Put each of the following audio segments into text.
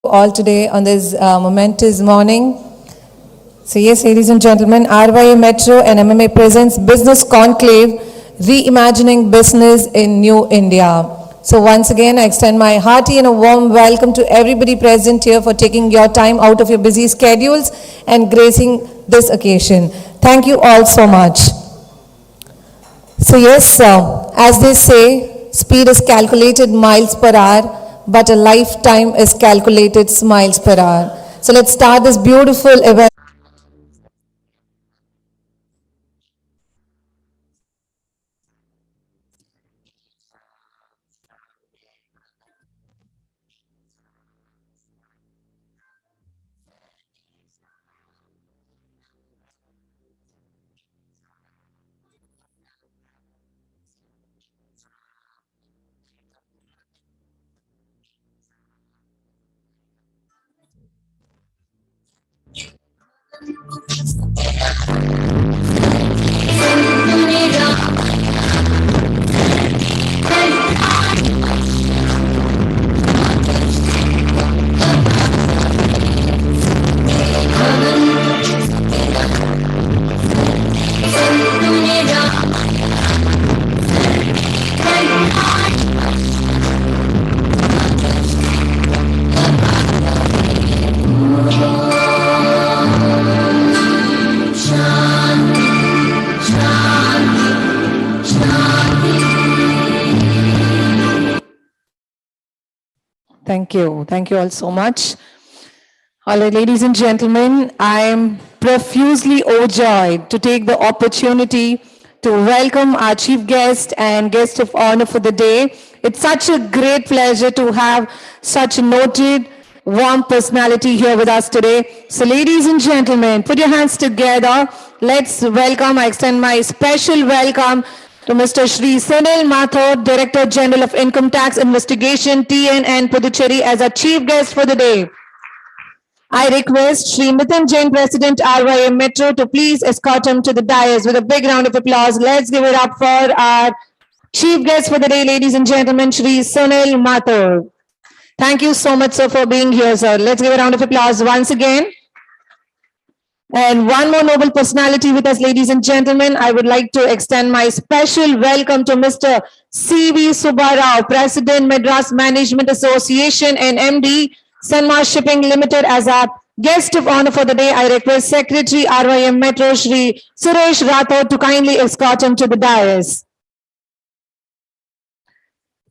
all today on this momentous morning. So yes, ladies and gentlemen, RYA Metro and MMA presents Business Conclave, Reimagining Business in New India. So once again, I extend my hearty and a warm welcome to everybody present here for taking your time out of your busy schedules and gracing this occasion. Thank you all so much. So yes, as they say, speed is calculated miles per hour, but a lifetime is calculated smiles per hour. So let's start this beautiful event. Thank you. Thank you all so much. All right, ladies and gentlemen, I am profusely overjoyed to take the opportunity to welcome our chief guest and guest of honor for the day. It's such a great pleasure to have such a noted, warm personality here with us today. So ladies and gentlemen, put your hands together. Let's welcome, I extend my special welcome to Mr. Shri Sunil Mathur, Director General of Income Tax Investigation, TN Puducherry, as our chief guest for the day. I request Shri Mithun Jain, President RYA Metro, to please escort him to the dais with a big round of applause. Let's give it up for our chief guest for the day, ladies and gentlemen, Shri Sunil Mathur. Thank you so much, sir, for being here, sir. Let's give a round of applause once again. And one more noble personality with us, ladies and gentlemen. I would like to extend my special welcome to Mr. C.V. Subbarao, President, Madras Management Association and MD, Sanmar Shipping Limited, as our guest of honor for the day. I request Secretary RYM Metro, Shri Suresh Rathod, to kindly escort him to the dais.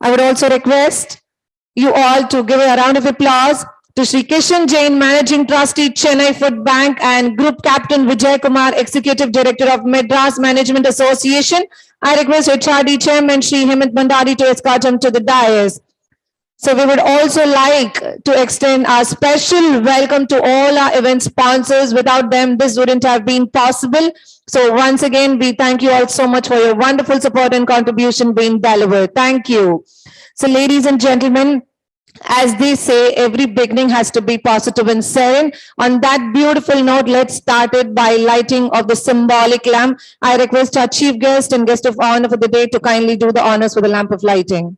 I would also request you all to give a round of applause to Shri Kishan Jain, Managing Trustee, Chennai Food Bank, and Group Captain Vijay Kumar, Executive Director of Madras Management Association. I request HRD Chairman Shri Hemant Bhandari to escort him to the dais. So we would also like to extend our special welcome to all our event sponsors. Without them, this wouldn't have been possible. So once again, we thank you all so much for your wonderful support and contribution being delivered. Thank you. So ladies and gentlemen, as they say, every beginning has to be positive and serene. On that beautiful note, let's start it by lighting of the symbolic lamp. I request our chief guest and guest of honor for the day to kindly do the honors for the lamp of lighting.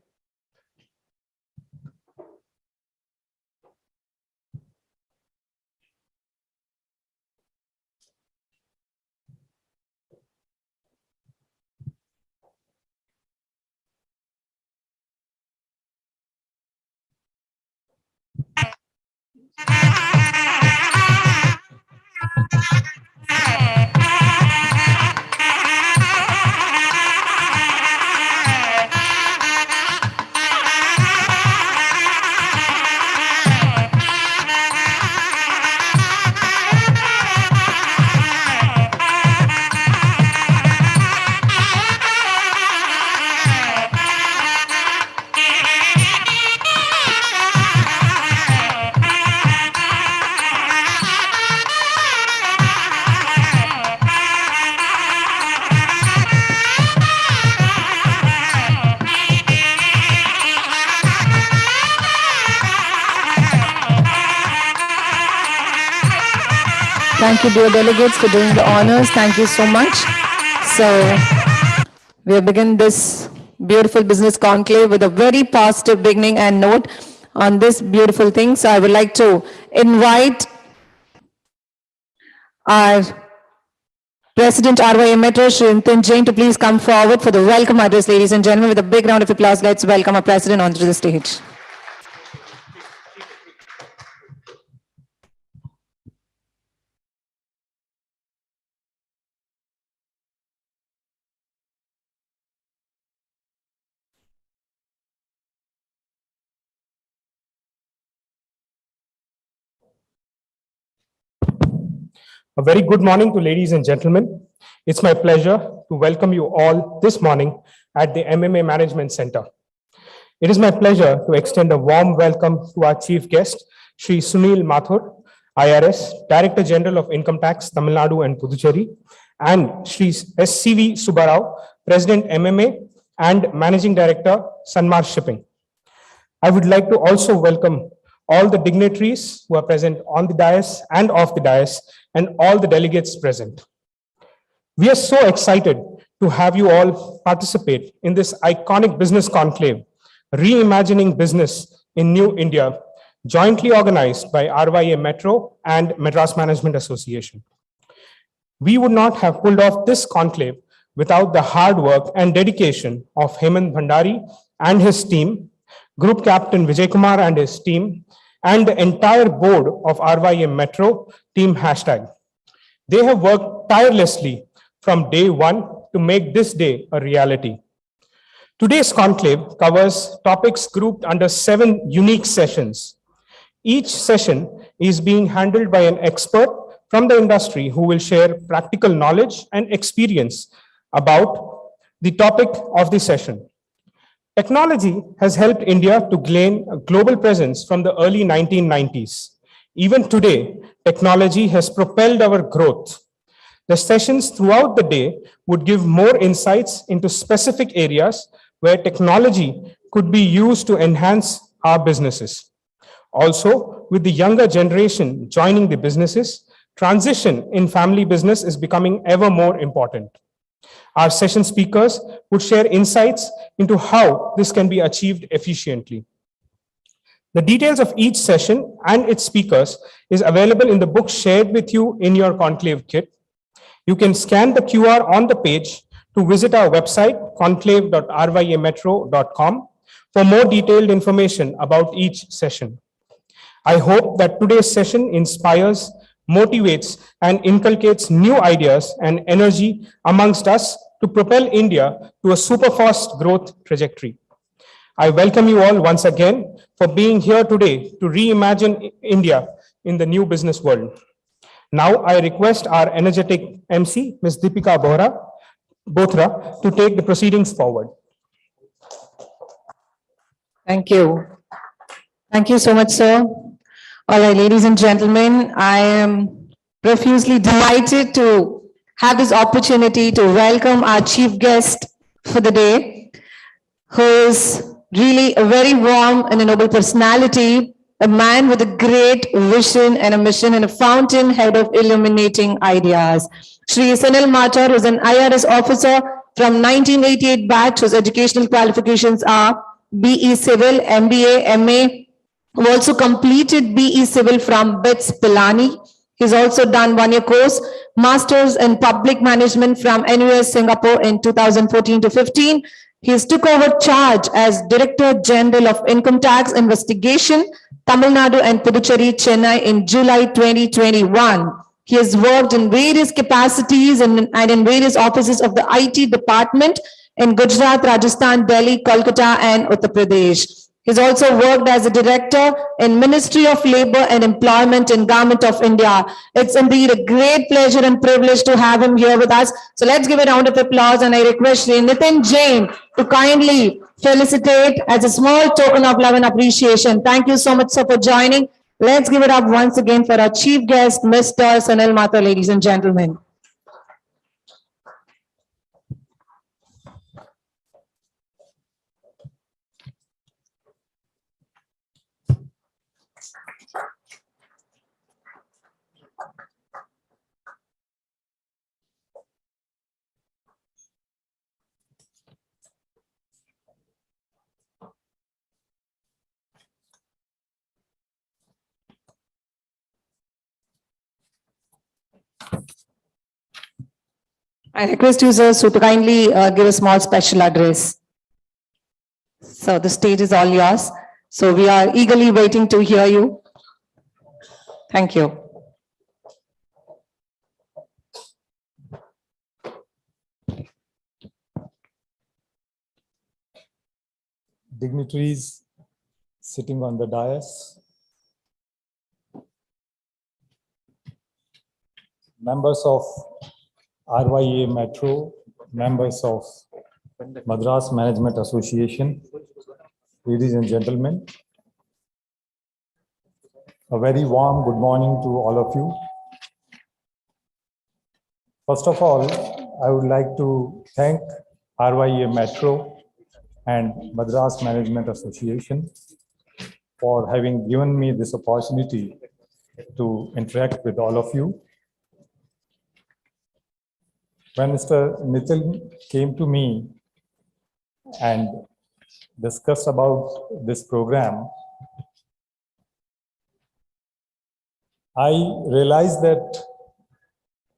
Thank you, dear delegates, for doing the honors. Thank you so much. So we begin this beautiful business conclave with a very positive beginning and note. on this beautiful thing. So I would like to invite our President RYA Metro, Shrintan Jain, to please come forward for the welcome address, ladies and gentlemen. With a big round of applause, let's welcome our President onto the stage. A very good morning to ladies and gentlemen. It's my pleasure to welcome you all this morning at the MMA Management Center. It is my pleasure to extend a warm welcome to our chief guest, Shri Sunil Mathur, IRS, Director General of Income Tax, Tamil Nadu and Puducherry, and Shri SCV Subbarao, President MMA and Managing Director, Sanmar Shipping. I would like to also welcome all the dignitaries who are present on the dais and off the dais, and all the delegates present. We are so excited to have you all participate in this iconic business conclave, Reimagining Business in New India, jointly organized by RYA Metro and Madras Management Association. We would not have pulled off this conclave without the hard work and dedication of Hemant Bhandari and his team, Group Captain Vijay Kumar and his team, and the entire board of RYA Metro team hashtag. They have worked tirelessly from day one to make this day a reality. Today's conclave covers topics grouped under 7 unique sessions. Each session is being handled by an expert from the industry who will share practical knowledge and experience about the topic of the session. Technology has helped India to gain a global presence from the early 1990s. Even today, technology has propelled our growth. The sessions throughout the day would give more insights into specific areas where technology could be used to enhance our businesses. Also, with the younger generation joining the businesses, transition in family business is becoming ever more important. Our session speakers would share insights into how this can be achieved efficiently. The details of each session and its speakers is available in the book shared with you in your conclave kit. You can scan the QR on the page to visit our website, conclave.ryametro.com, for more detailed information about each session. I hope that today's session inspires, motivates, and inculcates new ideas and energy amongst us to propel India to a super fast growth trajectory. I welcome you all once again for being here today to reimagine India in the new business world. Now I request our energetic MC, Ms. Deepika Bothra, to take the proceedings forward. Thank you. Thank you so much, sir. All right, ladies and gentlemen, I am profusely delighted to have this opportunity to welcome our chief guest for the day, who is really a very warm and a noble personality, a man with a great vision and a mission, and a fountainhead of illuminating ideas. Shri Sunil Mathur, who is an IRS officer from 1988 batch, whose educational qualifications are BE Civil, MBA, MA, who also completed BE Civil from BITS Pilani. He's also done 1-year course, Masters in Public Management from NUS Singapore in 2014 to 15. He's took over charge as Director General of Income Tax Investigation, Tamil Nadu and Puducherry, Chennai in July 2021. He has worked in various capacities and in various offices of the IT department in Gujarat, Rajasthan, Delhi, Kolkata, and Uttar Pradesh. He's also worked as a director in Ministry of Labor and Employment in Government of India. It's indeed a great pleasure and privilege to have him here with us. So let's give a round of applause, and I request Shri Nitin Jain to kindly felicitate as a small token of love and appreciation. Thank you so much, sir, for joining. Let's give it up once again for our chief guest, Mr. Sunil Mathur, ladies and gentlemen. I request you, sir, to kindly give a small special address. So the stage is all yours. So we are eagerly waiting to hear you. Thank you. Dignitaries sitting on the dais, members of RYA Metro, members of Madras Management Association, ladies and gentlemen, a very warm good morning to all of you. First of all, I would like to thank RYA Metro and Madras Management Association for having given me this opportunity to interact with all of you. When Mr. Nitin came to me and discussed about this program, I realized that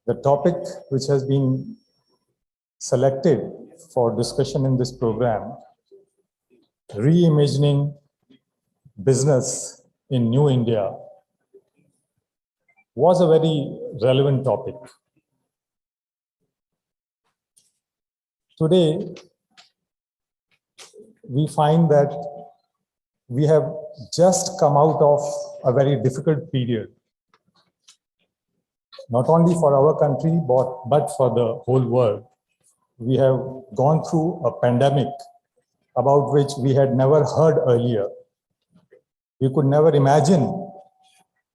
the topic which has been selected for discussion in this program, reimagining business in New India, was a very relevant topic. Today, we find that we have just come out of a very difficult period, not only for our country, but for the whole world. We have gone through a pandemic about which we had never heard earlier. We could never imagine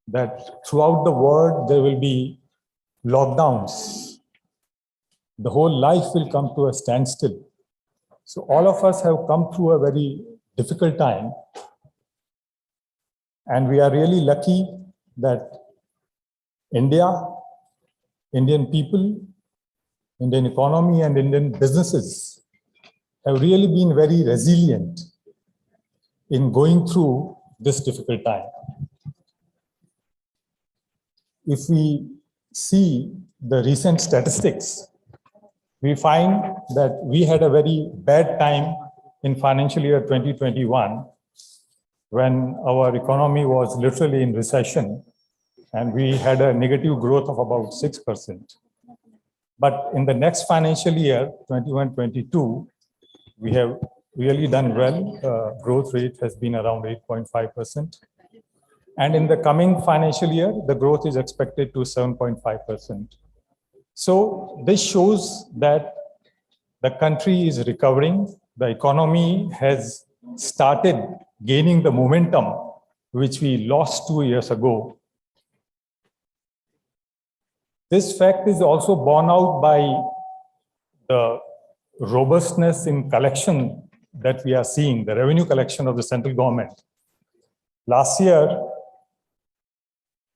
that throughout the world there will be lockdowns. The whole life will come to a standstill. So all of us have come through a very difficult time. And we are really lucky that India, Indian people, Indian economy and Indian businesses have really been very resilient in going through this difficult time. If we see the recent statistics, we find that we had a very bad time in financial year 2021 when our economy was literally in recession and we had a negative growth of about 6%. But in the next financial year, 21-22, we have really done well. Growth rate has been around 8.5%. And in the coming financial year, the growth is expected to 7.5%. So this shows that the country is recovering. The economy has started gaining the momentum which we lost 2 years ago. This fact is also borne out by the robustness in collection that we are seeing, the revenue collection of the central government. Last year,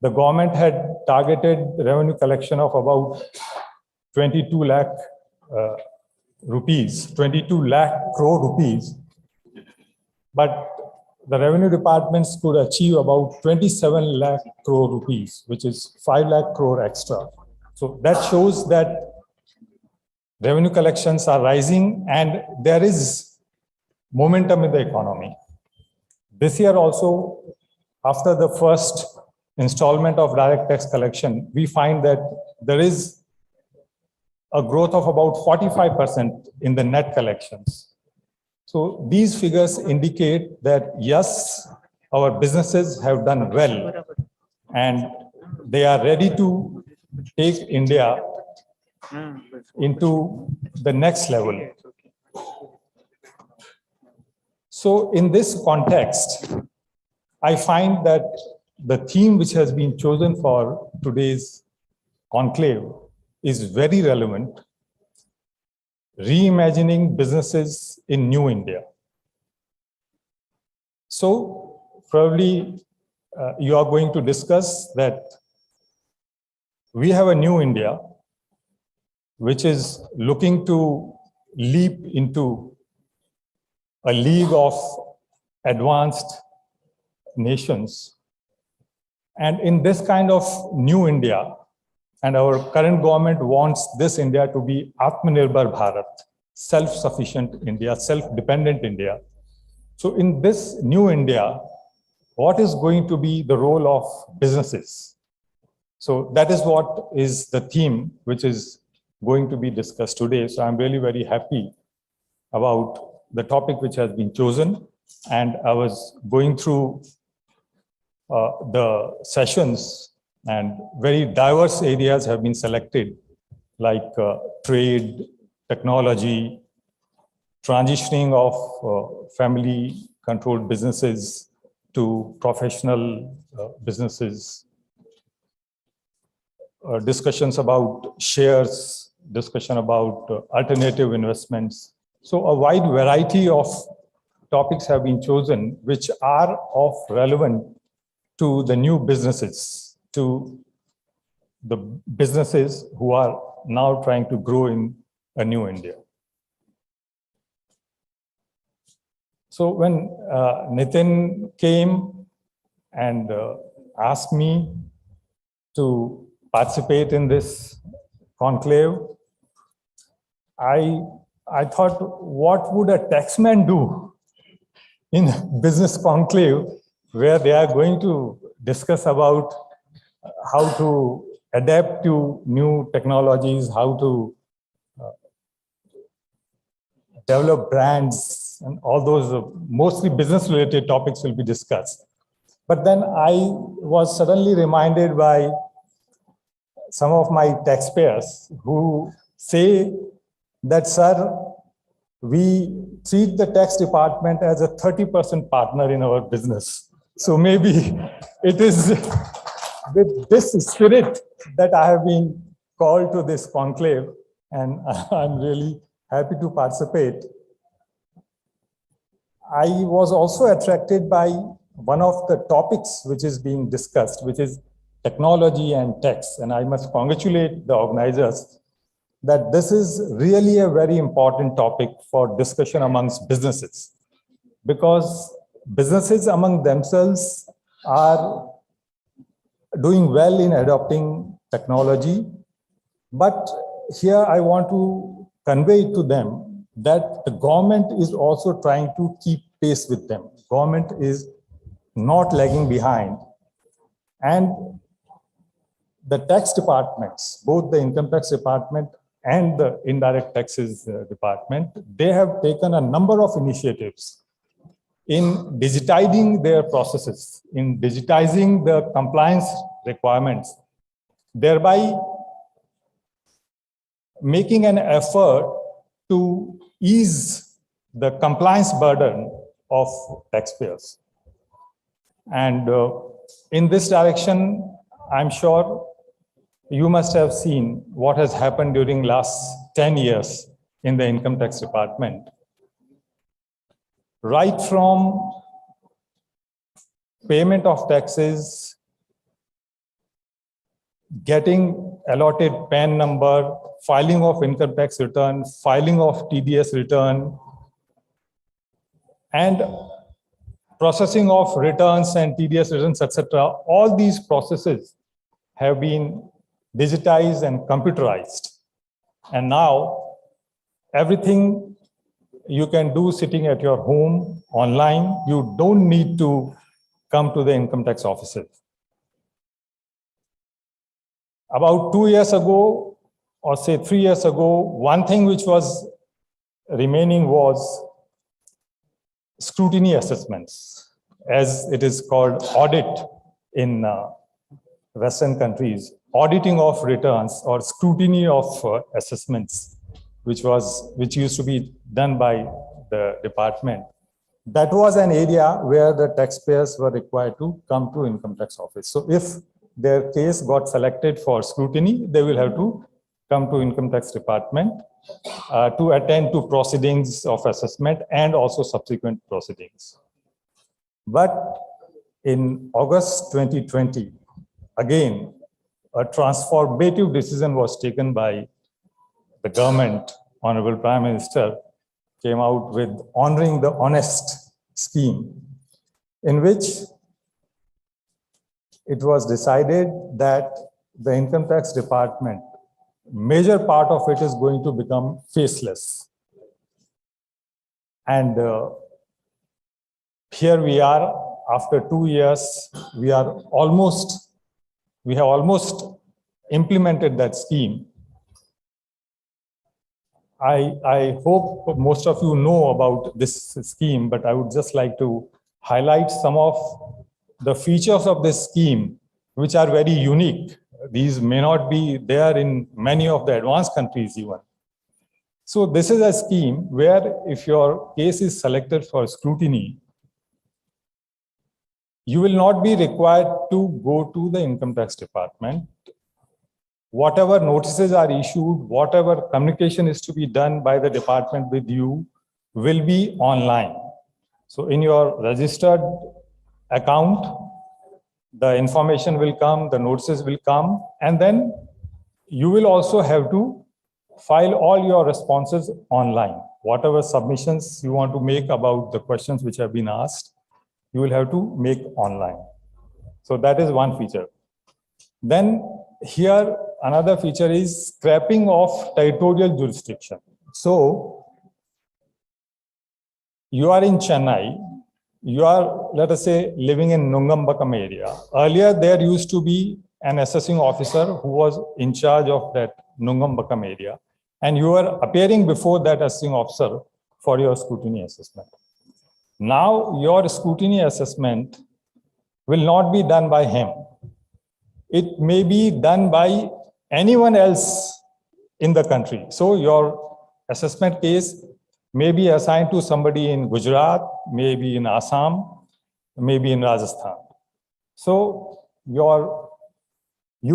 the government had targeted revenue collection of about 22 lakh rupees, 22 lakh crore rupees. But the revenue departments could achieve about 27 lakh crore rupees, which is 5 lakh crore extra. So that shows that revenue collections are rising and there is momentum in the economy. This year also, after the first installment of direct tax collection, we find that there is a growth of about 45% in the net collections. So these figures indicate that yes, our businesses have done well and they are ready to take India into the next level. So in this context, I find that the theme which has been chosen for today's conclave is very relevant: reimagining businesses in New India. So probably you are going to discuss that we have a new India which is looking to leap into a league of advanced nations. And in this kind of new India, And our current government wants this India to be Atmanirbhar Bharat, self-sufficient India, self-dependent India. So in this new India, what is going to be the role of businesses? So that is what is the theme which is going to be discussed today. So I'm really very happy about the topic which has been chosen. And I was going through the sessions, and very diverse areas have been selected, like trade, technology, transitioning of family-controlled businesses to professional businesses, discussions about shares, discussion about alternative investments. So a wide variety of topics have been chosen which are of relevant to the new businesses, to the businesses who are now trying to grow in a new India. So when Nitin came and asked me to participate in this conclave, I thought, what would a taxman do in business conclave where they are going to discuss about how to adapt to new technologies, how to develop brands, and all those mostly business related topics will be discussed. But then I was suddenly reminded by some of my taxpayers who say that, sir, we treat the tax department as a 30% partner in our business. So maybe it is with this spirit that I have been called to this conclave, and I'm really happy to participate. I was also attracted by one of the topics which is being discussed, which is technology and tax. And I must congratulate the organizers that this is really a very important topic for discussion amongst businesses, because businesses among themselves are doing well in adopting technology. But here I want to convey to them that the government is also trying to keep pace with them. Government is not lagging behind. And the tax departments, both the income tax department and the indirect taxes department, they have taken a number of initiatives in digitizing their processes, in digitizing the compliance requirements, thereby making an effort to ease the compliance burden of taxpayers. And in this direction, I'm sure you must have seen what has happened during last 10 years in the income tax department. Right from payment of taxes, getting allotted PAN number, filing of income tax return, filing of TDS return, and processing of returns and TDS returns, etc. All these processes have been digitized and computerized. And now everything you can do sitting at your home online. You don't need to come to the income tax offices. About 2 years ago, or say 3 years ago, one thing which was remaining was scrutiny assessments, as it is called audit in Western countries, auditing of returns or scrutiny of assessments, which used to be done by the department. That was an area where the taxpayers were required to come to income tax office. So if their case got selected for scrutiny, they will have to come to income tax department to attend to proceedings of assessment and also subsequent proceedings. But in August 2020, again, a transformative decision was taken by the government. Honorable Prime Minister came out with honoring the honest scheme, in which it was decided that the income tax department, major part of it is going to become faceless. And here we are, after 2 years, we have almost implemented that scheme. I hope most of you know about this scheme, but I would just like to highlight some of the features of this scheme, which are very unique. These may not be there in many of the advanced countries even. So this is a scheme where if your case is selected for scrutiny, you will not be required to go to the income tax department. Whatever notices are issued, whatever communication is to be done by the department with you will be online. So in your registered account, the information will come, the notices will come, and then you will also have to file all your responses online. Whatever submissions you want to make about the questions which have been asked, you will have to make online. So that is one feature. Then here, another feature is scrapping of territorial jurisdiction. So you are in Chennai, you are, let us say, living in Nungambakam area. Earlier, there used to be an assessing officer who was in charge of that Nungambakam area, and you are appearing before that assessing officer for your scrutiny assessment. Now, your scrutiny assessment will not be done by him. It may be done by anyone else in the country. So your assessment case may be assigned to somebody in Gujarat, maybe in Assam, maybe in Rajasthan. So you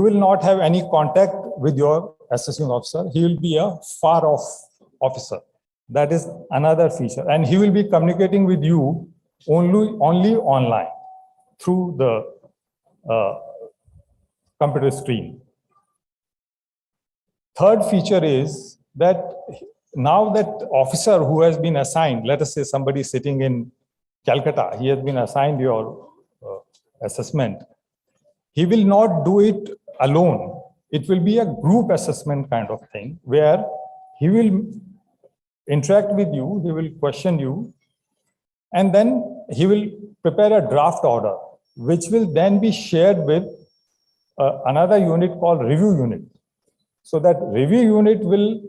will not have any contact with your assessing officer. He will be a far-off officer. That is another feature. And he will be communicating with you only online through the computer screen. Third feature is that now that officer who has been assigned, let us say somebody sitting in Calcutta, he has been assigned your assessment. He will not do it alone. It will be a group assessment kind of thing where he will interact with you, he will question you, and then he will prepare a draft order, which will then be shared with another unit called review unit. So that review unit will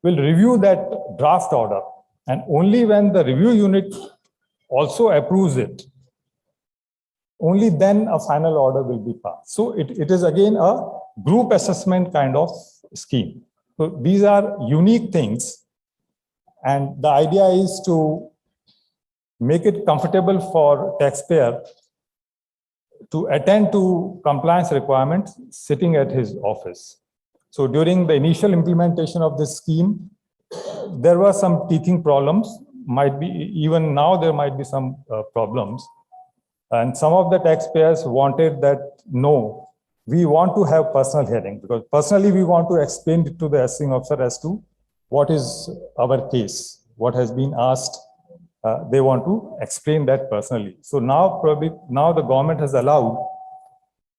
review that draft order, and only when the review unit also approves it, only then a final order will be passed. So it is again a group assessment kind of scheme. So these are unique things. And the idea is to make it comfortable for taxpayer to attend to compliance requirements sitting at his office. So during the initial implementation of this scheme, there were some teething problems. Might be even now there might be some problems. And some of the taxpayers wanted that, no, we want to have personal hearing, because personally we want to explain it to the assessing officer as to what is our case, what has been asked. They want to explain that personally. So now the government has allowed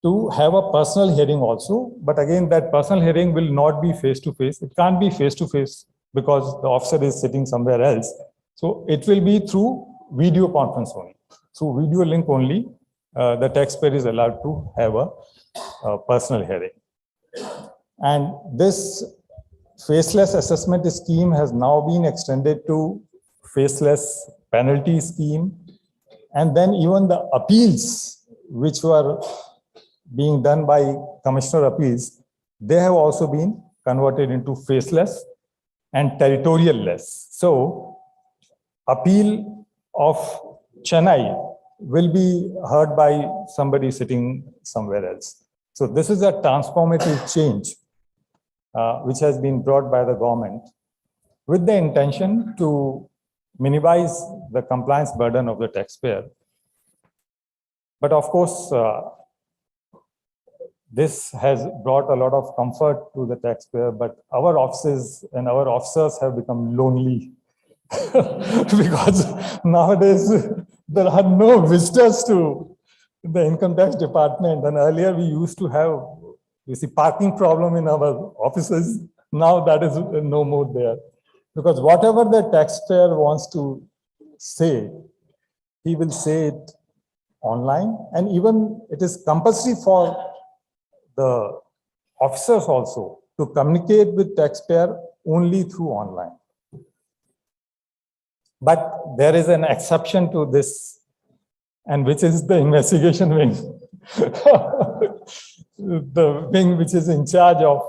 to have a personal hearing also, but again that personal hearing will not be face to face. It can't be face to face because the officer is sitting somewhere else. So it will be through video conference only. Through video link only, the taxpayer is allowed to have a personal hearing. And this faceless assessment scheme has now been extended to faceless penalty scheme. And then even the appeals, which were being done by commissioner appeals, they have also been converted into faceless and territorial-less. So appeal of Chennai will be heard by somebody sitting somewhere else. So this is a transformative change which has been brought by the government with the intention to minimize the compliance burden of the taxpayer. But of course, this has brought a lot of comfort to the taxpayer, but our offices and our officers have become lonely because nowadays there are no visitors to the income tax department. And earlier we used to have You see, parking problem in our offices, now that is no more there. Because whatever the taxpayer wants to say, he will say it online, and even it is compulsory for the officers also to communicate with taxpayer only through online. But there is an exception to this, and which is the investigation wing. The wing which is in charge of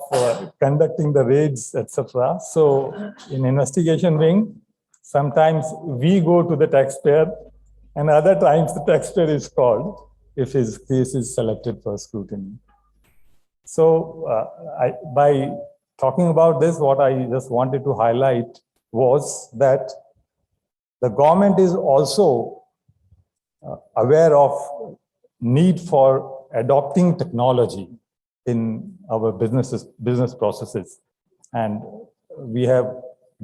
conducting the raids, etc. So in investigation wing, sometimes we go to the taxpayer, and other times the taxpayer is called if his case is selected for scrutiny. So by talking about this, what I just wanted to highlight was that the government is also aware of need for adopting technology in our business processes. And we have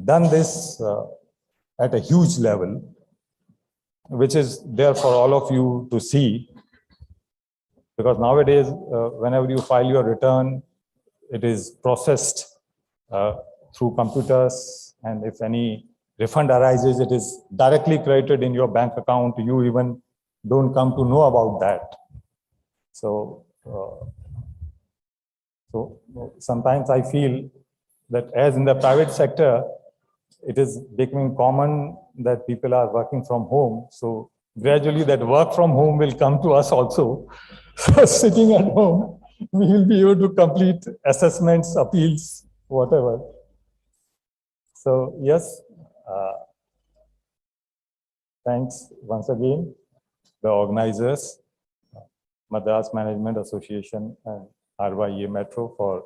done this at a huge level, which is there for all of you to see. Because nowadays, whenever you file your return, it is processed through computers. And if any refund arises, it is directly credited in your bank account. You even don't come to know about that. So sometimes I feel that as in the private sector, it is becoming common that people are working from home. So gradually that work from home will come to us also. So sitting at home, we will be able to complete assessments, appeals, whatever. So yes, thanks once again, the organizers, Madras Management Association and RYA Metro for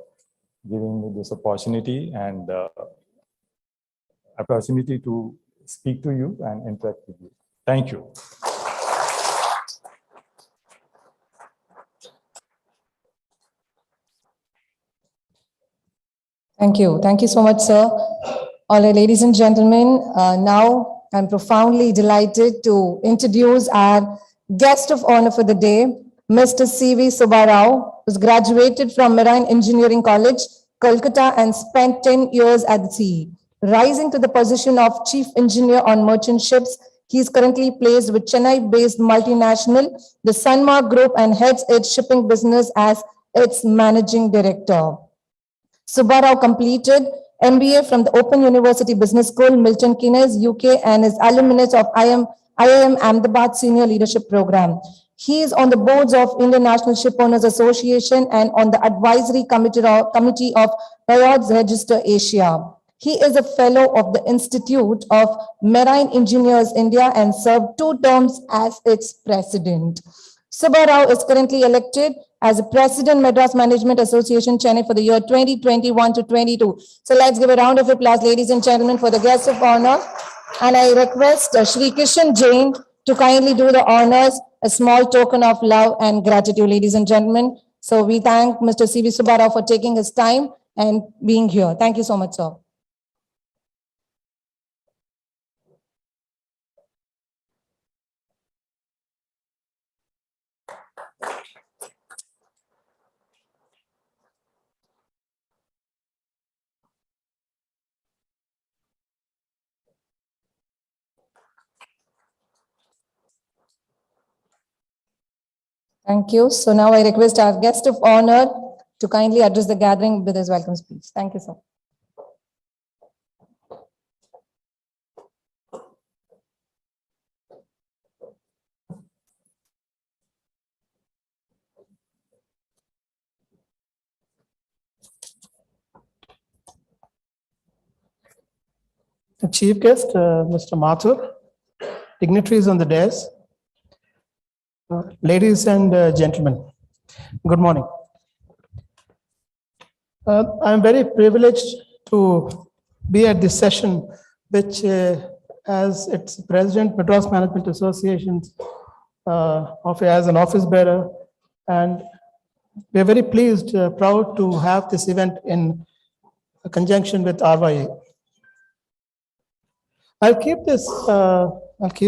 giving me this opportunity and opportunity to speak to you and interact with you. Thank you. Thank you. Thank you so much, sir. All right, ladies and gentlemen, now I'm profoundly delighted to introduce our guest of honor for the day, Mr. C.V. Subbarao, who's graduated from Marine Engineering College, Kolkata, and spent 10 years at the sea. Rising to the position of Chief Engineer on merchant ships, he is currently placed with Chennai-based multinational, the Sanmark Group, and heads its shipping business as its Managing Director. Subbarao completed MBA from the Open University Business School, Milton Keynes, UK, and is alumnus of IIM Ahmedabad Senior Leadership Program. He is on the boards of Indian National Ship Owners Association and on the advisory committee of Lloyd's Register Asia. He is a fellow of the Institute of Marine Engineers India and served 2 terms as its president. Subbarao is currently elected as the President, Madras Management Association, Chennai for the year 2021 to 22. So let's give a round of applause, ladies and gentlemen, for the guest of honor. And I request Shri Kishan Jain to kindly do the honors, a small token of love and gratitude, ladies and gentlemen. So we thank Mr. C.V. Subbarao for taking his time and being here. Thank you so much, sir. Thank you. So now I request our guest of honor to kindly address the gathering with his welcome speech. Thank you, sir. The chief guest, Mr. Mathur, dignitaries on the dais, ladies and gentlemen, good morning. I'm very privileged to be at this session, which as its president, Madras Management Association, as an office bearer, and we're very pleased, proud to have this event in conjunction with RYA. I'll keep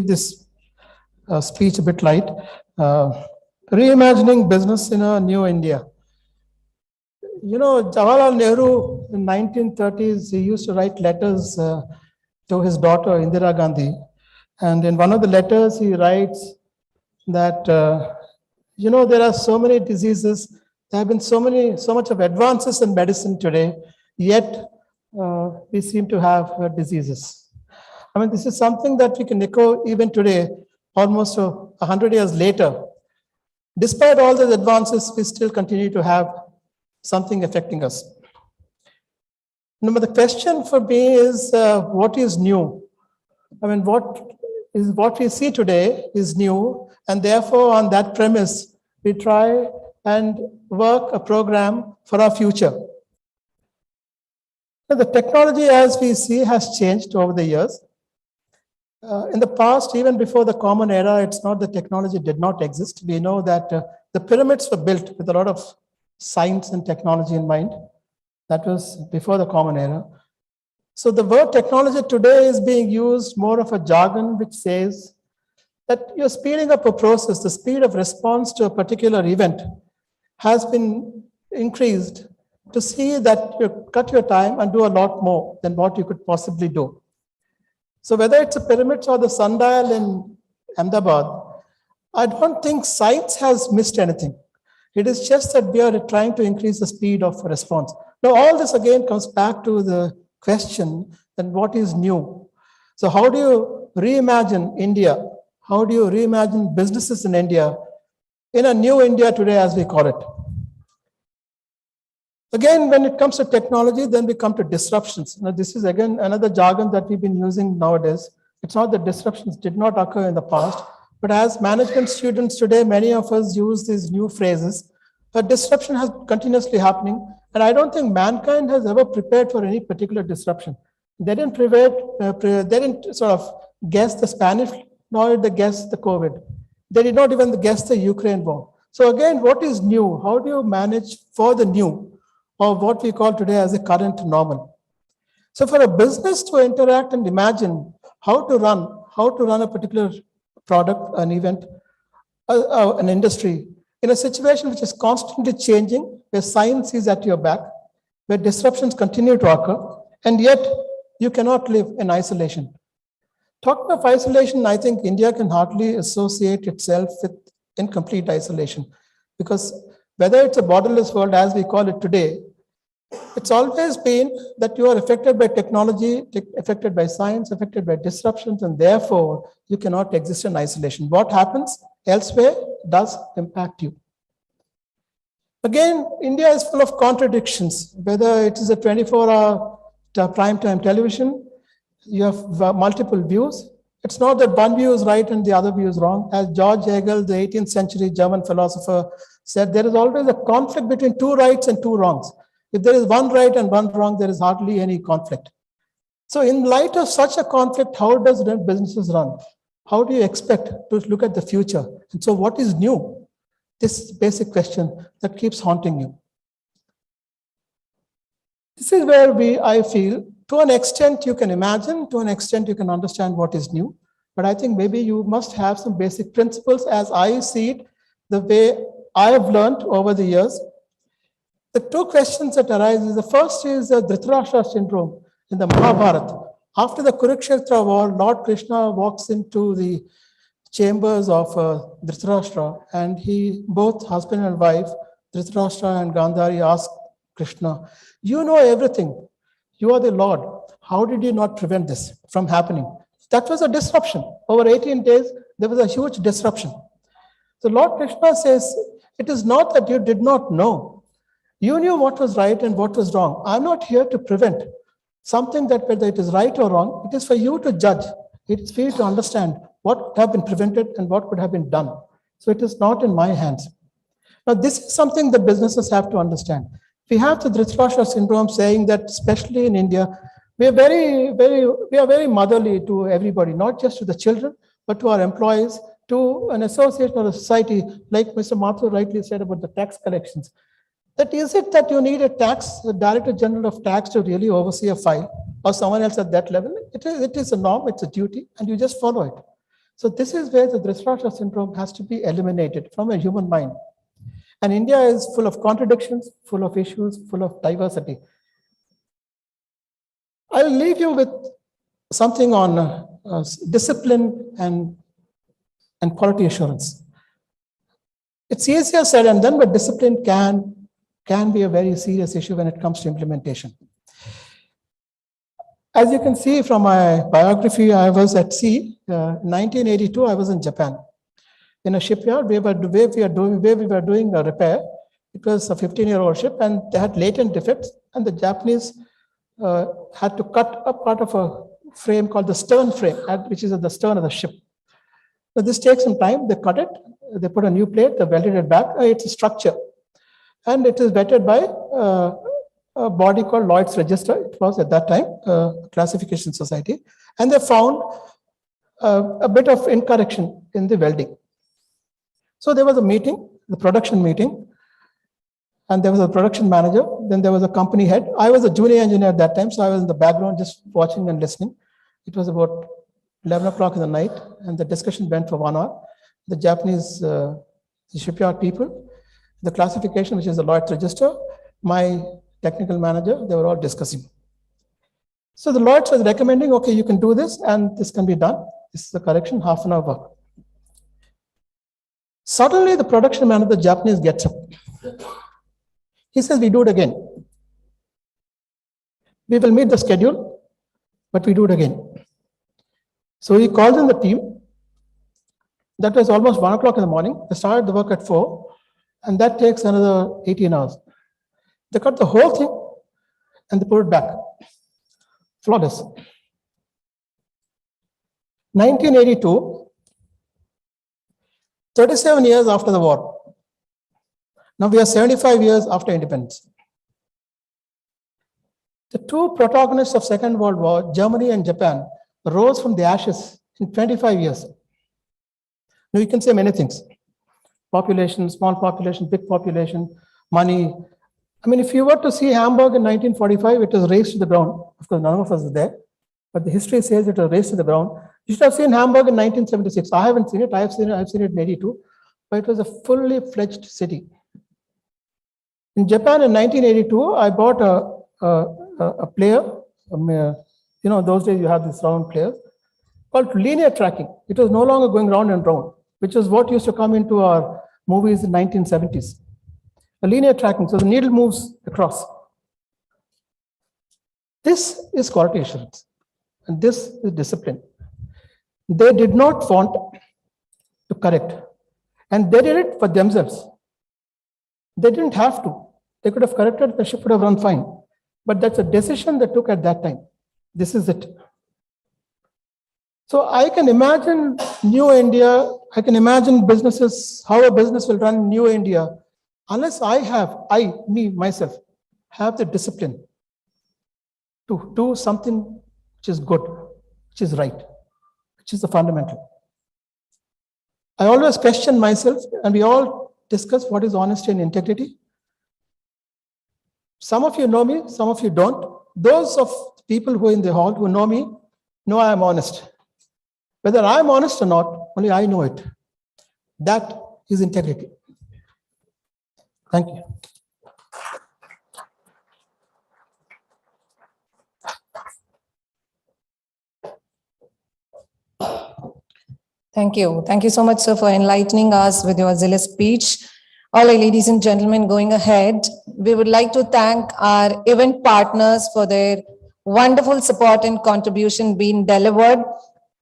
this speech a bit light. Reimagining business in a new India. Jawaharlal Nehru in 1930s, he used to write letters to his daughter, Indira Gandhi. And in one of the letters, he writes that, there are so many diseases. There have been so much of advances in medicine today, yet we seem to have diseases. I mean, this is something that we can echo even today, almost 100 years later. Despite all these advances, we still continue to have something affecting us. The question for me is, what is new? I mean, what we see today is new, and therefore, on that premise, we try and work a program for our future. The technology, as we see, has changed over the years. In the past, even before the Common Era, it's not that technology did not exist. We know that the pyramids were built with a lot of science and technology in mind. That was before the Common Era. So the word technology today is being used more of a jargon which says that you're speeding up a process. The speed of response to a particular event has been increased to see that you cut your time and do a lot more than what you could possibly do. So whether it's the pyramids or the sundial in Ahmedabad, I don't think science has missed anything. It is just that we are trying to increase the speed of response. Now, all this again comes back to the question, then what is new? So how do you reimagine India? How do you reimagine businesses in India, in a new India today, as we call it? Again, when it comes to technology, then we come to disruptions. Now, this is again another jargon that we've been using nowadays. It's not that disruptions did not occur in the past, but as management students today, many of us use these new phrases. But disruption has continuously happening, and I don't think mankind has ever prepared for any particular disruption. They didn't sort of guess the Spanish, nor did they guess the COVID. They did not even guess the Ukraine war. So again, what is new? How do you manage for the new, or what we call today as the current normal? So for a business to interact and imagine how to run a particular product, an event, an industry, in a situation which is constantly changing, where science is at your back, where disruptions continue to occur, and yet you cannot live in isolation. Talking of isolation, I think India can hardly associate itself with incomplete isolation, because whether it's a borderless world as we call it today, it's always been that you are affected by technology, affected by science, affected by disruptions, and therefore you cannot exist in isolation. What happens elsewhere does impact you. Again, India is full of contradictions, whether it is a 24-hour primetime television, you have multiple views. It's not that one view is right and the other view is wrong. As George Hegel, the 18th century German philosopher, said, there is always a conflict between two rights and two wrongs. If there is one right and one wrong, there is hardly any conflict. So in light of such a conflict, how does businesses run? How do you expect to look at the future? And so what is new? This basic question that keeps haunting you. This is where I feel, to an extent you can imagine, to an extent you can understand what is new. But I think maybe you must have some basic principles as I see it, the way I have learned over the years. The two questions that arise is, the first is the Dhritarashtra syndrome in the Mahabharata. After the Kurukshetra war, Lord Krishna walks into the chambers of Dhritarashtra, and both husband and wife, Dhritarashtra and Gandhari, ask Krishna, you know everything. You are the Lord. How did you not prevent this from happening? That was a disruption. Over 18 days, there was a huge disruption. So Lord Krishna says, it is not that you did not know. You knew what was right and what was wrong. I'm not here to prevent something that whether it is right or wrong, it is for you to judge. It is for you to understand what could have been prevented and what could have been done. So it is not in my hands. Now, this is something that businesses have to understand. We have the Dhritarashtra syndrome saying that, especially in India, we are very motherly to everybody, not just to the children, but to our employees, to an association or a society, like Mr. Mathur rightly said about the tax collections. That is it that you need a Director General of Tax to really oversee a file, or someone else at that level? It is a norm, it's a duty, and you just follow it. So this is where the Dhritarashtra syndrome has to be eliminated from a human mind. And India is full of contradictions, full of issues, full of diversity. I'll leave you with something on discipline and quality assurance. It's easier said and done, but discipline can be a very serious issue when it comes to implementation. As you can see from my biography, I was at sea. 1982, I was in Japan. In a shipyard where we were doing a repair. It was a 15-year-old ship, and they had latent defects, and the Japanese had to cut a part of a frame called the stern frame, which is at the stern of the ship. So this takes some time. They cut it, they put a new plate, they welded it back. It's a structure, and it is vetted by a body called Lloyd's Register. It was at that time a classification society, and they found a bit of incorrection in the welding. So there was a meeting, the production meeting, and there was a production manager. Then there was a company head. I was a junior engineer at that time, so I was in the background just watching and listening. It was about 11 o'clock in the night, and the discussion went for 1 hour. The Japanese the shipyard people, the classification, which is the Lloyd's Register, my technical manager, they were all discussing. So the Lloyd's was recommending, okay, you can do this, and this can be done. This is the correction, half an hour work. Suddenly, the production manager, the Japanese, gets up. He says, we do it again. We will meet the schedule, but we do it again. So he calls in the team. That was almost 1 o'clock in the morning. They started the work at 4, and that takes another 18 hours. They cut the whole thing, and they put it back. Flawless. 1982, 37 years after the war. Now we are 75 years after independence. The two protagonists of Second World War, Germany and Japan, rose from the ashes in 25 years. Now you can say many things. Population, small population, big population, money. I mean, if you were to see Hamburg in 1945, it was razed to the ground. Of course, none of us were there, but the history says it was razed to the ground. You should have seen Hamburg in 1976. I haven't seen it. I've seen it in 82, but it was a fully fledged city. In Japan in 1982, I bought a player. You know, those days you have these round players called linear tracking. It was no longer going round and round, which is what used to come into our movies in 1970s. A linear tracking, so the needle moves across. This is quality assurance, and this is discipline. They did not want to correct, and they did it for themselves. They didn't have to. They could have corrected, the ship would have run fine. But that's a decision they took at that time. This is it. So I can imagine New India, I can imagine businesses, how a business will run in New India, unless myself, have the discipline to do something which is good, which is right, which is the fundamental. I always question myself, and we all discuss what is honesty and integrity. Some of you know me, some of you don't. Those of people who are in the hall who know me know I am honest. Whether I am honest or not, only I know it. That is integrity. Thank you. Thank you. Thank you so much, sir, for enlightening us with your zealous speech. All right, ladies and gentlemen, going ahead, we would like to thank our event partners for their wonderful support and contribution being delivered.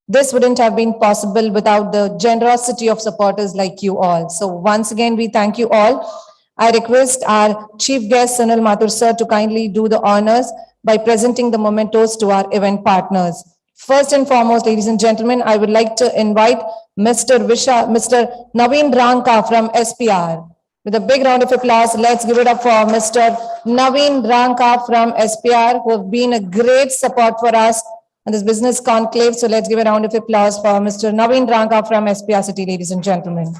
This wouldn't have been possible without the generosity of supporters like you all. So once again, we thank you all. I request our chief guest, Sunil Mathur, sir, to kindly do the honors by presenting the mementos to our event partners. First and foremost, ladies and gentlemen, I would like to invite Mr. Naveen Ranka from SPR. With a big round of applause, let's give it up for Mr. Naveen Ranka from SPR, who have been a great support for us on this business conclave. So let's give a round of applause for Mr. Naveen Ranka from SPR City, ladies and gentlemen.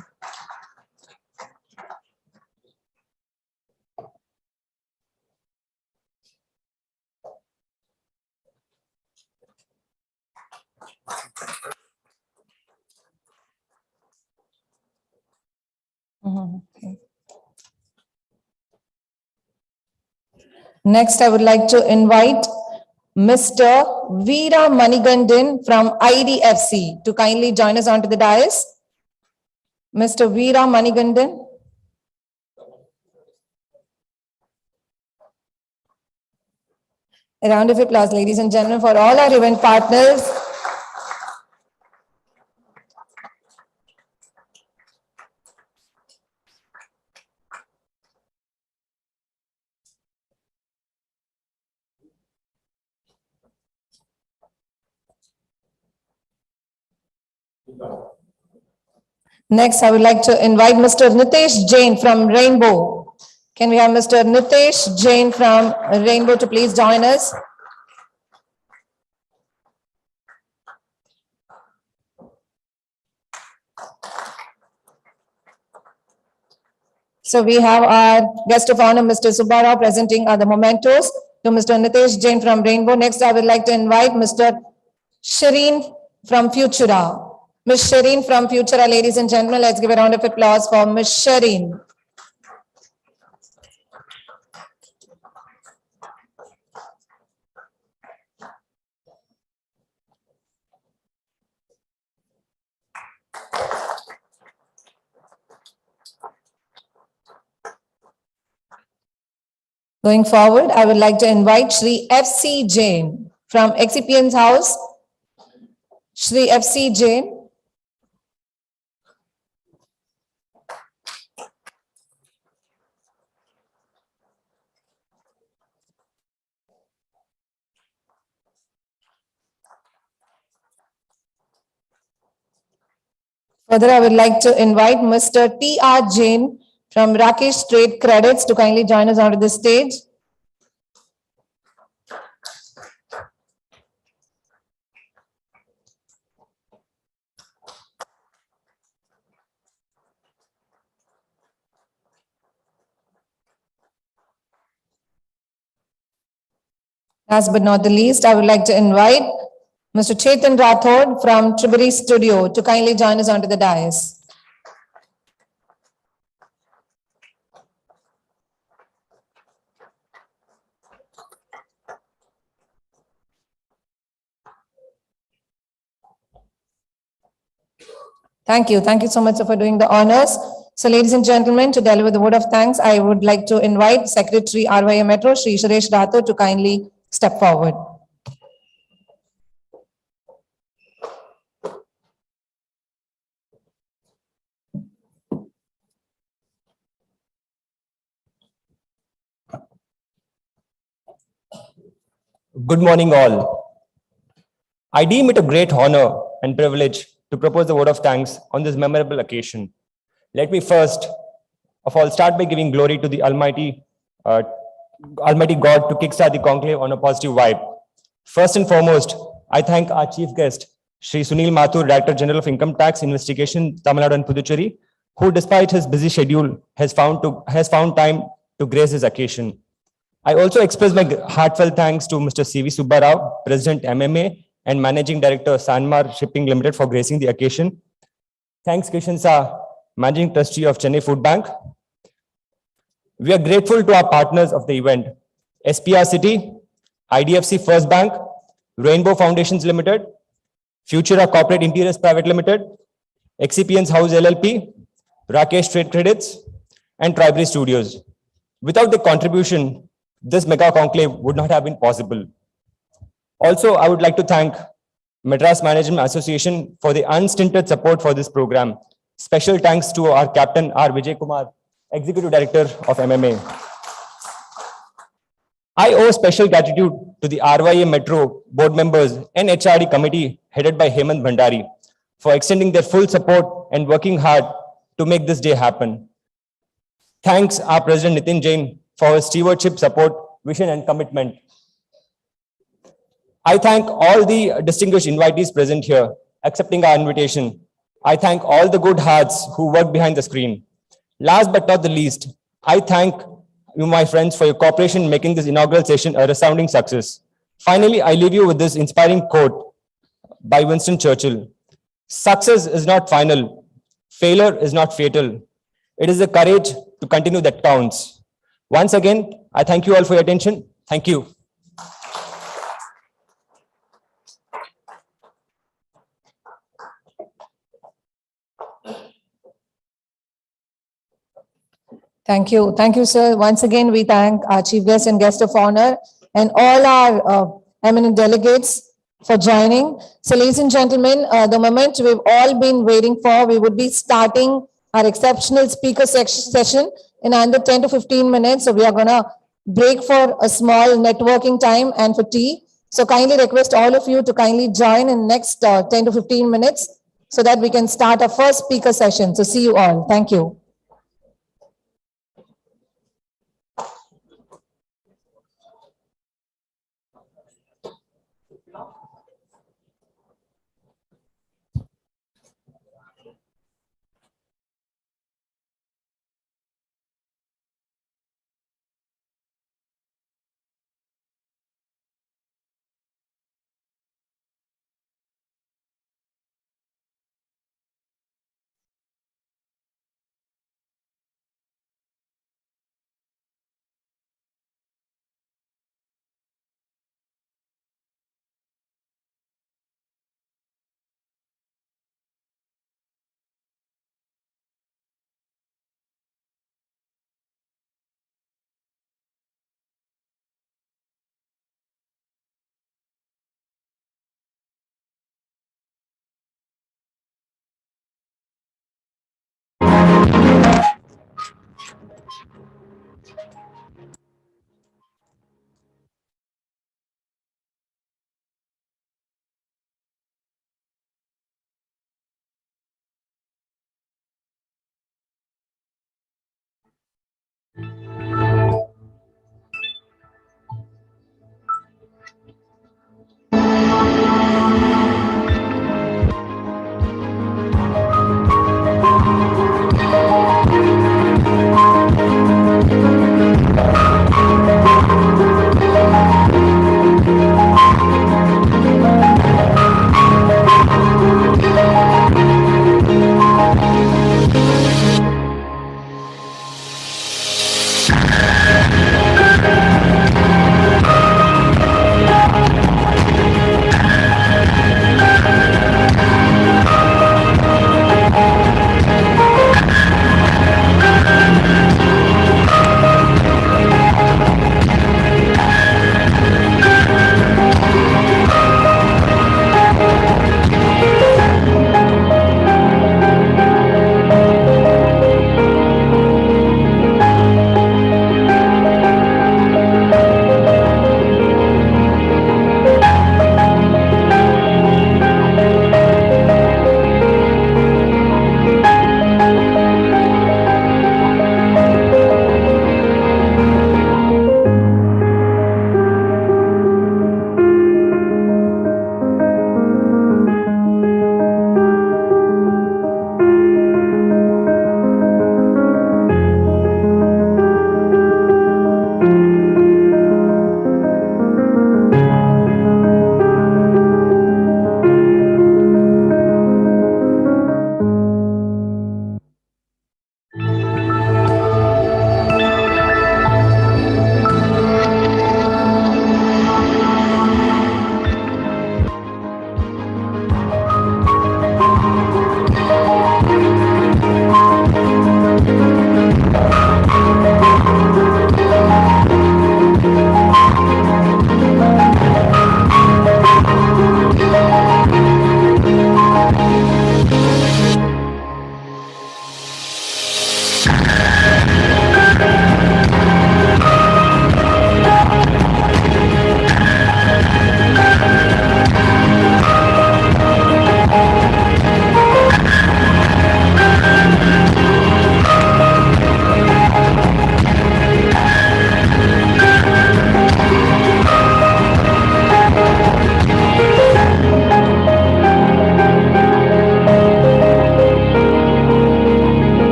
Okay. Next, I would like to invite Mr. Veera Manigandan from IDFC to kindly join us onto the dais. Mr. Veera Manigandan. A round of applause, ladies and gentlemen, for all our event partners. Next, I would like to invite Mr. Nitesh Jain from Rainbow. Can we have Mr. Nitesh Jain from Rainbow to please join us? So we have our guest of honor, Mr. Subbarao, presenting the mementos to Mr. Nitesh Jain from Rainbow. Next, I would like to invite Mr. Shireen from Futura. Ms. Shireen from Futura, ladies and gentlemen, let's give a round of applause for Ms. Shireen. Going forward, I would like to invite Shri F.C. Jain from Excipient's House. Shri F.C. Jain. Further, I would like to invite Mr. T.R. Jain from Rakesh Trade Credits to kindly join us onto the stage. Last but not the least, I would like to invite Mr. Chetan Rathod from Triburi Studio to kindly join us onto the dais. Thank you. Thank you so much for doing the honors. So ladies and gentlemen, to deliver the word of thanks, I would like to invite Secretary RYA Metro, Shri Suresh Rathod, to kindly step forward. Good morning, all. I deem it a great honor and privilege to propose the word of thanks on this memorable occasion. Let me first of all start by giving glory to the Almighty God to kickstart the conclave on a positive vibe. First and foremost, I thank our chief guest, Shri Sunil Mathur, Director General of Income Tax Investigation, Tamil Nadu and Puducherry, who despite his busy schedule has found time to grace this occasion. I also express my heartfelt thanks to Mr. C.V. Subbarao, President MMA and Managing Director Sanmar Shipping Limited for gracing the occasion. Thanks Kishan Shah, Managing Trustee of Chennai Food Bank. We are grateful to our partners of the event, SPR City, IDFC First Bank, Rainbow Foundations Limited, Futura Corporate Interiors Private Limited, Excipient's House LLP, Rakesh Trade Credits, and Tribary Studios. Without the contribution, this mega conclave would not have been possible. Also, I would like to thank Madras Management Association for the unstinted support for this program. Special thanks to our captain, R. Vijay Kumar, Executive Director of MMA. I owe special gratitude to the RYA Metro board members and HRD committee headed by Hemant Bhandari for extending their full support and working hard to make this day happen. Thanks our President Nitin Jain for his stewardship, support, vision and commitment. I thank all the distinguished invitees present here, accepting our invitation. I thank all the good hearts who work behind the screen. Last but not the least, I thank you, my friends, for your cooperation in making this inaugural session a resounding success. Finally, I leave you with this inspiring quote by Winston Churchill. Success is not final. Failure is not fatal. It is the courage to continue that counts. Once again, I thank you all for your attention. Thank you. Thank you. Thank you, sir. Once again, we thank our chief guest and guest of honor and all our eminent delegates for joining. So ladies and gentlemen, the moment we've all been waiting for, we would be starting our exceptional speaker session in under 10 to 15 minutes. So we are going to break for a small networking time and for tea. So kindly request all of you to kindly join in next 10 to 15 minutes so that we can start our first speaker session. So see you all. Thank you.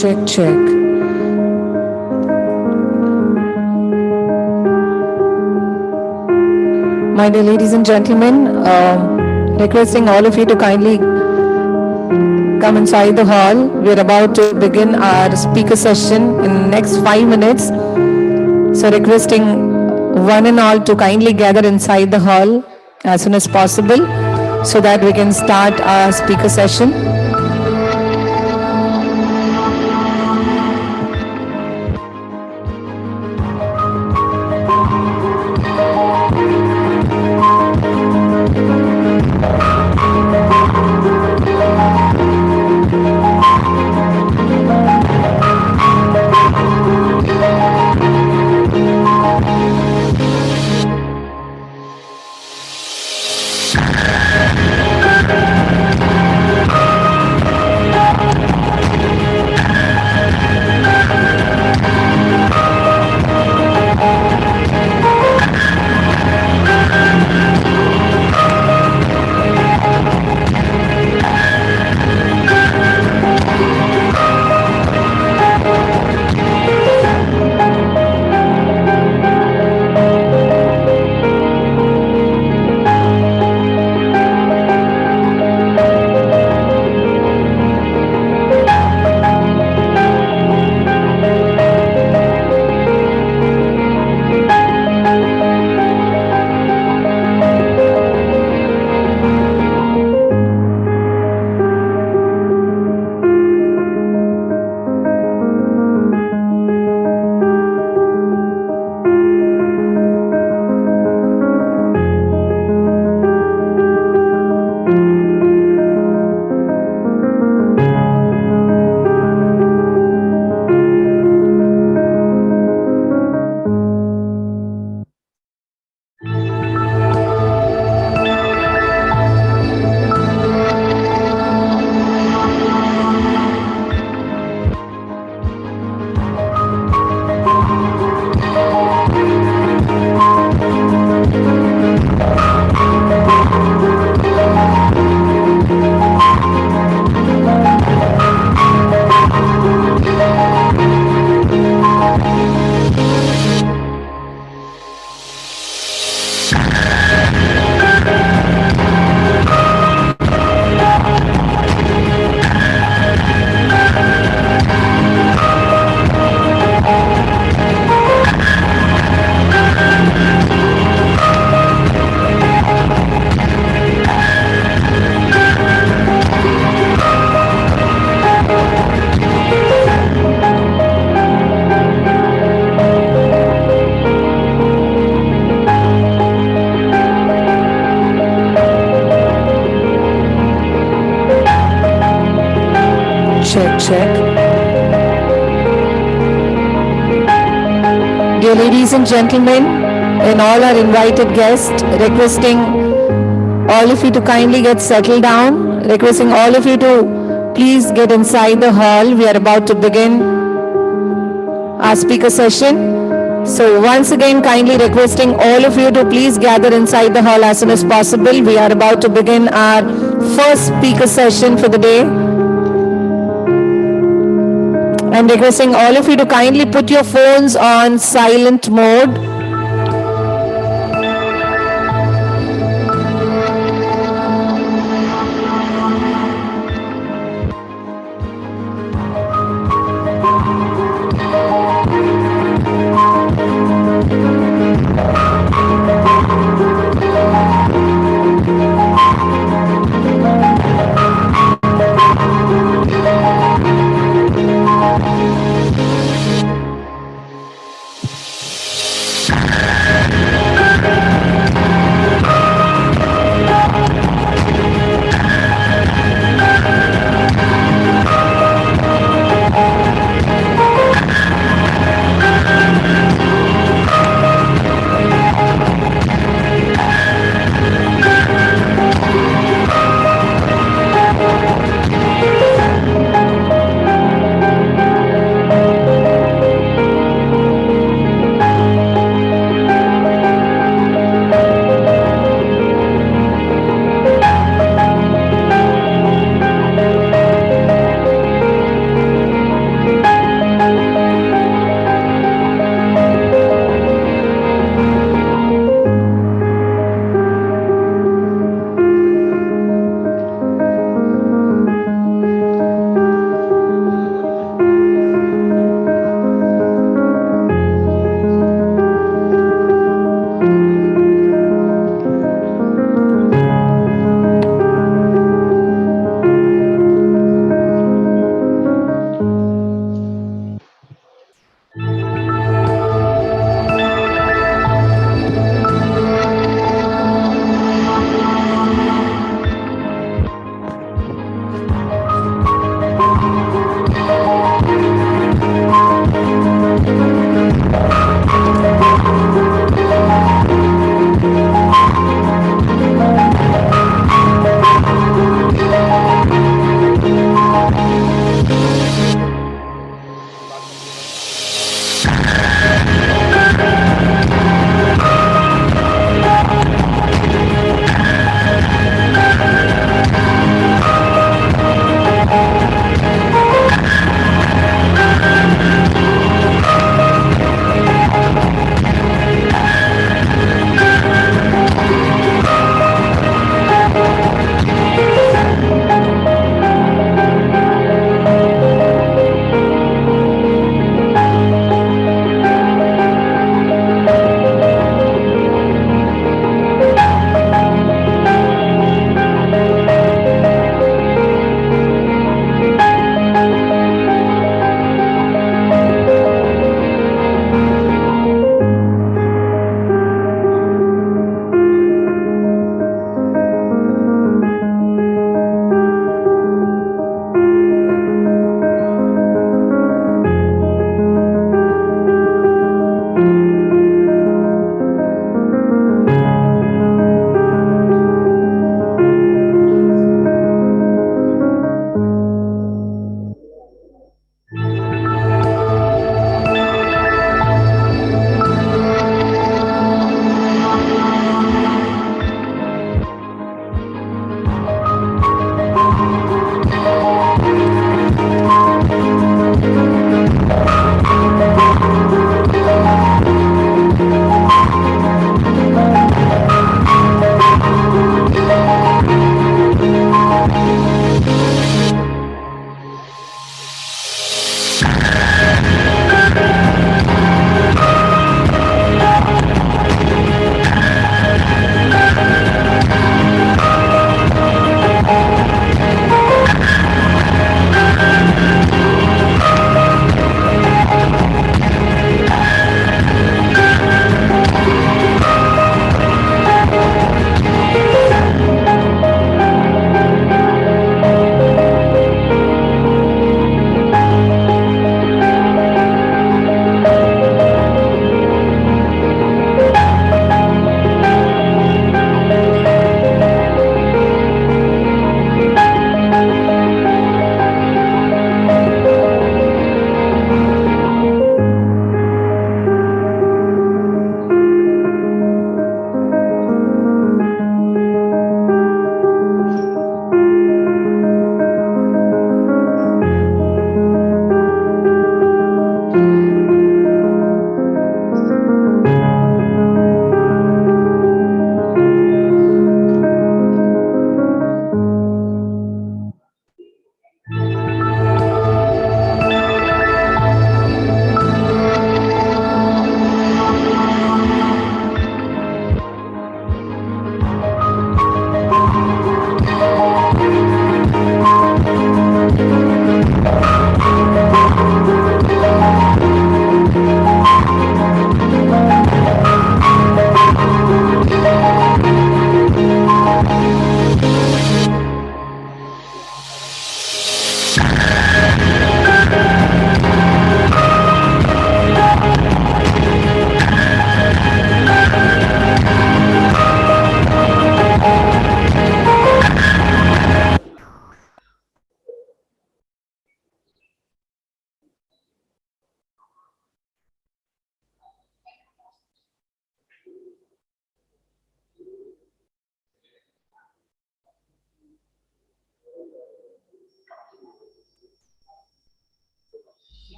Check, check. My dear ladies and gentlemen, requesting all of you to kindly come inside the hall. We're about to begin our speaker session in the next 5 minutes. So requesting one and all to kindly gather inside the hall as soon as possible so that we can start our speaker session. Check. Dear ladies and gentlemen, and all our invited guests, requesting all of you to kindly get settled down, requesting all of you to please get inside the hall. We are about to begin our speaker session. So once again, kindly requesting all of you to please gather inside the hall as soon as possible. We are about to begin our first speaker session for the day. I'm requesting all of you to kindly put your phones on silent mode.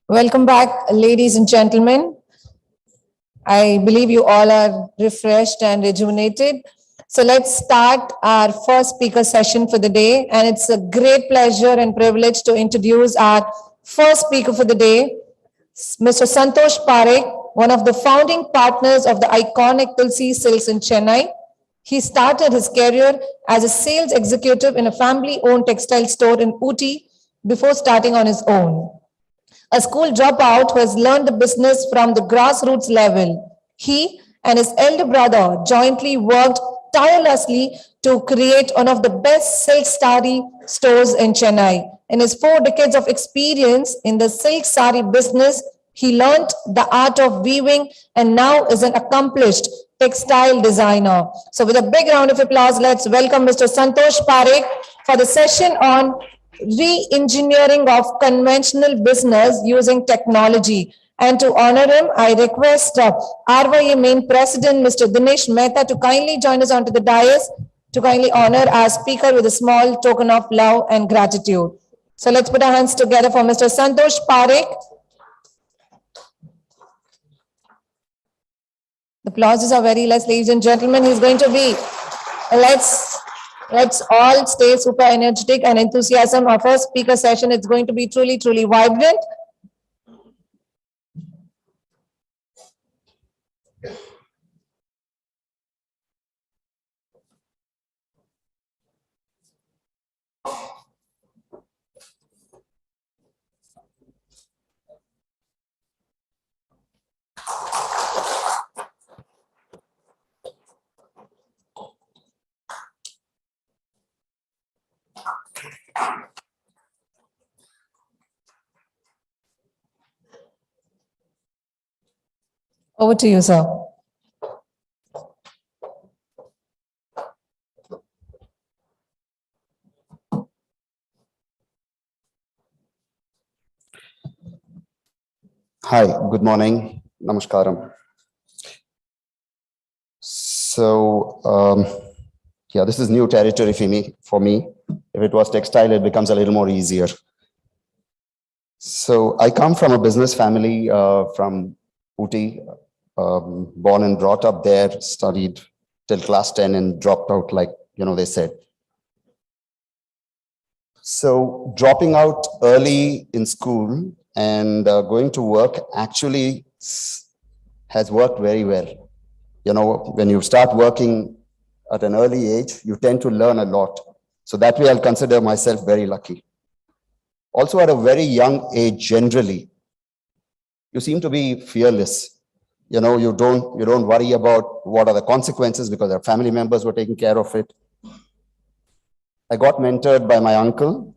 Welcome back, ladies and gentlemen. I believe you all are refreshed and rejuvenated. So let's start our first speaker session for the day. And it's a great pleasure and privilege to introduce our first speaker for the day, Mr. Santosh Parekh, one of the founding partners of the iconic Tulsi Silks in Chennai. He started his career as a sales executive in a family-owned textile store in Ooty before starting on his own. A school dropout who has learned the business from the grassroots level. He and his elder brother jointly worked tirelessly to create one of the best silk sari stores in Chennai. In his 4 decades of experience in the silk sari business, he learned the art of weaving and now is an accomplished textile designer. So with a big round of applause, let's welcome Mr. Santosh Parekh for the session on re-engineering of conventional business using technology. And to honor him, I request RYA main president, Mr. Dinesh Mehta, to kindly join us onto the dais to kindly honor our speaker with a small token of love and gratitude. So let's put our hands together for Mr. Santosh Parekh. The applauses are very less, ladies and gentlemen. He's going to be, let's all stay super energetic and enthusiasm. Our first speaker session is going to be truly, truly vibrant. Over to you, sir. Hi, good morning. Namaskaram. So, yeah, this is new territory for me. If it was textile, it becomes a little more easier. So I come from a business family from Ooty, born and brought up there, studied till class 10 and dropped out like, they said. So dropping out early in school and going to work actually has worked very well. When you start working at an early age, you tend to learn a lot. So that way I'll consider myself very lucky. Also at a very young age, generally, you seem to be fearless. You don't worry about what are the consequences because our family members were taking care of it. I got mentored by my uncle,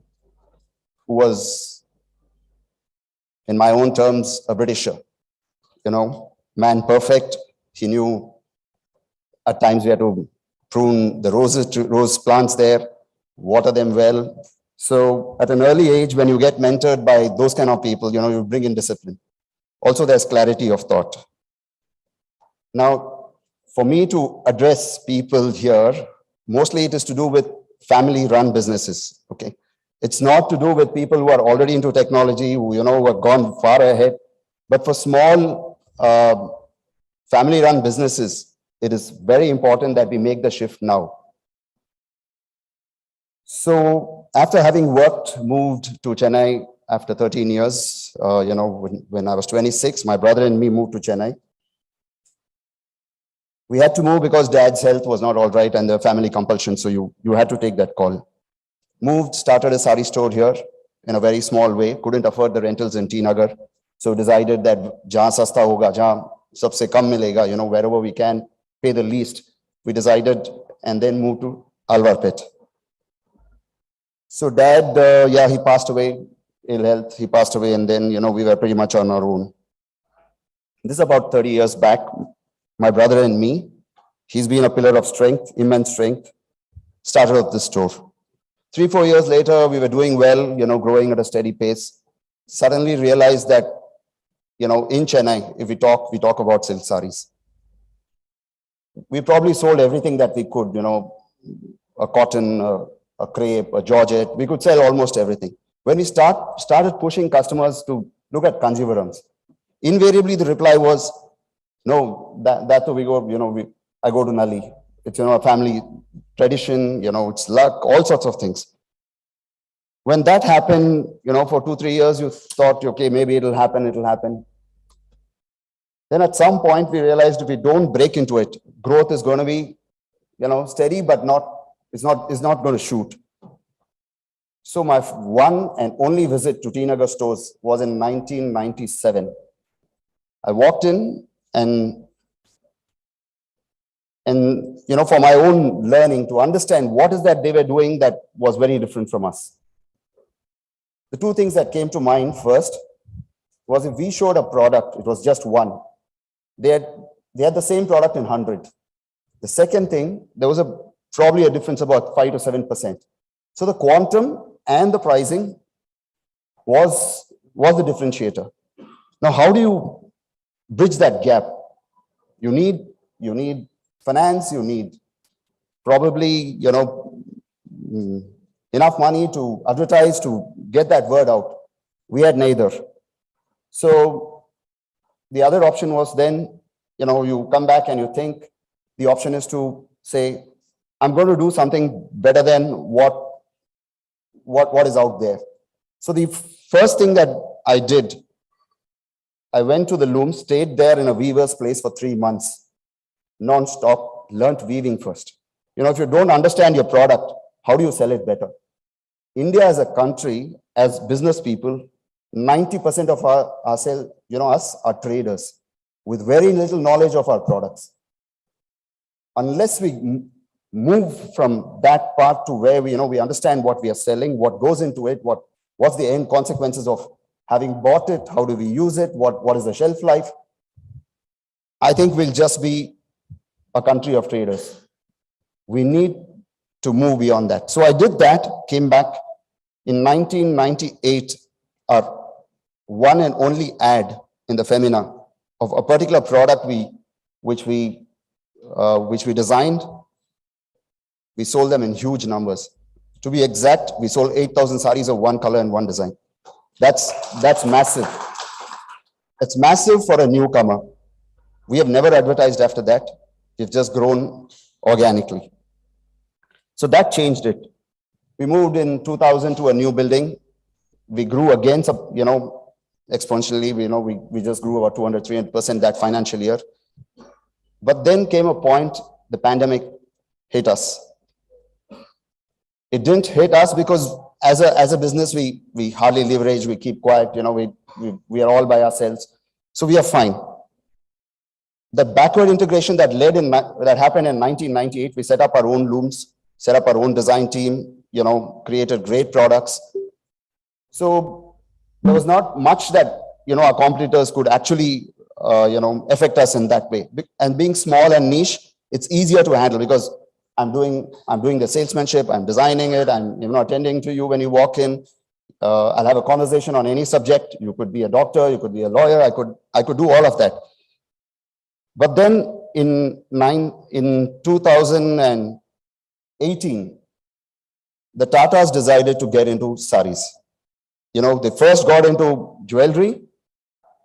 who was, in my own terms, a Britisher. Man perfect. He knew at times we had to prune the rose plants there, water them well. So at an early age, when you get mentored by those kind of people, you bring in discipline. Also, there's clarity of thought. Now, for me to address people here, mostly it is to do with family-run businesses, okay? It's not to do with people who are already into technology, who have gone far ahead. But for small family-run businesses, it is very important that we make the shift now. So after having moved to Chennai after 13 years, when I was 26, my brother and me moved to Chennai. We had to move because dad's health was not all right and the family compulsion. So you had to take that call. Moved, started a sari store here in a very small way. Couldn't afford the rentals in T Nagar. So decided that jahan sasta hoga, jahan sabse kam milega, wherever we can pay the least. We decided and then moved to Alwarpet. So dad, he passed away, ill health, he passed away, and then, we were pretty much on our own. This is about 30 years back. My brother and me, he's been a pillar of strength, immense strength. started up this store. 3-4 years later, we were doing well, growing at a steady pace. Suddenly realized that, in Chennai, if we talk about silk saris. We probably sold everything that we could, a cotton, a crepe, a georgette. We could sell almost everything. When we started pushing customers to look at Kanjivarams, invariably the reply was, no, that we go, I go to Nali. It's, a family tradition, it's luck, all sorts of things. When that happened, for 2-3 years, you thought, okay, maybe it'll happen. Then at some point, we realized if we don't break into it, growth is going to be, steady, but it's not going to shoot. So my one and only visit to T Nagar stores was in 1997. I walked in and for my own learning to understand what is that they were doing that was very different from us. The two things that came to mind first was if we showed a product, it was just one. They had the same product in 100. The second thing, there was probably a difference about 5 to 7%. So the quantum and the pricing was the differentiator. Now, how do you bridge that gap? You need finance, you need probably, enough money to advertise, to get that word out. We had neither. So the other option was then, you come back and you think the option is to say, I'm going to do something better than what is out there. So the first thing that I did, I went to the loom, stayed there in a weaver's place for 3 months, non-stop, learnt weaving first. If you don't understand your product, how do you sell it better? India as a country, as business people, 90% of our sales, us are traders with very little knowledge of our products. Unless we move from that part to where we understand what we are selling, what goes into it, what's the end consequences of having bought it, how do we use it, what is the shelf life, I think we'll just be a country of traders. We need to move beyond that. So I did that, came back. In 1998, our one and only ad in the Femina of a particular product which we designed, we sold them in huge numbers. To be exact, we sold 8,000 sarees of one color and one design. That's massive. It's massive for a newcomer. We have never advertised after that. We've just grown organically. So that changed it. We moved in 2000 to a new building. We grew again, exponentially. We just grew about 200-300% that financial year. But then came a point, the pandemic hit us. It didn't hit us because as a business, we hardly leverage, we keep quiet, we are all by ourselves. So we are fine. The backward integration that happened in 1998, we set up our own looms, set up our own design team, created great products. So there was not much that, our competitors could actually, affect us in that way. And being small and niche, it's easier to handle because I'm doing the salesmanship, I'm designing it, I'm attending to you when you walk in. I'll have a conversation on any subject. You could be a doctor, you could be a lawyer, I could do all of that. But then in 2018, the Tatas decided to get into saris. They first got into jewelry,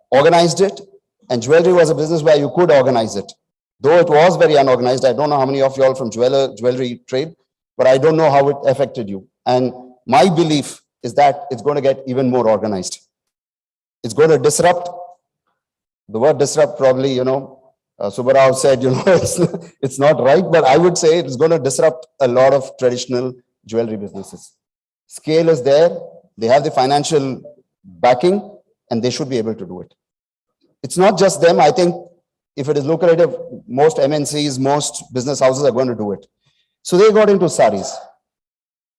organized it, and jewelry was a business where you could organize it. Though it was very unorganized, I don't know how many of you all from jewelry trade, but I don't know how it affected you. And my belief is that it's going to get even more organized. It's going to disrupt. The word disrupt probably, Subbarao said, it's not right, but I would say it's going to disrupt a lot of traditional jewelry businesses. Scale is there. They have the financial backing and they should be able to do it. It's not just them. I think if it is lucrative, most MNCs, most business houses are going to do it. So they got into saris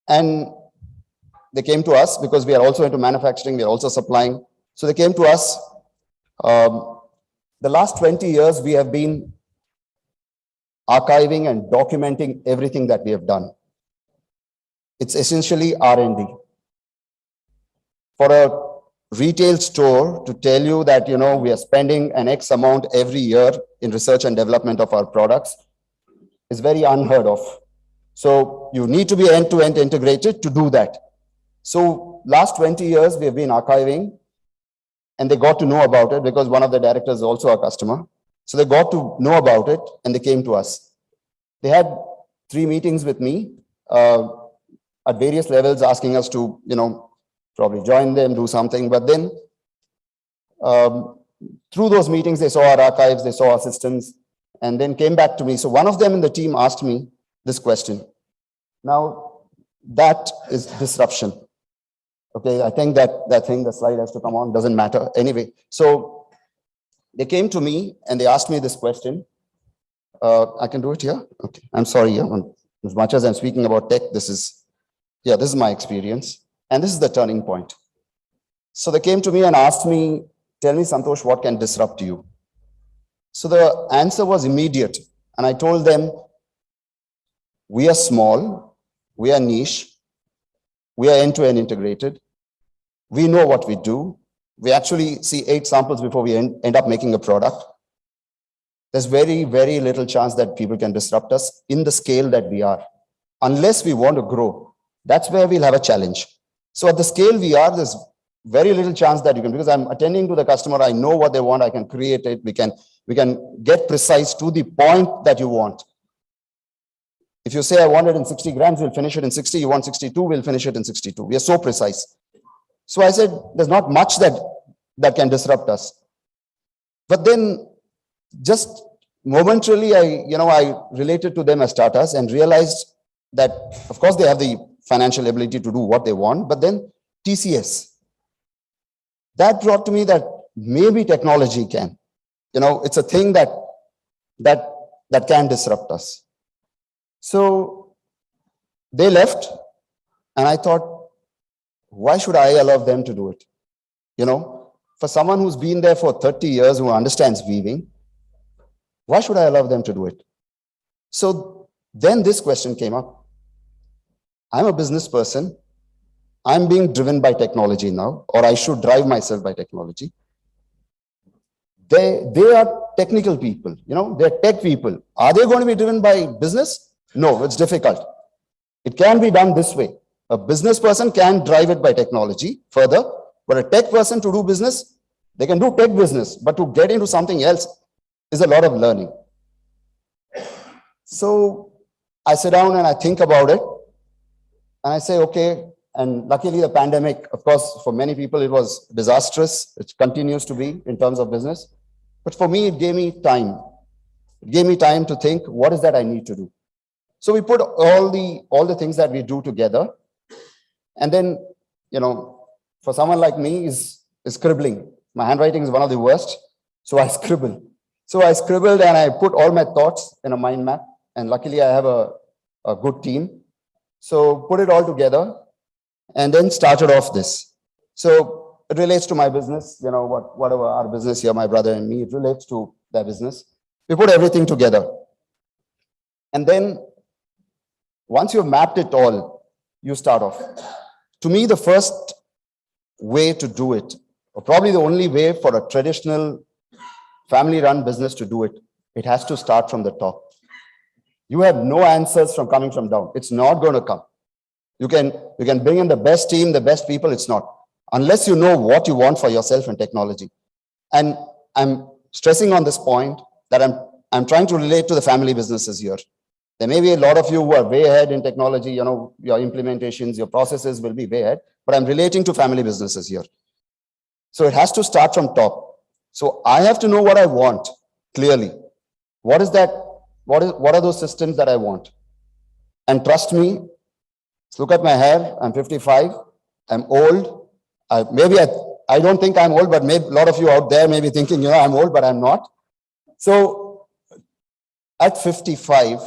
and they came to us because we are also into manufacturing. We are also supplying. So they came to us. The last 20 years, we have been archiving and documenting everything that we have done. It's essentially R&D. For a retail store to tell you that, we are spending an X amount every year in research and development of our products is very unheard of. So you need to be end-to-end integrated to do that. So last 20 years, we have been archiving, and they got to know about it because one of the directors is also a customer. So they got to know about it and they came to us. They had 3 meetings with me at various levels, asking us to, probably join them, do something. But then through those meetings, they saw our archives, they saw our systems, and then came back to me. So one of them in the team asked me this question. Now, that is disruption. Okay, I think the slide has to come on, doesn't matter. Anyway, so they came to me and they asked me this question. I can do it here? Okay, I'm sorry. As much as I'm speaking about tech, this is my experience. And this is the turning point. So they came to me and asked me, tell me, Santosh, what can disrupt you? So the answer was immediate. And I told them, we are small, we are niche, we are end-to-end integrated. We know what we do. We actually see 8 samples before we end up making a product. There's very, very little chance that people can disrupt us in the scale that we are. Unless we want to grow, that's where we'll have a challenge. So at the scale we are, there's very little chance that you can, because I'm attending to the customer, I know what they want, I can create it, we can get precise to the point that you want. If you say I want it in 60 grams, we'll finish it in 60. You want 62, we'll finish it in 62. We are so precise. So I said, there's not much that can disrupt us. But then just momentarily, I related to them as Tatas and realized that, of course, they have the financial ability to do what they want, but then TCS. That brought to me that maybe technology can. It's a thing that can disrupt us. So they left, and I thought, why should I allow them to do it? For someone who's been there for 30 years, who understands weaving, why should I allow them to do it? So then this question came up. I'm a business person. I'm being driven by technology now, or I should drive myself by technology. They are technical people, they're tech people. Are they going to be driven by business? No, it's difficult. It can be done this way. A business person can drive it by technology further, but a tech person to do business, they can do tech business, but to get into something else is a lot of learning. So I sit down and I think about it and I say, okay, and luckily the pandemic, of course, for many people, it was disastrous. It continues to be in terms of business. But for me, it gave me time. It gave me time to think, what is that I need to do? So we put all the things that we do together. And then, for someone like me is scribbling. My handwriting is one of the worst. So I scribble. So I scribbled and I put all my thoughts in a mind map. And luckily I have a good team. So put it all together and then started off this. So it relates to my business, whatever our business here, my brother and me, it relates to their business. We put everything together. And then once you've mapped it all, you start off. To me, the first way to do it, or probably the only way for a traditional family-run business to do it, it has to start from the top. You have no answers from coming from down. It's not going to come. You can bring in the best team, the best people, it's not. Unless you know what you want for yourself in technology. And I'm stressing on this point that I'm trying to relate to the family businesses here. There may be a lot of you who are way ahead in technology, your implementations, your processes will be way ahead, but I'm relating to family businesses here. So it has to start from top. So I have to know what I want clearly. What is that? What are those systems that I want? And trust me, look at my hair. I'm 55. I'm old. I don't think I'm old, but maybe a lot of you out there may be thinking, I'm old, but I'm not. So at 55,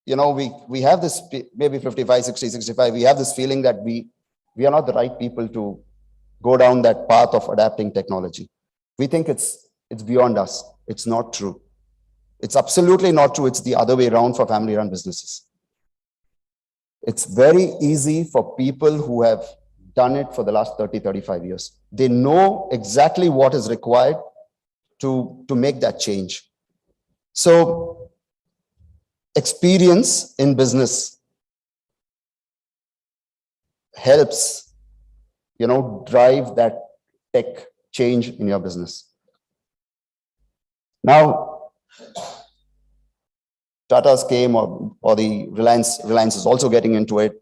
we have this, maybe 55, 60, 65, we have this feeling that we are not the right people to go down that path of adapting technology. We think it's beyond us. It's not true. It's absolutely not true. It's the other way around for family-run businesses. It's very easy for people who have done it for the last 30, 35 years. They know exactly what is required to make that change. So experience in business helps, drive that tech change in your business. Now, Tata's came or the Reliance is also getting into it.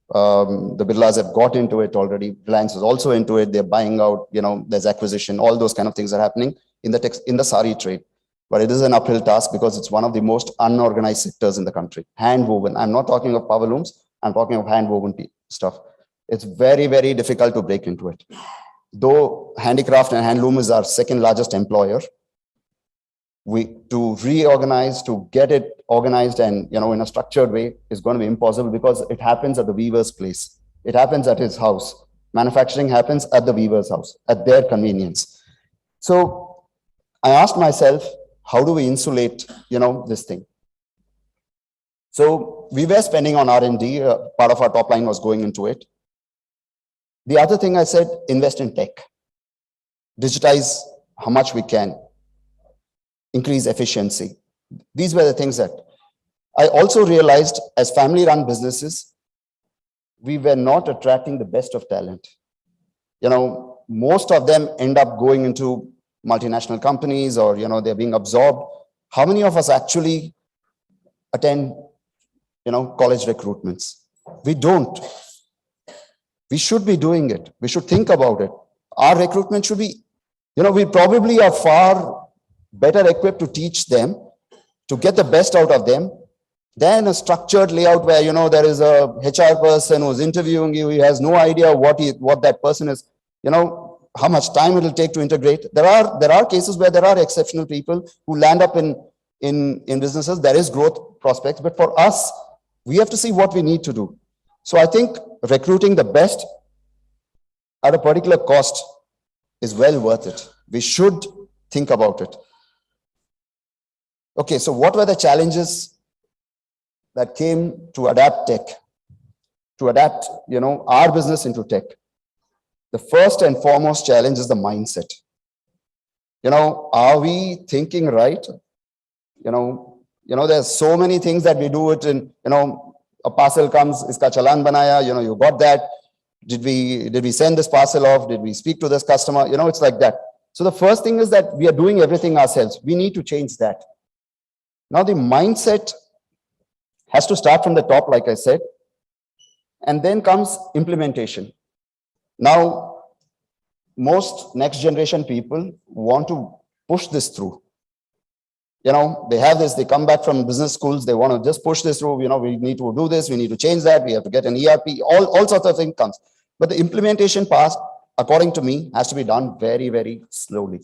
The Birlas have got into it already. Reliance is also into it. They're buying out, there's acquisition, all those kind of things are happening in the sari trade. But it is an uphill task because it's one of the most unorganized sectors in the country. Hand woven. I'm not talking of power looms. I'm talking of hand woven stuff. It's very, very difficult to break into it. Though handicraft and handloom is our second largest employer, to reorganize, to get it organized and, in a structured way is going to be impossible because it happens at the weaver's place. It happens at his house. Manufacturing happens at the weaver's house, at their convenience. So I asked myself, how do we insulate, this thing? So we were spending on R&D, part of our top line was going into it. The other thing I said, invest in tech, digitize how much we can, increase efficiency. These were the things that I also realized as family-run businesses, we were not attracting the best of talent. Most of them end up going into multinational companies or, they're being absorbed. How many of us actually attend, college recruitments? We don't. We should be doing it. We should think about it. Our recruitment should be, we probably are far better equipped to teach them, to get the best out of them, than a structured layout where, there is a HR person who's interviewing you. He has no idea what that person is, how much time it will take to integrate. There are cases where there are exceptional people who land up in businesses. There is growth prospects, but for us, we have to see what we need to do. So I think recruiting the best at a particular cost is well worth it. We should think about it. Okay, so what were the challenges that came to adapt tech, to adapt, our business into tech? The first and foremost challenge is the mindset. Are we thinking right? There's so many things that we do it in, a parcel comes, iska chalan banaya, you got that. Did we send this parcel off? Did we speak to this customer? It's like that. So the first thing is that we are doing everything ourselves. We need to change that. Now the mindset has to start from the top, like I said, and then comes implementation. Now, most next generation people want to push this through. They have this, they come back from business schools, they want to just push this through, we need to do this, we need to change that, we have to get an ERP, all sorts of things comes. But the implementation part, according to me, has to be done very, very slowly.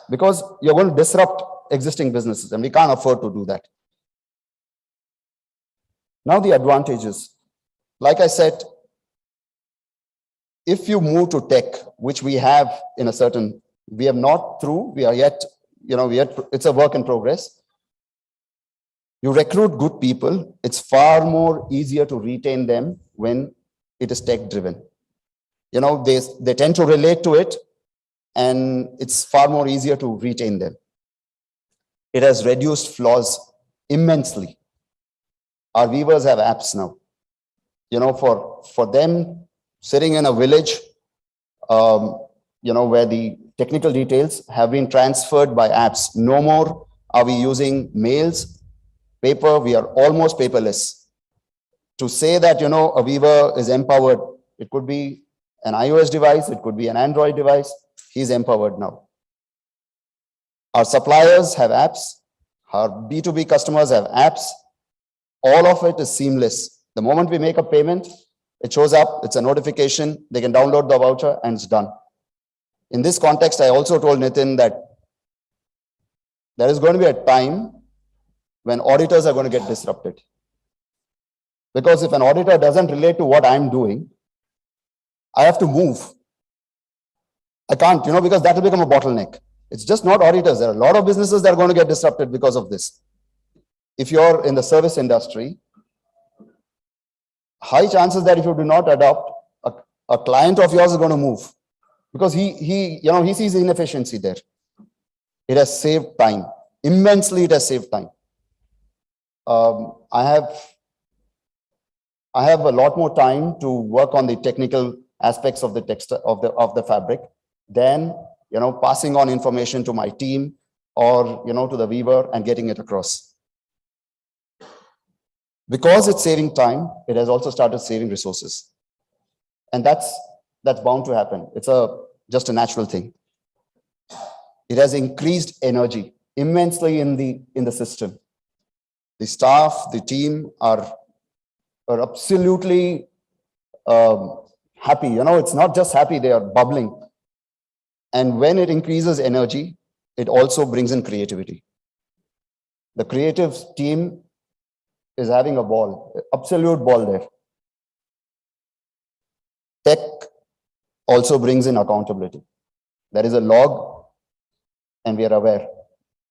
Because you're going to disrupt existing businesses and we can't afford to do that. Now the advantages. Like I said, if you move to tech, which we have in a certain, we have not through, we are yet, it's a work in progress. You recruit good people, it's far more easier to retain them when it is tech driven. They tend to relate to it and it's far more easier to retain them. It has reduced flaws immensely. Our weavers have apps now. For them sitting in a village, where the technical details have been transferred by apps. No more are we using mails, paper, we are almost paperless. To say that, a weaver is empowered, it could be an iOS device, it could be an Android device, he's empowered now. Our suppliers have apps, our B2B customers have apps, all of it is seamless. The moment we make a payment, it shows up, it's a notification, they can download the voucher and it's done. In this context, I also told Nitin that there is going to be a time when auditors are going to get disrupted. Because if an auditor doesn't relate to what I'm doing, I have to move. I can't, because that will become a bottleneck. It's just not auditors. There are a lot of businesses that are going to get disrupted because of this. If you're in the service industry, high chances that if you do not adopt, a client of yours is going to move because he sees inefficiency there. It has saved time. Immensely, it has saved time. I have a lot more time to work on the technical aspects of the textile of the fabric than passing on information to my team or to the weaver and getting it across. Because it's saving time, it has also started saving resources, and that's bound to happen. It's just a natural thing. It has increased energy immensely in the system. The staff, the team are absolutely happy. It's not just happy, they are bubbling. And when it increases energy, it also brings in creativity. The creative team is having a ball, absolute ball there. Tech also brings in accountability. There is a log and we are aware.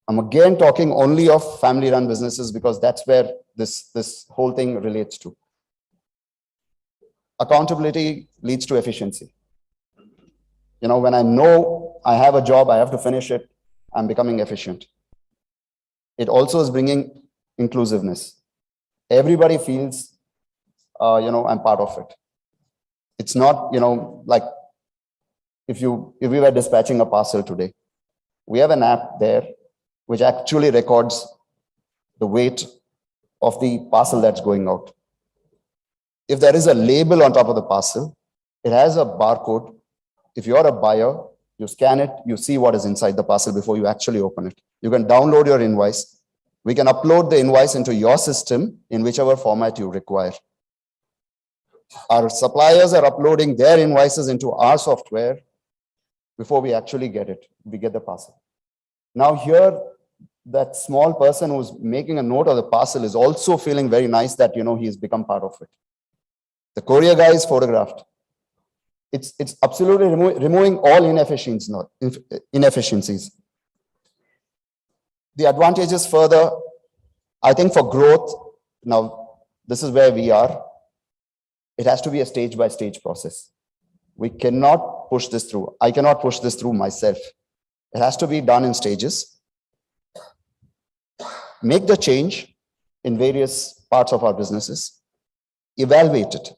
I'm again talking only of family-run businesses because that's where this whole thing relates to. Accountability leads to efficiency. When I know I have a job, I have to finish it, I'm becoming efficient. It also is bringing inclusiveness. Everybody feels, I'm part of it. It's not, like if we were dispatching a parcel today, we have an app there which actually records the weight of the parcel that's going out. If there is a label on top of the parcel, it has a barcode. If you're a buyer, you scan it, you see what is inside the parcel before you actually open it. You can download your invoice. We can upload the invoice into your system in whichever format you require. Our suppliers are uploading their invoices into our software before we actually get it. We get the parcel. Now here, that small person who's making a note of the parcel is also feeling very nice that, he's become part of it. The courier guy is photographed. It's absolutely removing all inefficiencies. The advantages further, I think for growth, now this is where we are. It has to be a stage-by-stage process. We cannot push this through. I cannot push this through myself. It has to be done in stages. Make the change in various parts of our businesses. Evaluate it.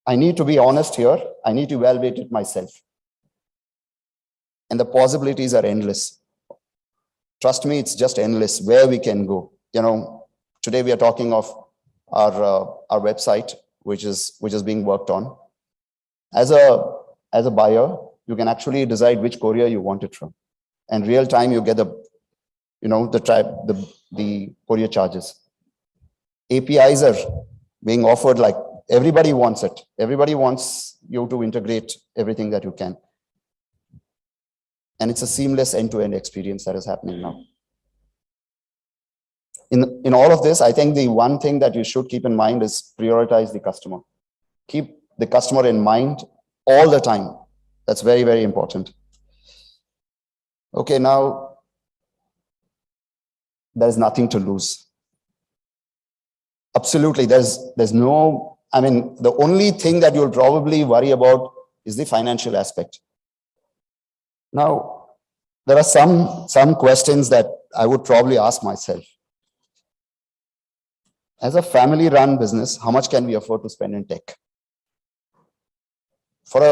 I need to be honest here. I need to evaluate it myself. And the possibilities are endless. Trust me, it's just endless where we can go. Today we are talking of our website, which is being worked on. As a buyer, you can actually decide which courier you want it from. And real time, you get the courier charges. APIs are being offered, like everybody wants it. Everybody wants you to integrate everything that you can. And it's a seamless end-to-end experience that is happening now. In all of this, I think the one thing that you should keep in mind is prioritize the customer. Keep the customer in mind all the time. That's very, very important. Okay, now there's nothing to lose. Absolutely, there's no, the only thing that you'll probably worry about is the financial aspect. Now, there are some questions that I would probably ask myself. As a family-run business, how much can we afford to spend in tech? For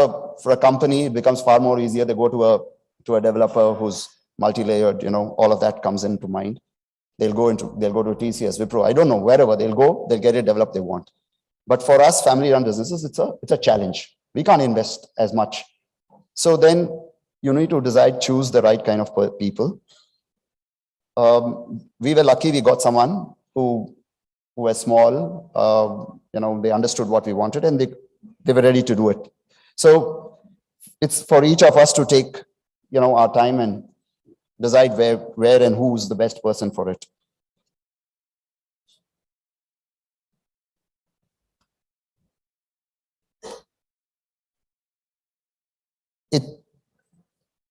a company, it becomes far more easier. They go to a developer who's multi-layered, all of that comes into mind. They'll go to TCS, Wipro, I don't know, wherever they'll go, they'll get it developed they want. But for us family-run businesses, it's a challenge. We can't invest as much. So then you need to choose the right kind of people. We were lucky we got someone who was small, they understood what we wanted and they were ready to do it. So it's for each of us to take, our time and decide where and who's the best person for it.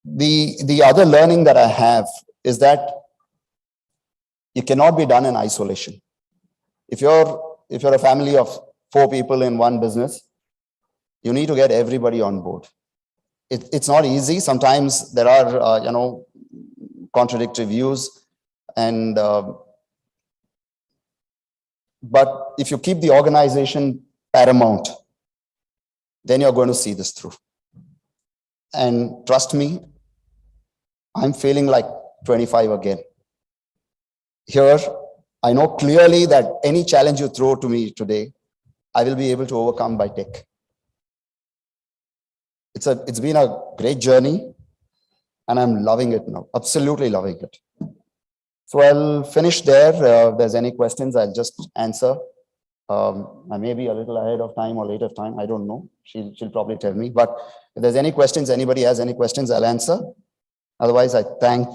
The other learning that I have is that it cannot be done in isolation. If you're a family of 4 people in one business, you need to get everybody on board. It's not easy. Sometimes there are, contradictory views, and but if you keep the organization paramount, then you're going to see this through. And trust me, I'm feeling like 25 again. Here, I know clearly that any challenge you throw to me today, I will be able to overcome by tech. It's been a great journey, and I'm loving it now, absolutely loving it. So I'll finish there. If there's any questions, I'll just answer. I may be a little ahead of time or late of time, I don't know. She'll probably tell me. But if there's any questions, anybody has any questions, I'll answer. Otherwise, I thank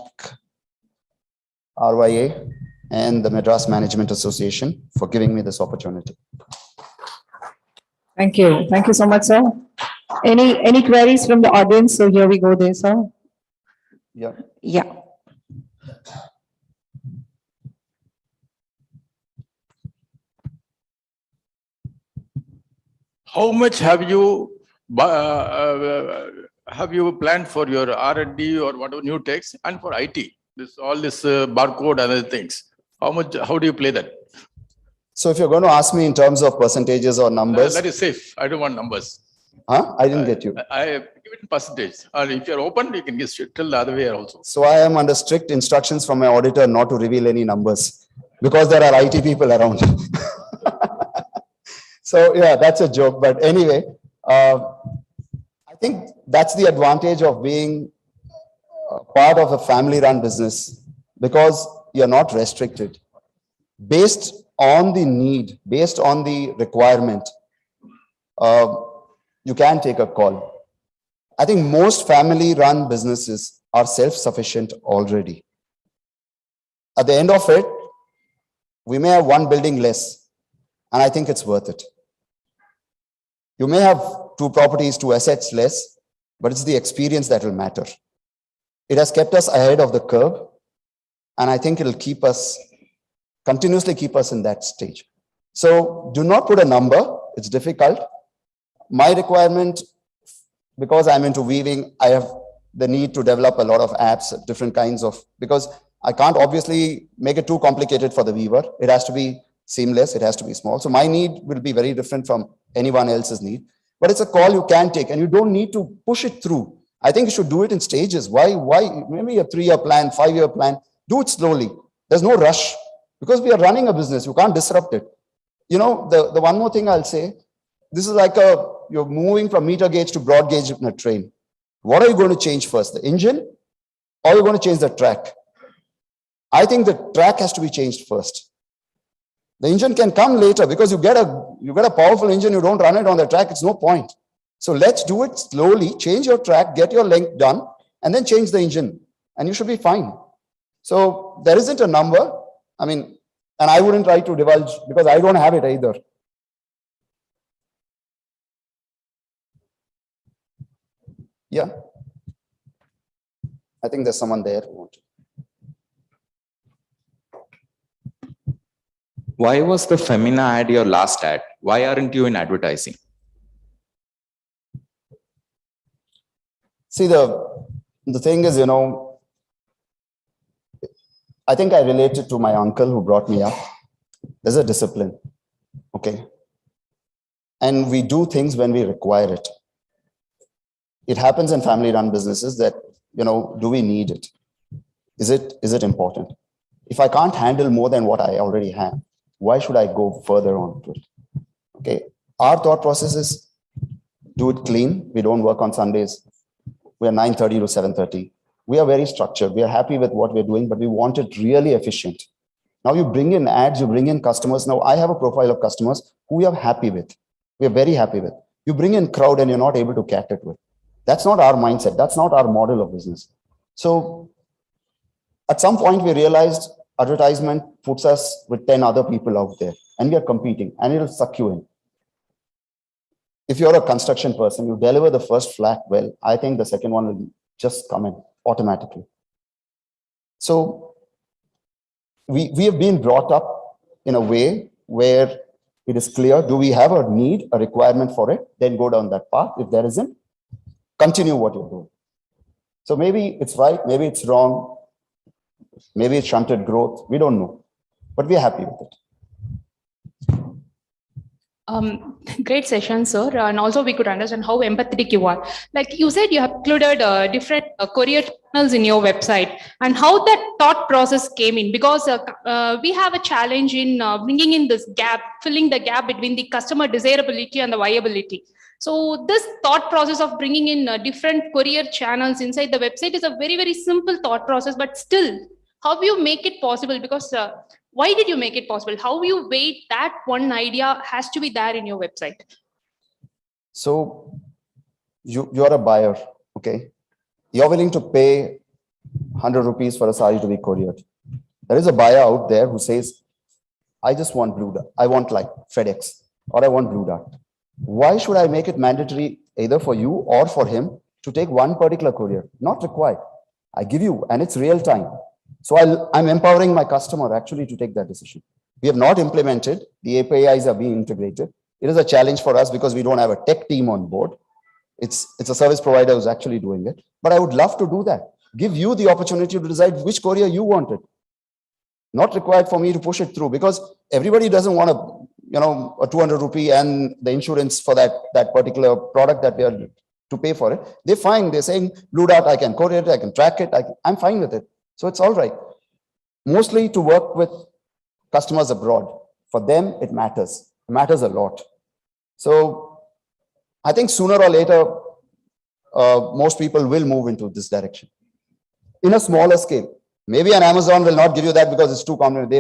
RYA and the Madras Management Association for giving me this opportunity. Thank you. Thank you so much, sir. Any queries from the audience? So here we go there, sir. Yeah. Yeah. How much have you planned for your R&D or whatever new techs and for IT? All this barcode and other things. How do you play that? So if you're going to ask me in terms of percentages or numbers. That is safe. I don't want numbers. Huh? I didn't get you. I give it in percentage. Or if you're open, you can just tell the other way also. So I am under strict instructions from my auditor not to reveal any numbers because there are IT people around. So yeah, that's a joke. But anyway, I think that's the advantage of being part of a family-run business, because you're not restricted. Based on the need, based on the requirement, you can take a call. I think most family-run businesses are self-sufficient already. At the end of it, we may have one building less, and I think it's worth it. You may have 2 properties, 2 assets less, but it's the experience that will matter. It has kept us ahead of the curve, and I think it'll keep us, continuously keep us in that stage. So do not put a number. It's difficult. My requirement, because I'm into weaving, I have the need to develop a lot of apps, different kinds of, because I can't obviously make it too complicated for the weaver. It has to be seamless. It has to be small. So my need will be very different from anyone else's need, but it's a call you can take, and you don't need to push it through. I think you should do it in stages. Why? Maybe a 3-year plan, 5-year plan, do it slowly. There's no rush, because we are running a business. You can't disrupt it. You know, the one more thing I'll say, this is like you're moving from meter gauge to broad gauge in a train. What are you going to change first, the engine, or you're going to change the track? I think the track has to be changed first. The engine can come later, because you get a powerful engine, you don't run it on the track, it's no point. So let's do it slowly, change your track, get your length done, and then change the engine, and you should be fine. So there isn't a number. I mean, and I wouldn't try to divulge, because I don't have it either. Yeah. I think there's someone there who wants to. Why was the Femina ad your last ad? Why aren't you in advertising? See, the thing is, you know, I think I related to my uncle who brought me up. There's a discipline, okay? And we do things when we require it. It happens in family-run businesses that, you know, do we need it? Is it important? If I can't handle more than what I already have, why should I go further on to it? Okay, our thought process is do it clean. We don't work on Sundays. We're 9:30 to 7:30. We are very structured. We are happy with what we're doing, but we want it really efficient. Now you bring in ads, you bring in customers. Now I have a profile of customers who we are happy with. We are very happy with. You bring in crowd and you're not able to cater to it. That's not our mindset. That's not our model of business. So at some point we realized advertisement puts us with 10 other people out there, and we are competing, and it'll suck you in. If you're a construction person, you deliver the first flat well, I think the second one will just come in automatically. So we have been brought up in a way where It is clear. Do we have a need, a requirement for it? Then go down that path. If there isn't, continue what you're doing. So maybe it's right, maybe it's wrong, maybe it's shunted growth. We don't know, but we're happy with it. Great session, sir. And also we could understand how empathetic you are. Like you said, you have included different courier channels in your website and how that thought process came in, because we have a challenge in bringing in this gap, filling the gap between the customer desirability and the viability. So this thought process of bringing in different courier channels inside the website is a very, very simple thought process, but still, how do you make it possible? Because why did you make it possible? How you weigh that one idea has to be there in your website? So you're a buyer, okay? You're willing to pay 100 rupees for a sari to be couriered. There is a buyer out there who says, I just want Blue Dart. I want like FedEx, or I want Blue Dart. Why should I make it mandatory either for you or for him to take one particular courier? Not required. I give you, and it's real time. So I'm empowering my customer actually to take that decision. We have not implemented, the APIs are being integrated. It is a challenge for us because we don't have a tech team on board. It's a service provider who's actually doing it. But I would love to do that. Give you the opportunity to decide which courier you wanted. Not required for me to push it through, because everybody doesn't want a 200 rupee and the insurance for that particular product that they are to pay for it. They're fine. They're saying, Blue Dart, I can courier it, I can track it. I'm fine with it. So it's all right. Mostly to work with customers abroad. For them, it matters. It matters a lot. So I think sooner or later, most people will move into this direction. In a smaller scale. Maybe an Amazon will not give you that because it's too common.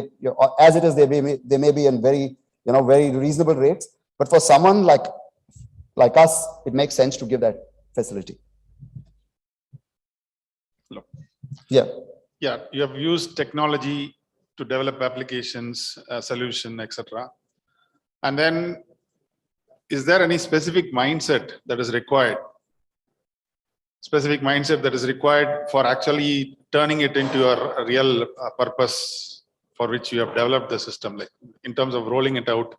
As it is, they may be in very reasonable rates. But for someone like us, it makes sense to give that facility. Hello. Yeah. Yeah, you have used technology to develop applications, solution, etc. And then, is there any specific mindset that is required? Specific mindset that is required for actually turning it into a real purpose for which you have developed the system, like in terms of rolling it out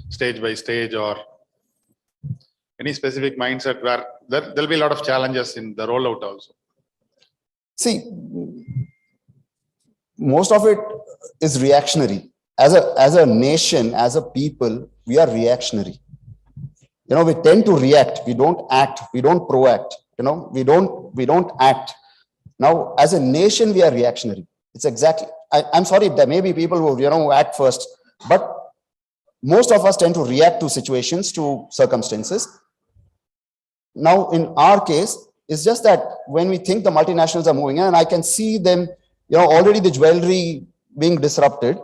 stage by stage, or any specific mindset where there'll be a lot of challenges in the rollout also? See, most of it is reactionary. As a nation, as a people, we are reactionary. We tend to react. We don't act. We don't proact. We don't act. Now, as a nation, we are reactionary. It's exactly. I'm sorry, there may be people who act first, but most of us tend to react to situations, to circumstances. Now, in our case, it's just that when we think the multinationals are moving in, and I can see them, already the jewelry being disrupted,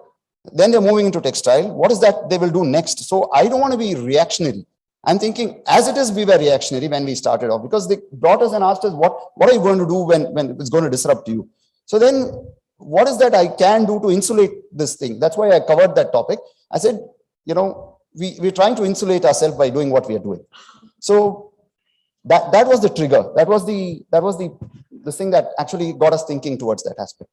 then they're moving into textile. What is that they will do next? So I don't want to be reactionary. I'm thinking, as it is, we were reactionary when we started off, because they brought us and asked us, what are you going to do when it's going to disrupt you? So then, what is that I can do to insulate this thing? That's why I covered that topic. I said, we're trying to insulate ourselves by doing what we are doing. So that was the trigger. That was the thing that actually got us thinking towards that aspect.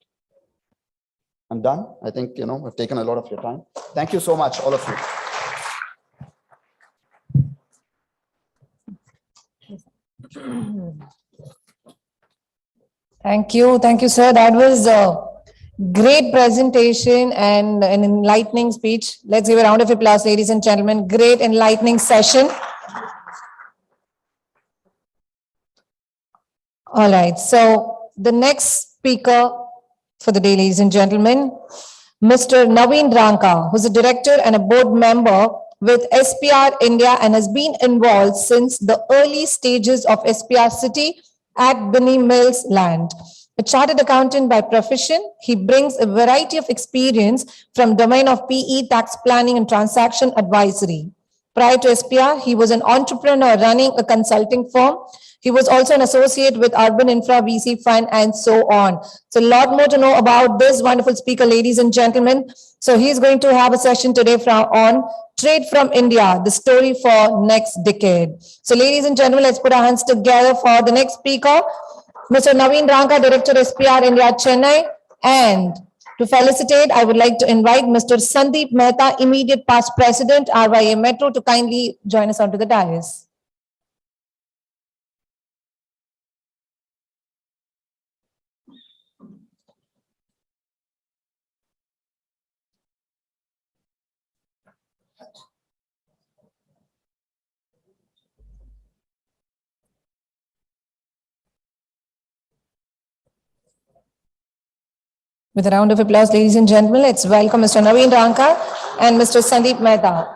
I'm done. I think, I've taken a lot of your time. Thank you so much, all of you. Thank you, sir. That was a great presentation and an enlightening speech. Let's give a round of applause, ladies and gentlemen. Great enlightening session. All right, so the next speaker for the day, ladies and gentlemen, Mr. Naveen Ranka, who's a director and a board member with SPR India and has been involved since the early stages of SPR City at Binny Mills land. A chartered accountant by profession, he brings a variety of experience from domain of PE, tax planning and transaction advisory. Prior to SPR, he was an entrepreneur running a consulting firm. He was also an associate with Urban Infra VC Fund and so on. So a lot more to know about this wonderful speaker, ladies and gentlemen. So he's going to have a session today on Trade from India, the story for next decade. So ladies and gentlemen, let's put our hands together for the next speaker, Mr. Naveen Ranka, Director SPR India, Chennai, and To felicitate, I would like to invite Mr. Sandeep Mehta, immediate past president, RYA Metro, to kindly join us onto the dais. With a round of applause, ladies and gentlemen, let's welcome Mr. Naveen Rankar and Mr. Sandeep Mehta.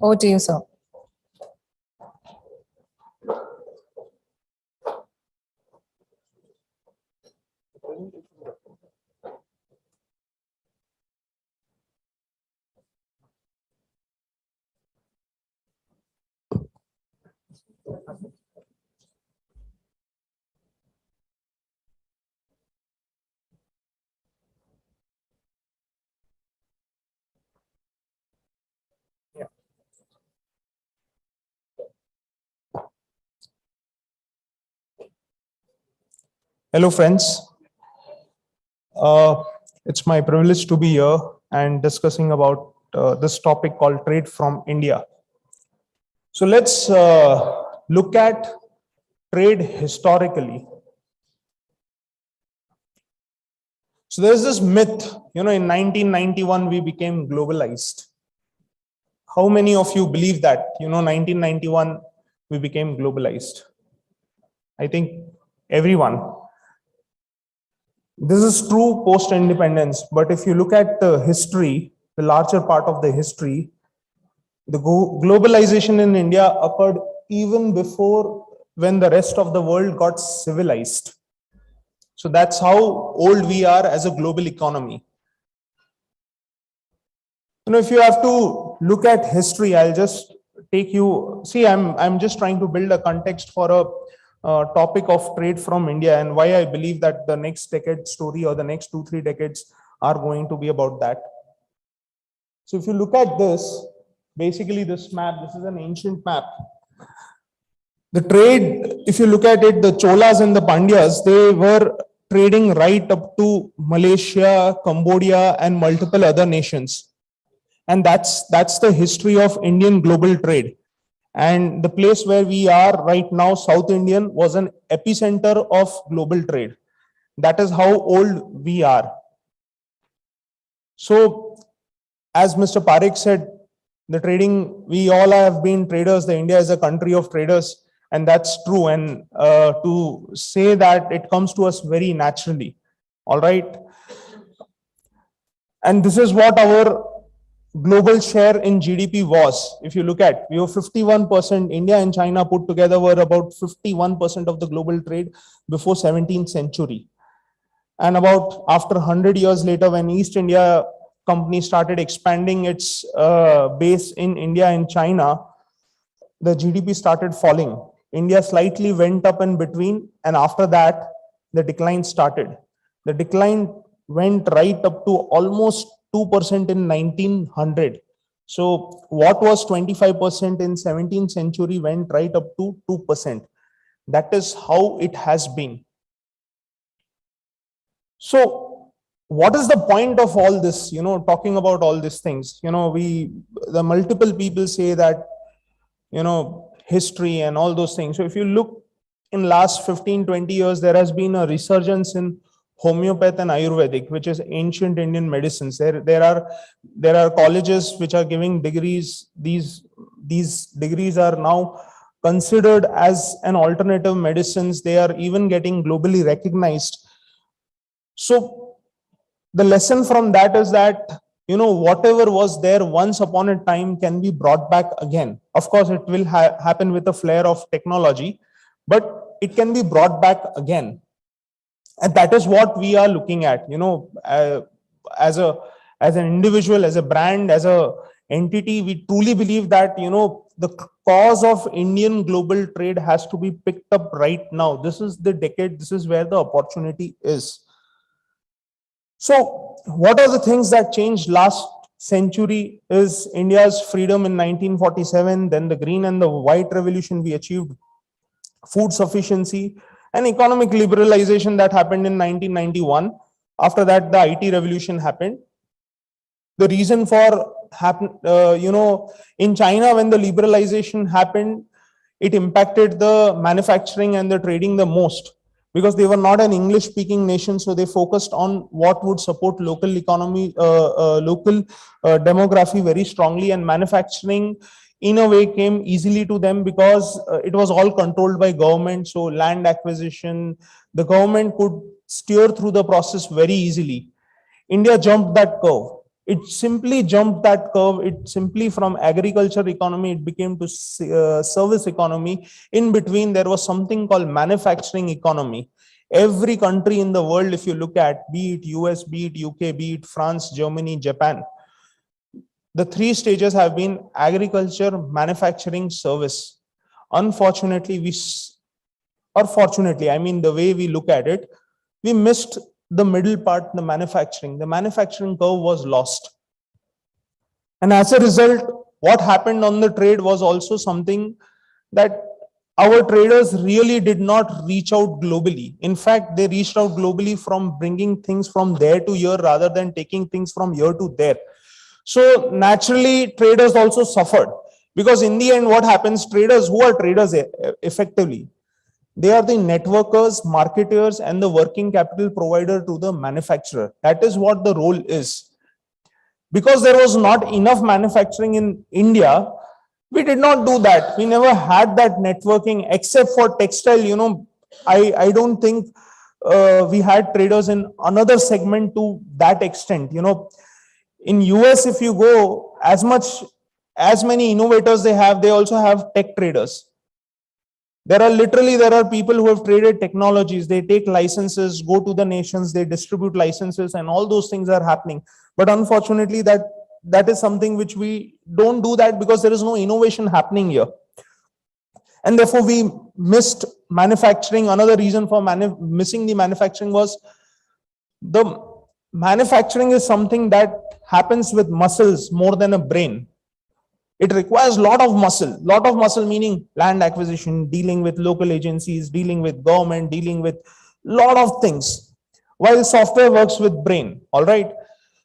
Over to you, sir. Hello, friends. It's my privilege to be here and discussing about this topic called trade from India. So let's look at trade historically. So there's this myth, in 1991 we became globalized. How many of you believe that, 1991 we became globalized? I think everyone. This is true post-independence, but if you look at the history, the larger part of the history, the globalization in India occurred even before when the rest of the world got civilized. So that's how old we are as a global economy. If you have to look at history, I'll just take you, see, I'm just trying to build a context for a topic of trade from India and why I believe that the next decade story or the next 2-3 decades are going to be about that. So if you look at this, basically this map, this is an ancient map. The trade, if you look at it, the Cholas and the Pandyas, they were trading right up to Malaysia, Cambodia, and multiple other nations. And that's the history of Indian global trade. And the place where we are right now, South Indian, was an epicenter of global trade. That is how old we are. So, as Mr. Parekh said, the trading, we all have been traders. The India is a country of traders, and that's true. And to say that, it comes to us very naturally. All right. And this is what our global share in GDP was. If you look at, we were 51%, India and China put together were about 51% of the global trade before 17th century. And about after 100 years later, when East India Company started expanding its base in India and China, the GDP started falling. India slightly went up in between, and after that, the decline started. The decline went right up to almost 2% in 1900. So what was 25% in 17th century went right up to 2%. That is how it has been. So what is the point of all this, talking about all these things? The multiple people say that, history and all those things. So if you look in last 15-20 years, there has been a resurgence in homeopathy and Ayurvedic, which is ancient Indian medicines. There are colleges which are giving degrees. These degrees are now considered as an alternative medicines. They are even getting globally recognized. So the lesson from that is that, whatever was there once upon a time can be brought back again. Of course, it will happen with a flare of technology, but it can be brought back again. And that is what we are looking at, as an individual, as a brand, as a entity. We truly believe that, the cause of Indian global trade has to be picked up right now. This is the decade. This is where the opportunity is. So what are the things that changed last century is India's freedom in 1947, then the green and the white revolution. We achieved food sufficiency and economic liberalization that happened in 1991. After that, the IT revolution happened. The reason for in China, when the liberalization happened, it impacted the manufacturing and the trading the most, because they were not an English speaking nation. So they focused on what would support local economy, local demography very strongly, and manufacturing in a way came easily to them because it was all controlled by government. So land acquisition, the government could steer through the process very easily. India jumped that curve. It simply jumped that curve. It simply, from agriculture economy, it became to service economy. In between, there was something called manufacturing economy. Every country in the world, if you look at, be it US, be it UK, be it France, Germany, Japan, the three stages have been agriculture, manufacturing, service. Unfortunately, fortunately, I mean, the way we look at it, we missed the middle part, the manufacturing. The manufacturing curve was lost. And as a result, what happened on the trade was also something that our traders really did not reach out globally. In fact, they reached out globally from bringing things from there to here rather than taking things from here to there. So naturally, traders also suffered, because in the end, what happens, traders, who are traders effectively? They are the networkers, marketers, and the working capital provider to the manufacturer. That is what the role is. Because there was not enough manufacturing in India, we did not do that. We never had that networking, except for textile. I don't think we had traders in another segment to that extent. In US, if you go, as many innovators they have, they also have tech traders. There are people who have traded technologies. They take licenses, go to the nations, they distribute licenses, and all those things are happening. But unfortunately, that is something which we don't do that, because there is no innovation happening here. And therefore, we missed manufacturing. Another reason for missing the manufacturing was the manufacturing is something that happens with muscles more than a brain. It requires a lot of muscle meaning land acquisition, dealing with local agencies, dealing with government, dealing with lot of things, while software works with brain. All right.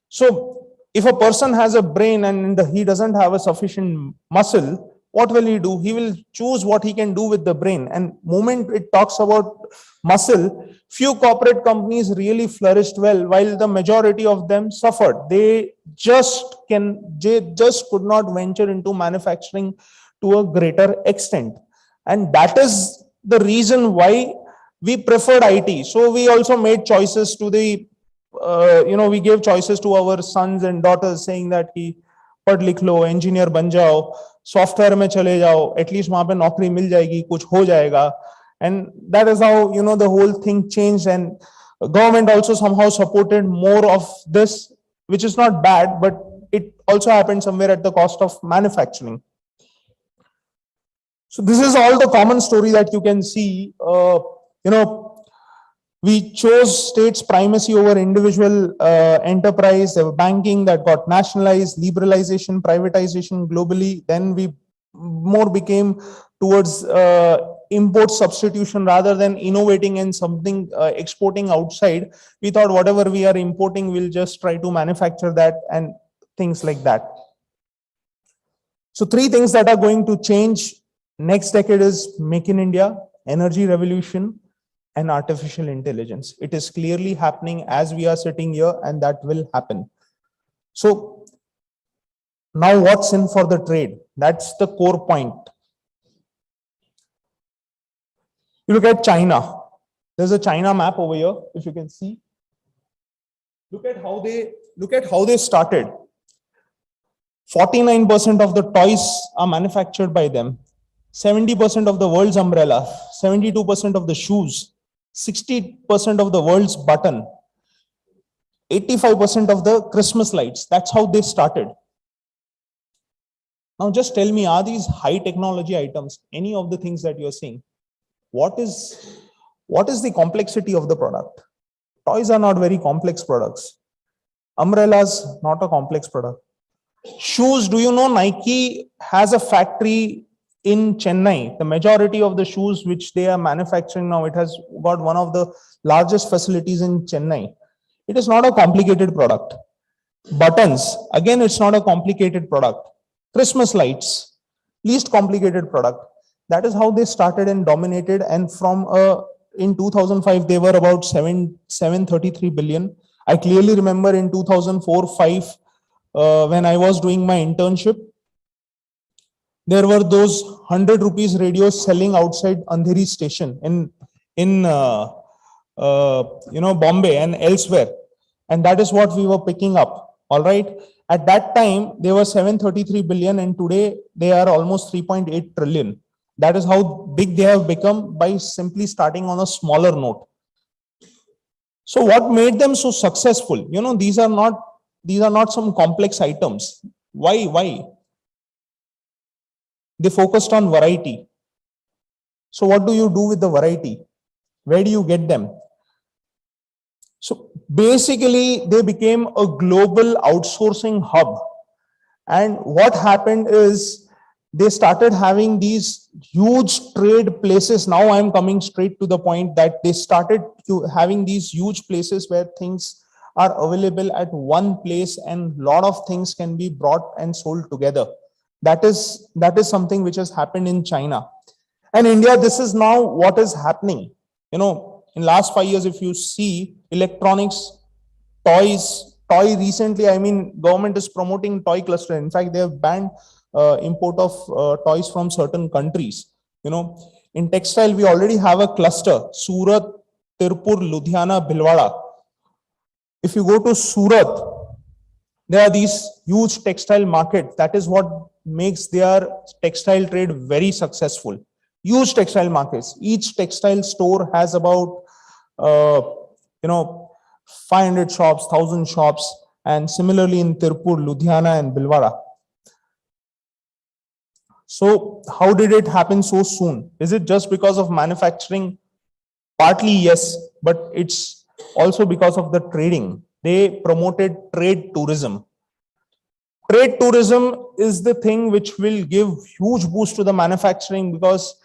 So if a person has a brain and he doesn't have a sufficient muscle, what will he do? He will choose what he can do with the brain. And moment it talks about muscle, few corporate companies really flourished well, while the majority of them suffered. They just could not venture into manufacturing to a greater extent. And that is the reason why we preferred IT. So we also made choices to the, we gave choices to our sons and daughters, saying that he पढ़ लिख लो, engineer बन जाओ, software में चले जाओ, at least वहां पे नौकरी मिल जाएगी, कुछ हो जाएगा. And that is how, the whole thing changed. And government also somehow supported more of this, which is not bad, but it also happened somewhere at the cost of manufacturing. So this is all the common story that you can see. We chose states' primacy over individual enterprise. There were banking that got nationalized, liberalization, privatization globally. Then we more became towards import substitution rather than innovating in something, exporting outside. We thought whatever we are importing, we'll just try to manufacture that and things like that. So 3 things that are going to change next decade is Make in India, energy revolution, and artificial intelligence. It is clearly happening as we are sitting here, and that will happen. So now what's in for the trade? That's the core point. You look at China. There's a China map over here, if you can see. Look at how they started. 49% of the toys are manufactured by them. 70% of the world's umbrella, 72% of the shoes. 60% of the world's button, 85% of the Christmas lights. That's how they started. Now just tell me, are these high technology items, any of the things that you're seeing? What is the complexity of the product? Toys are not very complex products. Umbrellas, not a complex product. Shoes, do you know Nike has a factory in Chennai? The majority of the shoes which they are manufacturing now, it has got one of the largest facilities in Chennai. It is not a complicated product. Buttons, again, it's not a complicated product. Christmas lights, least complicated product. That is how they started and dominated. And from in 2005, they were about 733 billion. I clearly remember in 2004-5, when I was doing my internship, there were those 100 rupees radios selling outside Andheri station in Bombay and elsewhere. And that is what we were picking up. All right. At that time, they were 733 billion, and today they are almost 3.8 trillion. That is how big they have become by simply starting on a smaller note. So what made them so successful? You know, these are not some complex items. Why? They focused on variety. So what do you do with the variety? Where do you get them? So basically, they became a global outsourcing hub. And what happened is they started having these huge trade places. Now I'm coming straight to the point that they started having these huge places where things are available at one place and a lot of things can be brought and sold together. That is something which has happened in China. And India, this is now what is happening. You know, in last 5 years, if you see electronics, toy recently, I mean, government is promoting toy cluster. In fact, they have banned import of toys from certain countries. You know, in textile, we already have a cluster, Surat, Tirupur, Ludhiana, Bhilwara. If you go to Surat, there are these huge textile markets. That is what makes their textile trade very successful. Huge textile markets. Each textile store has about 500 shops, 1,000 shops, and similarly in Tirupur, Ludhiana, and Bhilwara. So how did it happen so soon? Is it just because of manufacturing? Partly yes, but it's also because of the trading. They promoted trade tourism. Trade tourism is the thing which will give huge boost to the manufacturing, because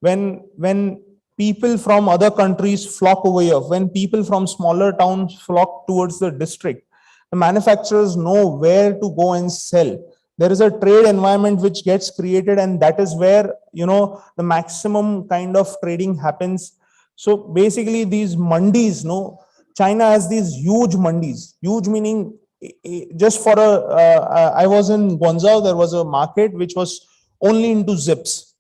when people from other countries flock over here, when people from smaller towns flock towards the district, the manufacturers know where to go and sell. There is a trade environment which gets created, and that is where, you know, the maximum kind of trading happens. So basically these mandis, China has these huge mandis, huge meaning just for I was in Guangzhou, there was a market which was only into zips.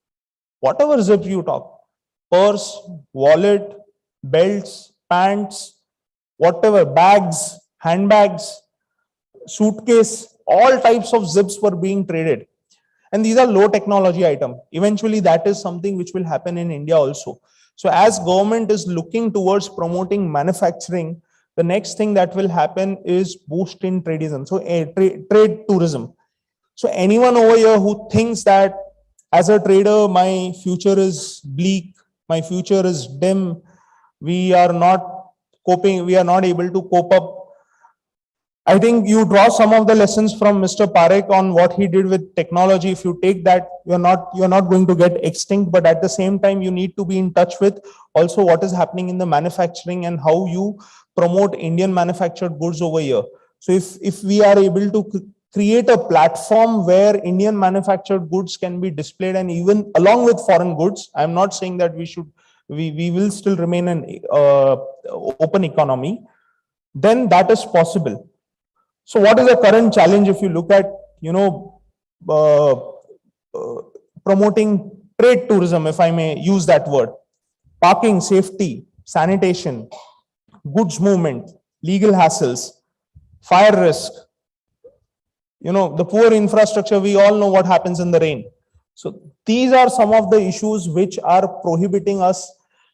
Whatever zip you talk, purse, wallet, belts, pants, whatever, bags, handbags, suitcase, all types of zips were being traded. And these are low technology items. Eventually, that is something which will happen in India also. So as government is looking towards promoting manufacturing, the next thing that will happen is boost in tradism. So trade tourism. So anyone over here who thinks that as a trader, my future is bleak, my future is dim, we are not coping, we are not able to cope up. I think you draw some of the lessons from Mr. Parekh on what he did with technology. If you take that, you're not going to get extinct, but at the same time, you need to be in touch with also what is happening in the manufacturing and how you promote Indian manufactured goods over here. So if we are able to create a platform where Indian manufactured goods can be displayed, and even along with foreign goods, I'm not saying that we will still remain an open economy, then that is possible. So what is the current challenge if you look at, promoting trade tourism, if I may use that word? Parking, safety, sanitation, goods movement, legal hassles, fire risk, the poor infrastructure. We all know what happens in the rain. So these are some of the issues which are prohibiting us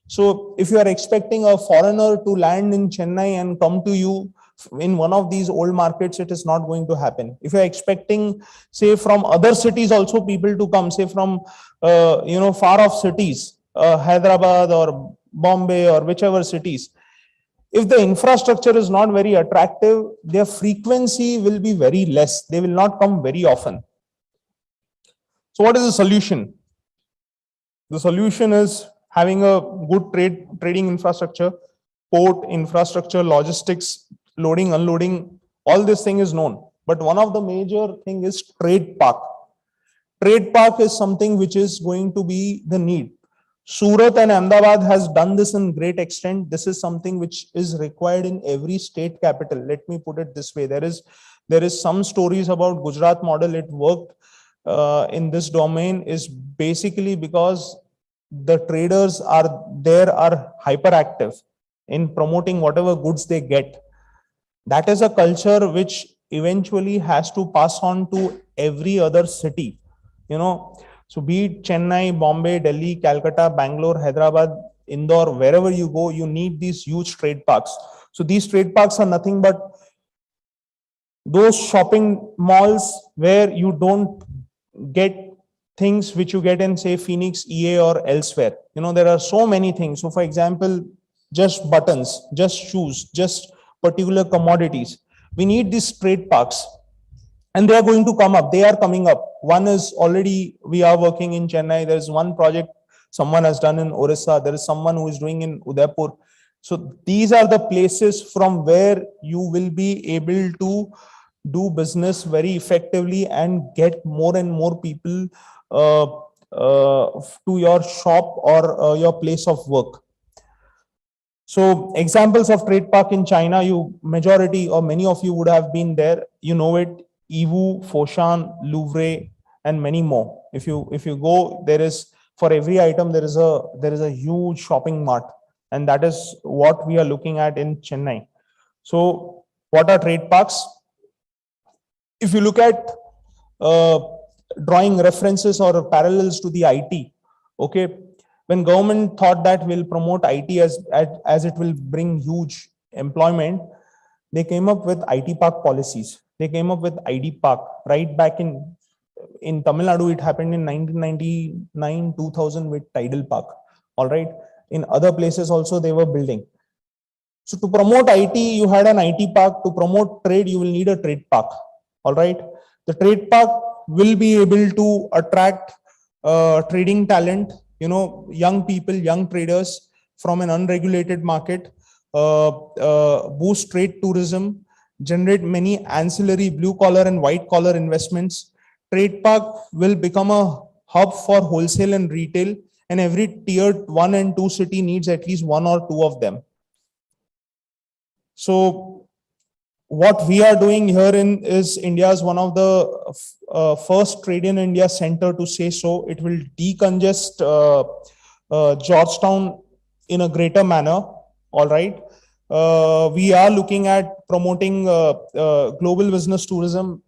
So if you are expecting a foreigner to land in Chennai and come to you in one of these old markets, it is not going to happen. If you're expecting, say, from other cities also people to come, say from, far off cities, Hyderabad or Bombay or whichever cities, if the infrastructure is not very attractive, their frequency will be very less. They will not come very often. So what is the solution? The solution is having a good trading infrastructure, port infrastructure, logistics, loading, unloading, all this thing is known. But one of the major thing is trade park. Trade park is something which is going to be the need. Surat and Ahmedabad has done this in great extent. This is something which is required in every state capital. Let me put it this way. There is some stories about Gujarat model. It worked in this domain is basically because the traders are hyperactive in promoting whatever goods they get. That is a culture which eventually has to pass on to every other city, So be it Chennai, Bombay, Delhi, Calcutta, Bangalore, Hyderabad, Indore, wherever you go, you need these huge trade parks. So these trade parks are nothing but those shopping malls where you don't get things which you get in, say, Phoenix, EA or elsewhere. There are so many things. So for example, just buttons, just shoes, just particular commodities. We need these trade parks. And they are going to come up. They are coming up. One is already, we are working in Chennai. There is one project someone has done in Orissa. There is someone who is doing in Udaipur. So these are the places from where you will be able to do business very effectively and get more and more people to your shop or your place of work. So examples of trade park in China, majority or many of you would have been there. You know it. Yiwu, Foshan, Louvre, and many more. If you go, there is, for every item there is a huge shopping mart, and that is what we are looking at in Chennai. So what are trade parks? If you look at drawing references or parallels to the IT, okay, when government thought that will promote IT as it will bring huge employment, they came up with IT park policies. They came up with ID Park right back in Tamil Nadu. It happened in 1999, 2000 with Tidal Park. All right. In other places also they were building. So to promote IT, you had an IT park. To promote trade, you will need a trade park. All right. The trade park will be able to attract trading talent, young people, young traders from an unregulated market, boost trade tourism, generate many ancillary blue collar and white collar investments. Trade park will become a hub for wholesale and retail, and every tier 1 and 2 city needs at least 1 or 2 of them. So what we are doing here is India's one of the first Trade in India center to say so. It will decongest Georgetown in a greater manner. All right. We are looking at promoting global business tourism.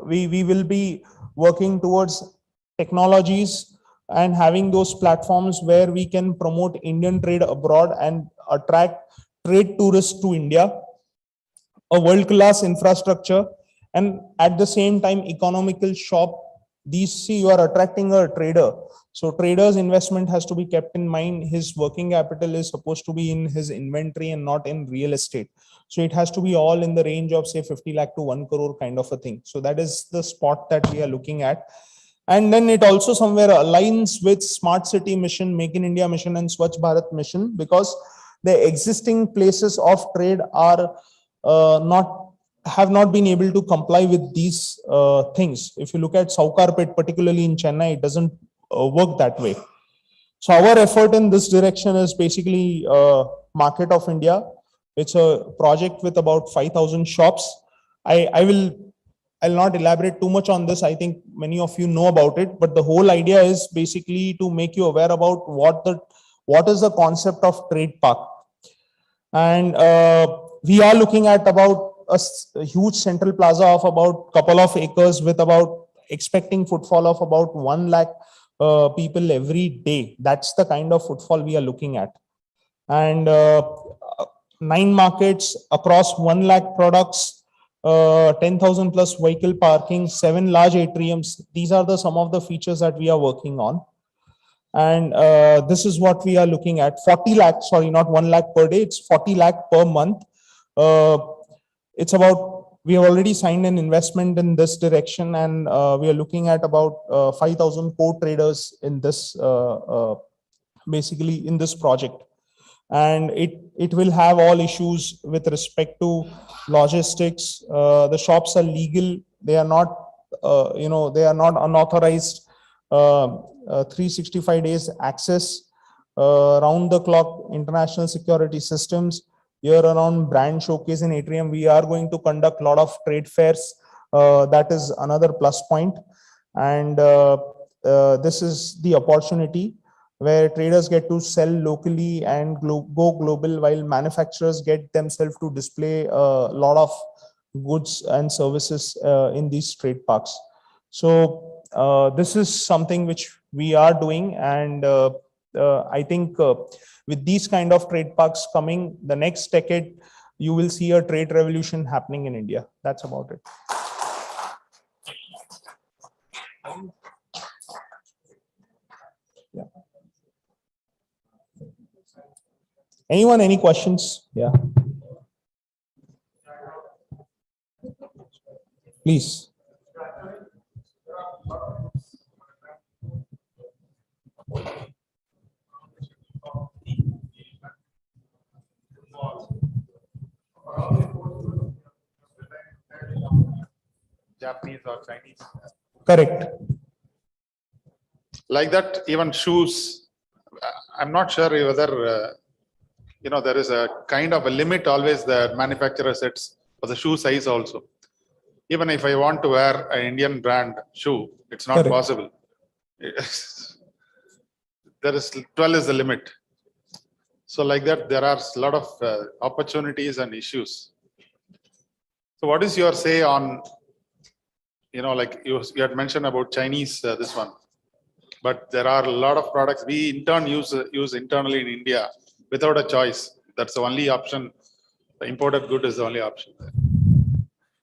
We will be working towards technologies and having those platforms where we can promote Indian trade abroad and attract trade tourists to India, a world-class infrastructure, and at the same time economical shop. You are attracting a trader. So trader's investment has to be kept in mind. His working capital is supposed to be in his inventory and not in real estate. So it has to be all in the range of, say, 50 lakh to 1 crore kind of a thing. So that is the spot that we are looking at. And then it also somewhere aligns with Smart City Mission, Make in India Mission, and Swachh Bharat Mission, because the existing places of trade are have not been able to comply with these things. If you look at Saukarpet, particularly in Chennai, it doesn't work that way. So our effort in this direction is basically Market of India. It's a project with about 5,000 shops. I'll not elaborate too much on this. I think many of you know about it, but the whole idea is basically to make you aware about what is the concept of trade park. And we are looking at about a huge central plaza of about couple of acres with about expecting footfall of about 1 lakh people every day. That's the kind of footfall we are looking at. And 9 markets across 1 lakh products, 10,000 plus vehicle parking, 7 large atriums. These are some of the features that we are working on. And this is what we are looking at. 40 lakh, sorry, not 1 lakh per day, it's 40 lakh per month. It's about, we have already signed an investment in this direction, and we are looking at about 5,000 co-traders in this, basically in this project. And it will have all issues with respect to logistics. The shops are legal. They are not, they are not unauthorized. 365 days access, round the clock international security systems. Year around brand showcase in Atrium. We are going to conduct a lot of trade fairs. That is another plus point. And this is the opportunity where traders get to sell locally and go global, while manufacturers get themselves to display a lot of goods and services in these trade parks. So this is something which we are doing, and I think with these kind of trade parks coming, the next decade, you will see a trade revolution happening in India. That's about it. Yeah. Anyone, any questions? Yeah. Please. Japanese or Chinese. Correct. Like that, even shoes. I'm not sure whether there is a kind of a limit always the manufacturer sets for the shoe size also. Even if I want to wear an Indian brand shoe, it's not possible. There is 12 is the limit. So like that, there are a lot of opportunities and issues. So what is your say on, like you had mentioned about Chinese, this one, but there are a lot of products we in turn use internally in India without a choice. That's the only option. The imported good is the only option.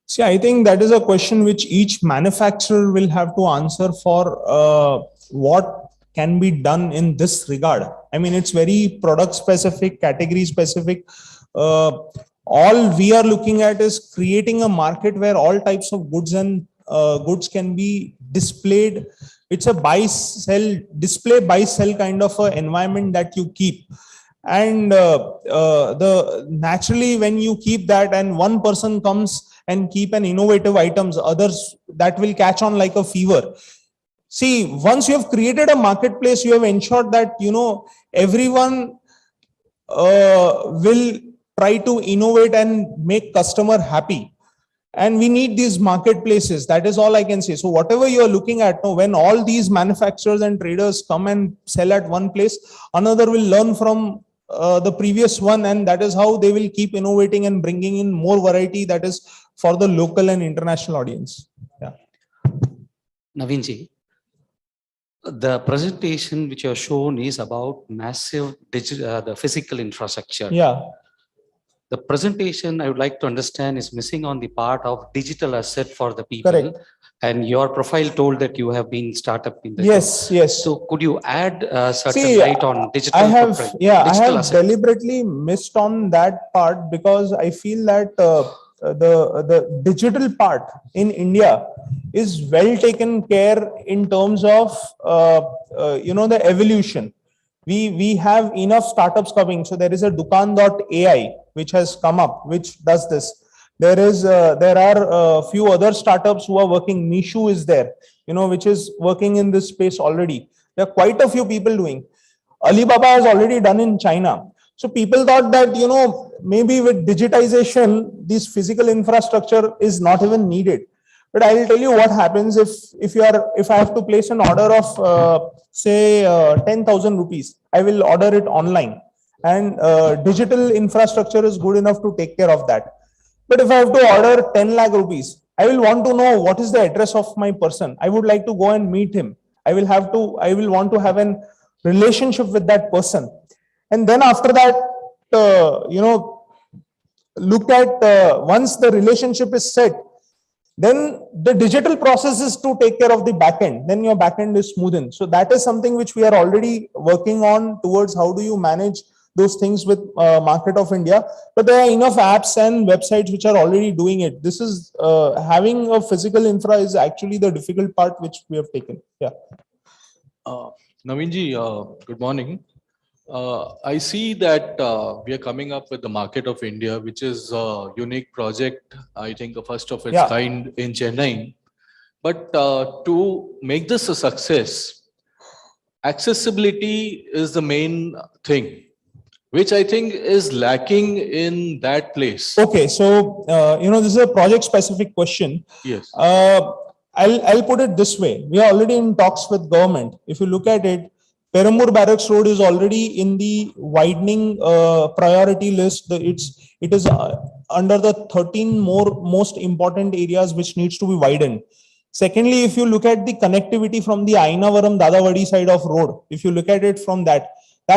See, I think that is a question which each manufacturer will have to answer for what can be done in this regard. I mean, it's very product specific, category specific. All we are looking at is creating a market where all types of goods and goods can be displayed. It's a buy, sell, display, buy, sell kind of an environment that you keep. And naturally, when you keep that and one person comes and keep an innovative items, others that will catch on like a fever. See, once you have created a marketplace, you have ensured that, everyone will try to innovate and make customer happy. And we need these marketplaces. That is all I can say. So whatever you are looking at, when all these manufacturers and traders come and sell at one place, another will learn from the previous one, and that is how they will keep innovating and bringing in more variety that is for the local and international audience. Yeah. Navinji, the presentation which you have shown is about massive digital, the physical infrastructure. Yeah. The presentation I would like to understand is missing on the part of digital asset for the people. Correct. And your profile told that you have been startup in the Yes, yes. So could you add certain light on digital? I have, footprint, yeah, I digital have asset? deliberately missed on that part because I feel that the digital part in India is well taken care in terms of the evolution. We have enough startups coming. So there is a Dukaan.ai which has come up, which does this. There are a few other startups who are working. Mishu is there, which is working in this space already. There are quite a few people doing. Alibaba has already done in China. So people thought that, maybe with digitization, this physical infrastructure is not even needed. But I will tell you what happens if I have to place an order of say 10,000 rupees, I will order it online, and digital infrastructure is good enough to take care of that. But if I have to order 10 lakh rupees, I will want to know what is the address of my person. I would like to go and meet him. I will want to have a relationship with that person. And then after that, looked at once the relationship is set, then the digital process is to take care of the backend. Then your backend is smoothened. So that is something which we are already working on towards how do you manage those things with market of India. But there are enough apps and websites which are already doing it. This is having a physical infra is actually the difficult part which we have taken. Yeah. Navinji, good morning. I see that we are coming up with the market of India, which is a unique project, I think a first of its Yeah. kind in Chennai. But to make this a success, accessibility is the main thing, which I think is lacking in that place. Okay, so this is a project specific question. Yes. I'll put it this way. We are already in talks with government. If you look at it, Perambur Barracks Road is already in the widening priority list. It is under the 13 most important areas which needs to be widened. Secondly, if you look at the connectivity from the Ainavaram Dadavadi side of road, if you look at it from that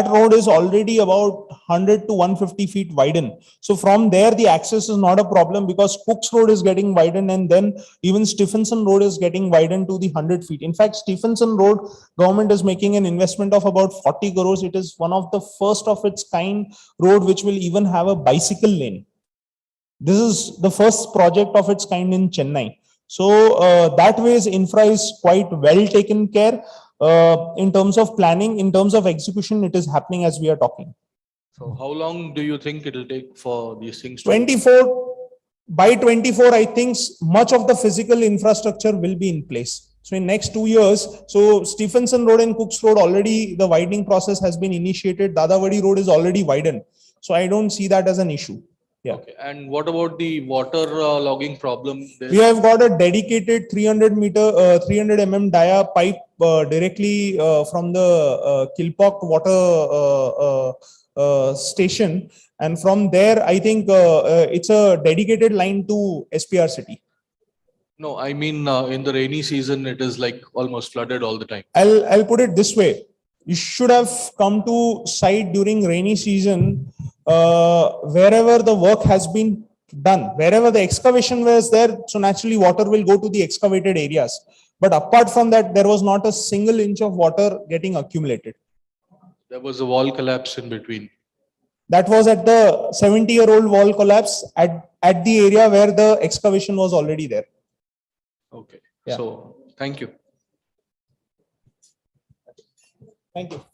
road is already about 100 to 150 feet widened. So from there, the access is not a problem because Cooks Road is getting widened, and then even Stephenson Road is getting widened to the 100 feet. In fact, Stephenson Road, government is making an investment of about 40 crores. It is one of the first of its kind road which will even have a bicycle lane. This is the first project of its kind in Chennai. So that ways infra is quite well taken care. In terms of planning, in terms of execution, it is happening as we are talking. So how long do you think it will take for these things to 24, by 24, I think much of the physical infrastructure will be in place. So in next 2 years, so Stephenson Road and Cooks Road already the widening process has been initiated. Dadavadi Road is already widened. So I don't see that as an issue. Yeah. Okay. And what about the water logging problem? We have got a dedicated 300 mm dia pipe directly from the Kilpock water station, and from there I think it's a dedicated line to SPR city. No, I mean in the rainy season it is like almost flooded all the time. I'll put it this way: you should have come to site during rainy season wherever the work has been done, wherever the excavation was there. So naturally water will go to the excavated areas. But apart from that, there was not a single inch of water getting accumulated. There was a wall collapse in between. That was at the 70-year-old wall collapse at the area where the excavation was already there. Okay. Yeah. So thank you. Thank you.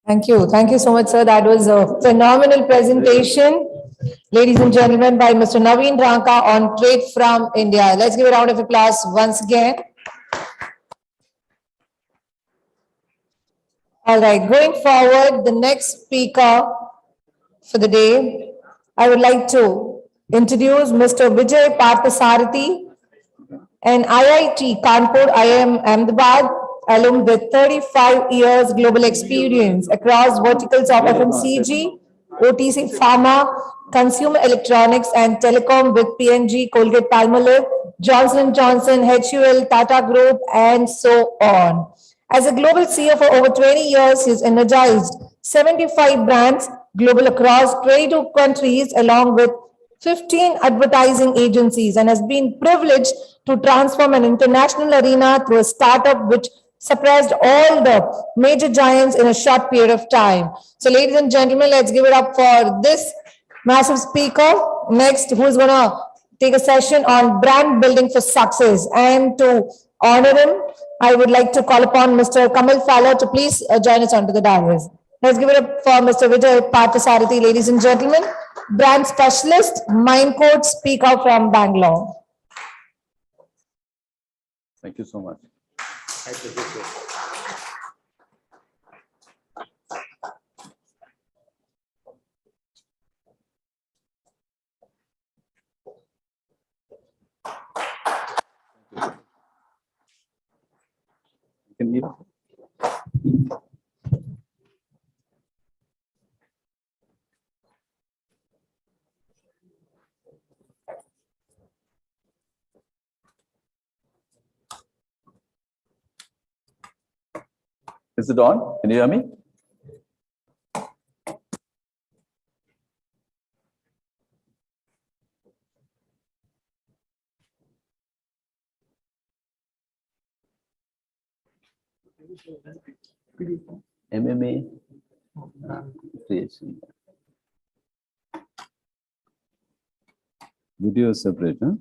Thank you. Thank you so much, sir. That was a phenomenal presentation, ladies and gentlemen, by Mr. Naveen Ranka on Trade from India. Let's give a round of applause once again. All right, going forward, the next speaker for the day, I would like to introduce Mr. Vijay Parthasarathy, an IIT Kanpur IIM Ahmedabad alum with 35 years global experience across verticals of FMCG, OTC pharma, consumer electronics and telecom with P&G, Colgate Palmolive, Johnson & Johnson, HUL, Tata Group, and so on. As a global CEO for over 20 years, he has energized 75 brands global across 22 countries along with 15 advertising agencies, and has been privileged to transform an international arena through a startup which surpassed all the major giants in a short period of time. So ladies and gentlemen, let's give it up for this massive speaker. Next, who is going to take a session on brand building for success. And to honor him, I would like to call upon Mr. Kamal Fowler to please join us onto the dais. Let's give it up for Mr. Vijay Parthasarathy, ladies and gentlemen, brand specialist, Mind Code speaker from Bangalore. Thank you so much. Can you? Is it on? Can you hear me? MMA creation. Video separate, huh?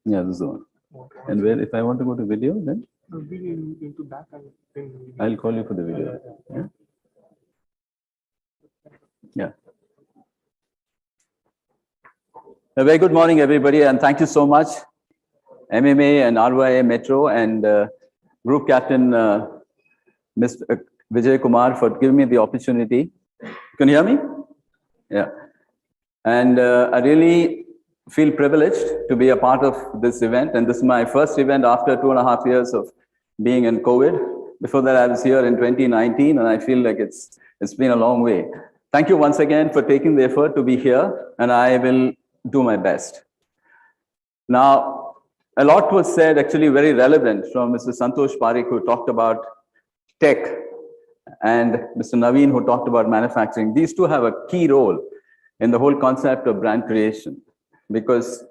Yeah, this is the one. And where, if I want to go to video, then I'll call you for the video. Yeah. Yeah. A very good morning, everybody, and thank you so much, MMA and RYA Metro and Group Captain Mr. Vijay Kumar, for giving me the opportunity. Can you hear me? Yeah. And I really feel privileged to be a part of this event. And this is my first event after 2.5 years of being in COVID. Before that, I was here in 2019, and I feel like it's been a long way. Thank you once again for taking the effort to be here, and I will do my best. Now, a lot was said, actually very relevant, from Mr. Santosh Parikh, who talked about tech, and Mr. Naveen, who talked about manufacturing. These two have a key role in the whole concept of brand creation, because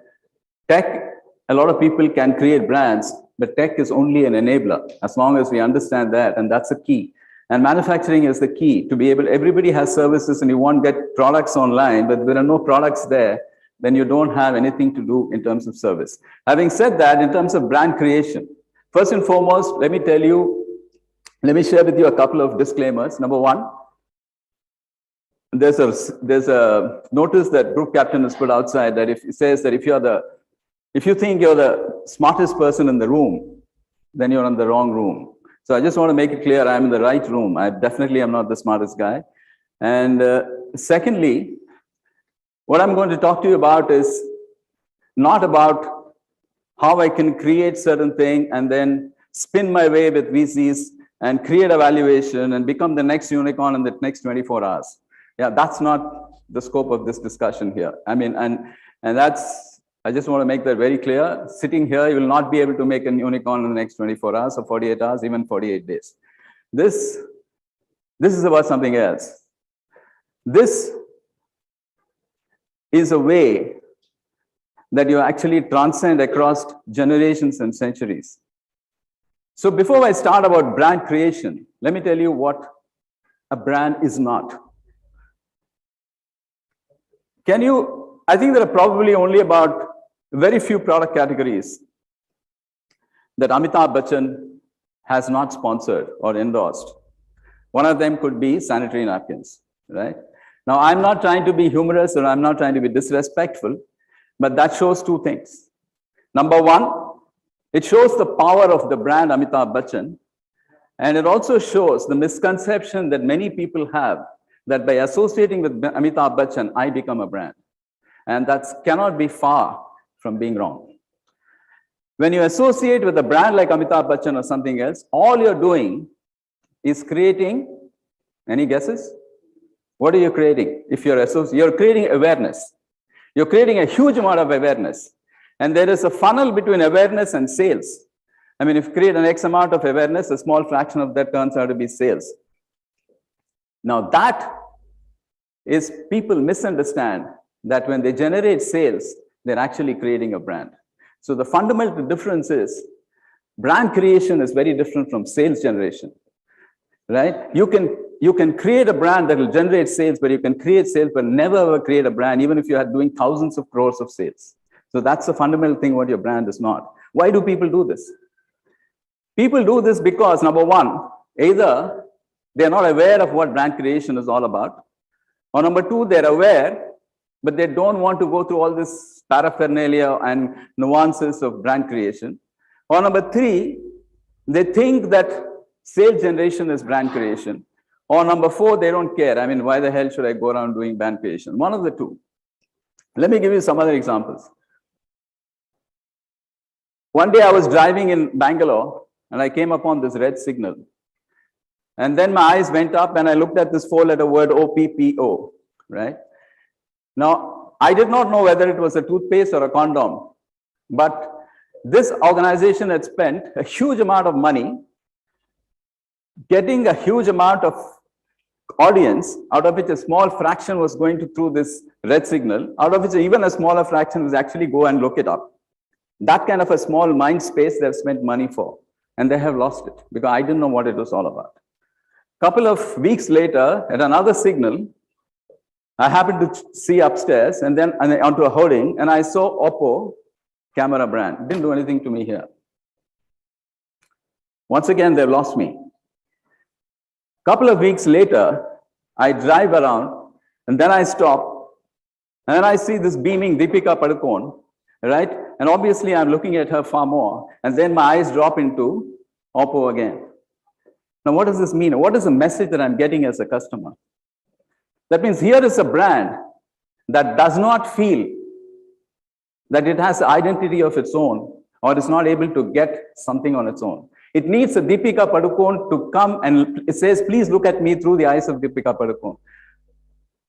tech, a lot of people can create brands, but tech is only an enabler, as long as we understand that, and that's the key. And manufacturing is the key to be able, everybody has services and you want to get products online, but there are no products there, then you don't have anything to do in terms of service. Having said that, in terms of brand creation, first and foremost, let me share with you a couple of disclaimers. Number one, there's a notice that Group Captain has put outside that if it says that if you think you're the smartest person in the room, then you're in the wrong room. So I just want to make it clear I'm in the right room. I definitely am not the smartest guy. And secondly, what I'm going to talk to you about is not about how I can create certain thing and then spin my way with VCs and create a valuation and become the next unicorn in the next 24 hours. Yeah, that's not the scope of this discussion here. I mean, and that's, I just want to make that very clear. Sitting here, you will not be able to make a unicorn in the next 24 hours or 48 hours, even 48 days. This is about something else. This is a way that you actually transcend across generations and centuries. So before I start about brand creation, let me tell you what a brand is not. I think there are probably only about very few product categories that Amitabh Bachchan has not sponsored or endorsed. One of them could be sanitary napkins, right? Now, I'm not trying to be humorous or I'm not trying to be disrespectful, but that shows two things. Number one, it shows the power of the brand Amitabh Bachchan, and it also shows the misconception that many people have that by associating with Amitabh Bachchan, I become a brand. And that cannot be far from being wrong. When you associate with a brand like Amitabh Bachchan or something else, all you're doing is creating, any guesses? What are you creating? If you're creating awareness. You're creating a huge amount of awareness. And there is a funnel between awareness and sales. I mean, if you create an X amount of awareness, a small fraction of that turns out to be sales. Now that is, people misunderstand that when they generate sales, they're actually creating a brand. So the fundamental difference is brand creation is very different from sales generation, right? You can create a brand that will generate sales, but you can create sales, but never ever create a brand, even if you are doing thousands of crores of sales. So that's the fundamental thing what your brand is not. Why do people do this? People do this because, number one, either they're not aware of what brand creation is all about, or number two, they're aware, but they don't want to go through all this paraphernalia and nuances of brand creation. Or number three, they think that sales generation is brand creation. Or number four, they don't care. I mean, why the hell should I go around doing brand creation? One of the two. Let me give you some other examples. One day I was driving in Bangalore and I came upon this red signal. And then my eyes went up and I looked at this 4-letter word OPPO, right? Now, I did not know whether it was a toothpaste or a condom, but this organization had spent a huge amount of money getting a huge amount of audience, out of which a small fraction was going through this red signal, out of which even a smaller fraction was actually go and look it up. That kind of a small mind space they've spent money for, and they have lost it because I didn't know what it was all about. Couple of weeks later, at another signal, I happened to see upstairs and then onto a hoarding, and I saw Oppo camera brand. Didn't do anything to me here. Once again, they've lost me. Couple of weeks later, I drive around and then I stop and then I see this beaming Deepika Padukone, right? And obviously I'm looking at her far more, and then my eyes drop into Oppo again. Now, what does this mean? What is the message that I'm getting as a customer? That means here is a brand that does not feel that it has an identity of its own or is not able to get something on its own. It needs a Deepika Padukone to come and it says, please look at me through the eyes of Deepika Padukone.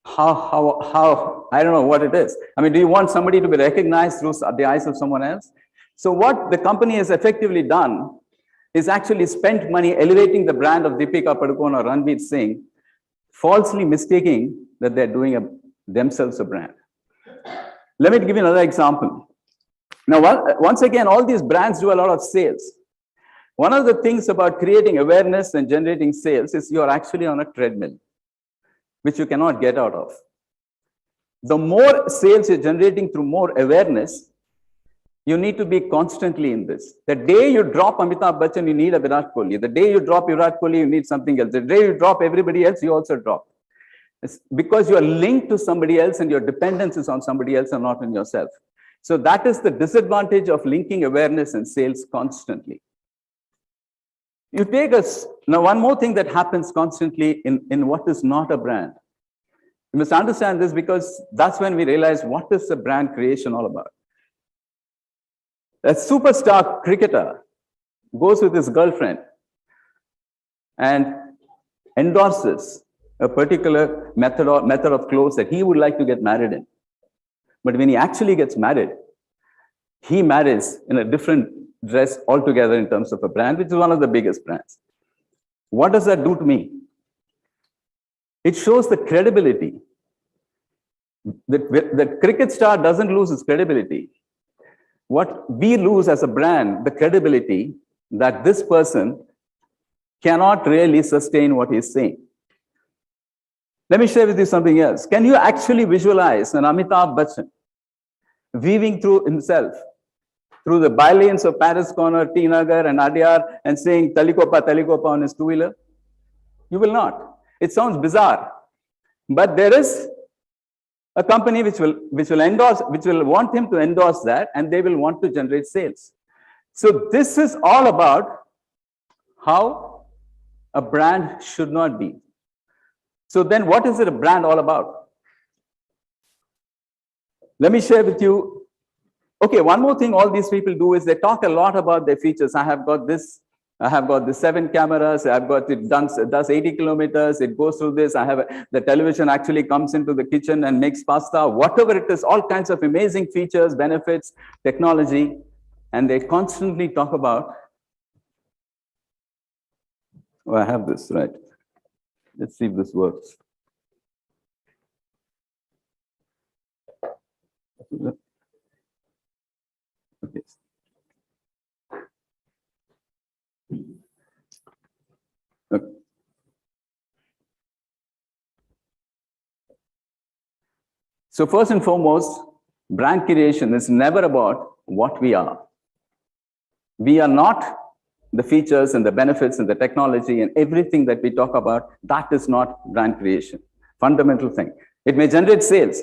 How, I don't know what it is. I mean, do you want somebody to be recognized through the eyes of someone else? So what the company has effectively done is actually spent money elevating the brand of Deepika Padukone or Ranveer Singh, falsely mistaking that they're doing themselves a brand. Let me give you another example. Now, once again, all these brands do a lot of sales. One of the things about creating awareness and generating sales is you're actually on a treadmill, which you cannot get out of. The more sales you're generating through more awareness, you need to be constantly in this. The day you drop Amitabh Bachchan, you need a Virat Kohli. The day you drop Virat Kohli, you need something else. The day you drop everybody else, you also drop. It's because you're linked to somebody else and your dependence is on somebody else and not on yourself. So that is the disadvantage of linking awareness and sales constantly. You take us, now one more thing that happens constantly in what is not a brand. You must understand this because that's when we realize what is the brand creation all about. A superstar cricketer goes with his girlfriend and endorses a particular method of clothes that he would like to get married in. But when he actually gets married, he marries in a different dress altogether in terms of a brand, which is one of the biggest brands. What does that do to me? It shows the credibility. The cricket star doesn't lose his credibility. What we lose as a brand, the credibility that this person cannot really sustain what he's saying. Let me share with you something else. Can you actually visualize an Amitabh Bachchan weaving through himself through the bylanes of Paris Corner, T Nagar and Adyar and saying Talikopa on his two-wheeler? You will not. It sounds bizarre, but there is a company which will want him to endorse that, and they will want to generate sales. So this is all about how a brand should not be. So then what is it a brand all about? Let me share with you. Okay, one more thing all these people do is they talk a lot about their features. I have got this, I have got the 7 cameras, I've got it does 80 kilometers, it goes through this, the television actually comes into the kitchen and makes pasta, whatever it is, all kinds of amazing features, benefits, technology, and they constantly talk about, oh, I have this, right. Let's see if this works. Okay. Okay. So first and foremost, brand creation is never about what we are. We are not the features and the benefits and the technology and everything that we talk about. That is not brand creation. Fundamental thing. It may generate sales,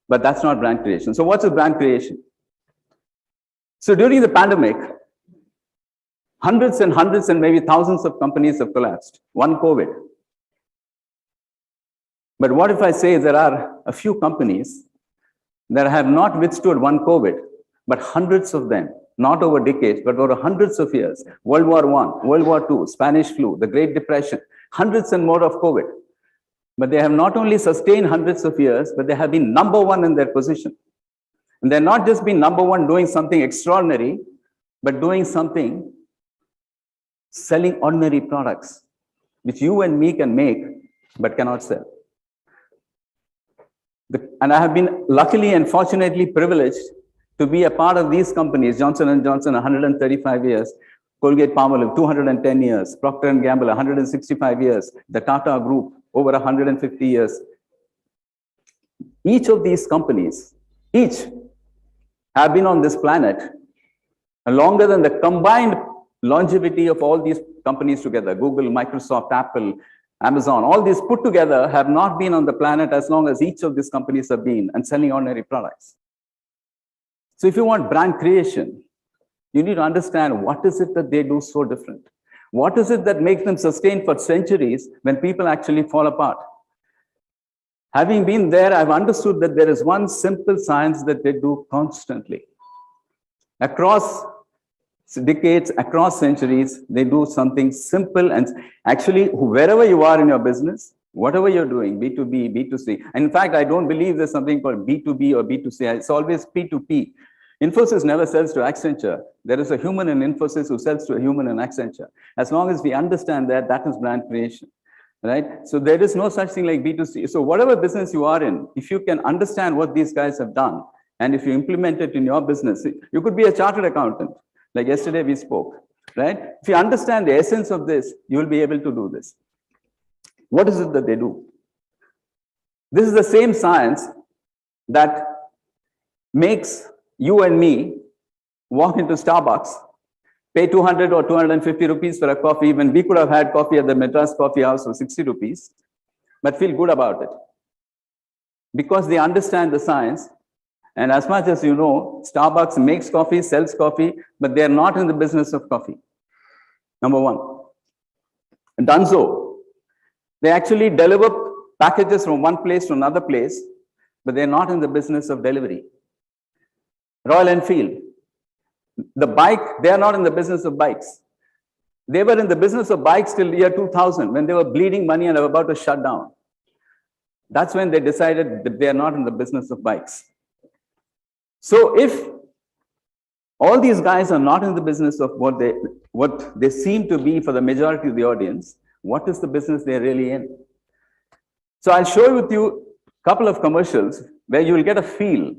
but that's not brand creation. So what's a brand creation? So during the pandemic, hundreds and maybe thousands of companies have collapsed. One COVID. But what if I say there are a few companies that have not withstood one COVID, but hundreds of them, not over decades, but over hundreds of years. World War I, World War II, Spanish flu, the Great Depression, hundreds and more of COVID. but they have not only sustained hundreds of years, but they have been number one in their position. And they're not just been number one doing something extraordinary, but doing something, selling ordinary products, which you and me can make, but cannot sell. And I have been luckily and fortunately privileged to be a part of these companies, Johnson & Johnson, 135 years, Colgate-Palmolive, 210 years, Procter & Gamble, 165 years, the Tata Group, over 150 years. Each of these companies, each have been on this planet longer than the combined longevity of all these companies together, Google, Microsoft, Apple, Amazon, all these put together have not been on the planet as long as each of these companies have been and selling ordinary products. So if you want brand creation, you need to understand what is it that they do so different? What is it that makes them sustain for centuries when people actually fall apart? Having been there, I've understood that there is one simple science that they do constantly. Across decades, across centuries, they do something simple, and actually wherever you are in your business, whatever you're doing, B2B, B2C. And in fact, I don't believe there's something called B2B or B2C. It's always P2P. Infosys never sells to Accenture. There is a human in Infosys who sells to a human in Accenture. As long as we understand that, that is brand creation, right? So there is no such thing like B2C. So whatever business you are in, if you can understand what these guys have done, and if you implement it in your business, you could be a chartered accountant. Like yesterday we spoke, right? If you understand the essence of this, you will be able to do this. What is it that they do? This is the same science that makes you and me walk into Starbucks, pay 200 or 250 rupees for a coffee, when we could have had coffee at the Madras Coffee House for 60 rupees, but feel good about it. Because they understand the science. And as much as you know, Starbucks makes coffee, sells coffee, but they're not in the business of coffee. Number one. Dunzo, they actually deliver packages from one place to another place, but they're not in the business of delivery. Royal Enfield, the bike, they're not in the business of bikes. They were in the business of bikes till the year 2000 when they were bleeding money and were about to shut down. That's when they decided that they're not in the business of bikes. So if all these guys are not in the business of what they seem to be for the majority of the audience, what is the business they're really in? So I'll show with you a couple of commercials where you will get a feel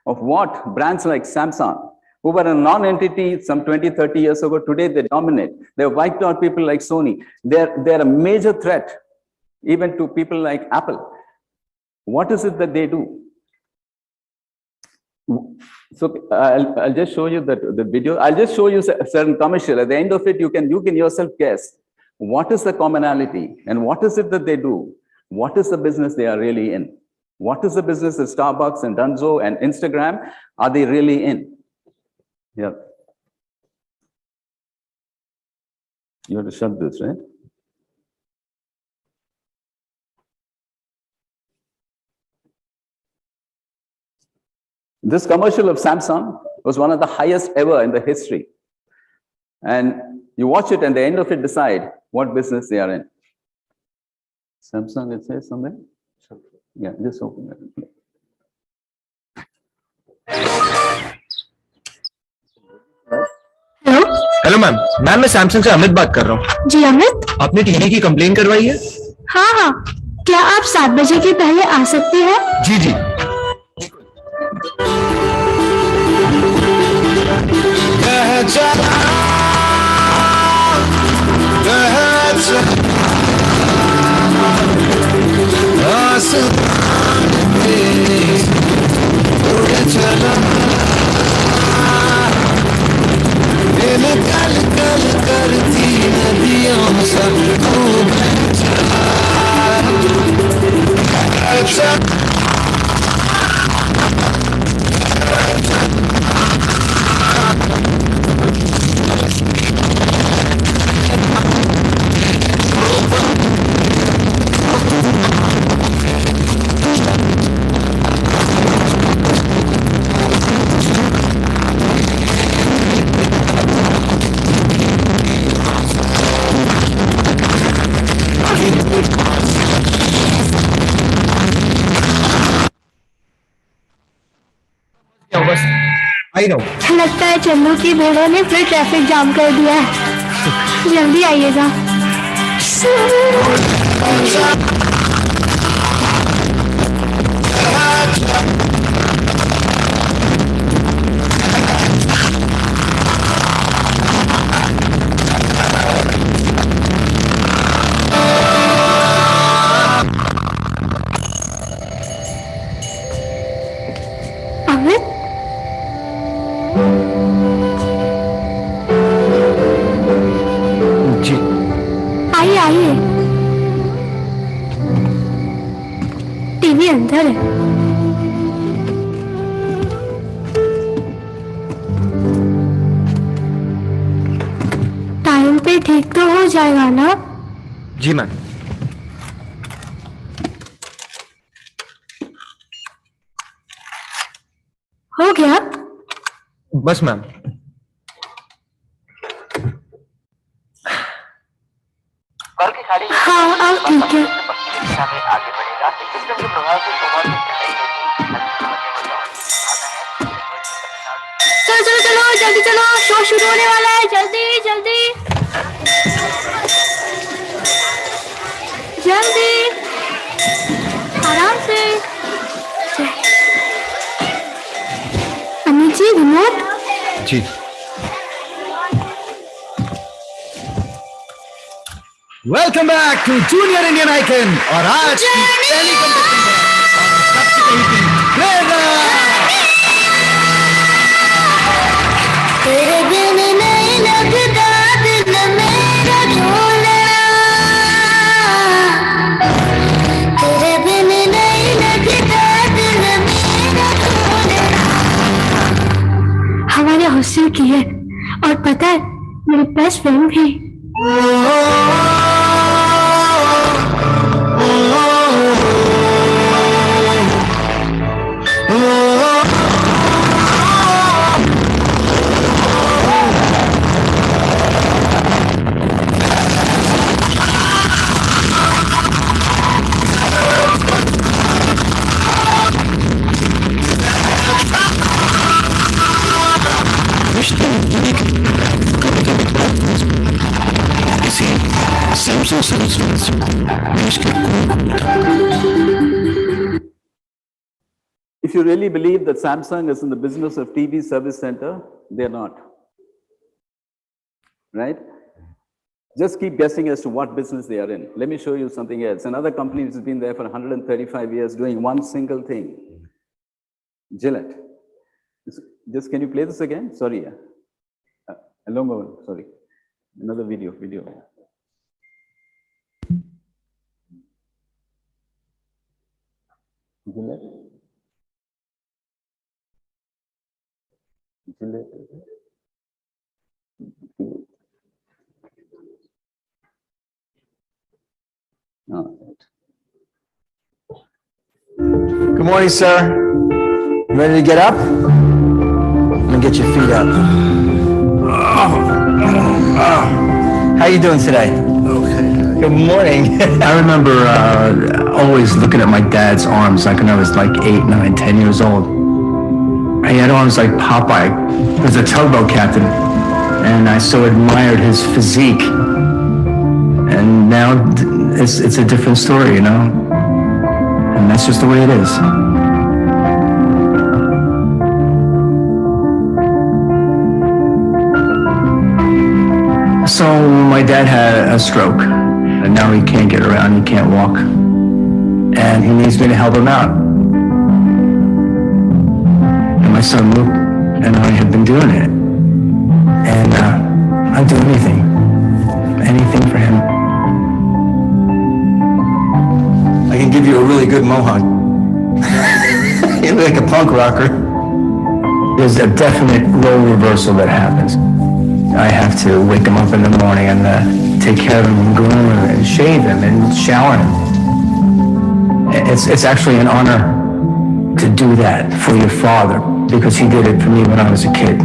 of what brands like Samsung, who were a non-entity some 20, 30 years ago, today they dominate. They've wiped out people like Sony. They're a major threat even to people like Apple. What is it that they do? So I'll just show you the video. I'll just show you a certain commercial. At the end of it, you can yourself guess what is the commonality and what is it that they do? What is the business they are really in? What is the business that Starbucks and Dunzo and Instagram are they really in? Yeah. You have to shut this, right? This commercial of Samsung was one of the highest ever in the history. And you watch it and the end of it decide what business they are in. Samsung, it says somewhere? Yeah, just open it. Hello hello ma'am मैं Samsung से अमित बात कर रहा हूँ। जी अमित, आपने TV की complain करवाई है? हाँ हाँ, क्या आप 7 बजे के पहले आ सकते हैं? जी जी। I know. लगता है चन्नू की भेड़ों ने फिर ट्रैफिक जाम कर दिया है। जल्दी आइएगा। अमित, जी आइए आइए। टीवी अंदर है। टाइम पे ठीक तो हो जाएगा ना? जी मैम। हो गया? बस मैम। हाँ अब ठीक है। चलो चलो चलो जल्दी चलो, शो शुरू होने वाला है। जल्दी जल्दी जल्दी, आराम से। अमित जी रिमोट। जी welcome back to junior Indian icon. और आज की पहली कंटेस्टेंट है सबसे कहीं की प्रेरणा। तेरे बिन नहीं लगता दिल मेरा ढोलना, तेरे बिन नहीं लगता दिल मेरा ढोलना। हमारे हॉस्टल की है और पता है मेरी बेस्ट फ्रेंड भी। If you really believe that Samsung is in the business of TV service center, they're not. Right? Just keep guessing as to what business they are in. Let me show you something else. Another company which has been there for 135 years doing one single thing. Gillette. Just can you play this again? Sorry. A longer one, sorry. Another video. Gillette. Good morning, sir. Ready to get up? I'm gonna get your feet up. How you doing today? Okay. Good morning. I remember always looking at my dad's arms like when I was like 8, 9, 10 years old. He had arms like Popeye. He was a tugboat captain. And I so admired his physique. And now it's a different story, you know? And that's just the way it is. So my dad had a stroke, and now he can't get around, he can't walk. And he needs me to help him out. And my son Luke and I have been doing it. And I'd do anything for him. I can give you a really good mohawk. You look like a punk rocker. There's a definite role reversal that happens. I have to wake him up in the morning and take care of him and groom him and shave him and shower him. It's actually an honor to do that for your father because he did it for me when I was a kid.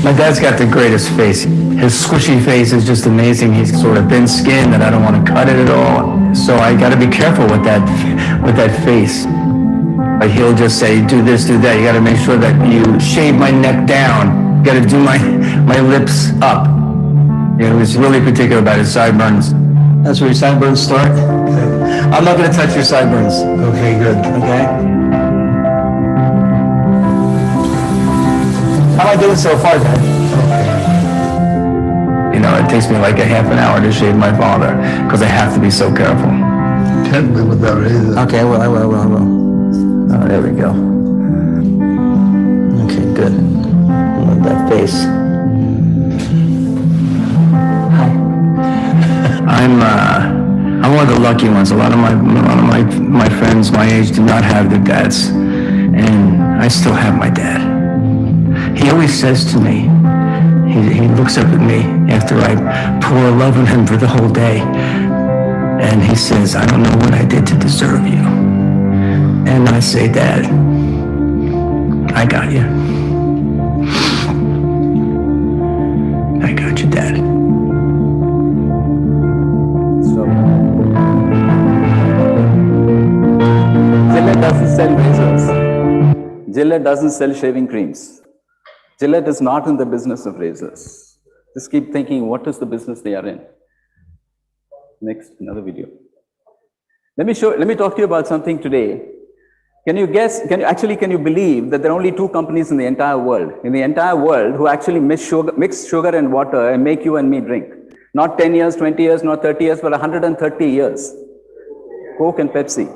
My dad's got the greatest face. His squishy face is just amazing. He's sort of thin skinned and I don't want to cut it at all. So I got to be careful with that face. But he'll just say, do this, do that. You gotta make sure that you shave my neck down. You gotta do my lips up. You know, he's really particular about his sideburns. That's where your sideburns start? I'm not gonna touch your sideburns. Okay, good. Okay? How am I doing so far, Dad? You know, it takes me like a half an hour to shave my father, because I have to be so careful. Gently with that razor. Okay, I will. Oh, there we go. Okay, good. With that face. Hi. I'm one of the lucky ones. A lot of my friends my age do not have their dads, and I still have my dad. He always says to me, he looks up at me after I pour love on him for the whole day, and he says, I don't know what I did to deserve you. And I say, Dad, I got you. I got you, Dad. Gillette doesn't sell razors. Gillette doesn't sell shaving creams. Gillette is not in the business of razors. Just keep thinking, what is the business they are in? Next, another video. Let me talk to you about something today. Can you believe that there are only two companies in the entire world, who actually mix sugar and water and make you and me drink? Not 10 years, 20 years, not 30 years, but 130 years. Coke and Pepsi,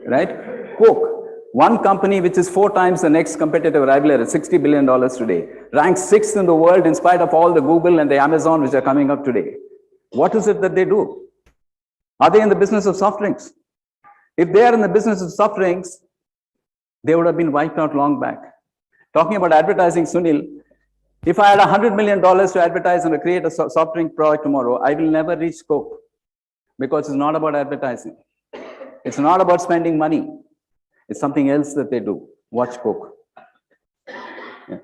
right? Coke, one company which is 4 times the next competitive rival at $60 billion today, ranks 6th in the world in spite of all the Google and the Amazon which are coming up today. What is it that they do? Are they in the business of soft drinks? If they are in the business of soft drinks, they would have been wiped out long back. Talking about advertising, Sunil, if I had $100 million to advertise and create a soft drink product tomorrow, I will never reach Coke, because it's not about advertising. It's not about spending money. It's something else that they do. Watch Coke. Yeah.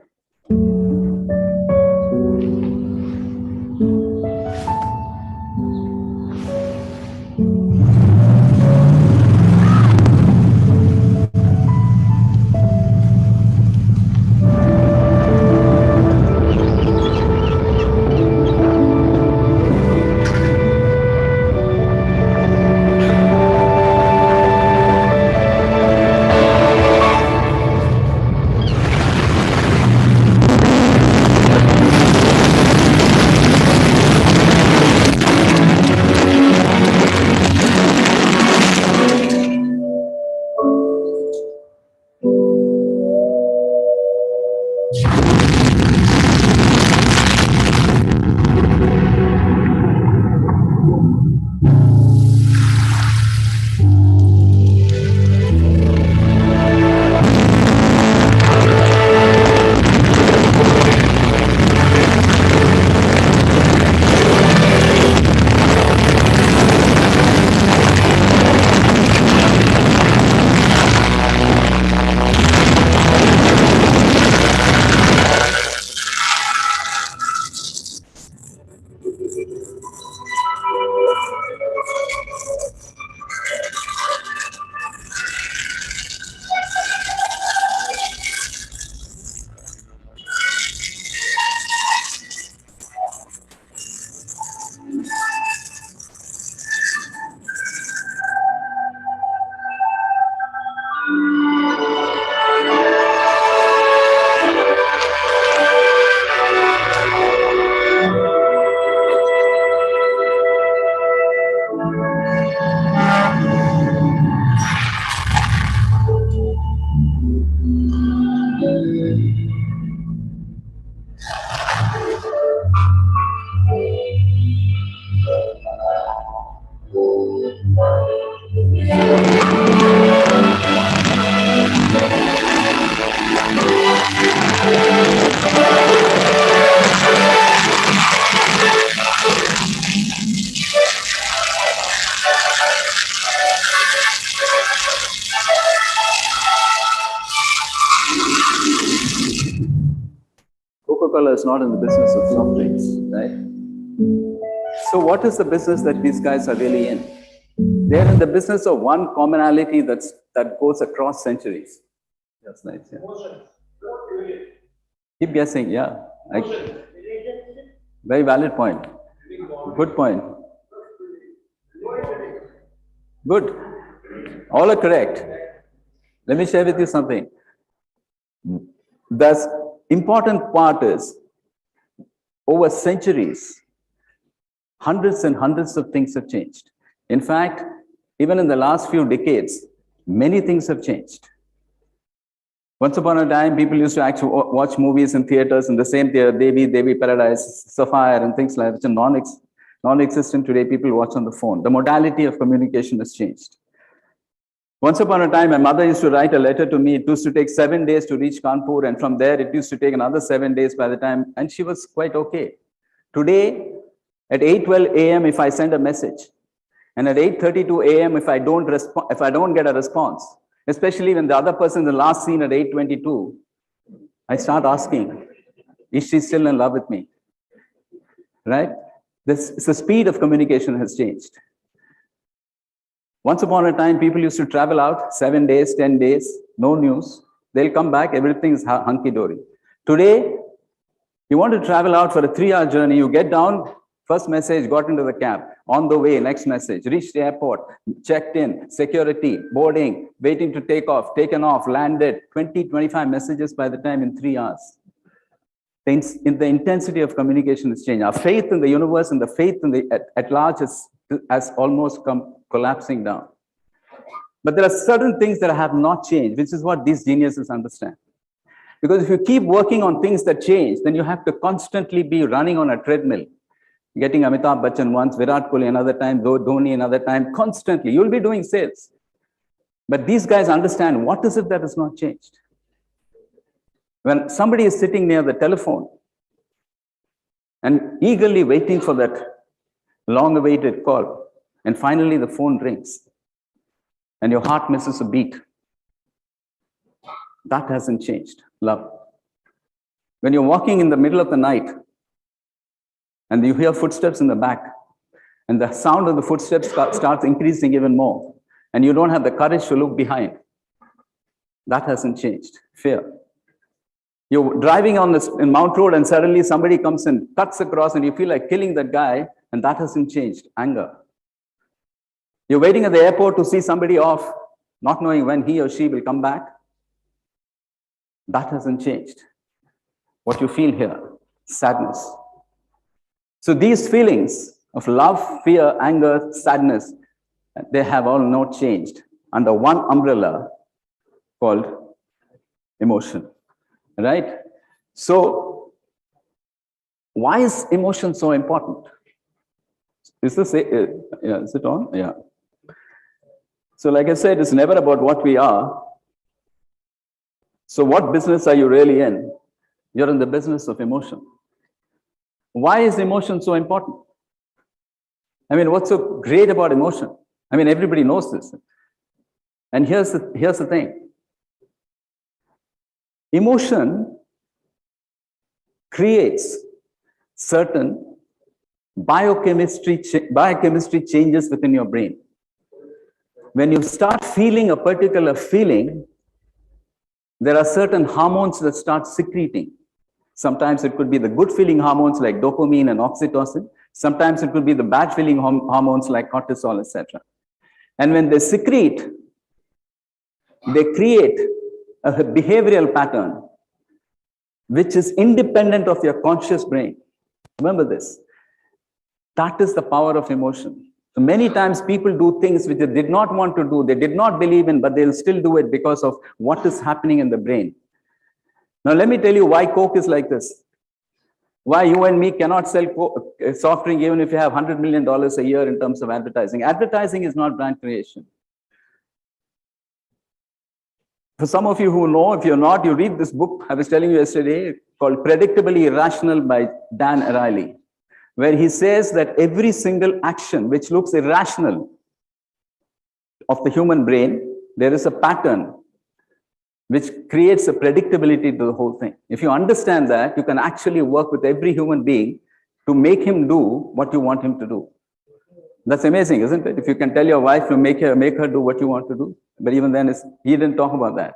Coca-Cola is not in the business of soft drinks, right? So what is the business that these guys are really in? They're in the business of one commonality that goes across centuries. That's nice. Yeah. Keep guessing. Yeah. Very valid point. Good point. Good. All are correct. Let me share with you something. The important part is, over centuries, hundreds and hundreds of things have changed. In fact, even in the last few decades, many things have changed. Once upon a time, people used to actually watch movies in theaters, in the same theater, Devi Paradise, Sapphire, and things like that, which are non-existent today. People watch on the phone. The modality of communication has changed. Once upon a time, my mother used to write a letter to me. It used to take 7 days to reach Kanpur, and from there, it used to take another 7 days by the time, and she was quite okay. Today, at 8:12 a.m., if I send a message, and at 8:32 a.m., if I don't get a response, especially when the other person is the last seen at 8:22, I start asking, is she still in love with me? Right? The speed of communication has changed. Once upon a time, people used to travel out 7 days, 10 days, no news. They'll come back, everything is hunky-dory. Today, you want to travel out for a 3-hour journey, you get down, first message, got into the cab, on the way, next message, reached the airport, checked in, security, boarding, waiting to take off, taken off, landed, 20, 25 messages by the time in 3 hours. The intensity of communication has changed. Our faith in the universe and the faith in at large has almost come collapsing down. But there are certain things that have not changed, which is what these geniuses understand. Because if you keep working on things that change, then you have to constantly be running on a treadmill. Getting Amitabh Bachchan once, Virat Kohli another time, Dhoni another time, constantly. You'll be doing sales. But these guys understand what is it that has not changed. When somebody is sitting near the telephone and eagerly waiting for that long-awaited call, and finally the phone rings, and your heart misses a beat, that hasn't changed. Love. When you're walking in the middle of the night, and you hear footsteps in the back, and the sound of the footsteps starts increasing even more, and you don't have the courage to look behind, that hasn't changed. Fear. You're driving in Mount Road, and suddenly somebody comes and cuts across, and you feel like killing that guy, and that hasn't changed. Anger. You're waiting at the airport to see somebody off, not knowing when he or she will come back. That hasn't changed. What you feel here, sadness. So these feelings of love, fear, anger, sadness, they have all not changed under one umbrella called emotion, right? So why is emotion so important? Is this, yeah, is it on? Yeah. So like I said, it's never about what we are. So what business are you really in? You're in the business of emotion. Why is emotion so important? I mean, what's so great about emotion? I mean, everybody knows this. And here's the thing. Emotion creates certain biochemistry changes within your brain. When you start feeling a particular feeling, there are certain hormones that start secreting. Sometimes it could be the good feeling hormones like dopamine and oxytocin. Sometimes it could be the bad feeling hormones like cortisol, etc. And when they secrete, they create a behavioral pattern which is independent of your conscious brain. Remember this. That is the power of emotion. So many times people do things which they did not want to do, they did not believe in, but they'll still do it because of what is happening in the brain. Now, let me tell you why Coke is like this. Why you and me cannot sell soft drink even if you have $100 million a year in terms of advertising. Advertising is not brand creation. For some of you who know, if you're not, you read this book I was telling you yesterday called Predictably Irrational by Dan Ariely, where he says that every single action which looks irrational of the human brain, there is a pattern which creates a predictability to the whole thing. If you understand that, you can actually work with every human being to make him do what you want him to do. That's amazing, isn't it? If you can tell your wife to make her do what you want to do. But even then, he didn't talk about that.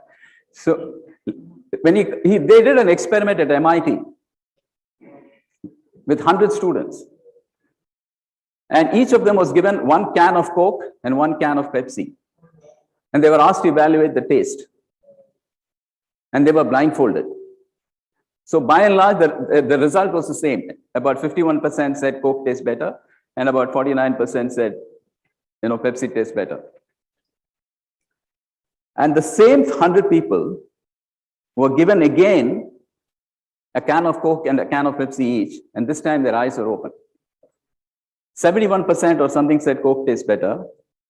So when they did an experiment at MIT with 100 students, and each of them was given 1 can of Coke and 1 can of Pepsi. And they were asked to evaluate the taste. And they were blindfolded. So by and large, the result was the same. About 51% said Coke tastes better, and about 49% said, Pepsi tastes better. And the same 100 people were given again a can of Coke and a can of Pepsi each, and this time their eyes were open. 71% or something said Coke tastes better,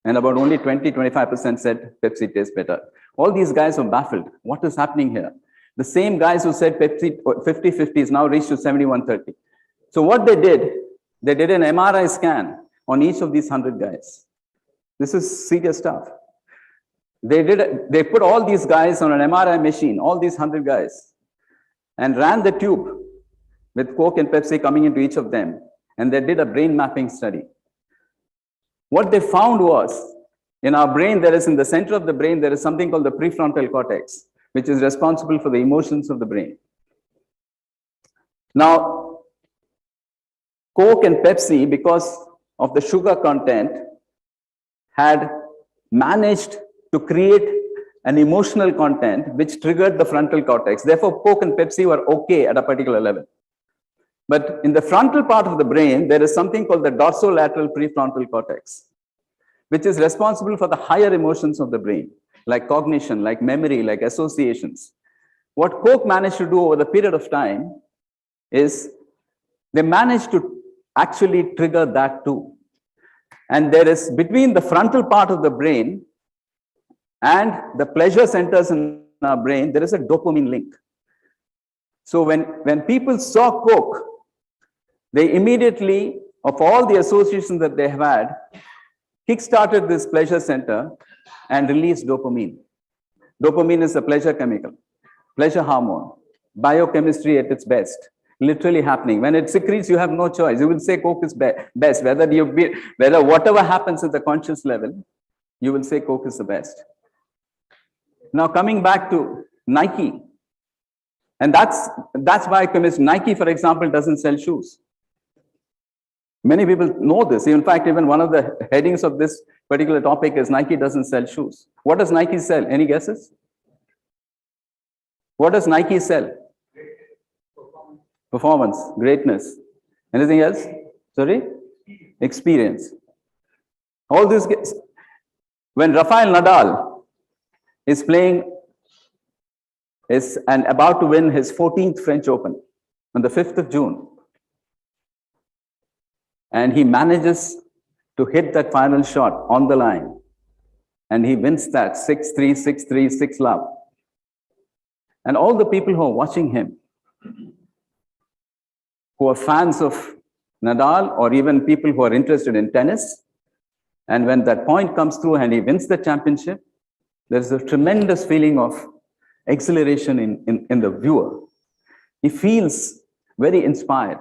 and about only 25% said Pepsi tastes better. All these guys were baffled. What is happening here? The same guys who said Pepsi 50-50 is now reached to 71-30. So what they did an MRI scan on each of these 100 guys. This is serious stuff. They put all these guys on an MRI machine, all these 100 guys, and ran the tube with Coke and Pepsi coming into each of them. And they did a brain mapping study. What they found was, in our brain, in the center of the brain, there is something called the prefrontal cortex, which is responsible for the emotions of the brain. Now, Coke and Pepsi, because of the sugar content, had managed to create an emotional content which triggered the frontal cortex. Therefore, Coke and Pepsi were okay at a particular level. But in the frontal part of the brain, there is something called the dorsolateral prefrontal cortex, which is responsible for the higher emotions of the brain, like cognition, like memory, like associations. What Coke managed to do over the period of time is they managed to actually trigger that too. And there is, between the frontal part of the brain and the pleasure centers in our brain, there is a dopamine link. So when people saw Coke, they immediately, of all the associations that they have had, kickstarted this pleasure center and released dopamine. Dopamine is a pleasure chemical, pleasure hormone, biochemistry at its best, literally happening. When it secretes, you have no choice. You will say Coke is best, whether whatever happens at the conscious level, you will say Coke is the best. Now coming back to Nike, and that's why Nike, for example, doesn't sell shoes. Many people know this. In fact, even one of the headings of this particular topic is Nike doesn't sell shoes. What does Nike sell? Any guesses? What does Nike sell? Performance, greatness. Anything else? Sorry? Experience. All this gets, when Rafael Nadal is playing and about to win his 14th French Open on the 5th of June, and he manages to hit that final shot on the line, and he wins that 6-3, 6-3, 6-love. And all the people who are watching him, who are fans of Nadal, or even people who are interested in tennis, and when that point comes through and he wins the championship, there's a tremendous feeling of exhilaration in the viewer. He feels very inspired.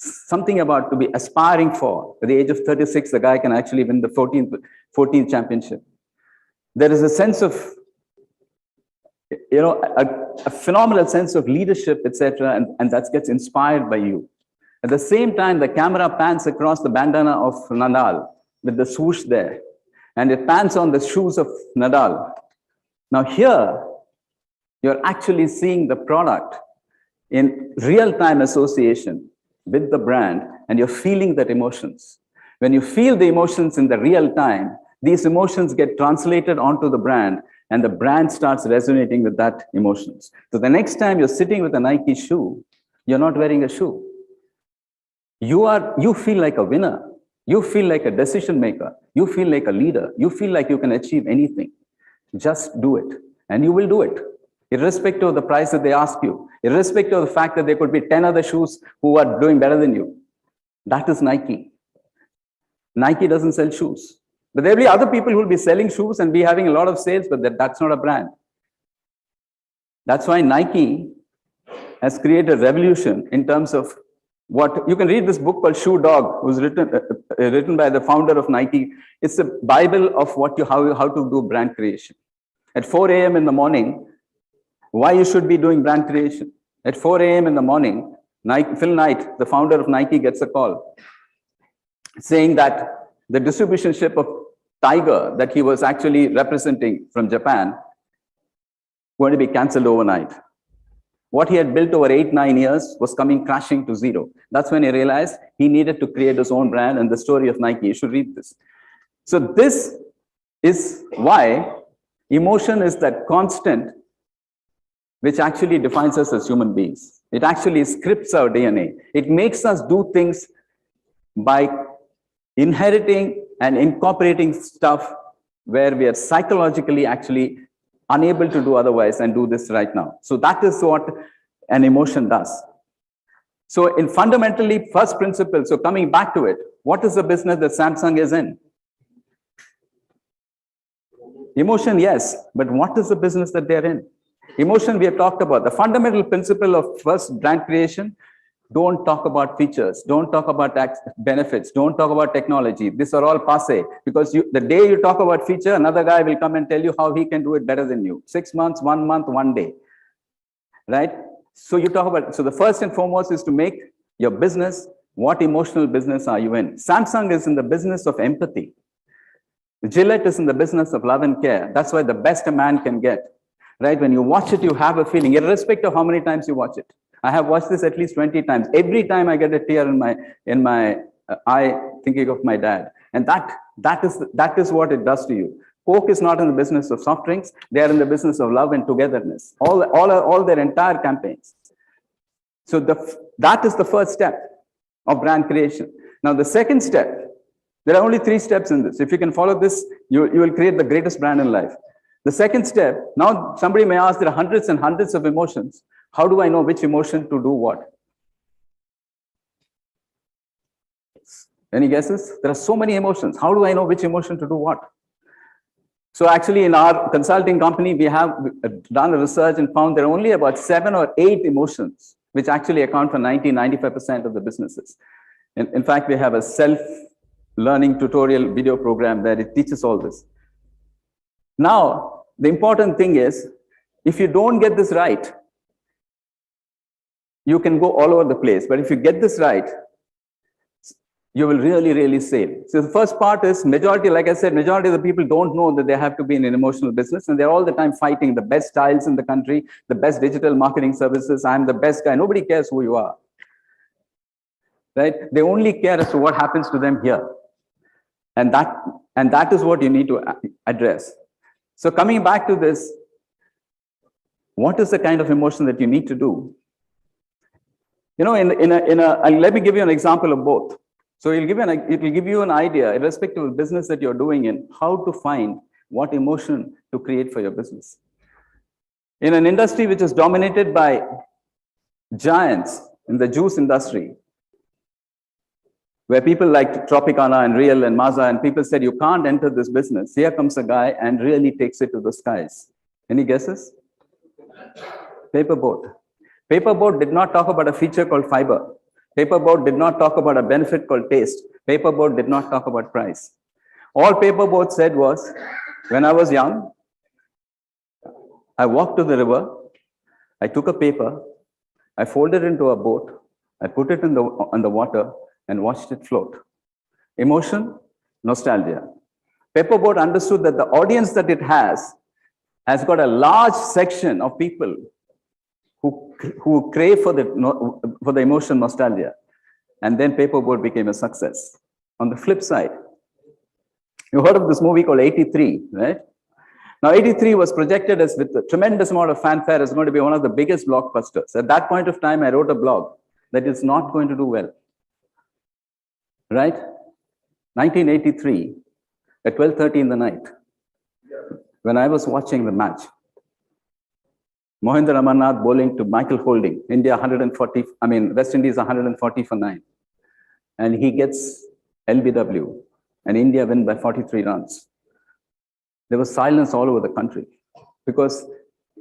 Something about to be aspiring for. At the age of 36, the guy can actually win the 14th championship. There is a sense of, a phenomenal sense of leadership, etc., and that gets inspired by you. At the same time, the camera pans across the bandana of Nadal with the swoosh there, and it pans on the shoes of Nadal. Now here, you're actually seeing the product in real-time association with the brand, and you're feeling that emotions. When you feel the emotions in the real time, these emotions get translated onto the brand, and the brand starts resonating with that emotions. So the next time you're sitting with a Nike shoe, you're not wearing a shoe. You feel like a winner. You feel like a decision maker. You feel like a leader. You feel like you can achieve anything. Just do it, and you will do it, irrespective of the price that they ask you, irrespective of the fact that there could be 10 other shoes who are doing better than you. That is Nike. Nike doesn't sell shoes. But there will be other people who will be selling shoes and be having a lot of sales, but that's not a brand. That's why Nike has created a revolution in terms of what you can read. This book called Shoe Dog, was written by the founder of Nike. It's a Bible of how to do brand creation. At 4 a.m. in the morning, why you should be doing brand creation. At 4 a.m. in the morning, Phil Knight, the founder of Nike, gets a call saying that the distribution ship of Tiger that he was actually representing from Japan going to be cancelled overnight. What he had built over 8-9 years was coming crashing to zero. That's when he realized he needed to create his own brand, and the story of Nike. You should read this. So this is why emotion is that constant which actually defines us as human beings. It actually scripts our DNA. It makes us do things by inheriting and incorporating stuff where we are psychologically actually unable to do otherwise and do this right now. So that is what an emotion does. So in fundamentally, first principle, so coming back to it, what is the business that Samsung is in? Emotion, yes, but what is the business that they're in? Emotion, we have talked about. The fundamental principle of first brand creation, don't talk about features, don't talk about benefits, don't talk about technology. These are all passé, because the day you talk about feature, another guy will come and tell you how he can do it better than you. 6 months, 1 month, 1 day, right? So you talk about, so the first and foremost is to make your business, what emotional business are you in? Samsung is in the business of empathy. Gillette is in the business of love and care. That's why the best a man can get, right? When you watch it, you have a feeling, irrespective of how many times you watch it. I have watched this at least 20 times. Every time I get a tear in my eye thinking of my dad. And that is what it does to you. Coke is not in the business of soft drinks. They are in the business of love and togetherness. All their entire campaigns. So that is the first step of brand creation. Now the second step, there are only 3 steps in this. If you can follow this, you will create the greatest brand in life. The second step, now somebody may ask, there are hundreds and hundreds of emotions. How do I know which emotion to do what? Any guesses? There are so many emotions. How do I know which emotion to do what? So actually in our consulting company, we have done a research and found there are only about 7 or 8 emotions which actually account for 90-95% of the businesses. In fact, we have a self-learning tutorial video program where it teaches all this. Now, the important thing is, if you don't get this right, you can go all over the place. But if you get this right, you will really, really sail. So the first part is majority, like I said, majority of the people don't know that they have to be in an emotional business, and they're all the time fighting the best styles in the country, the best digital marketing services. I'm the best guy. Nobody cares who you are, right? They only care as to what happens to them here. And that is what you need to address. So coming back to this, what is the kind of emotion that you need to do? You know, let me give you an example of both. So it will give you an idea, irrespective of the business that you're doing in, how to find what emotion to create for your business. In an industry which is dominated by giants in the juice industry, where people like Tropicana and Real and Mazda, and people said, you can't enter this business. Here comes a guy and really takes it to the skies. Any guesses? Paperboard. Paperboard did not talk about a feature called fiber. Paperboard did not talk about a benefit called taste. Paperboard did not talk about price. All Paperboard said was, when I was young, I walked to the river, I took a paper, I folded it into a boat, I put it on the water and watched it float. Emotion, nostalgia. Paperboard understood that the audience that it has got a large section of people who crave for the emotion nostalgia. And then Paperboard became a success. On the flip side, you heard of this movie called 83, right? Now 83 was projected as, with a tremendous amount of fanfare, as going to be one of the biggest blockbusters. At that point of time, I wrote a blog that is not going to do well, right? 1983, at 12:30 in the night, when I was watching the match, Mohinder Amarnath bowling to Michael Holding, India 140, West Indies 140 for 9. And he gets LBW, and India win by 43 runs. There was silence all over the country because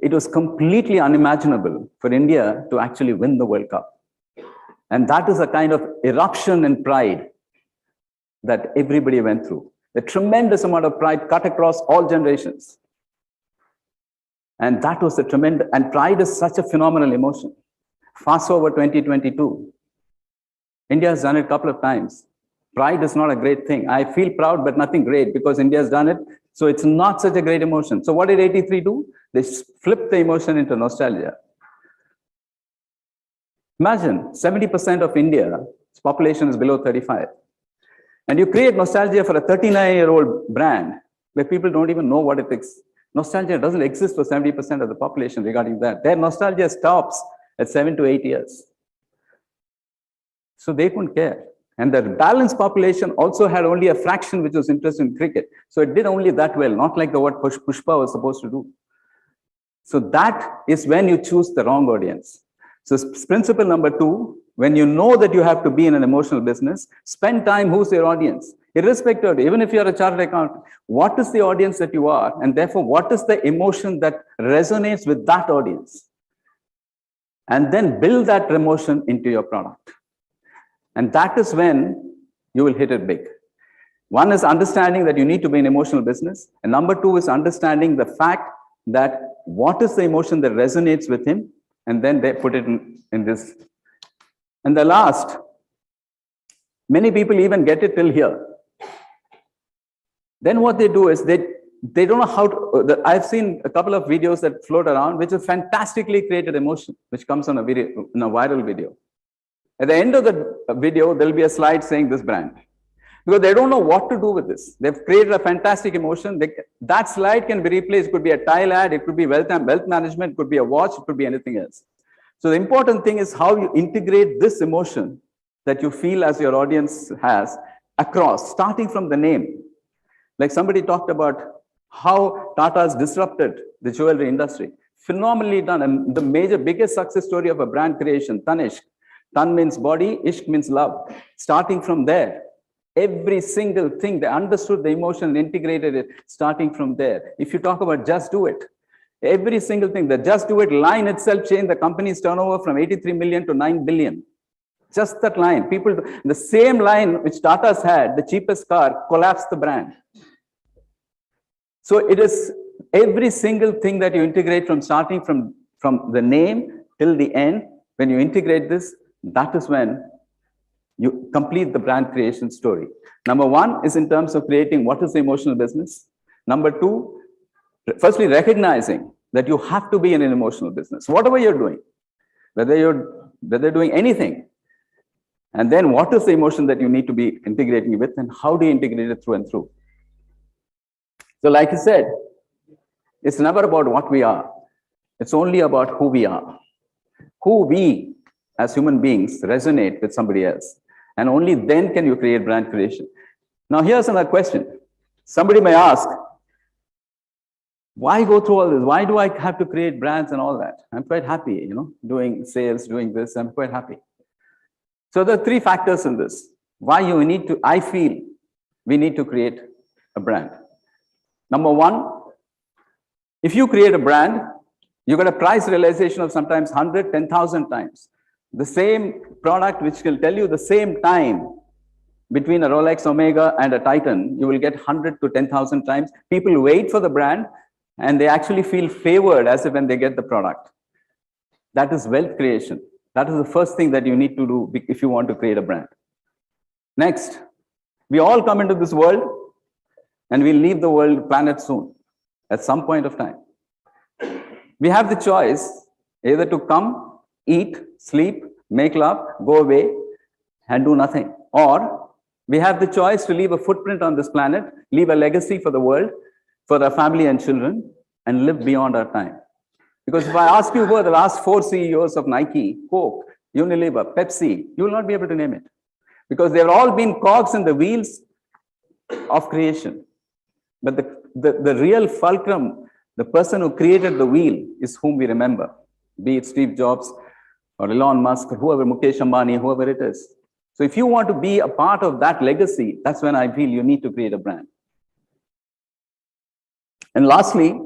it was completely unimaginable for India to actually win the World Cup. And that is a kind of eruption in pride that everybody went through. A tremendous amount of pride cut across all generations. And that was a tremendous, and pride is such a phenomenal emotion. Fast forward 2022. India has done it a couple of times. Pride is not a great thing. I feel proud, but nothing great because India has done it. So it's not such a great emotion. So what did 83 do? They flipped the emotion into nostalgia. Imagine 70% of India's population is below 35. And you create nostalgia for a 39-year-old brand where people don't even know what it is. Nostalgia doesn't exist for 70% of the population regarding that. Their nostalgia stops at 7 to 8 years. So they couldn't care. And the balanced population also had only a fraction which was interested in cricket. So it did only that well, not like what Pushpa was supposed to do. So that is when you choose the wrong audience. So principle number 2, when you know that you have to be in an emotional business, spend time, who's your audience? Irrespective, even if you're a chartered accountant, what is the audience that you are? And therefore, what is the emotion that resonates with that audience? And then build that emotion into your product. And that is when you will hit it big. One is understanding that you need to be in emotional business. And number 2 is understanding the fact that what is the emotion that resonates with him? And then they put it in this. And the last, many people even get it till here. Then what they do is they don't know how to, I've seen a couple of videos that float around, which is fantastically created emotion, which comes on a video, in a viral video. At the end of the video, there'll be a slide saying this brand. Because they don't know what to do with this. They've created a fantastic emotion. That slide can be replaced. It could be a tile ad, it could be wealth management, it could be a watch, it could be anything else. So the important thing is how you integrate this emotion that you feel as your audience has across, starting from the name. Like somebody talked about how Tata's disrupted the jewelry industry. Phenomenally done. And the biggest success story of a brand creation, Tanishq. Tan means body, Ishq means love. Starting from there, every single thing, they understood the emotion and integrated it, starting from there. If you talk about Just Do It, every single thing, the Just Do It line itself changed the company's turnover from 83 million to 9 billion. Just that line. People, the same line which Tata's had, the cheapest car, collapsed the brand. So it is every single thing that you integrate from starting from the name till the end. When you integrate this, that is when you complete the brand creation story. Number 1 is in terms of creating what is the emotional business. Number 2, firstly, recognizing that you have to be in an emotional business, whatever you're doing, whether you're doing anything. And then what is the emotion that you need to be integrating with, and how do you integrate it through and through? So like I said, it's never about what we are. It's only about who we are. Who we as human beings resonate with somebody else. And only then can you create brand creation. Now here's another question. Somebody may ask, why go through all this? Why do I have to create brands and all that? I'm quite happy, doing sales, doing this, I'm quite happy. So there are 3 factors in this. Why you need to, I feel we need to create a brand. Number 1, if you create a brand, you got a price realization of sometimes 100, 10,000 times. The same product which will tell you the same time between a Rolex Omega and a Titan, you will get 100 to 10,000 times. People wait for the brand and they actually feel favored as if when they get the product. That is wealth creation. That is the first thing that you need to do if you want to create a brand. Next, we all come into this world and we'll leave the world planet soon, at some point of time. We have the choice either to come, eat, sleep, make love, go away, and do nothing. Or we have the choice to leave a footprint on this planet, leave a legacy for the world, for our family and children, and live beyond our time. Because if I ask you who are the last 4 CEOs of Nike, Coke, Unilever, Pepsi, you will not be able to name it. Because they've all been cogs in the wheels of creation. But the real fulcrum, the person who created the wheel, is whom we remember, be it Steve Jobs or Elon Musk or whoever, Mukesh Ambani, whoever it is. So if you want to be a part of that legacy, that's when I feel you need to create a brand. And lastly,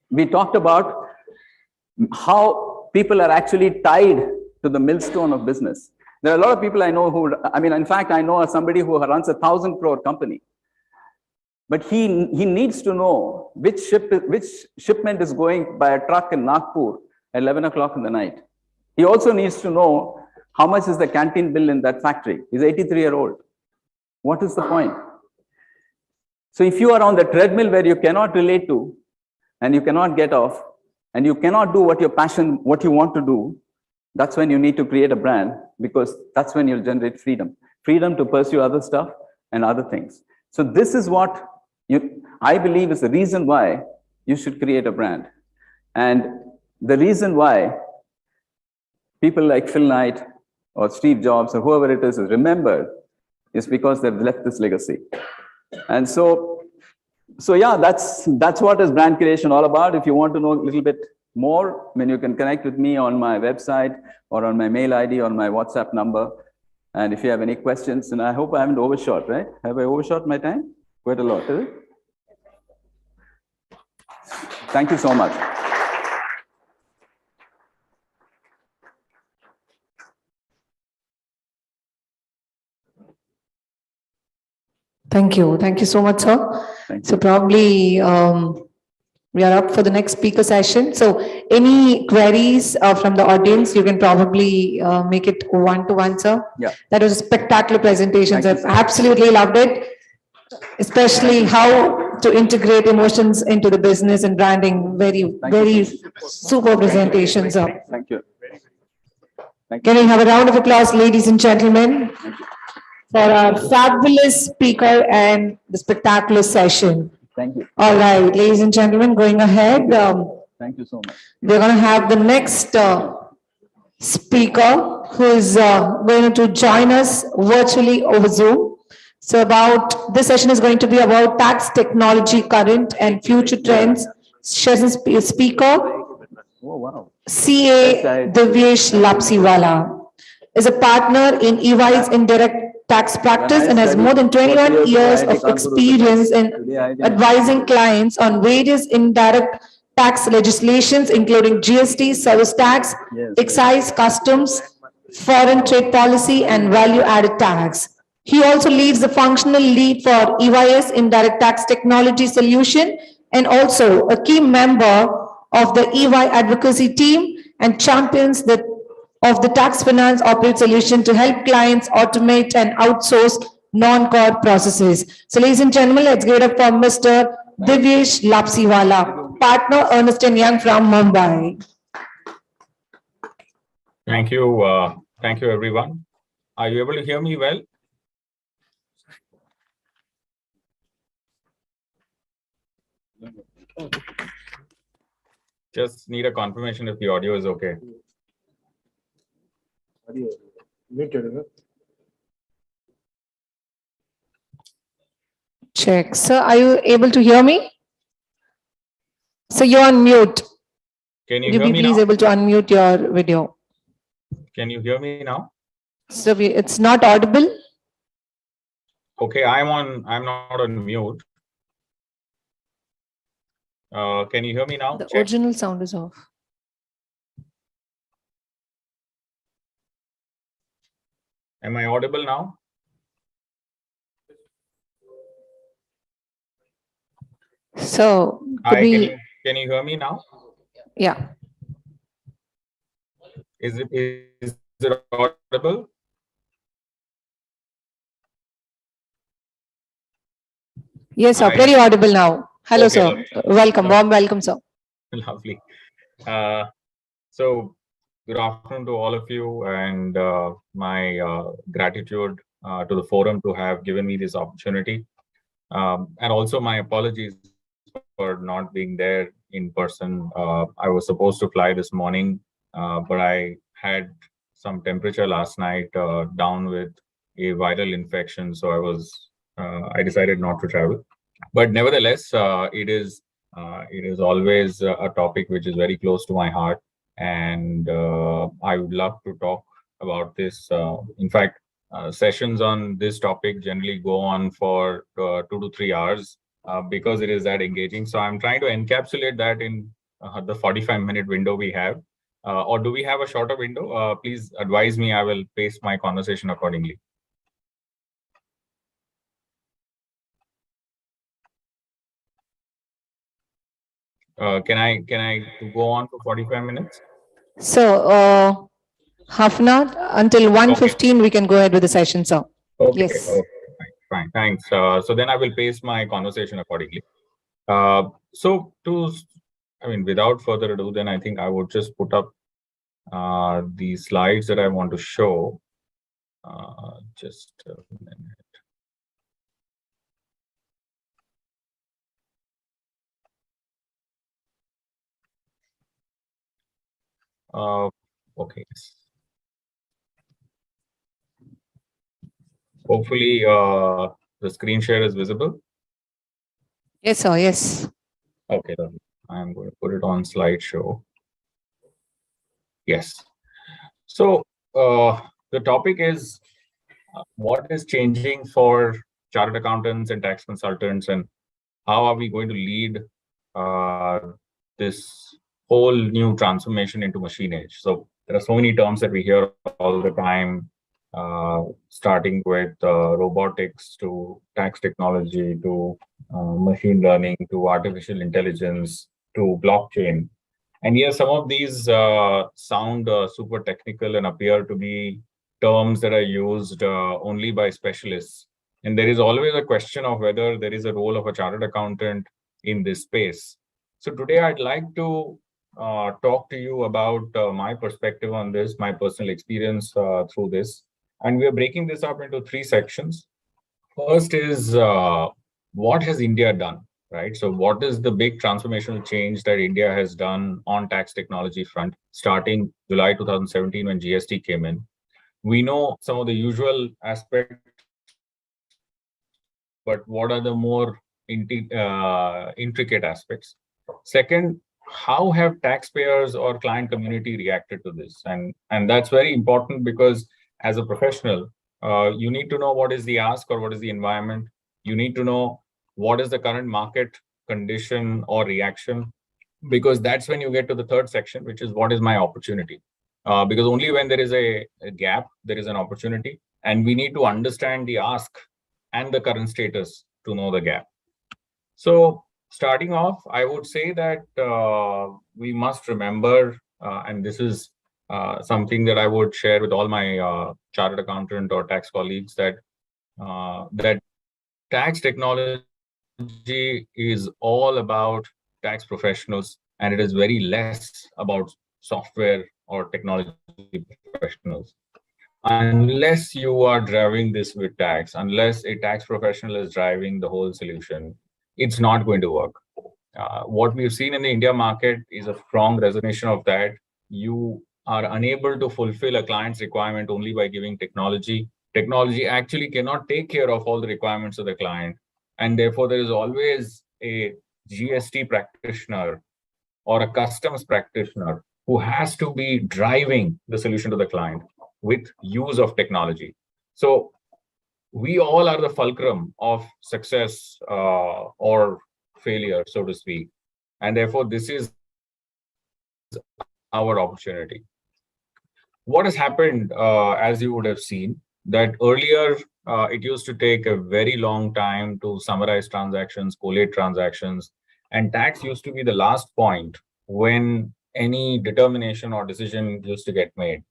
we talked about how people are actually tied to the millstone of business. There are a lot of people I know who, in fact, I know somebody who runs a 1,000 crore company. but he needs to know which shipment is going by a truck in Nagpur at 11 o'clock in the night. He also needs to know how much is the canteen bill in that factory. He's 83-year-old. What is the point? So if you are on the treadmill where you cannot relate to, and you cannot get off, and you cannot do what your passion, what you want to do, that's when you need to create a brand, because that's when you'll generate freedom. Freedom to pursue other stuff and other things. So this is what I believe is the reason why you should create a brand. And the reason why people like Phil Knight or Steve Jobs or whoever it is remembered is because they've left this legacy. And so yeah, that's what is brand creation all about. If you want to know a little bit more, I mean, you can connect with me on my website or on my mail ID or my WhatsApp number. And if you have any questions, and I hope I haven't overshot, right? Have I overshot my time? Quite a lot, is it? Thank you so much. Thank you. Thank you so much, sir. So probably we are up for the next speaker session. So any queries from the audience, you can probably make it one-to-one, sir. Yeah. That was a spectacular presentation, sir. Absolutely loved it. Especially how to integrate emotions into the business and branding. Very super presentation, sir. Thank you. Can we have a round of applause, ladies and gentlemen, for our fabulous speaker and the spectacular session. Thank you. All right, ladies and gentlemen, going ahead. Thank you so much. We're going to have the next speaker who is going to join us virtually over Zoom. So this session is going to be about tax technology, current and future trends. Session speaker, Oh, wow. CA Divyesh Lapsiwala is a partner in EY's indirect tax practice and has more than 21 years of experience in advising clients on various indirect tax legislations, including GST, service tax, excise, customs, foreign trade policy, and value-added tax. He also leads the functional lead for EY's indirect tax technology solution and also a key member of the EY advocacy team and champions of the tax finance operate solution to help clients automate and outsource non-core processes. So ladies and gentlemen, let's give it up for Mr. Divyesh Lapsiwala, partner Ernst & Young from Mumbai. Thank you. Thank you, everyone. Are you able to hear me well? Just need a confirmation if the audio is okay. Check. Sir, are you able to hear me? So you're on mute. Can you Would you hear be me please now? able to unmute your video? Can you hear me now? So it's not audible. Okay, I'm not on mute. Can you hear me now? The Check. original sound is off. Am I audible now? So Hi, can you hear me now? Yeah. Is it audible? Yes, sir. Hi. Very audible now. Hello, Okay, sir. lovely. Welcome. Warm welcome, sir. Lovely. So good afternoon to all of you, and my gratitude to the forum to have given me this opportunity. And also my apologies for not being there in person. I was supposed to fly this morning, but I had some temperature last night down with a viral infection. So I decided not to travel. But nevertheless, it is always a topic which is very close to my heart. And I would love to talk about this. In fact, sessions on this topic generally go on for 2 to 3 hours because it is that engaging. So I'm trying to encapsulate that in the 45-minute window we have. Or do we have a shorter window? Please advise me. I will pace my conversation accordingly. Can I go on for 45 minutes? So, half an hour until 1:15, we can go ahead with the session, sir. Okay. Yes. Okay. Fine. Thanks. So then I will pace my conversation accordingly. So without further ado, then I think I would just put up the slides that I want to show. Just a minute. Okay. Hopefully, the screen share is visible. Yes, sir. Yes. Okay, then I'm going to put it on slideshow. Yes. So the topic is what is changing for chartered accountants and tax consultants, and how are we going to lead this whole new transformation into machine age? So there are so many terms that we hear all the time, starting with robotics to tax technology to machine learning to artificial intelligence to blockchain. And yes, some of these sound super technical and appear to be terms that are used only by specialists. And there is always a question of whether there is a role of a chartered accountant in this space. So today I'd like to talk to you about my perspective on this, my personal experience through this. And we are breaking this up into 3 sections. First is what has India done, right? So what is the big transformational change that India has done on tax technology front, starting July 2017 when GST came in? We know some of the usual aspects, but what are the more intricate aspects? Second, how have taxpayers or client community reacted to this? And that's very important because as a professional, you need to know what is the ask or what is the environment. You need to know what is the current market condition or reaction, because that's when you get to the third section, which is what is my opportunity? Because only when there is a gap, there is an opportunity, and we need to understand the ask and the current status to know the gap. So starting off, I would say that we must remember, and this is something that I would share with all my chartered accountant or tax colleagues, that that tax technology is all about tax professionals, and it is very less about software or technology professionals. Unless you are driving this with tax, unless a tax professional is driving the whole solution, it's not going to work. What we've seen in the India market is a strong resignation of that. You are unable to fulfill a client's requirement only by giving technology. Technology actually cannot take care of all the requirements of the client. And therefore, there is always a GST practitioner or a customs practitioner who has to be driving the solution to the client with use of technology. So we all are the fulcrum of success or failure, so to speak. And therefore, this is our opportunity. What has happened, as you would have seen, that earlier it used to take a very long time to summarize transactions, collate transactions, and tax used to be the last point when any determination or decision used to get made.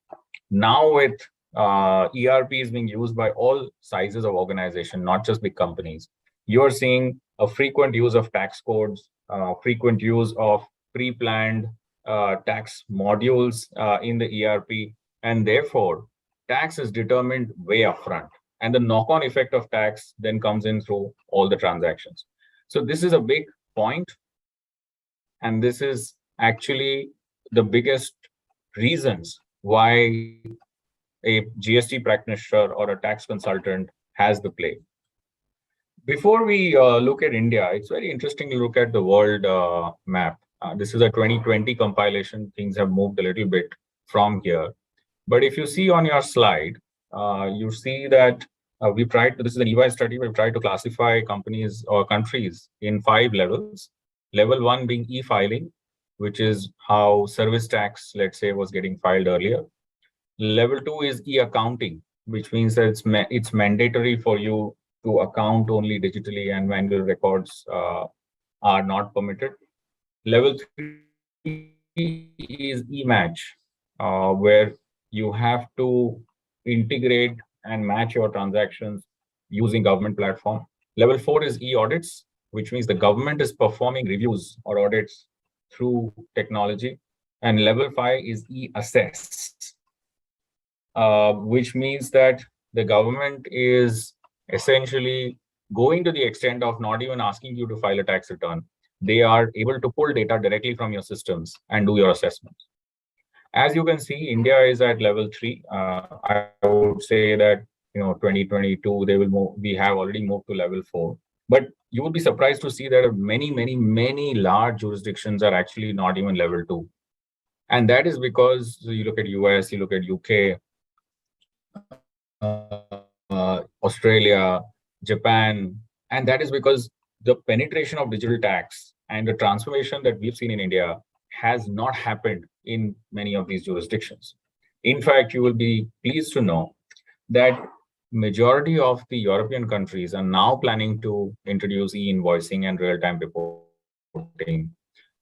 Now with ERP is being used by all sizes of organization, not just big companies, you're seeing a frequent use of tax codes, frequent use of pre-planned tax modules in the ERP, and therefore tax is determined way upfront, and the knock-on effect of tax then comes in through all the transactions. So this is a big point, and this is actually the biggest reasons why a GST practitioner or a tax consultant has the play. Before we look at India, it's very interesting to look at the world map. This is a 2020 compilation. Things have moved a little bit from here. But if you see on your slide, you see that we've tried, this is an EY study, we've tried to classify companies or countries in 5 levels. Level 1 being e-filing, which is how service tax, let's say, was getting filed earlier. Level 2 is e-accounting, which means that it's mandatory for you to account only digitally and manual records are not permitted. Level 3 is e-match, where you have to integrate and match your transactions using government platform. Level 4 is e-audits, which means the government is performing reviews or audits through technology. And level 5 is e-assess, which means that the government is essentially going to the extent of not even asking you to file a tax return. They are able to pull data directly from your systems and do your assessments. As you can see, India is at level 3. I would say that 2022 they will move. We have already moved to level 4. But you will be surprised to see that many large jurisdictions are actually not even level 2. And that is because you look at US, you look at UK, Australia, Japan, and that is because the penetration of digital tax and the transformation that we've seen in India has not happened in many of these jurisdictions. In fact, you will be pleased to know that majority of the European countries are now planning to introduce e-invoicing and real-time reporting.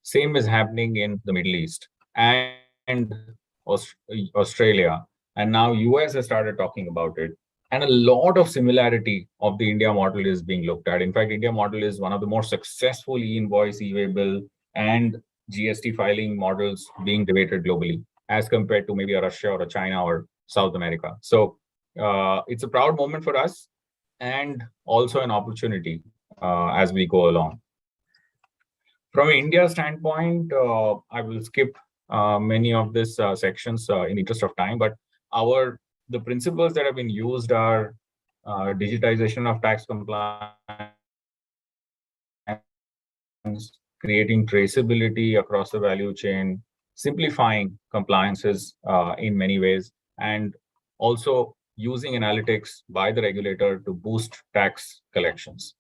Same is happening in the Middle East and Australia, and now US has started talking about it. And a lot of similarity of the India model is being looked at. In fact, India model is one of the more successful e-invoice, e-way and GST filing models being debated globally as compared to maybe a Russia or a China or South America. So it's a proud moment for us and also an opportunity as we go along. From an India standpoint, I will skip many of these sections in the interest of time, but the principles that have been used are digitization of tax compliance, creating traceability across the value chain, simplifying compliances in many ways, and also using analytics by the regulator to boost tax collections.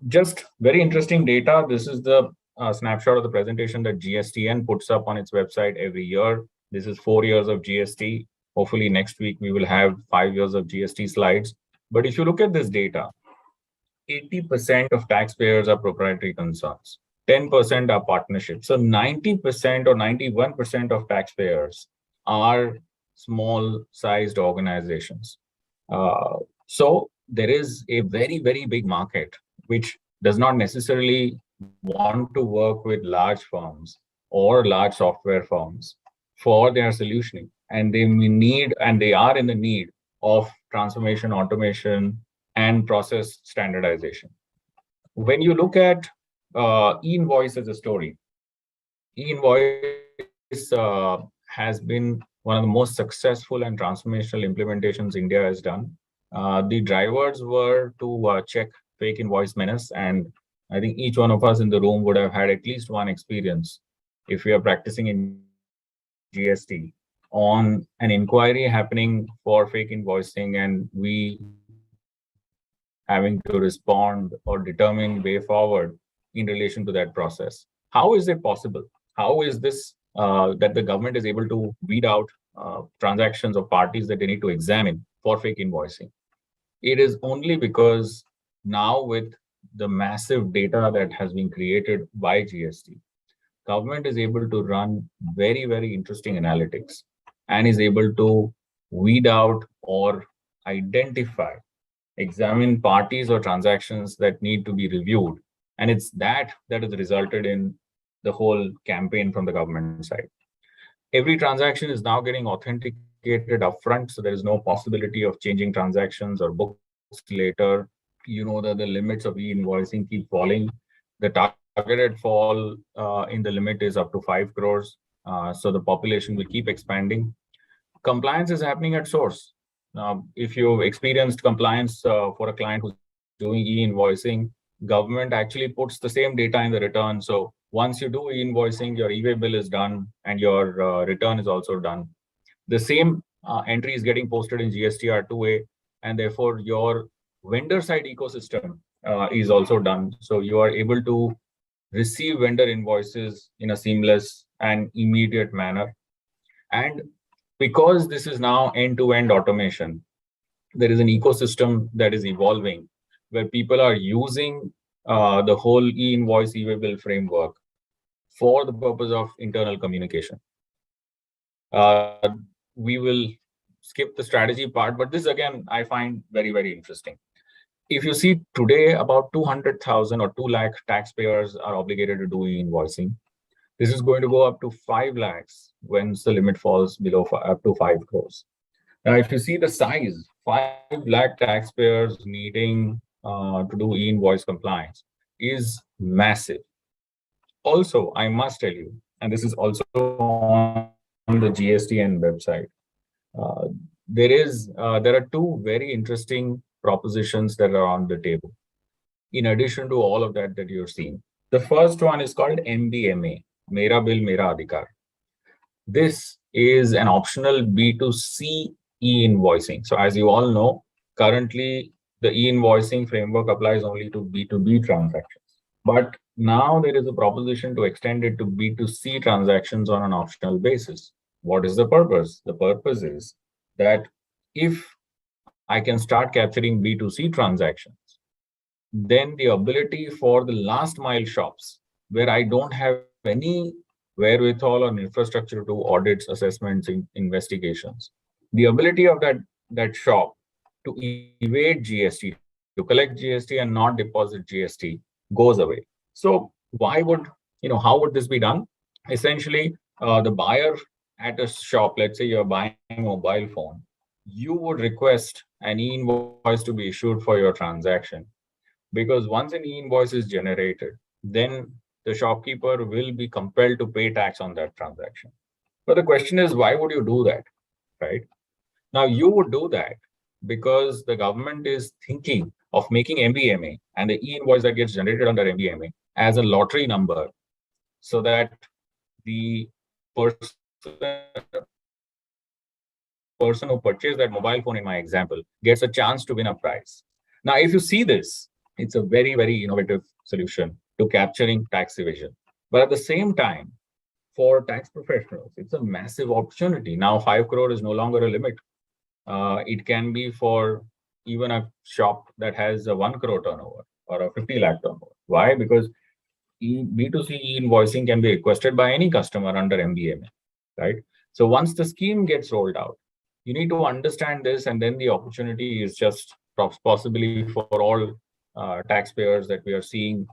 Just very interesting data. This is the snapshot of the presentation that GSTN puts up on its website every year. This is 4 years of GST. Hopefully next week we will have 5 years of GST slides. But if you look at this data, 80% of taxpayers are proprietary concerns. 10% are partnerships. So 90% or 91% of taxpayers are small-sized organizations. So there is a very big market which does not necessarily want to work with large firms or large software firms for their solutioning. And they are in the need of transformation, automation, and process standardization. When you look at e-invoice as a story, e-invoice has been one of the most successful and transformational implementations India has done. The drivers were to check fake invoice menace, and I think each one of us in the room would have had at least one experience if we are practicing in GST on an inquiry happening for fake invoicing and we having to respond or determine way forward in relation to that process. How is it possible? How is this that the government is able to weed out transactions of parties that they need to examine for fake invoicing? It is only because now with the massive data that has been created by GST, government is able to run very interesting analytics and is able to weed out or identify, examine parties or transactions that need to be reviewed. And it's that has resulted in the whole campaign from the government side. Every transaction is now getting authenticated upfront, so there is no possibility of changing transactions or books later. You know that the limits of e-invoicing keep falling. The targeted fall in the limit is up to 5 crores. So the population will keep expanding. Compliance is happening at source. If you've experienced compliance for a client who's doing e-invoicing, government actually puts the same data in the return. So once you do e-invoicing, your e-way bill is done and your return is also done. The same entry is getting posted in GSTR 2A, and therefore your vendor side ecosystem is also done. So you are able to receive vendor invoices in a seamless and immediate manner. And because this is now end-to-end automation, there is an ecosystem that is evolving where people are using the whole e-invoice, e-way bill framework for the purpose of internal communication. We will skip the strategy part, but this again, I find very, very interesting. If you see today, about 200,000 or 2 lakh taxpayers are obligated to do e-invoicing. This is going to go up to 5 lakhs once the limit falls below up to 5 crores. Now, if you see the size, 5 lakh taxpayers needing to do e-invoice compliance is massive. Also, I must tell you, and this is also on the GSTN website, there are 2 very interesting propositions that are on the table, in addition to all of that you're seeing. The first one is called MBMA, Mera Bill Mera Adhikar. This is an optional B2C e-invoicing. So as you all know, currently the e-invoicing framework applies only to B2B transactions. But now there is a proposition to extend it to B2C transactions on an optional basis. What is the purpose? The purpose is that if I can start capturing B2C transactions, then the ability for the last mile shops, where I don't have any wherewithal or infrastructure to audits, assessments, investigations, the ability of that shop to evade GST, to collect GST and not deposit GST goes away. So why would, how would this be done? Essentially, the buyer at a shop, let's say you're buying a mobile phone, you would request an e-invoice to be issued for your transaction. Because once an e-invoice is generated, then the shopkeeper will be compelled to pay tax on that transaction. But the question is, why would you do that, right? Now, you would do that because the government is thinking of making MBMA and the e-invoice that gets generated under MBMA as a lottery number, so that the person who purchased that mobile phone in my example gets a chance to win a prize. Now, if you see this, it's a very, very innovative solution to capturing tax evasion. But at the same time, for tax professionals, it's a massive opportunity. Now, 5 crore is no longer a limit. It can be for even a shop that has a 1 crore turnover or a 50 lakh turnover. Why? Because B2C invoicing can be requested by any customer under MBMA, right? So once the scheme gets rolled out, you need to understand this, and then the opportunity is just possibly for all taxpayers that we are seeing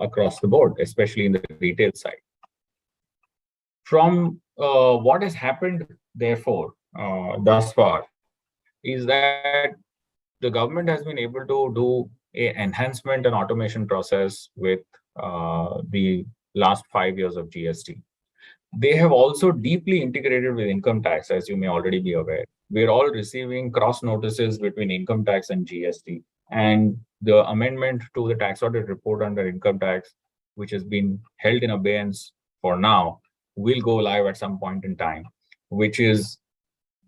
across the board, especially in the retail side. From what has happened, therefore, thus far, is that the government has been able to do an enhancement and automation process with the last 5 years of GST. They have also deeply integrated with income tax, as you may already be aware. We're all receiving cross notices between income tax and GST, and the amendment to the tax audit report under income tax, which has been held in abeyance for now, will go live at some point in time, which is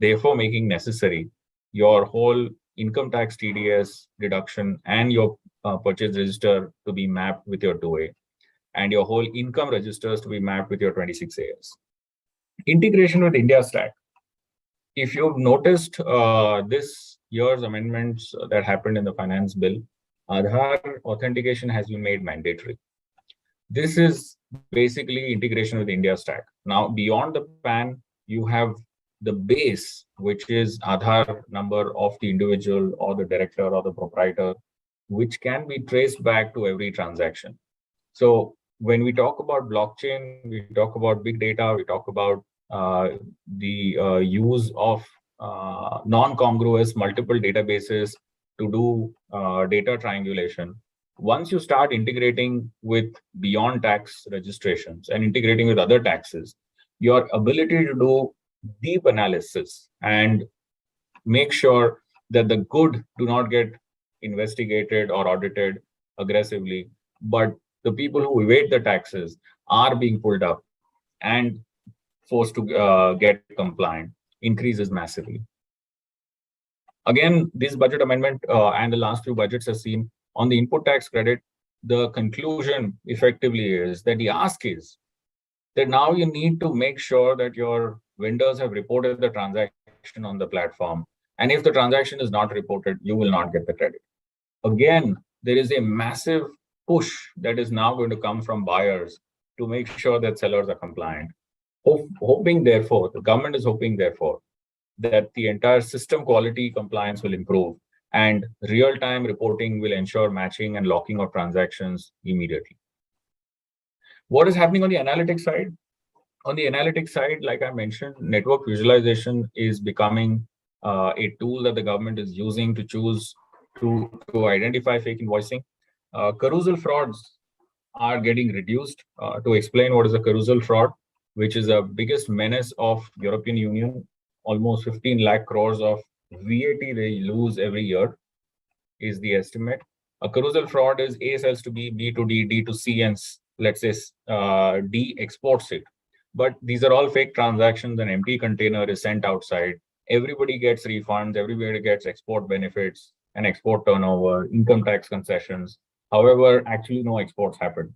therefore making necessary your whole income tax TDS deduction and your purchase register to be mapped with your 2A, and your whole income registers to be mapped with your 26AS. Integration with India Stack. If you've noticed this year's amendments that happened in the finance bill, Aadhaar authentication has been made mandatory. This is basically integration with India Stack. Now, beyond the PAN, you have the base, which is Aadhaar number of the individual or the director or the proprietor, which can be traced back to every transaction. So when we talk about blockchain, we talk about big data, we talk about the use of non-congruous multiple databases to do data triangulation. Once you start integrating with beyond tax registrations and integrating with other taxes, your ability to do deep analysis and make sure that the good do not get investigated or audited aggressively, but the people who evade the taxes are being pulled up and forced to get compliant, increases massively. Again, this budget amendment and the last few budgets have seen on the input tax credit, the conclusion effectively is that the ask is that now you need to make sure that your vendors have reported the transaction on the platform. And if the transaction is not reported, you will not get the credit. Again, there is a massive push that is now going to come from buyers to make sure that sellers are compliant. Hoping, therefore, the government is hoping, therefore, that the entire system quality compliance will improve and real-time reporting will ensure matching and locking of transactions immediately. What is happening on the analytics side? On the analytics side, like I mentioned, network visualization is becoming a tool that the government is using to choose to identify fake invoicing. Carousel frauds are getting reduced. To explain what is a carousel fraud, which is the biggest menace of European Union, almost 15 lakh crores of VAT they lose every year is the estimate. A carousel fraud is A sells to B, B to D, D to C, and let's say D exports it. But these are all fake transactions. An empty container is sent outside. Everybody gets refunds. Everybody gets export benefits and export turnover, income tax concessions. However, actually no exports happen.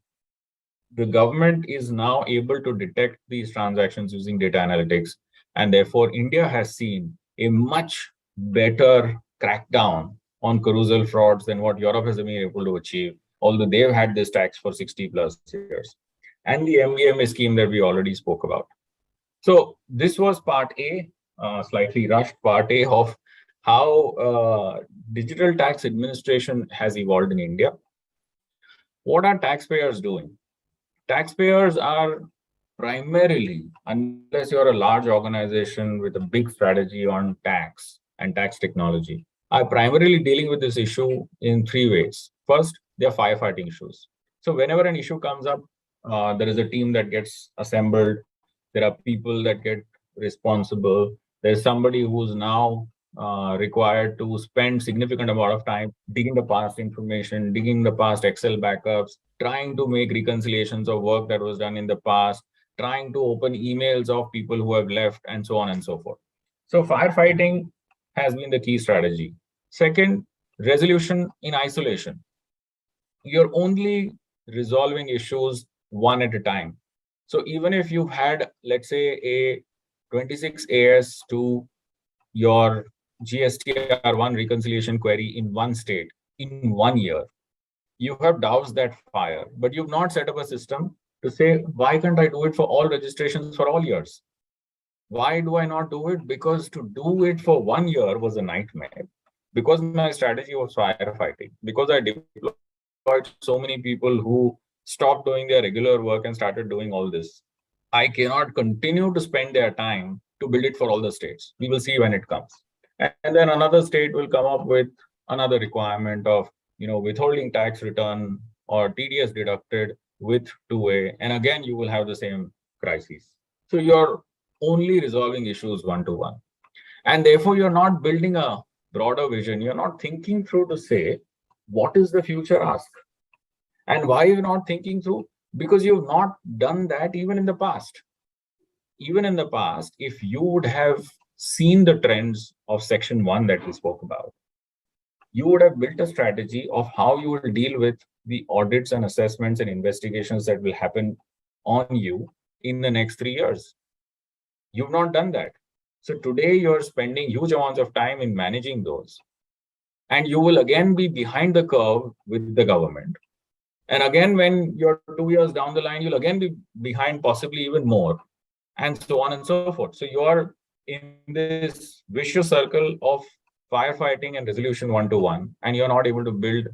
The government is now able to detect these transactions using data analytics. And therefore, India has seen a much better crackdown on carousel frauds than what Europe has been able to achieve, although they've had this tax for 60 plus years. And the MVMA scheme that we already spoke about. So this was part A, slightly rushed part A of how digital tax administration has evolved in India. What are taxpayers doing? Taxpayers are primarily, unless you're a large organization with a big strategy on tax and tax technology, are primarily dealing with this issue in three ways. First, they're firefighting issues. So whenever an issue comes up, there is a team that gets assembled. There are people that get responsible. There's somebody who's now required to spend significant amount of time digging the past information, digging the past Excel backups, trying to make reconciliations of work that was done in the past, trying to open emails of people who have left, and so on and so forth. So firefighting has been the key strategy. Second, resolution in isolation. You're only resolving issues one at a time. So even if you've had, let's say, a 26 AS to your GSTR1 reconciliation query in one state in 1 year, you have doused that fire, but you've not set up a system to say, why can't I do it for all registrations for all years? Why do I not do it? Because to do it for 1 year was a nightmare. Because my strategy was firefighting. Because I deployed so many people who stopped doing their regular work and started doing all this. I cannot continue to spend their time to build it for all the states. We will see when it comes. And then another state will come up with another requirement of, withholding tax return or TDS deducted with 2A. And again, you will have the same crises. So you're only resolving issues one-to-one. And therefore, you're not building a broader vision. You're not thinking through to say, what is the future ask? And why you're not thinking through? Because you've not done that even in the past. Even in the past, if you would have seen the trends of Section 1 that we spoke about, you would have built a strategy of how you will deal with the audits and assessments and investigations that will happen on you in the next 3 years. You've not done that. So today you're spending huge amounts of time in managing those. And you will again be behind the curve with the government. And again, when you're 2 years down the line, you'll again be behind, possibly even more, and so on and so forth. So you're in this vicious circle of firefighting and resolution one-to-one, and you're not able to build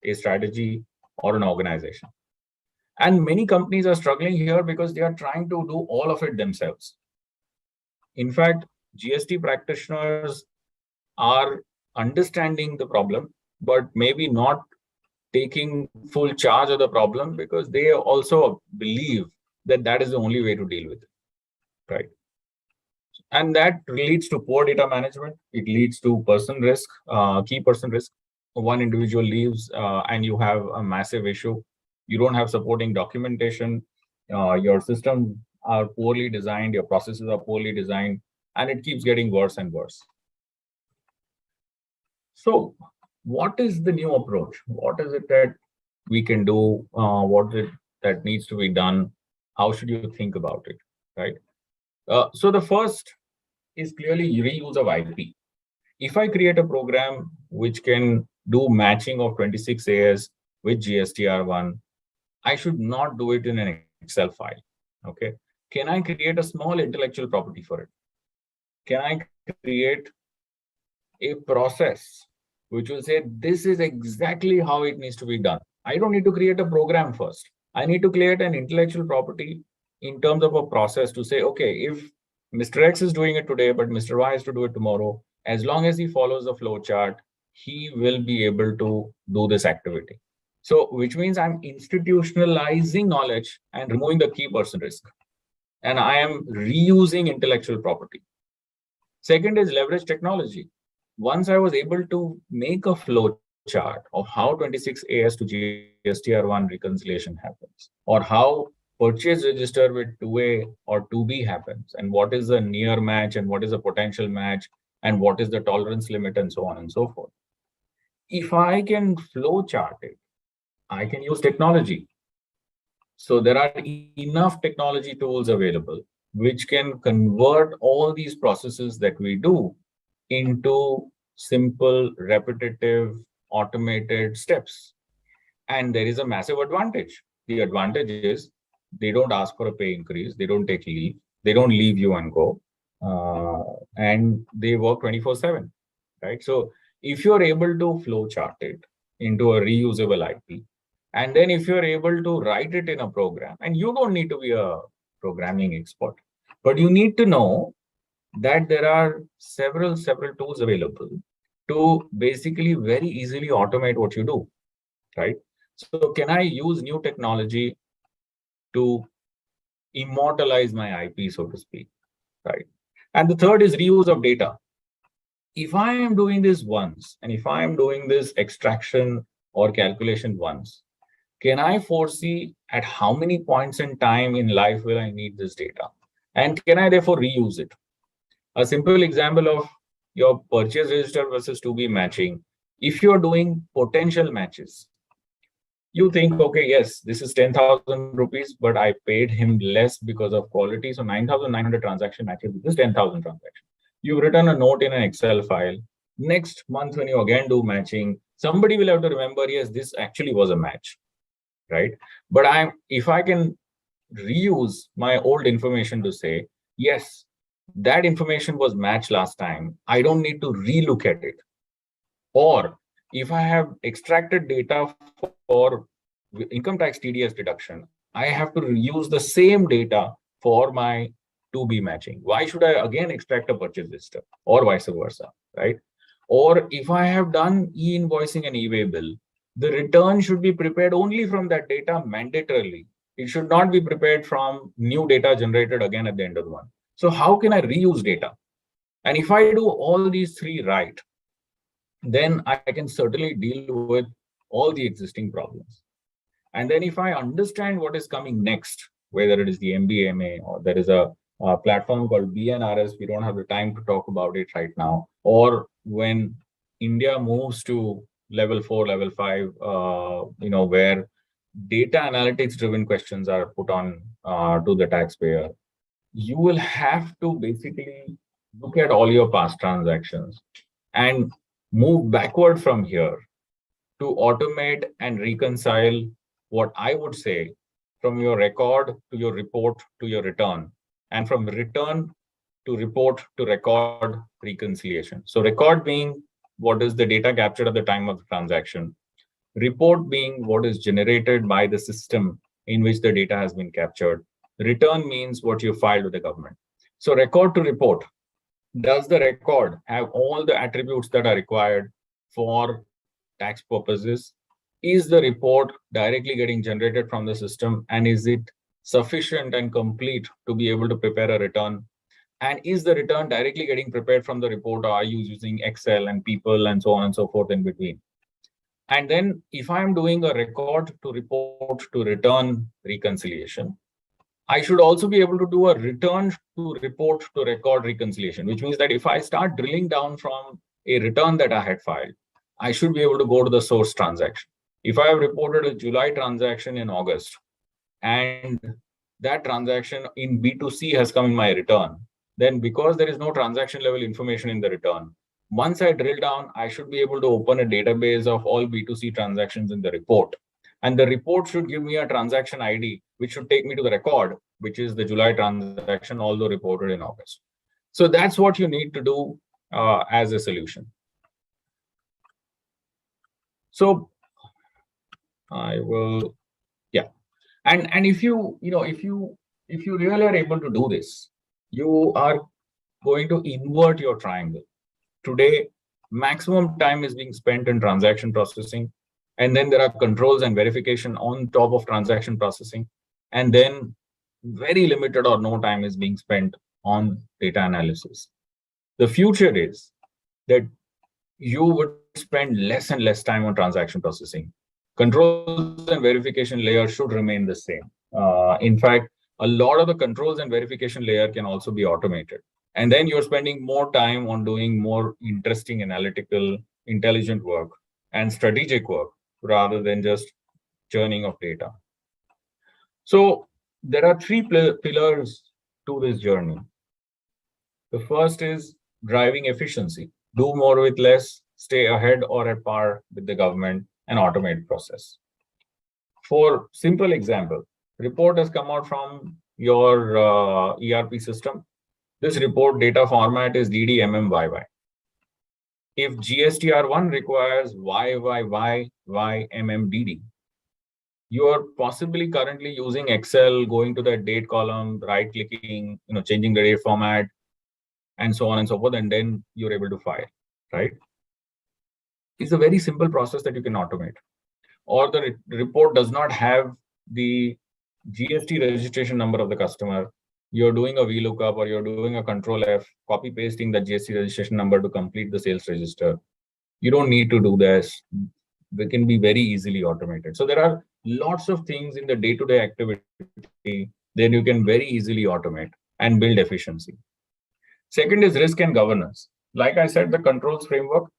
a strategy or an organization. And many companies are struggling here because they are trying to do all of it themselves. In fact, GST practitioners are understanding the problem, but maybe not taking full charge of the problem because they also believe that that is the only way to deal with it, right? And that leads to poor data management. It leads to person risk, key person risk. One individual leaves and you have a massive issue. You don't have supporting documentation. Your systems are poorly designed. Your processes are poorly designed, and it keeps getting worse and worse. So what is the new approach? What is it that we can do? What is it that needs to be done? How should you think about it, right? So the first is clearly reuse of IP. If I create a program which can do matching of 26 AS with GSTR1, I should not do it in an Excel file. Okay. Can I create a small intellectual property for it? Can I create a process which will say, this is exactly how it needs to be done? I don't need to create a program first. I need to create an intellectual property in terms of a process to say, okay, if Mr. X is doing it today, but Mr. Y has to do it tomorrow, as long as he follows the flow chart, he will be able to do this activity. So, which means I'm institutionalizing knowledge and removing the key person risk. And I am reusing intellectual property. Second is leverage technology. Once I was able to make a flow chart of how 26AS to GSTR1 reconciliation happens, or how purchase register with 2A or 2B happens, and what is the near match and what is the potential match, and what is the tolerance limit, and so on and so forth. If I can flow chart it, I can use technology. So there are enough technology tools available which can convert all these processes that we do into simple, repetitive, automated steps. And there is a massive advantage. The advantage is they don't ask for a pay increase, they don't take leave, they don't leave you and go, and they work 24/7, right? So if you're able to flow chart it into a reusable IP, and then if you're able to write it in a program, and you don't need to be a programming expert, but you need to know that there are several tools available to basically very easily automate what you do, right? So can I use new technology to immortalize my IP, so to speak, right? And the third is reuse of data. If I am doing this once, and if I am doing this extraction or calculation once, can I foresee at how many points in time in life will I need this data? And can I therefore reuse it? A simple example of your purchase register versus 2B matching. If you're doing potential matches, you think, okay, yes, this is 10,000 rupees, but I paid him less because of quality. So 9,900 transaction matches with this 10,000 transaction. You written a note in an Excel file. Next month, when you again do matching, somebody will have to remember, yes, this actually was a match, right? But if I can reuse my old information to say, yes, that information was matched last time, I don't need to relook at it. Or if I have extracted data for income tax TDS deduction, I have to use the same data for my 2B matching. Why should I again extract a purchase register, or vice versa, right? Or if I have done e-invoicing and e-way bill, the return should be prepared only from that data mandatorily. It should not be prepared from new data generated again at the end of the month. So how can I reuse data? And if I do all these three right, then I can certainly deal with all the existing problems. And then if I understand what is coming next, whether it is the MBMA or there is a platform called BNRS, we don't have the time to talk about it right now, or when India moves to level 4, level 5, where data analytics driven questions are put on to the taxpayer, you will have to basically look at all your past transactions and move backward from here to automate and reconcile what I would say from your record to your report to your return, and from return to report to record reconciliation. So record being what is the data captured at the time of the transaction, report being what is generated by the system in which the data has been captured, return means what you filed with the government. So record to report. Does the record have all the attributes that are required for tax purposes? Is the report directly getting generated from the system, and is it sufficient and complete to be able to prepare a return? And is the return directly getting prepared from the report, or are you using Excel and people and so on and so forth in between? And then if I'm doing a record to report to return reconciliation, I should also be able to do a return to report to record reconciliation, which means that if I start drilling down from a return that I had filed, I should be able to go to the source transaction. If I have reported a July transaction in August, and that transaction in B2C has come in my return, then because there is no transaction level information in the return, once I drill down, I should be able to open a database of all B2C transactions in the report. And the report should give me a transaction ID, which should take me to the record, which is the July transaction, although reported in August. So that's what you need to do as a solution. So I will, yeah. And if you really are able to do this, you are going to invert your triangle. Today, maximum time is being spent in transaction processing. And then there are controls and verification on top of transaction processing. And then very limited or no time is being spent on data analysis. The future is that you would spend less and less time on transaction processing. Controls and verification layer should remain the same. In fact, a lot of the controls and verification layer can also be automated. And then you're spending more time on doing more interesting analytical, intelligent work and strategic work rather than just churning of data. So there are three pillars to this journey. The first is driving efficiency. Do more with less, stay ahead or at par with the government, and automate process. For simple example, report has come out from your ERP system. This report data format is DDMMYY. If GSTR1 requires YYYYMMDD, you are possibly currently using Excel, going to the date column, right-clicking, changing the date format, and so on and so forth, and then you're able to file, right? It's a very simple process that you can automate. Or the report does not have the GST registration number of the customer. You're doing a VLOOKUP or you're doing a Control F, copy pasting the GST registration number to complete the sales register. You don't need to do this. They can be very easily automated. So there are lots of things in the day-to-day activity that you can very easily automate and build efficiency. Second is risk and governance. Like I said, the controls framework,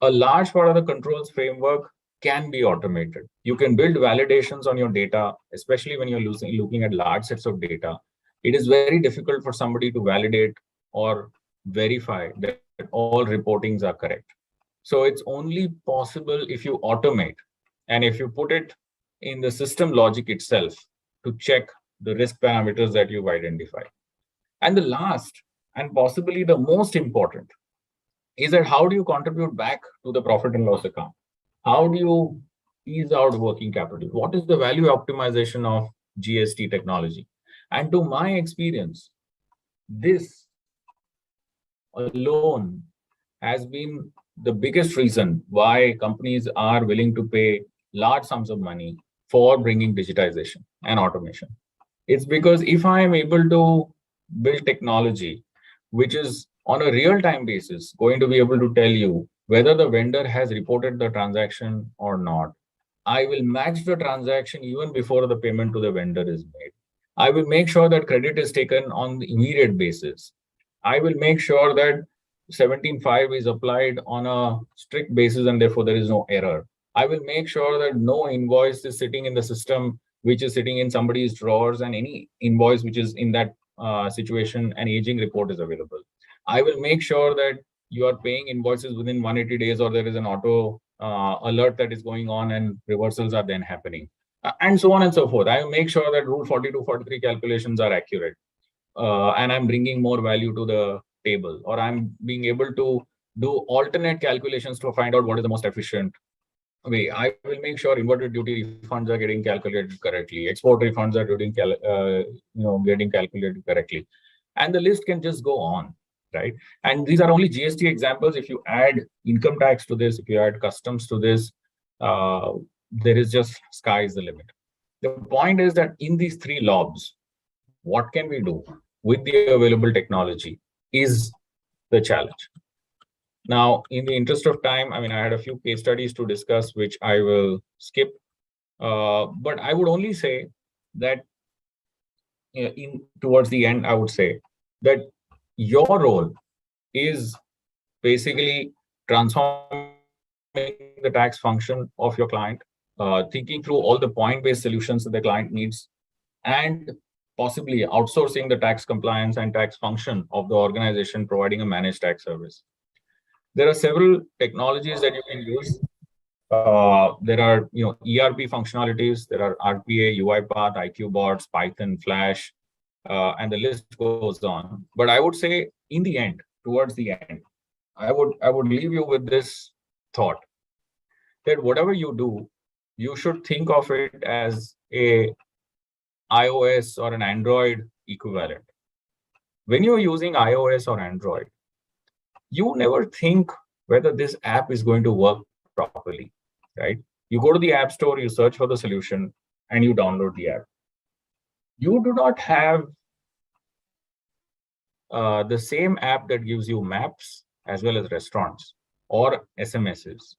a large part of the controls framework can be automated. You can build validations on your data, especially when you're looking at large sets of data. It is very difficult for somebody to validate or verify that all reportings are correct. So it's only possible if you automate and if you put it in the system logic itself to check the risk parameters that you've identified. And the last, and possibly the most important, is that how do you contribute back to the profit and loss account? How do you ease out working capital? What is the value optimization of GST technology? And to my experience, this alone has been the biggest reason why companies are willing to pay large sums of money for bringing digitization and automation. It's because if I am able to build technology, which is on a real-time basis going to be able to tell you whether the vendor has reported the transaction or not, I will match the transaction even before the payment to the vendor is made. I will make sure that credit is taken on the immediate basis. I will make sure that 17.5 is applied on a strict basis and therefore there is no error. I will make sure that no invoice is sitting in the system, which is sitting in somebody's drawers, and any invoice which is in that situation, an aging report is available. I will make sure that you are paying invoices within 180 days or there is an auto alert that is going on and reversals are then happening. And so on and so forth. I will make sure that Rule 42, 43 calculations are accurate. And I'm bringing more value to the table, or I'm being able to do alternate calculations to find out what is the most efficient way. I will make sure inverted duty refunds are getting calculated correctly. Export refunds are getting calculated correctly. And the list can just go on, right? And these are only GST examples. If you add income tax to this, if you add customs to this, there is just sky is the limit. The point is that in these three lobs, what can we do with the available technology is the challenge. Now, in the interest of time, I had a few case studies to discuss, which I will skip. But I would only say that towards the end, I would say that your role is basically transforming the tax function of your client, thinking through all the point-based solutions that the client needs, and possibly outsourcing the tax compliance and tax function of the organization, providing a managed tax service. There are several technologies that you can use. There are ERP functionalities. There are RPA, UiPath, IQ bots, Python, Flash, and the list goes on. But I would say, in the end, towards the end, I would leave you with this thought that whatever you do, you should think of it as a iOS or an Android equivalent. When you're using iOS or Android, you never think whether this app is going to work properly, right? You go to the App Store, you search for the solution, and you download the app. You do not have the same app that gives you maps as well as restaurants or SMSs,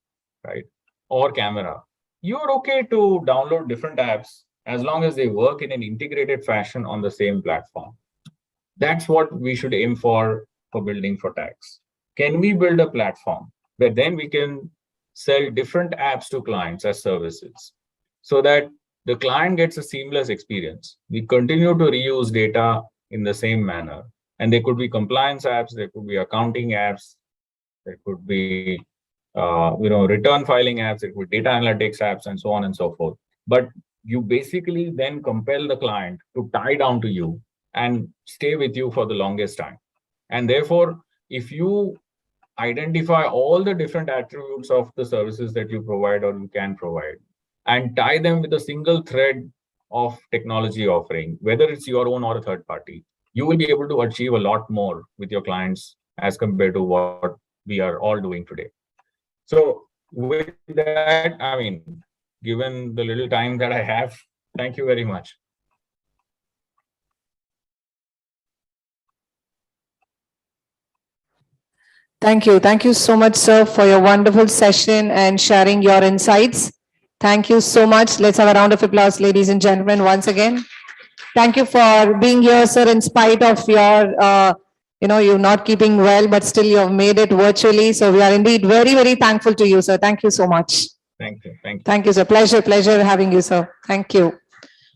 right? Or camera. You're okay to download different apps as long as they work in an integrated fashion on the same platform. That's what we should aim for building for tax. Can we build a platform where then we can sell different apps to clients as services so that the client gets a seamless experience? We continue to reuse data in the same manner. And there could be compliance apps, there could be accounting apps, there could be return filing apps, there could be data analytics apps, and so on and so forth. But you basically then compel the client to tie down to you and stay with you for the longest time. And therefore, if you identify all the different attributes of the services that you provide or you can provide and tie them with a single thread of technology offering, whether it's your own or a third party, you will be able to achieve a lot more with your clients as compared to what we are all doing today. So with that, given the little time that I have, thank you very much. Thank you. Thank you so much, sir, for your wonderful session and sharing your insights. Thank you so much. Let's have a round of applause, ladies and gentlemen, once again. Thank you for being here, sir, in spite of your, you not keeping well, but still you have made it virtually. So we are indeed very, very thankful to you, sir. Thank you so much. Thank you. Thank you. Thank you, sir. Pleasure having you, sir. Thank you.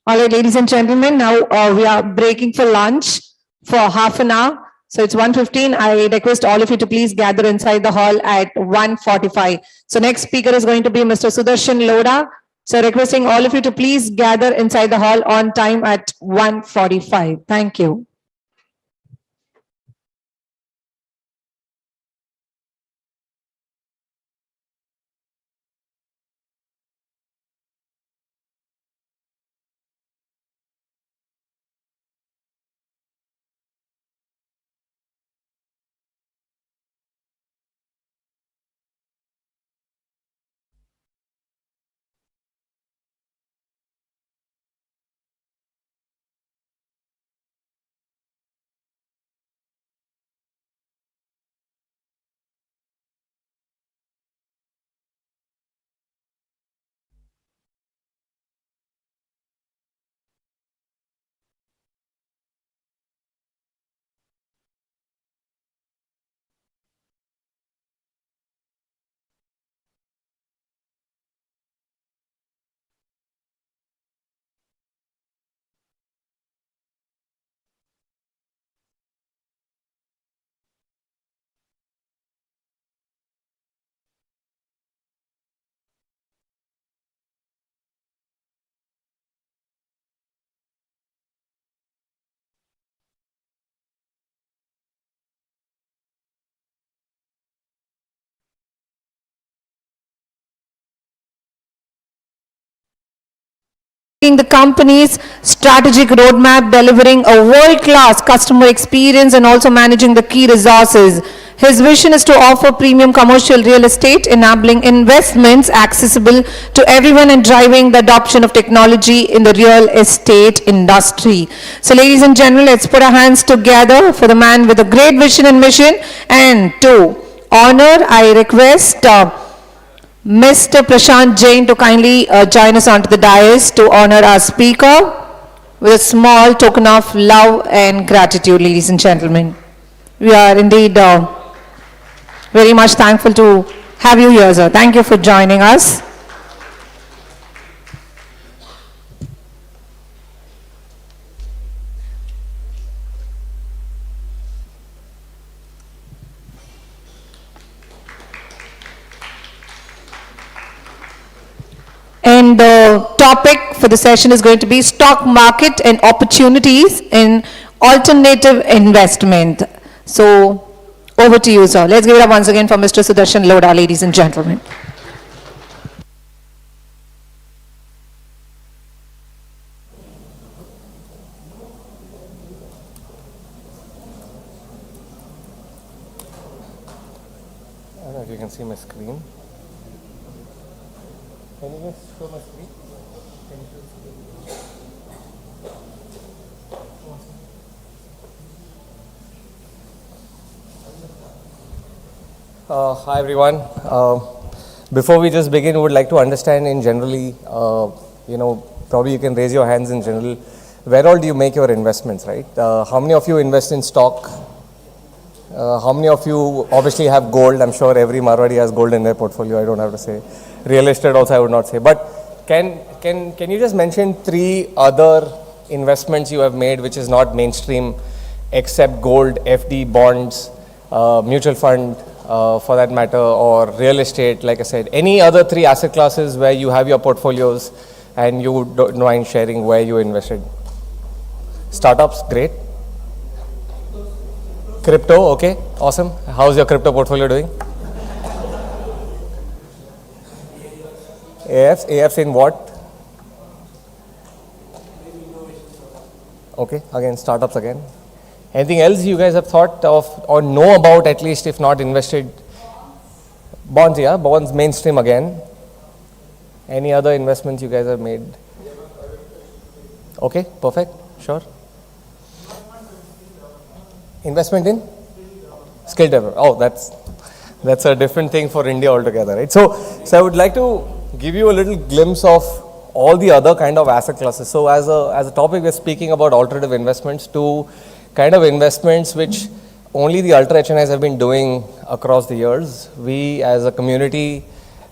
All right, ladies and gentlemen, now we are breaking for lunch for half an hour. So it's 1:15. I request all of you to please gather inside the hall at 1:45. So next speaker is going to be Mr. Sudarshan Loda. So requesting all of you to please gather inside the hall on time at 1:45. Thank you. The company's strategic roadmap, delivering a world-class customer experience and also managing the key resources. His vision is to offer premium commercial real estate, enabling investments accessible to everyone and driving the adoption of technology in the real estate industry. So ladies and gentlemen, let's put our hands together for the man with a great vision and mission. And to honor, I request Mr. Prashant Jain to kindly join us onto the dais to honor our speaker with a small token of love and gratitude, ladies and gentlemen. We are indeed very much thankful to have you here, sir. Thank you for joining us. And the topic for the session is going to be stock market and opportunities in alternative investment. So over to you, sir. Let's give it up once again for Mr. Sudarshan Lodha, ladies and gentlemen. I don't know if you can see my screen. Can you just show my screen? Can you show the screen? Hi everyone. Before we just begin, we would like to understand in generally, probably you can raise your hands in general. Where all do you make your investments, right? How many of you invest in stock? How many of you obviously have gold? I'm sure every Marwadi has gold in their portfolio. I don't have to say. Real estate also I would not say. But can you just mention 3 other investments you have made which is not mainstream except gold, FD, bonds, mutual fund for that matter, or real estate, like I said. Any other 3 asset classes where you have your portfolios and you don't mind sharing where you invested? Startups, great. Crypto, okay, awesome. How's your crypto portfolio doing? AFs in what? Okay, again, startups again. Anything else you guys have thought of or know about, at least if not invested? Bonds, yeah, bonds mainstream again. Any other investments you guys have made? Okay, perfect, sure. Investment in? Skill development. Oh, that's a different thing for India altogether, right? So I would like to give you a little glimpse of all the other kind of asset classes. So as a topic, we're speaking about alternative investments, to kind of investments which only the ultra HNIs have been doing across the years. We as a community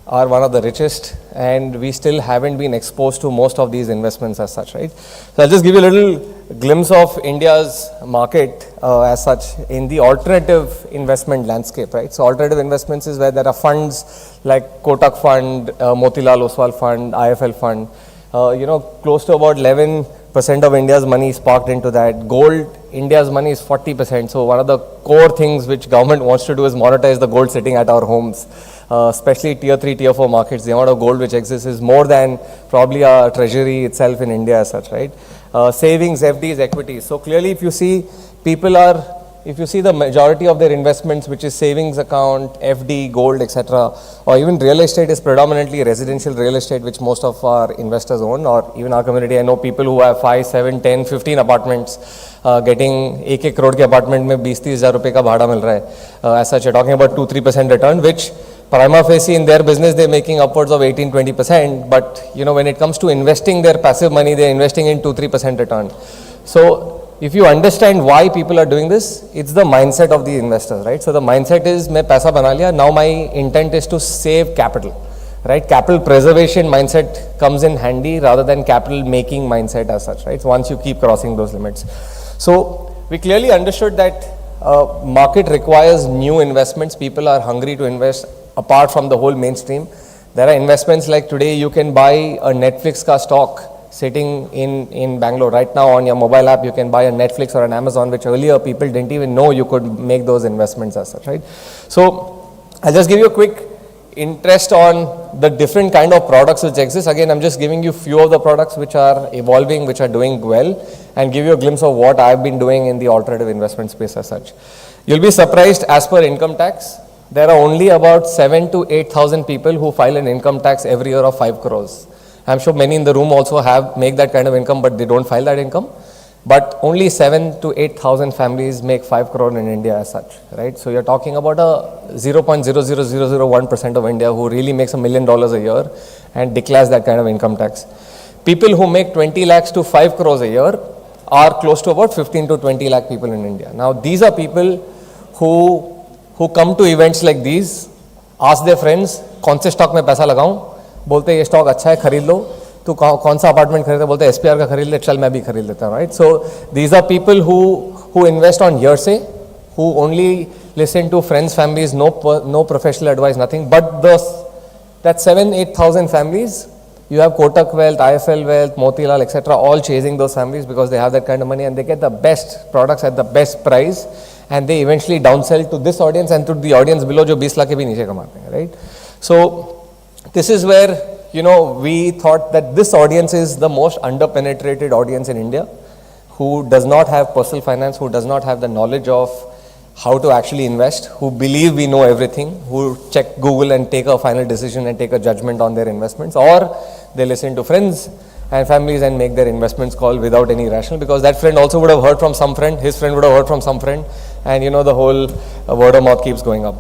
are one of the richest, and we still haven't been exposed to most of these investments as such, right? So I'll just give you a little glimpse of India's market as such in the alternative investment landscape, right? So alternative investments is where there are funds like Kotak Fund, Motilal Oswal Fund, IFL Fund. Close to about 11% of India's money is parked into that. Gold, India's money is 40%. So one of the core things which government wants to do is monetize the gold sitting at our homes. Especially tier 3, tier 4 markets, the amount of gold which exists is more than probably our treasury itself in India as such, right? Savings, FDs, equities. So clearly if you see the majority of their investments, which is savings account, FD, gold, etc., or even real estate is predominantly residential real estate, which most of our investors own, or even our community. I know people who have 5, 7, 10, 15 apartments, getting 1 crore ke apartment mein 20-30 हज़ार रुपए का भाड़ा मिल रहा है. As such, you're talking about 2-3% return, which prima facie in their business they're making upwards of 18-20%, but when it comes to investing their passive money, they're investing in 2-3% return. So if you understand why people are doing this, it's the mindset of the investors, right? So the mindset is, मैं पैसा बना लिया, now my intent is to save capital, right? Capital preservation mindset comes in handy rather than capital making mindset as such, right? So once you keep crossing those limits. So we clearly understood that market requires new investments. People are hungry to invest apart from the whole mainstream. There are investments like today you can buy a Netflix ka stock sitting in Bangalore. Right now on your mobile app, you can buy a Netflix or an Amazon, which earlier people didn't even know you could make those investments as such, right? So I'll just give you a quick interest on the different kind of products which exist. Again, I'm just giving you few of the products which are evolving, which are doing well, and give you a glimpse of what I've been doing in the alternative investment space as such. You'll be surprised, as per income tax, there are only about 7,000 to 8,000 people who file an income tax every year of 5 crores. I'm sure many in the room also make that kind of income, but they don't file that income. But only 7,000 to 8,000 families make 5 crore in India as such, right? So you're talking about a 0.00001% of India who really makes $1 million a year and declares that kind of income tax. People who make 20 lakhs to 5 crores a year are close to about 15 to 20 lakh people in India. Now, these are people who come to events like these, ask their friends, कौन से stock में पैसा लगाऊं? बोलते ये stock अच्छा है, खरीद लो. तो कौन सा अपार्टमेंट खरीदे? बोलते SPR का खरीद ले, चल मैं भी खरीद लेता हूं, right? So these are people who invest on hearsay, who only listen to friends, families, no professional advice, nothing. But that 7,000-8,000 families You have Kotak Wealth, IFL Wealth, Motilal, etc., all chasing those families because they have that kind of money and they get the best products at the best price, and they eventually downsell to this audience and to the audience below जो 20 लाख के भी नीचे कमाते हैं, right? So this is where, you know, we thought that this audience is the most underpenetrated audience in India, who does not have personal finance, who does not have the knowledge of how to actually invest, who believe we know everything, who check Google and take a final decision and take a judgment on their investments, or they listen to friends and families and make their investments call without any rational, because that friend also would have heard from some friend, his friend would have heard from some friend, and you know, the whole word of mouth keeps going up.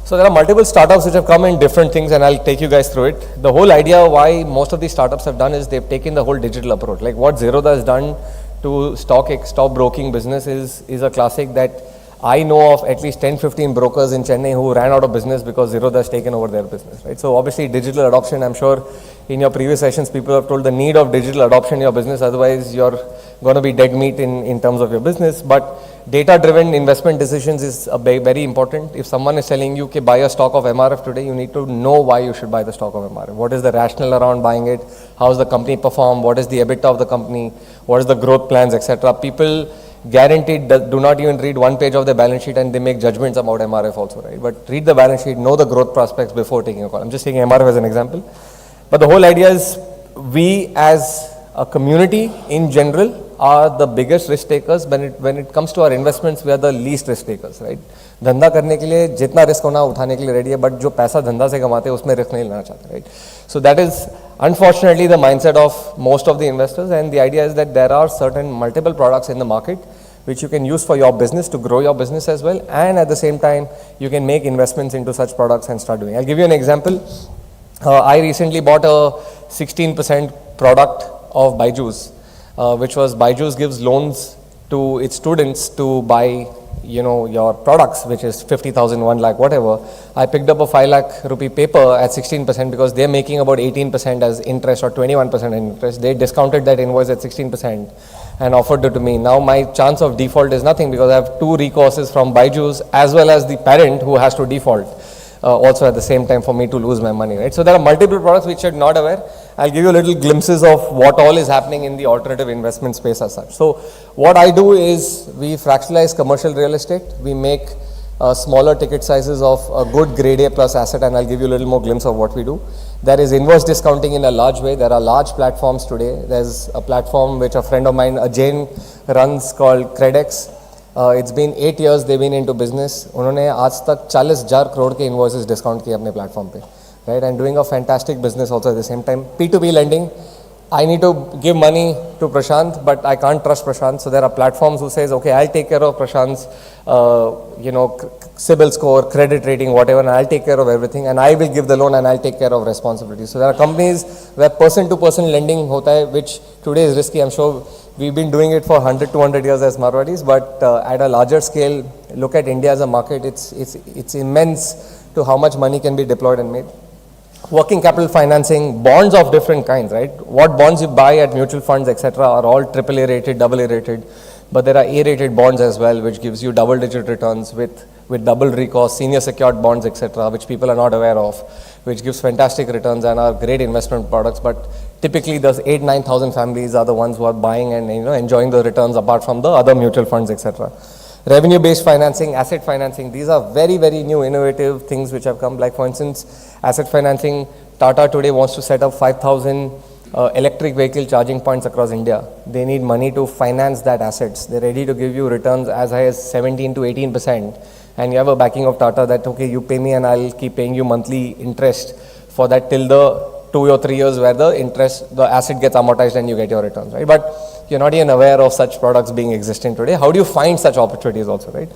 So there are multiple startups which have come in different things, and I'll take you guys through it. The whole idea why most of these startups have done is they've taken the whole digital approach. Like what Zerodha has done to stock broking business is a classic that I know of at least 10-15 brokers in Chennai who ran out of business because Zerodha has taken over their business, right? So obviously digital adoption, I'm sure in your previous sessions people have told the need of digital adoption in your business, otherwise you're going to be dead meat in terms of your business. But data-driven investment decisions is very important. If someone is telling you to buy a stock of MRF today, you need to know why you should buy the stock of MRF. What is the rationale around buying it? How does the company perform? What is the EBITDA of the company? What is the growth plans, etc.? People guaranteed do not even read one page of the balance sheet and they make judgments about MRF also, right? But read the balance sheet, know the growth prospects before taking a call. I'm just taking MRF as an example. But the whole idea is we as a community in general are the biggest risk takers. When it comes to our investments, we are the least risk takers, right? धंधा करने के लिए जितना risk होना उठाने के लिए ready है, बट जो पैसा धंधा से कमाते हैं उसमें रिस्क नहीं लेना चाहते, right? So that is unfortunately the mindset of most of the investors, and the idea is that there are certain multiple products in the market which you can use for your business to grow your business as well, and at the same time you can make investments into such products and start doing. I'll give you an example. I recently bought a 16% product of Byju's, which was Byju's gives loans to its students to buy, you know, your products, which is 50,000, 1 lakh, whatever. I picked up a 5 lakh rupee paper at 16% because they're making about 18% as interest or 21% interest. They discounted that invoice at 16% and offered it to me. Now my chance of default is nothing because I have 2 recourses from Byju's as well as the parent who has to default. Also at the same time for me to lose my money, right? So there are multiple products which you're not aware. I'll give you little glimpses of what all is happening in the alternative investment space as such. So what I do is we fractionalize commercial real estate. We make smaller ticket sizes of a good grade A plus asset, and I'll give you a little more glimpse of what we do. There is inverse discounting in a large way. There are large platforms today. There's a platform which a friend of mine, Ajay, runs called Credex. It's been 8 years they've been into business. उन्होंने आज तक 40,000 करोड़ के invoices discount किए अपने platform पे, right? And doing a fantastic business also at the same time. P2P lending. I need to give money to Prashant, but I can't trust Prashant. So there are platforms who says, okay, I'll take care of Prashant's, CIBIL score, credit rating, whatever, and I'll take care of everything, and I will give the loan and I'll take care of responsibility. So there are companies where person-to-person lending hota hai, which today is risky. I'm sure we've been doing it for 100, 200 years as Marwadis, but at a larger scale, look at India as a market. It's immense to how much money can be deployed and made. Working capital financing, bonds of different kinds, right? What bonds you buy at mutual funds, etc., are all AAA rated, AA rated, but there are A-rated bonds as well, which gives you double-digit returns with double recourse, senior secured bonds, etc., which people are not aware of, which gives fantastic returns and are great investment products. But typically, those 8,000-9,000 families are the ones who are buying and enjoying the returns apart from the other mutual funds, etc. Revenue-based financing, asset financing, these are very, very new innovative things which have come. Like for instance, asset financing, Tata today wants to set up 5,000 electric vehicle charging points across India. They need money to finance that assets. They're ready to give you returns as high as 17 to 18%. And you have a backing of Tata that, okay, you pay me and I'll keep paying you monthly interest for that till the 2 or 3 years where the asset gets amortized and you get your returns, right? But you're not even aware of such products being existing today. How do you find such opportunities also, right?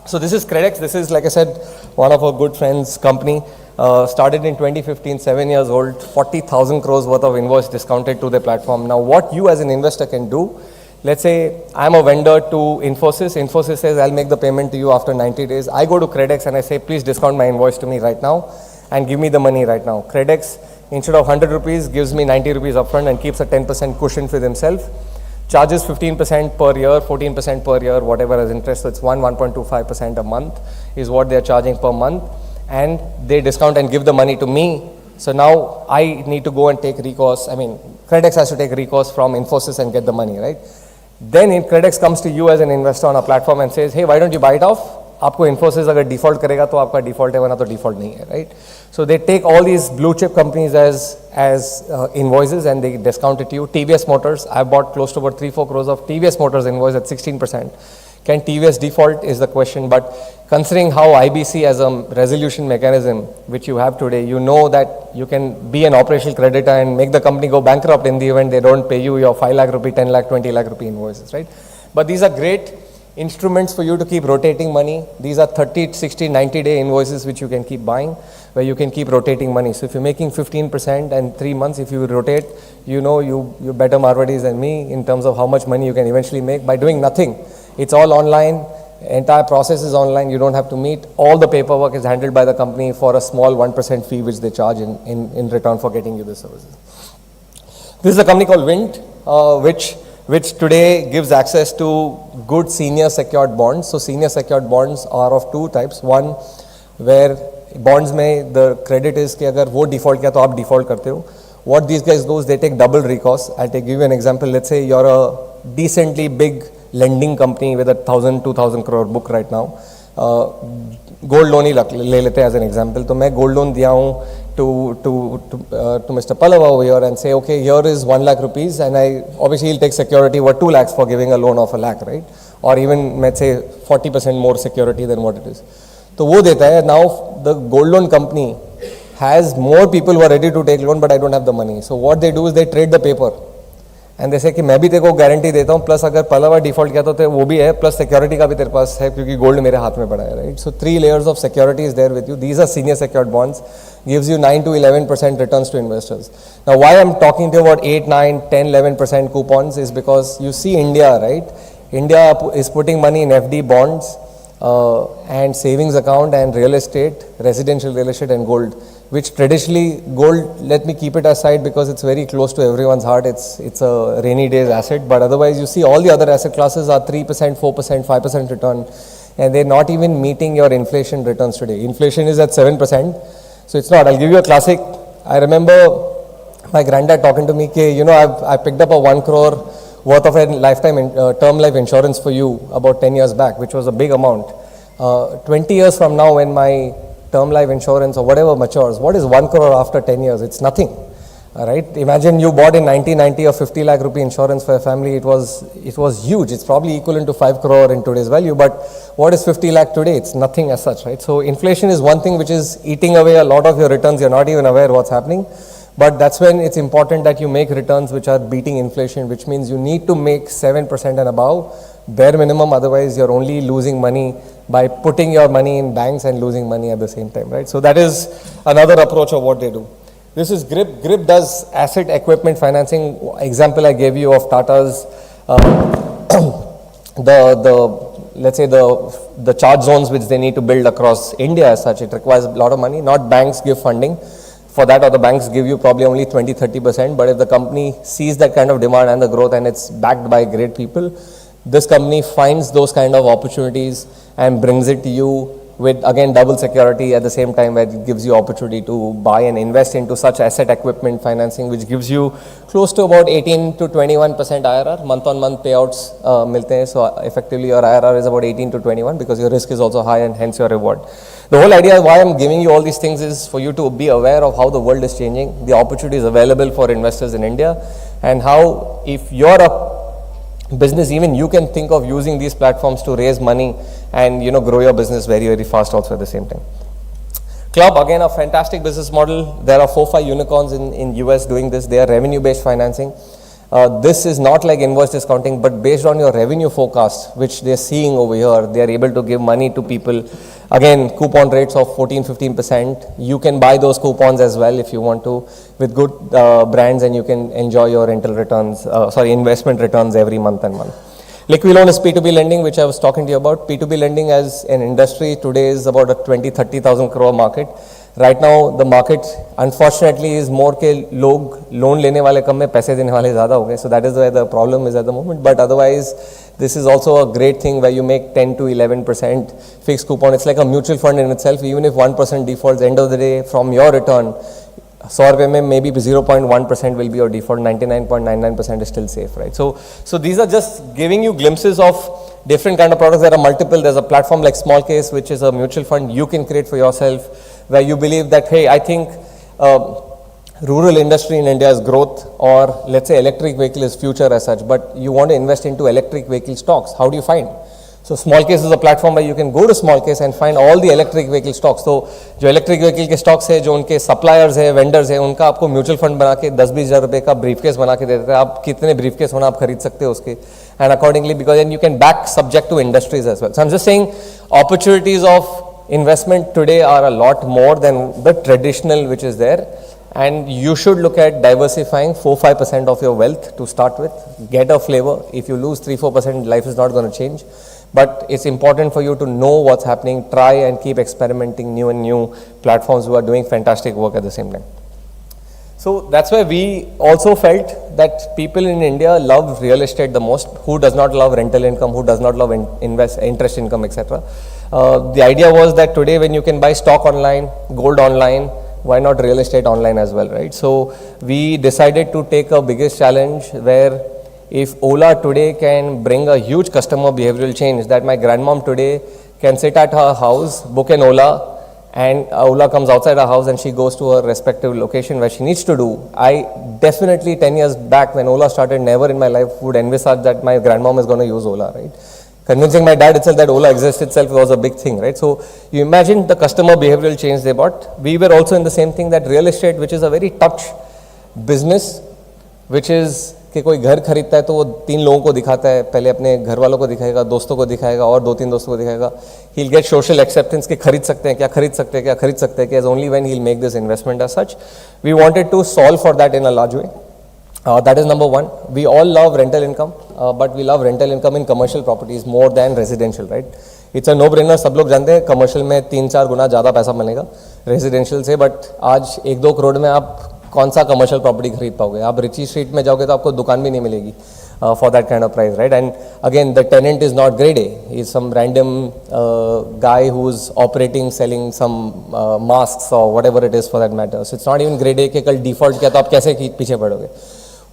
So this is Credex. This is, like I said, one of our good friends' company. Started in 2015, 7 years old, 40,000 crores worth of invoice discounted to the platform. Now, what you as an investor can do, let's say I'm a vendor to Infosys. Infosys says, I'll make the payment to you after 90 days. I go to Credex and I say, please discount my invoice to me right now and give me the money right now. Credex, instead of 100 rupees, gives me 90 rupees upfront and keeps a 10% cushion for themselves. Charges 15% per year, 14% per year, whatever as interest. So it's 1.25% a month is what they're charging per month. And they discount and give the money to me So now I need to go and take recourse. I mean, Credex has to take recourse from Infosys and get the money, right? Then Credex comes to you as an investor on a platform and says, hey, why don't you buy it off? आपको Infosys अगर default करेगा तो आपका default है, वरना तो default नहीं है, right? So they take all these blue chip companies as invoices and they discount it to you. TVS Motors, I bought close to about 3-4 crores of TVS Motors invoice at 16%. Can TVS default is the question, but considering how IBC as a resolution mechanism, which you have today, you know that you can be an operational creditor and make the company go bankrupt in the event they don't pay you your 5 lakh rupee, 10 lakh, 20 lakh rupee invoices, right? But these are great instruments for you to keep rotating money. These are 30, 60, 90-day invoices which you can keep buying, where you can keep rotating money. So if you're making 15% and 3 months, if you rotate, you know you better Marwadis than me in terms of how much money you can eventually make by doing nothing. It's all online. Entire process is online. You don't have to meet. All the paperwork is handled by the company for a small 1% fee which they charge in return for getting you the services. This is a company called Wind, which today gives access to good senior secured bonds. So senior secured bonds are of two types. One, where bonds में the credit is कि अगर वो default किया तो आप default करते हो. What these guys do is they take double recourse. I'll give you an example. Let's say you're a decently big lending company with 1,000-2,000 crore book right now. Gold loan ही ले लेते हैं as an example. तो मैं gold loan दिया हूँ to Mr. Pallava over here and say, okay, here is 1 lakh rupees, and obviously he'll take security worth 2 lakhs for giving a loan of 1 lakh, right? Or even, let's say, 40% more security than what it is. So वो देता है. Now the gold loan company has more people who are ready to take loan, but I don't have the money. So what they do is they trade the paper. And they say कि मैं भी तेरे को guarantee देता हूँ, plus अगर Pallava default किया तो वो भी है, प्लस सिक्योरिटी का भी तेरे पास है क्योंकि गोल्ड मेरे हाथ में पड़ा है, right? So 3 layers of security is there with you. These are senior secured bonds, gives you 9 to 11% returns to investors. Now why I'm talking to you about 8, 9, 10, 11% coupons is because you see India, right? India is putting money in FD bonds and savings account and real estate, residential real estate and gold, which traditionally gold, let me keep it aside because it's very close to everyone's heart. It's a rainy days asset, but otherwise you see all the other asset classes are 3%, 4%, 5% return, and they're not even meeting your inflation returns today. Inflation is at 7%, so it's not. I'll give you a classic. I remember my granddad talking to me, you know, I picked up a 1 crore worth of a lifetime term life insurance for you about 10 years back, which was a big amount. 20 years from now, when my term life insurance or whatever matures, what is 1 crore after 10 years? It's nothing, right? Imagine you bought in 1990 a 50 lakh rupee insurance for a family. It was huge. It's probably equivalent to 5 crore in today's value, but what is 50 lakh today? It's nothing as such, right? So inflation is one thing which is eating away a lot of your returns. You're not even aware what's happening, but that's when it's important that you make returns which are beating inflation, which means you need to make 7% and above, bare minimum, otherwise you're only losing money by putting your money in banks and losing money at the same time, right? So that is another approach of what they do. This is GRIP. GRIP does asset equipment financing. Example I gave you of Tata's, let's say the charge zones which they need to build across India as such, it requires a lot of money. Not banks give funding for that, or the banks give you probably only 20-30%, but if the company sees that kind of demand and the growth and it's backed by great people, this company finds those kind of opportunities and brings it to you with, again, double security at the same time, where it gives you opportunity to buy and invest into such asset equipment financing, which gives you close to about 18 to 21% IRR. Month-on-month payouts milte hain. So effectively your IRR is about 18 to 21 because your risk is also high and hence your reward. The whole idea why I'm giving you all these things is for you to be aware of how the world is changing, the opportunities available for investors in India, and how if you're a business, even you can think of using these platforms to raise money and, you know, grow your business very, very fast also at the same time. Club, again, a fantastic business model. There are 4-5 unicorns in US doing this. They are revenue-based financing. This is not like invoice discounting, but based on your revenue forecast, which they're seeing over here, they are able to give money to people. Again, coupon rates of 14-15%. You can buy those coupons as well if you want to, with good brands, and you can enjoy your rental returns, investment returns every month and month. Liquid loan is P2B lending, which I was talking to you about. P2B lending as an industry today is about a 20-30,000 crore market. Right now, the market, unfortunately, is more ke log loan lene wale kam mein, paise dene wale zyada ho gaye. So that is where the problem is at the moment. But otherwise, this is also a great thing where you make 10 to 11% fixed coupon. It's like a mutual fund in itself. Even if 1% defaults, end of the day, from your return, 100 रुपए में maybe 0.1% will be your default, 99.99% is still safe, right? So these are just giving you glimpses of different kind of products. There are multiple. There's a platform like Small Case, which is a mutual fund you can create for yourself, where you believe that, hey, I think rural industry in India's growth, or let's say electric vehicle is future as such, but you want to invest into electric vehicle stocks. How do you find? So Small Case is a platform where you can go to Small Case and find all the electric vehicle stocks. So जो electric vehicle के stocks है, जो उनके suppliers है, vendors है, उनका आपको mutual fund बना के 10-20 हज़ार रुपए का briefcase बना के दे देते हैं. आप कितने briefcase होना आप खरीद सकते हो उसके. And accordingly, because then you can back subject to industries as well. So I'm just saying opportunities of investment today are a lot more than the traditional which is there. And you should look at diversifying 4-5% of your wealth to start with. Get a flavor. If you lose 3-4%, life is not going to change. But it's important for you to know what's happening, try and keep experimenting new platforms who are doing fantastic work at the same time. So that's why we also felt that people in India love real estate the most. Who does not love rental income? Who does not love interest income, etc. The idea was that today when you can buy stock online, gold online, why not real estate online as well, right? So we decided to take a biggest challenge where if Ola today can bring a huge customer behavioral change, that my grandmom today can sit at her house, book an Ola, and Ola comes outside her house and she goes to her respective location where she needs to do. I definitely 10 years back when Ola started, never in my life would envisage that my grandmom is going to use Ola, right? Convincing my dad itself that Ola exists itself was a big thing, right? So you imagine the customer behavioral change they brought. We were also in the same thing, that real estate, which is a very touch business, which is कि कोई घर खरीदता है तो वो 3 लोगों को दिखाता है, पहले अपने घर वालों को दिखाएगा, दोस्तों को दिखाएगा और 2-3 दोस्तों को दिखाएगा. He'll get social acceptance कि खरीद सकते हैं, क्या खरीद सकते हैं, क्या खरीद सकते हैं, as only when he'll make this investment as such. We wanted to solve for that in a large way. That is number one. We all love rental income, but we love rental income in commercial properties more than residential, right? It's a no-brainer. सब लोग जानते हैं commercial में 3-4 गुना ज़्यादा पैसा मिलेगा residential से, but आज 1-2 करोड़ में आप कौन सा कमर्शियल प्रॉपर्टी खरीद पाओगे? आप रिची स्ट्रीट में जाओगे तो आपको दुकान भी नहीं मिलेगी for that kind of price, right? And again, the tenant is not grade A. He's some random guy who's operating, selling some masks or whatever it is for that matter. So it's not even grade A कि कल default किया तो आप कैसे पीछे पड़ोगे?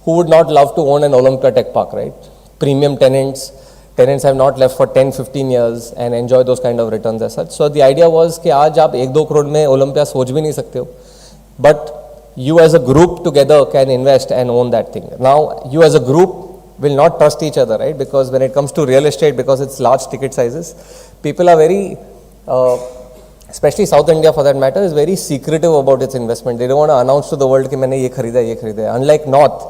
Who would not love to own an Olympia Tech Park, right? Premium tenants have not left for 10-15 years and enjoy those kind of returns as such. So the idea was कि आज आप 1-2 करोड़ में Olympia सोच भी नहीं सकते हो, but you as a group together can invest and own that thing. Now, you as a group will not trust each other, right? Because when it comes to real estate, because it's large ticket sizes, people are very, especially South India for that matter, is very secretive about its investment. They don't want to announce to the world कि मैंने ये खरीदा है. Unlike North,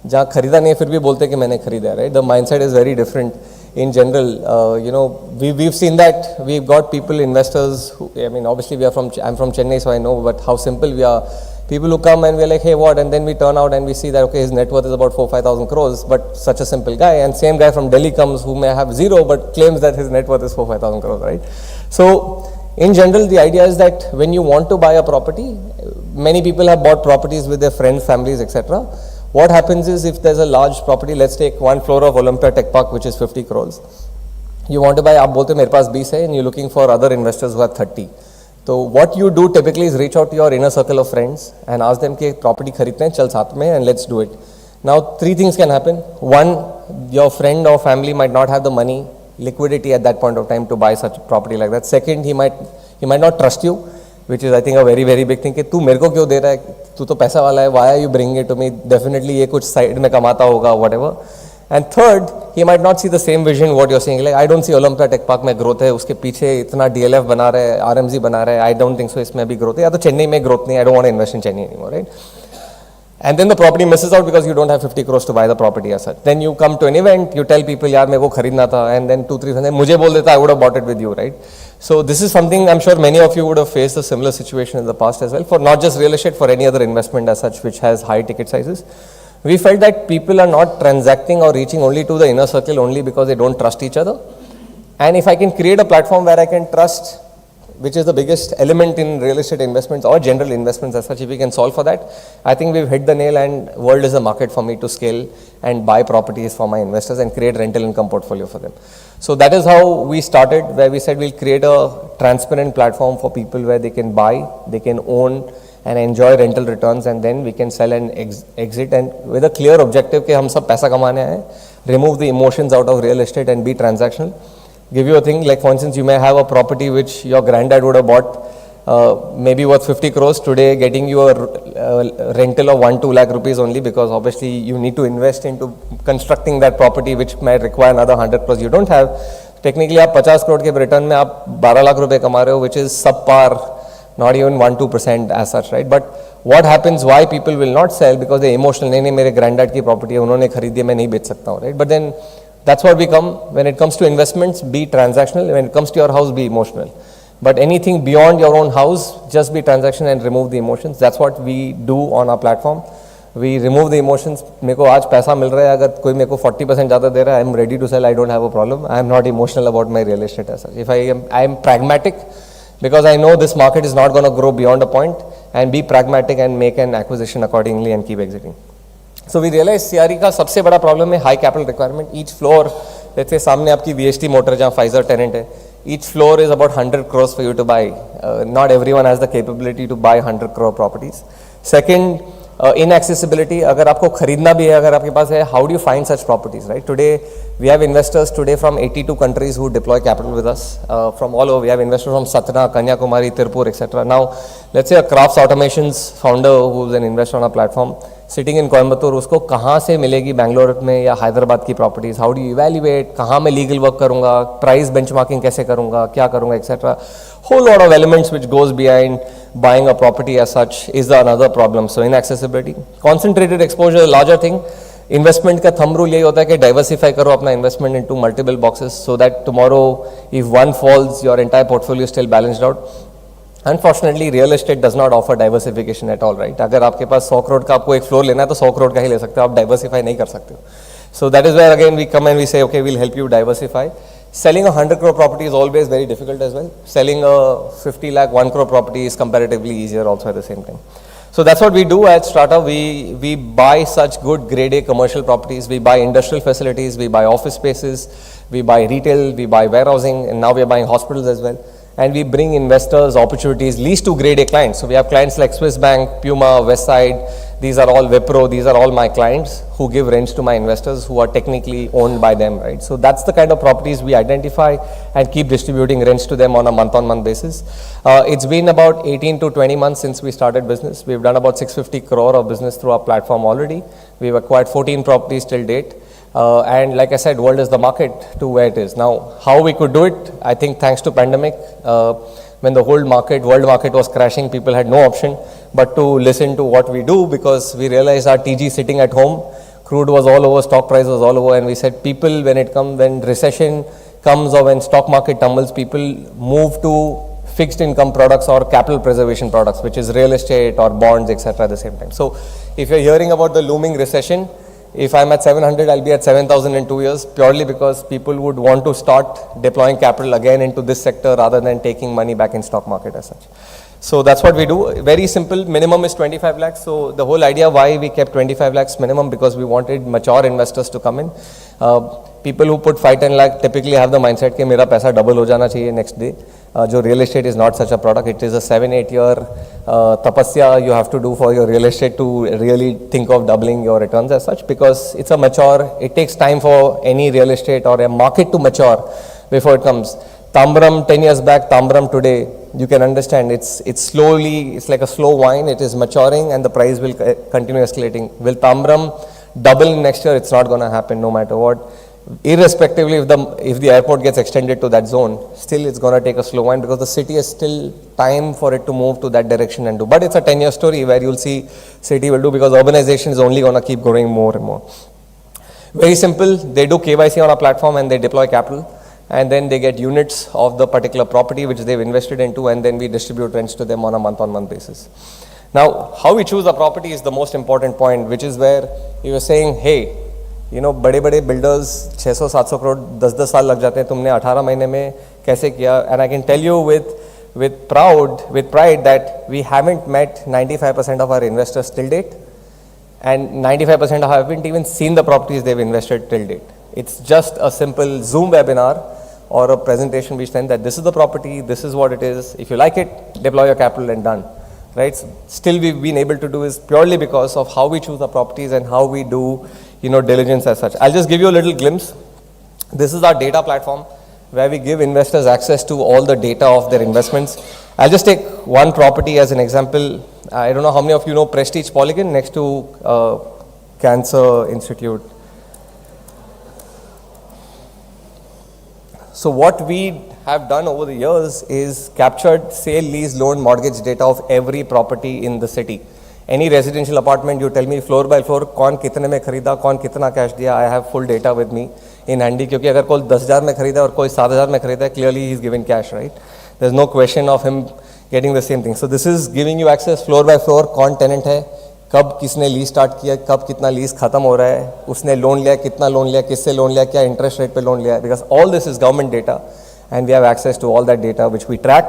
जहाँ खरीदा नहीं है फिर भी बोलते कि मैंने खरीदा है, right? The mindset is very different in general. You know, we've seen that. We've got people, investors who, I mean, obviously I'm from Chennai, so I know, but how simple we are. People who come and we're like, hey, what? And then we turn out and we see that, okay, his net worth is about 4,000-5,000 crores, but such a simple guy. And same guy from Delhi comes who may have zero, but claims that his net worth is 4,000-5,000 crores, right? So in general, the idea is that when you want to buy a property, many people have bought properties with their friends, families, etc. What happens is if there's a large property, let's take 1 floor of Olympia Tech Park, which is 50 crores. You want to buy, आप बोलते मेरे पास 20 है, and you're looking for other investors who have 30. So what you do typically is reach out to your inner circle of friends and ask them कि property खरीदते हैं, चल साथ में, and let's do it. Now 3 things can happen. One, your friend or family might not have the money, liquidity at that point of time to buy such a property like that. Second, he might not trust you, which is I think a very very big thing कि तू मेरे को क्यों दे रहा है, तू तो पैसा वाला है, why are you bringing it to me? Definitely ये कुछ side में कमाता होगा, whatever. And third, he might not see the same vision what you're saying. Like I don't see Olympia Tech Park में growth है, उसके पीछे इतना DLF बना रहा है, RMZ बना रहा है. I don't think so. इसमें भी growth है. या तो चेन्नई में growth नहीं. I don't want to invest in Chennai anymore, right? And then the property misses out because you don't have 50 crores to buy the property as such. Then you come to an event, you tell people, यार मेरे को खरीदना था, and then 2-3 मुझे बोल देता, I would have bought it with you, right? So this is something I'm sure many of you would have faced a similar situation in the past as well, for not just real estate, for any other investment as such which has high ticket sizes. We felt that people are not transacting or reaching only to the inner circle only because they don't trust each other. And if I can create a platform where I can trust, which is the biggest element in real estate investments or general investments as such, if we can solve for that, I think we've hit the nail, and world is a market for me to scale and buy properties for my investors and create rental income portfolio for them. So that is how we started, where we said we'll create a transparent platform for people where they can buy, they can own, and enjoy rental returns, and then we can sell and exit, and with a clear objective कि हम सब पैसा कमाने आए, remove the emotions out of real estate and be transactional. Give you a thing like, for instance, you may have a property which your granddad would have bought maybe worth 50 crores today, getting you a rental of 1-2 lakh rupees only, because obviously you need to invest into constructing that property which might require another 100 crores you don't have. Technically आप 50 crore के return में आप 12 lakh रुपए कमा रहे हो, which is subpar, not even 1-2% as such, right? But what happens, why people will not sell? Because they emotional, नहीं मेरे granddad की property है, उन्होंने खरीदी है, मैं नहीं बेच सकता हूँ, right? But then that's what we come, when it comes to investments, be transactional. When it comes to your house, be emotional. But anything beyond your own house, just be transactional and remove the emotions. That's what we do on our platform. We remove the emotions. मेरे को आज पैसा मिल रहा है, अगर कोई मेरे को 40% ज़्यादा दे रहा है, I am ready to sell. I don't have a problem. I am not emotional about my real estate as such. If I am pragmatic, because I know this market is not going to grow beyond a point, and be pragmatic and make an acquisition accordingly and keep exiting. So we realize CRE का सबसे बड़ा problem है high capital requirement. Each floor, let's say सामने आपकी VST motor जहाँ Pfizer tenant है, each floor is about 100 crores for you to buy. Not everyone has the capability to buy 100 crore properties. Second, inaccessibility. अगर आपको खरीदना भी है, अगर आपके पास है, how do you find such properties, right? Today, we have investors today from 82 countries who deploy capital with us. From all over, we have investors from Satna, Kanyakumari, Tirupur, etc. Now, let's say a crafts automations founder who's an investor on our platform, sitting in Coimbatore, उसको कहाँ से मिलेगी बैंगलोर में या हैदराबाद की properties? How do you evaluate? कहाँ मैं legal work करूँगा? प्राइस बेंचमार्किंग कैसे करूँगा? क्या करूँगा, etcetera. Whole lot of elements which goes behind buying a property as such is another problem. So inaccessibility, concentrated exposure, larger thing. Investment का thumb rule यही होता है कि diversify करो अपना investment into multiple boxes so that tomorrow if one falls, your entire portfolio is still balanced out. Unfortunately, real estate does not offer diversification at all, right? अगर आपके पास 100 करोड़ का आपको एक फ्लोर लेना है तो 100 करोड़ का ही ले सकते हो, आप diversify नहीं कर सकते हो. So that is where again we come and we say, okay, we'll help you diversify. Selling a 100 crore property is always very difficult as well. Selling a 50 lakh, 1 crore property is comparatively easier also at the same time. So that's what we do at Startup. We buy such good grade A commercial properties. We buy industrial facilities. We buy office spaces. We buy retail. We buy warehousing. And now we are buying hospitals as well. And we bring investors opportunities, least to grade A clients. So we have clients like Swiss Bank, Puma, Westside. These are all Wipro. These are all my clients who give rents to my investors who are technically owned by them, right? So that's the kind of properties we identify and keep distributing rents to them on a month-on-month basis. It's been about 18 to 20 months since we started business. We've done about 650 crore of business through our platform already. We've acquired 14 properties till date. And like I said, world is the market to where it is. Now, how we could do it, I think thanks to pandemic, when the whole market, world market was crashing, people had no option but to listen to what we do, because we realized our TG sitting at home, crude was all over, stock price was all over, and we said people, when recession comes or when stock market tumbles, people move to fixed income products or capital preservation products, which is real estate or bonds, etc. at the same time. So if you're hearing about the looming recession, if I'm at 700, I'll be at 7,000 in 2 years, purely because people would want to start deploying capital again into this sector rather than taking money back in stock market as such. So that's what we do. Very simple. Minimum is 25 lakhs. So the whole idea why we kept 25 lakhs minimum, because we wanted mature investors to come in. People who put 5-10 lakh typically have the mindset कि मेरा पैसा double हो जाना चाहिए next day. जो real estate is not such a product. It is a 7-8 year tapasya you have to do for your real estate to really think of doubling your returns as such, because it's a mature, it takes time for any real estate or a market to mature before it comes. Tambram 10 years back, Tambram today, you can understand it's slowly, it's like a slow wine, it is maturing and the price will continue escalating. Will Tambram double next year? It's not going to happen no matter what. Irrespectively if the airport gets extended to that zone, still it's going to take a slow wine because the city has still time for it to move to that direction and do. But it's a 10-year story where you'll see city will do, because urbanization is only going to keep growing more and more. Very simple. They do KYC on our platform and they deploy capital. And then they get units of the particular property which they've invested into, and then we distribute rents to them on a month-on-month basis. Now, how we choose a property is the most important point, which is where you were saying, hey, you know, बड़े-बड़े builders 600-700 crore 10-10 साल लग जाते हैं, तुमने 18 महीने में कैसे किया? And I can tell you with pride that we haven't met 95% of our investors till date, and 95% haven't even seen the properties they've invested till date. It's just a simple Zoom webinar or a presentation which says that this is the property, this is what it is. If you like it, deploy your capital and done. right? Still we've been able to do is purely because of how we choose our properties and how we do, diligence as such. I'll just give you a little glimpse. This is our data platform where we give investors access to all the data of their investments. I'll just take one property as an example. I don't know how many of you know Prestige Polygon next to Cancer Institute. So what we have done over the years is captured sale, lease, loan, mortgage data of every property in the city. Any residential apartment, you tell me floor by floor, कौन कितने में खरीदा, कौन कितना cash दिया. I have full data with me in handy क्योंकि अगर कोई 10,000 में खरीदा और कोई 7,000 में खरीदा, clearly he is given cash, right? There's no question of him getting the same thing. So this is giving you access floor by floor, कौन tenant है, कब किसने लीज स्टार्ट किया, कब कितना लीज खत्म हो रहा है, उसने लोन लिया, कितना लोन लिया, किससे लोन लिया, क्या इंटरेस्ट रेट पे लोन लिया, because all this is government data and we have access to all that data which we track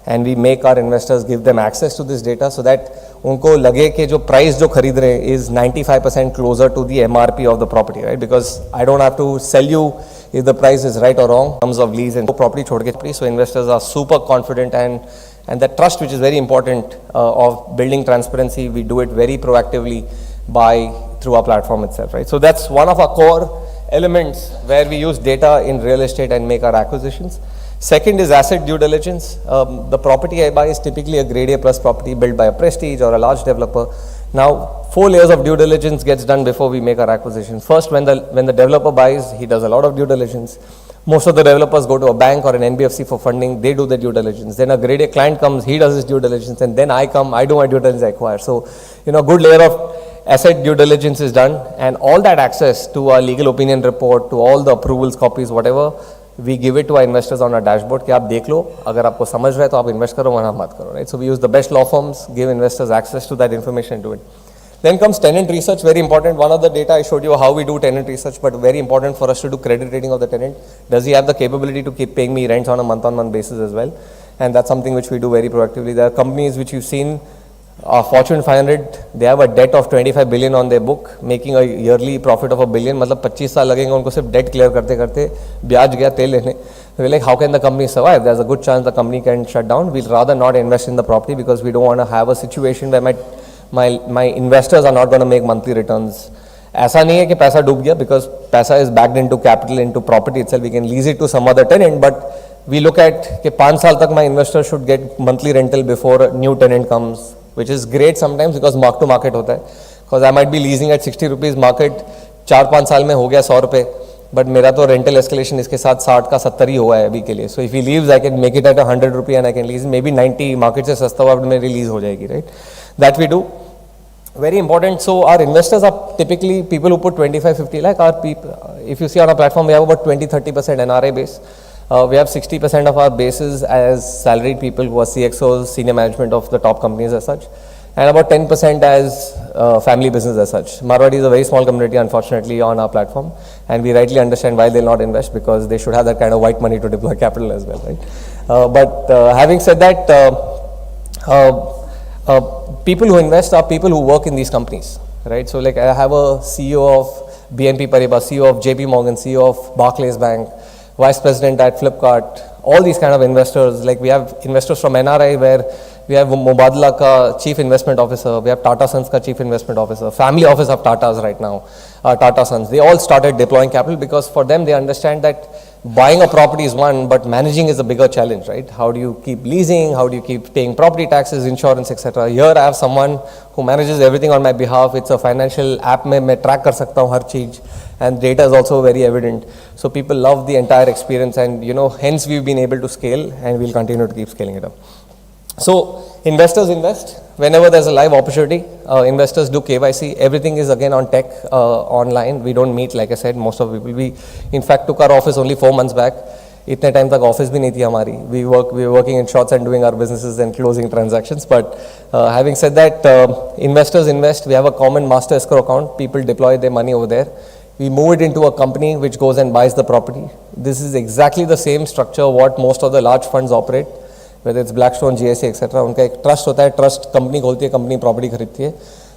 and we make our investors give them access to this data so that उनको लगे कि जो price जो खरीद रहे हैं is 95% closer to the MRP of the property, right? Because I don't have to sell you if the price is right or wrong in terms of lease and property छोड़ के, so investors are super confident and that trust which is very important of building transparency, we do it very proactively through our platform itself, right? So that's one of our core elements where we use data in real estate and make our acquisitions. Second is asset due diligence. The property I buy is typically a grade A plus property built by a Prestige or a large developer. Now, 4 layers of due diligence gets done before we make our acquisition. First, when the developer buys, he does a lot of due diligence. Most of the developers go to a bank or an NBFC for funding, they do the due diligence. Then a grade A client comes, he does his due diligence, and then I come, I do my due diligence, I acquire. So, a good layer of asset due diligence is done, and all that access to our legal opinion report, to all the approvals, copies, whatever, we give it to our investors on our dashboard कि आप देख लो, अगर आपको समझ रहा है तो आप invest करो, वरना मत करो, right? So we use the best law firms, give investors access to that information, do it. Then comes tenant research, very important. One of the data I showed you how we do tenant research, but very important for us to do credit rating of the tenant. Does he have the capability to keep paying me rents on a month-on-month basis as well? And that's something which we do very proactively. There are companies which you've seen, Fortune 500, they have a debt of 25 billion on their book, making a yearly profit of $1 billion. मतलब 25 साल लगेंगे उनको सिर्फ debt clear करते करते, ब्याज गया तेल लेने. We're like, how can the company survive? There's a good chance the company can shut down. We'll rather not invest in the property because we don't want to have a situation where my investors are not going to make monthly returns. ऐसा नहीं है कि पैसा डूब गया because पैसा is backed into capital, into property itself. We can lease it to some other tenant, but we look at कि 5 साल तक my investor should get monthly rental before a new tenant comes, which is great sometimes because mark to market होता है. Because I might be leasing at 60 rupees market, 4-5 साल में हो गया 100 रुपए, but मेरा तो rental escalation इसके साथ 60 का 70 ही हुआ है अभी के लिए. So if he leaves, I can make it at 100 rupee and I can lease maybe 90 market से सस्ता हुआ मेरी lease हो जाएगी, right? That we do. Very important. So our investors are typically people who put 25-50 lakh. Our people, if you see on our platform, we have about 20-30% NRI base. We have 60% of our bases as salaried people who are CXOs, senior management of the top companies as such, and about 10% as family business as such. Marwadi is a very small community, unfortunately, on our platform, and we rightly understand why they'll not invest because they should have that kind of white money to deploy capital as well, right? But having said that, people who invest are people who work in these companies, right? So like I have a CEO of BNP Paribas, CEO of JP Morgan, CEO of Barclays Bank, vice president at Flipkart, all these kind of investors. Like we have investors from NRI where we have Mubadala ka chief investment officer, we have Tata Sons ka chief investment officer, family office of Tatas right now, Tata Sons. They all started deploying capital because for them they understand that buying a property is one, but managing is a bigger challenge, right? How do you keep leasing? How do you keep paying property taxes, insurance, etc.? Here I have someone who manages everything on my behalf. It's a financial app mein main track kar sakta hu har cheez, and data is also very evident. So people love the entire experience, and hence we've been able to scale, and we'll continue to keep scaling it up. So investors invest whenever there's a live opportunity. Investors do KYC. Everything is again on tech, online. We don't meet, like I said, most of the people. We in fact took our office only 4 months back. इतने time तक office भी नहीं थी हमारी. We were working in shots and doing our businesses and closing transactions. But having said that, investors invest. We have a common master escrow account. People deploy their money over there. We move it into a company which goes and buys the property. This is exactly the same structure what most of the large funds operate. Whether it's Blackstone, GSA, etc. उनका एक trust होता है, trust company खोलती है, company property खरीदती है.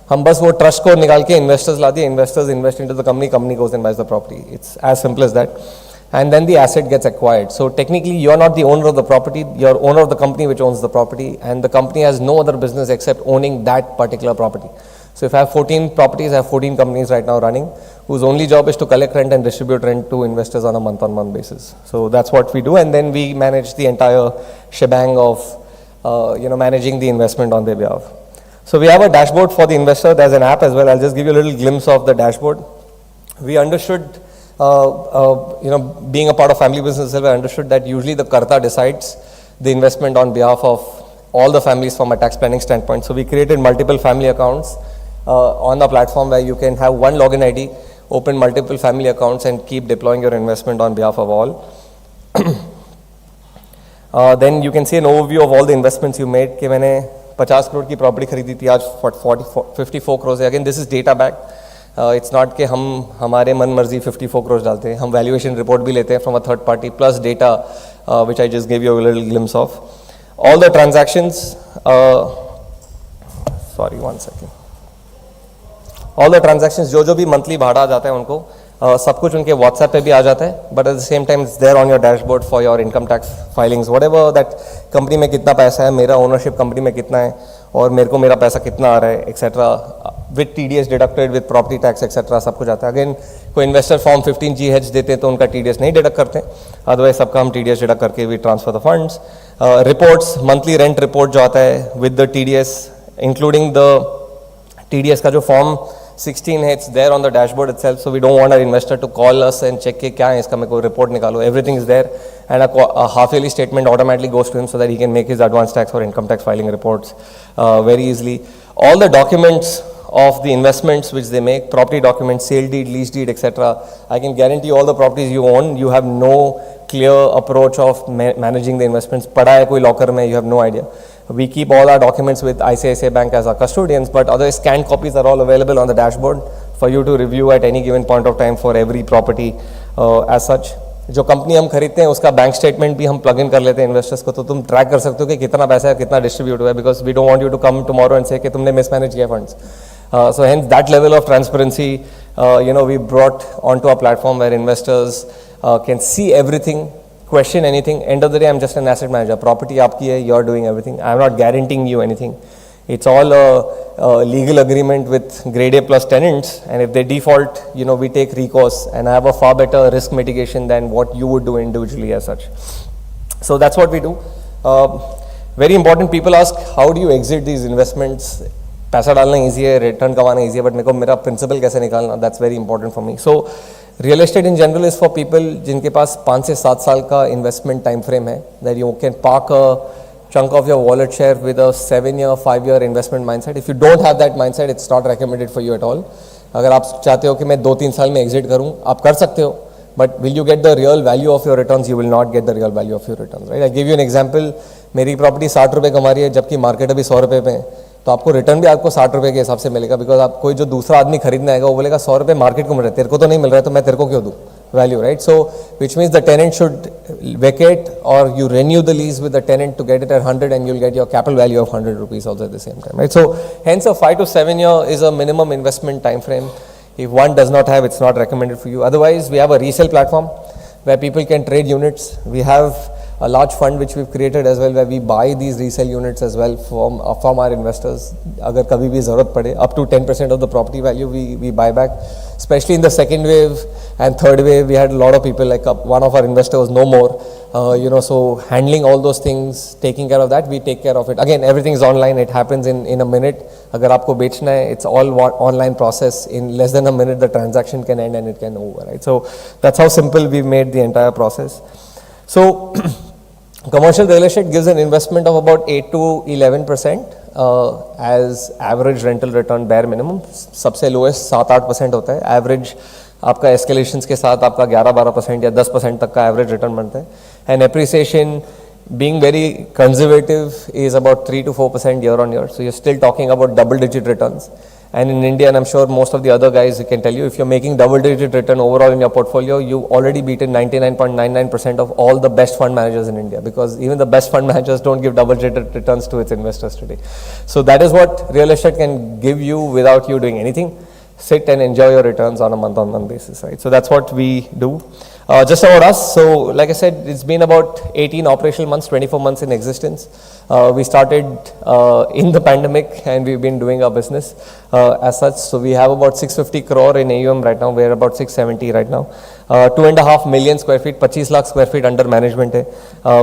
हम बस वो ट्रस्ट को निकाल के इन्वेस्टर्स ला दिए, investors invest into the company, company goes and buys the property. It's as simple as that. and then the asset gets acquired. So technically, you're not the owner of the property, you're owner of the company which owns the property, and the company has no other business except owning that particular property. So if I have 14 properties, I have 14 companies right now running, whose only job is to collect rent and distribute rent to investors on a month-on-month basis. So that's what we do, and then we manage the entire shebang of managing the investment on their behalf. So we have a dashboard for the investor. There's an app as well. I'll just give you a little glimpse of the dashboard. We understood, being a part of family business, I understood that usually the Karta decides the investment on behalf of all the families from a tax planning standpoint. So we created multiple family accounts on the platform where you can have one login ID, open multiple family accounts, and keep deploying your investment on behalf of all. Then you can see an overview of all the investments you made. कि मैंने 50 crore की property खरीदी थी, आज 54 crores है. Again, this is data back. It's not कि हम हमारे मन मर्जी 54 crores डालते हैं. हम valuation report भी लेते हैं from a third party plus data, which I just gave you a little glimpse of. All the transactions. Sorry, one second. All the transactions जो भी monthly भाड़ा जाता है उनको सब कुछ उनके WhatsApp पे भी आ जाता है. But at the same time, it's there on your dashboard for your income tax filings. Whatever that company में कितना पैसा है, मेरा ownership company में कितना है, और मेरे को मेरा पैसा कितना आ रहा है, etc. With TDS deducted, with property tax, etc. सब कुछ आता है. Again, कोई investor form 15G देते हैं तो उनका TDS नहीं deduct करते. Otherwise सबका हम TDS deduct करके we transfer the funds. Reports, monthly rent report जो आता है with the TDS, including the TDS का जो form 16 है, it's there on the dashboard itself, so we don't want our investor to call us and check कि क्या है इसका, मेरे को report निकालो. Everything is there, and a half yearly statement automatically goes to him so that he can make his advance tax or income tax filing reports very easily. All the documents of the investments which they make, property documents, sale deed, lease deed, etc. I can guarantee all the properties you own, you have no clear approach of managing the investments. पड़ा है कोई locker में, you have no idea. We keep all our documents with ICICI Bank as our custodians, but other scanned copies are all available on the dashboard for you to review at any given point of time for every property as such. जो company हम खरीदते हैं उसका bank statement भी हम plug in कर लेते हैं इन्वेस्टर्स को, तो तुम ट्रैक कर सकते हो कि कितना पैसा है, कितना डिस्ट्रीब्यूट हुआ है, because we don't want you to come tomorrow and say कि तुमने मिसमैनेज किया funds. So hence that level of transparency, we brought onto our platform where investors can see everything, question anything. End of the day, I'm just an asset manager. Property aapki hai, you're doing everything. I'm not guaranteeing you anything. It's all a legal agreement with grade A plus tenants, and if they default, we take recourse and have a far better risk mitigation than what you would do individually as such. So that's what we do. Very important, people ask, how do you exit these investments? पैसा डालना easy है, return कमाना easy है, but मेरे को मेरा principal कैसे निकालना, that's very important for me. So real estate in general is for people जिनके पास 5 से 7 साल का इन्वेस्टमेंट टाइम फ्रेम है, that you can park a chunk of your wallet share with a 7-year, 5-year investment mindset. If you don't have that mindset, it's not recommended for you at all. अगर आप चाहते हो कि मैं 2-3 साल में exit करूं, आप कर सकते हो, but will you get the real value of your returns? You will not get the real value of your returns, right? I give you an example. मेरी प्रॉपर्टी 60 रुपये कमा रही है, जबकि मार्केट अभी 100 रुपये पे है, तो आपको रिटर्न भी आपको 60 रुपये के हिसाब से मिलेगा, बिकॉज आप कोई जो दूसरा आदमी खरीदने आएगा वो बोलेगा 100 रुपये मार्केट को मिल रहा है, तेरे को तो नहीं मिल रहा है, तो मैं तेरे को क्यों दूँ value, right? So which means the tenant should vacate or you renew the lease with the tenant to get it at 100, and you'll get your capital value of 100 rupees also at the same time, right? So hence a 5 to 7 year is a minimum investment time frame. If one does not have, it's not recommended for you. Otherwise, we have a resale platform where people can trade units. We have a large fund which we've created as well, where we buy these resale units as well from our investors. अगर कभी भी ज़रूरत पड़े, up to 10% of the property value we buy back. Especially in the second wave and third wave, we had a lot of people, like one of our investors, no more. So handling all those things, taking care of that, we take care of it. Again, everything is online. It happens in a minute. अगर आपको बेचना है, it's all online process. In less than a minute, the transaction can end and it can over, right? So that's how simple we've made the entire process. So commercial real estate gives an investment of about 8 to 11% as average rental return bare minimum. सबसे lowest 7-8% होता है. Average आपका escalations के साथ आपका 11-12% या 10% तक का average return बनता है. And appreciation, being very conservative, is about 3 to 4% year on year. So you're still talking about double-digit returns. And in India, and I'm sure most of the other guys can tell you, if you're making double-digit return overall in your portfolio, you already beaten 99.99% of all the best fund managers in India, because even the best fund managers don't give double-digit returns to its investors today. So that is what real estate can give you without you doing anything. Sit and enjoy your returns on a month-on-month basis, right? So that's what we do. Just about us, so like I said, it's been about 18 operational months, 24 months in existence. We started in the pandemic and we've been doing our business as such. So we have about 650 crore in AUM right now. We're about 670 right now. 2.5 million square feet, 25 lakh square feet under management.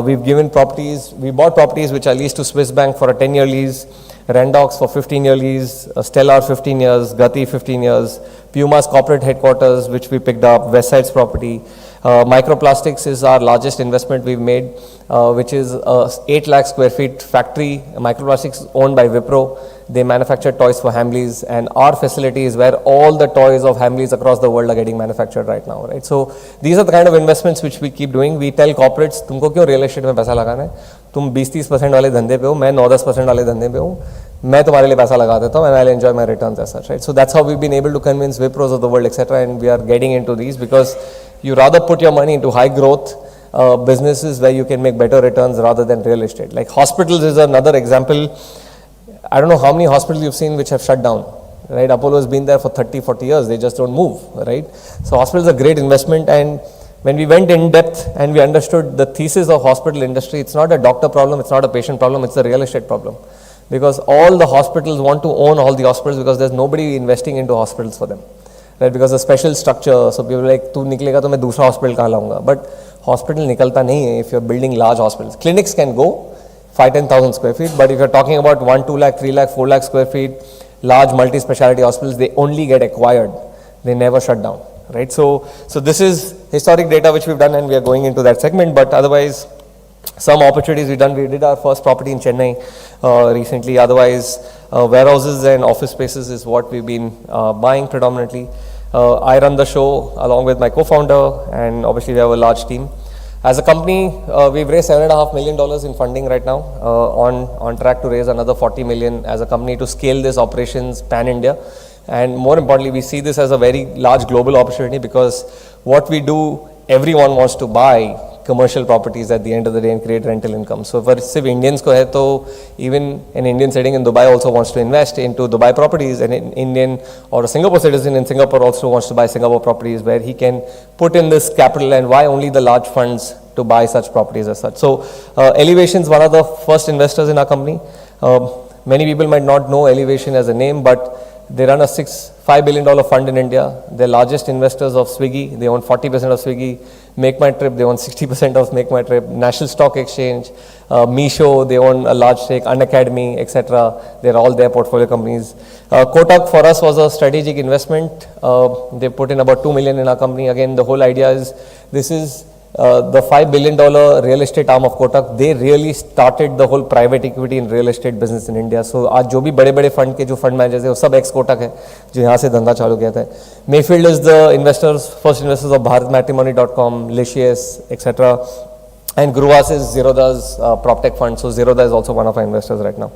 We've given properties, we bought properties which are leased to Swiss Bank for a 10-year lease, Rendox for 15-year lease, Stellar 15 years, Gati 15 years, Puma's corporate headquarters, which we picked up, Westside's property. Microplastics is our largest investment we've made, which is a 8 lakh square feet factory. Microplastics owned by Wipro. They manufacture toys for Hamleys, and our facility is where all the toys of Hamleys across the world are getting manufactured right now, right? So these are the kind of investments which we keep doing. We tell corporates, तुमको क्यों real estate में पैसा लगाना है? तुम 20-30% वाले धंधे पे हो, मैं 9-10% वाले धंधे पे हूँ. मैं तुम्हारे लिए पैसा लगा देता हूँ, and I'll enjoy my returns as such, right? So that's how we've been able to convince Wipros of the world, etc. And we are getting into these because you rather put your money into high growth businesses where you can make better returns rather than real estate. Like hospitals is another example. I don't know how many hospitals you've seen which have shut down, right? Apollo has been there for 30-40 years. They just don't move, right? So hospitals are a great investment. And when we went in depth and we understood the thesis of hospital industry, it's not a doctor problem, it's not a patient problem, it's a real estate problem. Because all the hospitals want to own all the hospitals because there's nobody investing into hospitals for them. Right, because a special structure, so people are like, "Tu niklega to main dusra hospital kahan launga?" But hospital nikalta nahi hai if you're building large hospitals. Clinics can go 5-10,000 square feet, but if you're talking about 1-2 lakh, 3 lakh, 4 lakh square feet, large multi-speciality hospitals, they only get acquired. They never shut down, right? So this is historic data which we've done, and we are going into that segment. But otherwise, some opportunities we've done. We did our first property in Chennai recently. Otherwise, warehouses and office spaces is what we've been buying predominantly. I run the show along with my co-founder, and obviously we have a large team. As a company, we've raised $7.5 million in funding right now, on track to raise another 40 million as a company to scale this operations pan-India. And more importantly, we see this as a very large global opportunity because what we do, everyone wants to buy commercial properties at the end of the day and create rental income. So for सिर्फ Indians को है तो even an Indian sitting in Dubai also wants to invest into Dubai properties, and an Indian or a Singapore citizen in Singapore also wants to buy Singapore properties where he can put in this capital, and why only the large funds to buy such properties as such. So Elevation is one of the first investors in our company. Many people might not know Elevation as a name, but they run a $5 billion fund in India. They're largest investors of Swiggy. They own 40% of Swiggy. Make My Trip, they own 60% of Make My Trip. National Stock Exchange, Meesho, they own a large stake. Unacademy, etc. They're all their portfolio companies. Kotak for us was a strategic investment. They put in about 2 million in our company. Again, the whole idea is this is the $5 billion real estate arm of Kotak. They really started the whole private equity in real estate business in India. So आज जो भी बड़े-बड़े fund के जो fund managers हैं वो सब ex Kotak है जो यहाँ से धंधा चालू किया था. Mayfield is the first investors of BharatMatrimony.com, Licious, etc. And Gruvas is Zerodha's PropTech fund. So Zerodha is also one of our investors right now.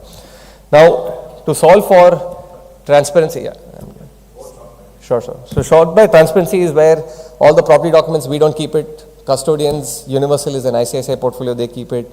Now, to solve for transparency, yeah. Sure. So short by transparency is where all the property documents, we don't keep it. Custodians, Universal is an ICICI portfolio, they keep it.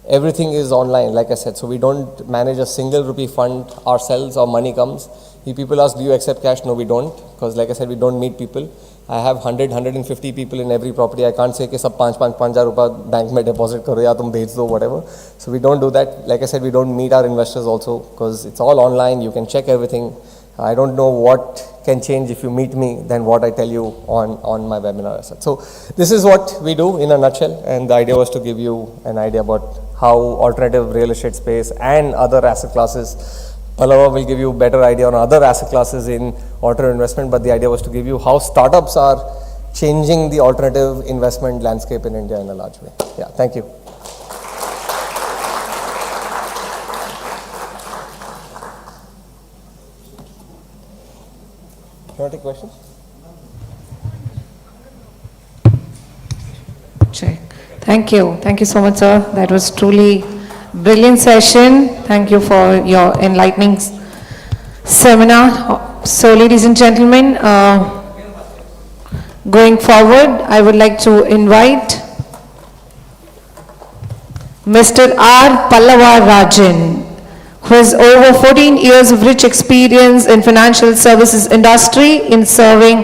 Everything is online, like I said. So we don't manage a single rupee fund ourselves or money comes. If people ask, do you accept cash? No, we don't. Because like I said, we don't meet people. I have 150 people in every property. I can't say कि सब 5,000 रुपया bank में deposit करो या तुम भेज दो, whatever. So we don't do that. Like I said, we don't meet our investors also because it's all online. You can check everything. I don't know what can change if you meet me than what I tell you on my webinar. So this is what we do in a nutshell, and the idea was to give you an idea about how alternative real estate space and other asset classes. Pallava will give you a better idea on other asset classes in alternative investment, but the idea was to give you how startups are changing the alternative investment landscape in India in a large way. Yeah, thank you. You want to take questions? Check. Thank you. Thank you so much, sir. That was truly brilliant session. Thank you for your enlightening seminar. So, ladies and gentlemen, going forward, I would like to invite Mr. R. Pallava Rajan, who has over 14 years of rich experience in financial services industry in serving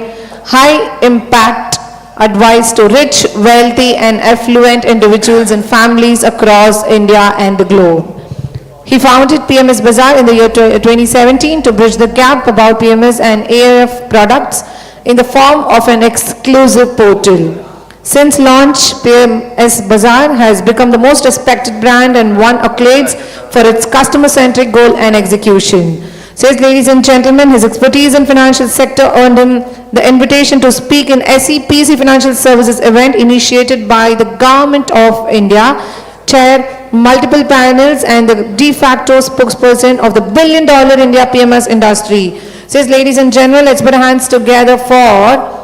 high impact advice to rich, wealthy and affluent individuals and families across India and the globe. He founded PMS Bazaar in the year 2017 to bridge the gap about PMS and AIF products in the form of an exclusive portal. Since launch, PMS Bazaar has become the most respected brand and won accolades for its customer-centric goal and execution. Says, ladies and gentlemen, his expertise in financial sector earned him the invitation to speak in SEPC Financial Services event initiated by the Government of India, chair multiple panels and the de facto spokesperson of the billion-dollar India PMS industry. Says, ladies and gentlemen, let's put our hands together for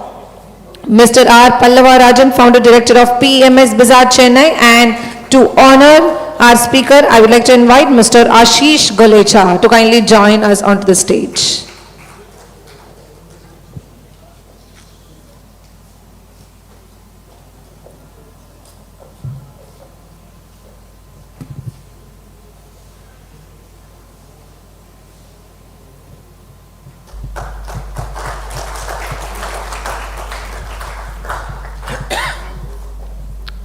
Mr. R. Pallava Rajan, founder director of PMS Bazaar Chennai, and to honor our speaker, I would like to invite Mr. Ashish Golecha to kindly join us onto the stage.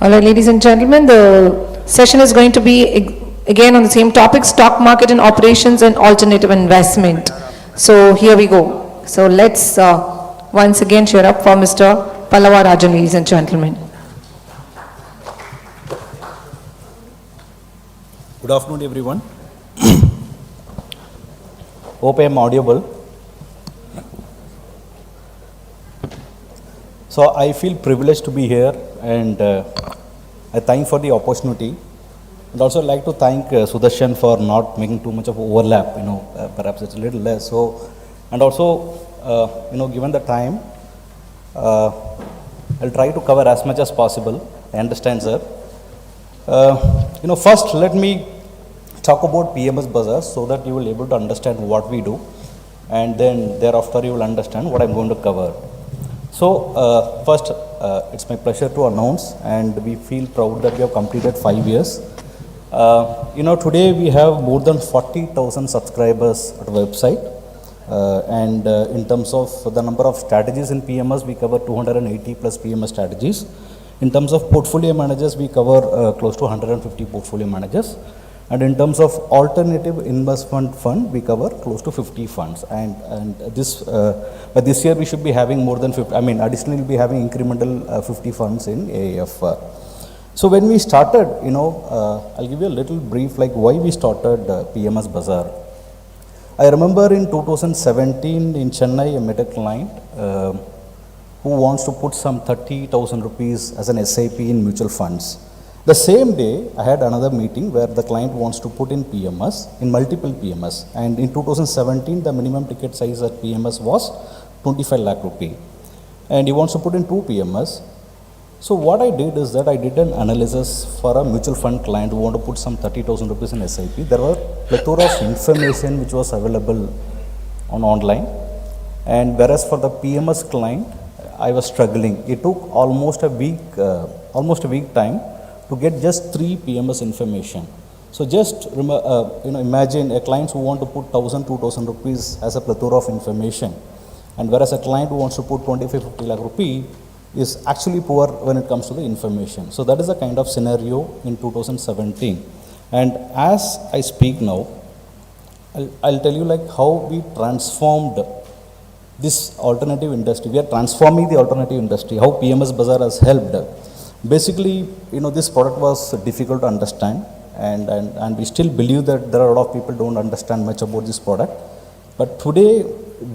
All right, ladies and gentlemen, the session is going to be again on the same topic, stock market and operations and alternative investment. So here we go. So let's once again cheer up for Mr. Pallava Rajan, ladies and gentlemen. Good afternoon, everyone. Hope I am audible. So I feel privileged to be here, and I thank for the opportunity. And also like to thank Sudarshan for not making too much of overlap, perhaps it's a little less. So, and also, given the time, I'll try to cover as much as possible. I understand, sir. First let me talk about PMS Bazaar so that you will be able to understand what we do, and then thereafter you will understand what I'm going to cover. So, first, it's my pleasure to announce, and we feel proud that we have completed 5 years. Today we have more than 40,000 subscribers at the website, and in terms of the number of strategies in PMS, we cover 280 plus PMS strategies. In terms of portfolio managers, we cover close to 150 portfolio managers. And in terms of alternative investment fund, we cover close to 50 funds. And this, but this year we should be having more than 50, additionally we'll be having incremental 50 funds in AIF. So when we started, I'll give you a little brief like why we started PMS Bazaar. I remember in 2017 in Chennai, I met a client who wants to put some 30,000 rupees as an SIP in mutual funds. The same day, I had another meeting where the client wants to put in PMS, in multiple PMS. And in 2017, the minimum ticket size at PMS was 25 lakh rupee. And he wants to put in 2 PMS. So what I did is that I did an analysis for a mutual fund client who want to put some 30,000 rupees in SIP. There were plethora of information which was available on online. And whereas for the PMS client, I was struggling. It took almost a week time to get just 3 PMS information. So just imagine a client who want to put 1,000, 2,000 rupees as a plethora of information, and whereas a client who wants to put 25, 50 lakh rupee is actually poor when it comes to the information. So that is the kind of scenario in 2017. And as I speak now, I'll tell you like how we transformed this alternative industry. We are transforming the alternative industry, how PMS Bazaar has helped. Basically, this product was difficult to understand, and we still believe that there are a lot of people don't understand much about this product. But today,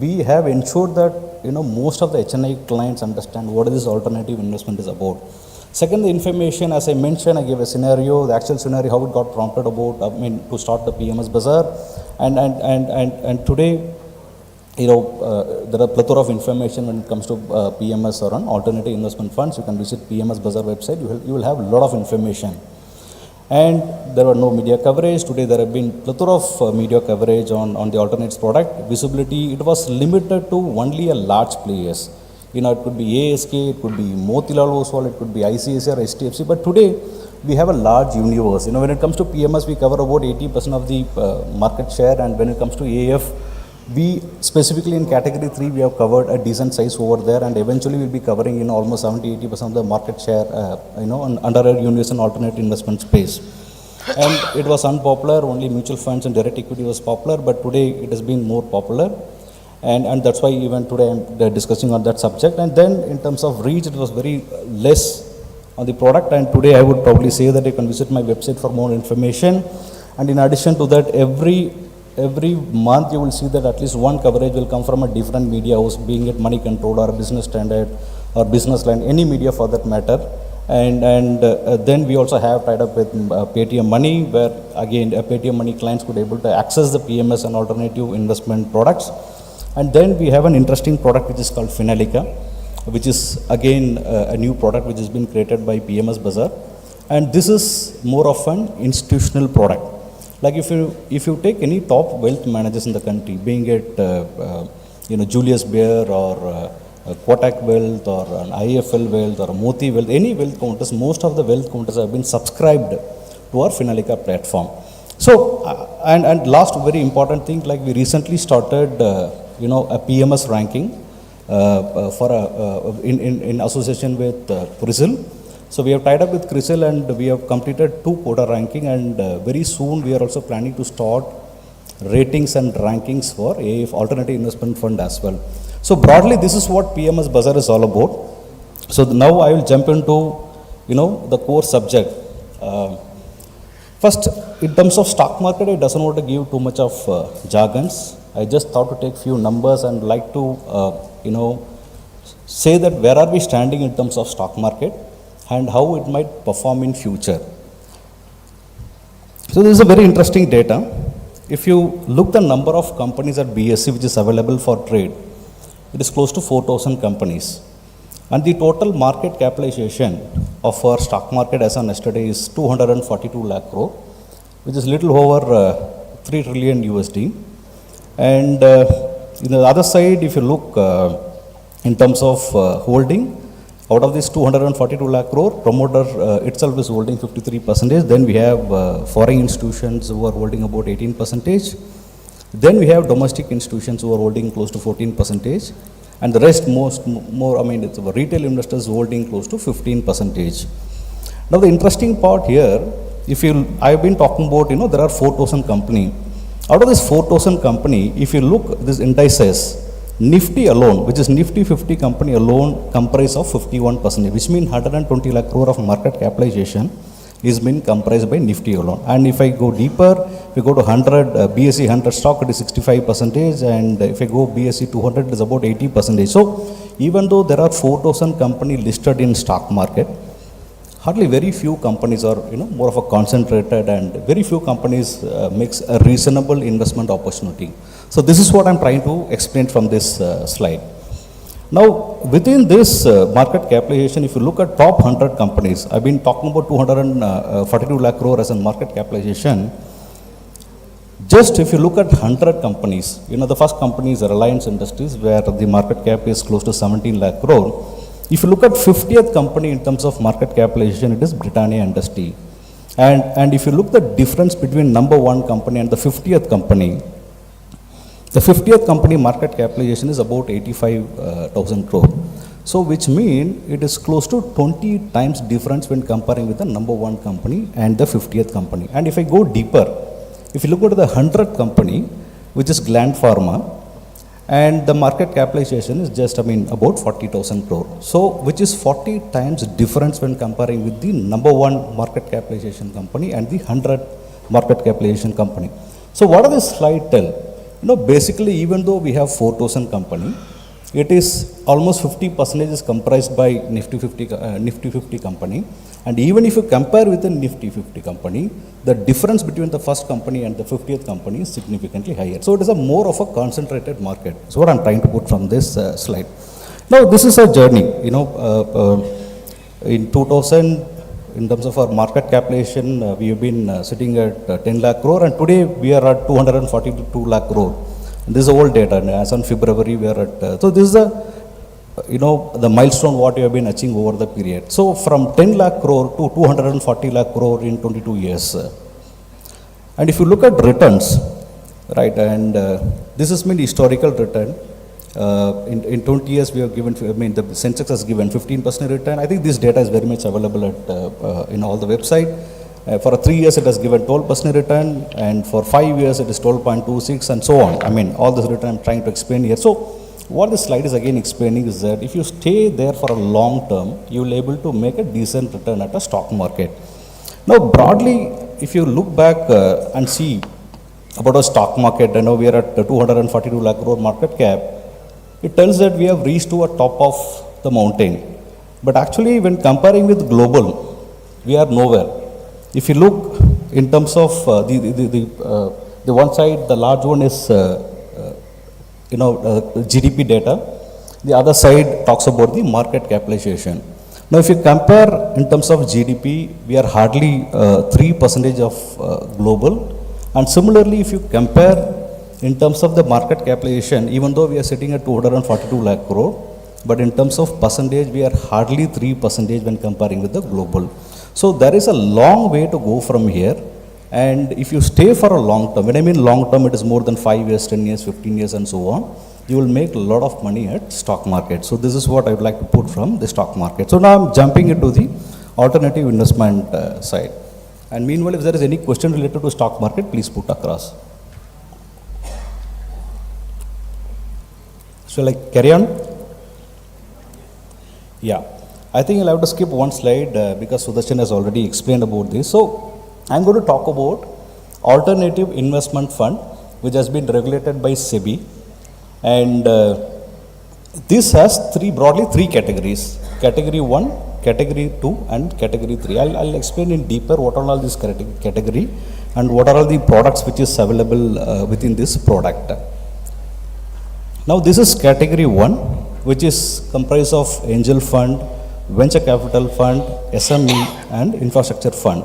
we have ensured that, most of the HNI clients understand what this alternative investment is about. Second, the information, as I mentioned, I gave a scenario, the actual scenario, how it got prompted about, to start the PMS Bazaar. And today, there are a plethora of information when it comes to PMS or on alternative investment funds. You can visit PMS Bazaar website. You will have a lot of information. And there were no media coverage. Today there have been plethora of media coverage on the alternates product. Visibility, it was limited to only a large players. It could be ASK, it could be Motilal Oswal, it could be ICICI or STFC. But today we have a large universe. When it comes to PMS, we cover about 80% of the market share, and when it comes to AF, We specifically in category 3, we have covered a decent size over there, and eventually we'll be covering, almost 70-80% of the market share, under a universal alternate investment space. And it was unpopular, only mutual funds and direct equity was popular, but today it has been more popular. And that's why even today I'm discussing on that subject. And then in terms of reach, it was very less on the product. And today I would probably say that you can visit my website for more information. And in addition to that, every month you will see that at least one coverage will come from a different media house, being it Money Control or Business Standard or Business Line, any media for that matter. And then we also have tied up with Paytm Money, where again Paytm Money clients could able to access the PMS and alternative investment products. And then we have an interesting product which is called Finalica, which is again a new product which has been created by PMS Bazaar. And this is more of an institutional product. Like if you take any top wealth managers in the country, being it Julius Baer or Kotak Wealth or an IFL Wealth or a Moti Wealth, any wealth counters, most of the wealth counters have been subscribed to our Finalica platform. So, and last very important thing, like we recently started, a PMS ranking in association with CRISIL. So we have tied up with CRISIL and we have completed 2 quota ranking, and very soon we are also planning to start ratings and rankings for AIF Alternative Investment Fund as well. So broadly, this is what PMS Bazaar is all about. So now I will jump into, the core subject. First, in terms of stock market, I doesn't want to give too much of jargons. I just thought to take few numbers and like to, say that where are we standing in terms of stock market and how it might perform in future. So this is a very interesting data. If you look the number of companies at BSE which is available for trade, it is close to 4,000 companies. And the total market capitalization of our stock market as on yesterday is 242 lakh crore, which is little over 3 trillion USD. And in the other side, if you look in terms of holding, out of this 242 lakh crore, promoter itself is holding 53%. Then we have foreign institutions who are holding about 18%. Then we have domestic institutions who are holding close to 14%. And the rest it's retail investors holding close to 15%. Now the interesting part here, I've been talking about, there are 4,000 companies. Out of this 4,000 company, if you look this indices, Nifty alone, which is Nifty 50 company alone, comprise of 51%, which means 120 lakh crore of market capitalization is being comprised by Nifty alone. And if I go deeper, if we go to 100, BSE 100 stock, it is 65%, and if I go BSE 200, it is about 80%. So even though there are 4,000 companies listed in stock market, hardly very few companies are, more of a concentrated, and very few companies makes a reasonable investment opportunity. So this is what I'm trying to explain from this slide. Now, within this market capitalization, if you look at top 100 companies, I've been talking about 242 lakh crore as a market capitalization. Just if you look at 100 companies, the first company is Reliance Industries, where the market cap is close to 17 lakh crore. If you look at 50th company in terms of market capitalization, it is Britannia Industry. And if you look at the difference between number 1 company and the 50th company, the 50th company market capitalization is about 85,000 crore. So which means it is close to 20 times difference when comparing with the number 1 company and the 50th company. And if I go deeper, if you look at the 100th company, which is Gland Pharma, and the market capitalization is just, about 40,000 crore. So which is 40 times difference when comparing with the number 1 market capitalization company and the 100 market capitalization company. So what does this slide tell? Basically, even though we have 4,000 company, it is almost 50% is comprised by Nifty 50 company. And even if you compare with the Nifty 50 company, the difference between the first company and the 50th company is significantly higher. So it is a more of a concentrated market. So what I'm trying to put from this slide. Now this is a journey, in 2000, in terms of our market capitalization, we have been sitting at 10 lakh crore, and today we are at 242 lakh crore. And this is old data, and as on February we are at, so this is the milestone what you have been achieving over the period. So from 10 lakh crore to 240 lakh crore in 22 years. And if you look at returns, right, and this has been historical return. In 20 years, we have given, the Sensex has given 15% return. I think this data is very much available at, in all the website. For 3 years, it has given 12% return, and for 5 years, it is 12.26, and so on. I mean, all this return I'm trying to explain here. So, what this slide is again explaining is that if you stay there for a long term, you will be able to make a decent return at a stock market. Now, broadly, if you look back and see about a stock market, I know we are at 242 lakh crore market cap. It tells that we have reached to a top of the mountain. But actually, when comparing with global, we are nowhere. If you look in terms of the one side, the large one is GDP data. The other side talks about the market capitalization. Now, if you compare in terms of GDP, we are hardly 3% of global. And similarly, if you compare in terms of the market capitalization, even though we are sitting at 242 lakh crore, but in terms of percentage, we are hardly 3% when comparing with the global. So there is a long way to go from here. And if you stay for a long term, when I mean long term, it is more than 5 years, 10 years, 15 years, and so on, you will make a lot of money at stock market. So this is what I would like to put from the stock market. So now I'm jumping into the alternative investment side. And meanwhile, if there is any question related to stock market, please put across. Shall I carry on? Yeah. I think I'll have to skip one slide because Sudarshan has already explained about this. So I'm going to talk about alternative investment fund, which has been regulated by SEBI. And this has broadly three categories: category 1, category 2, and category 3. I'll explain in deeper what are all this category and what are all the products which is available within this product. Now this is category 1, which is comprised of angel fund, venture capital fund, SME, and infrastructure fund.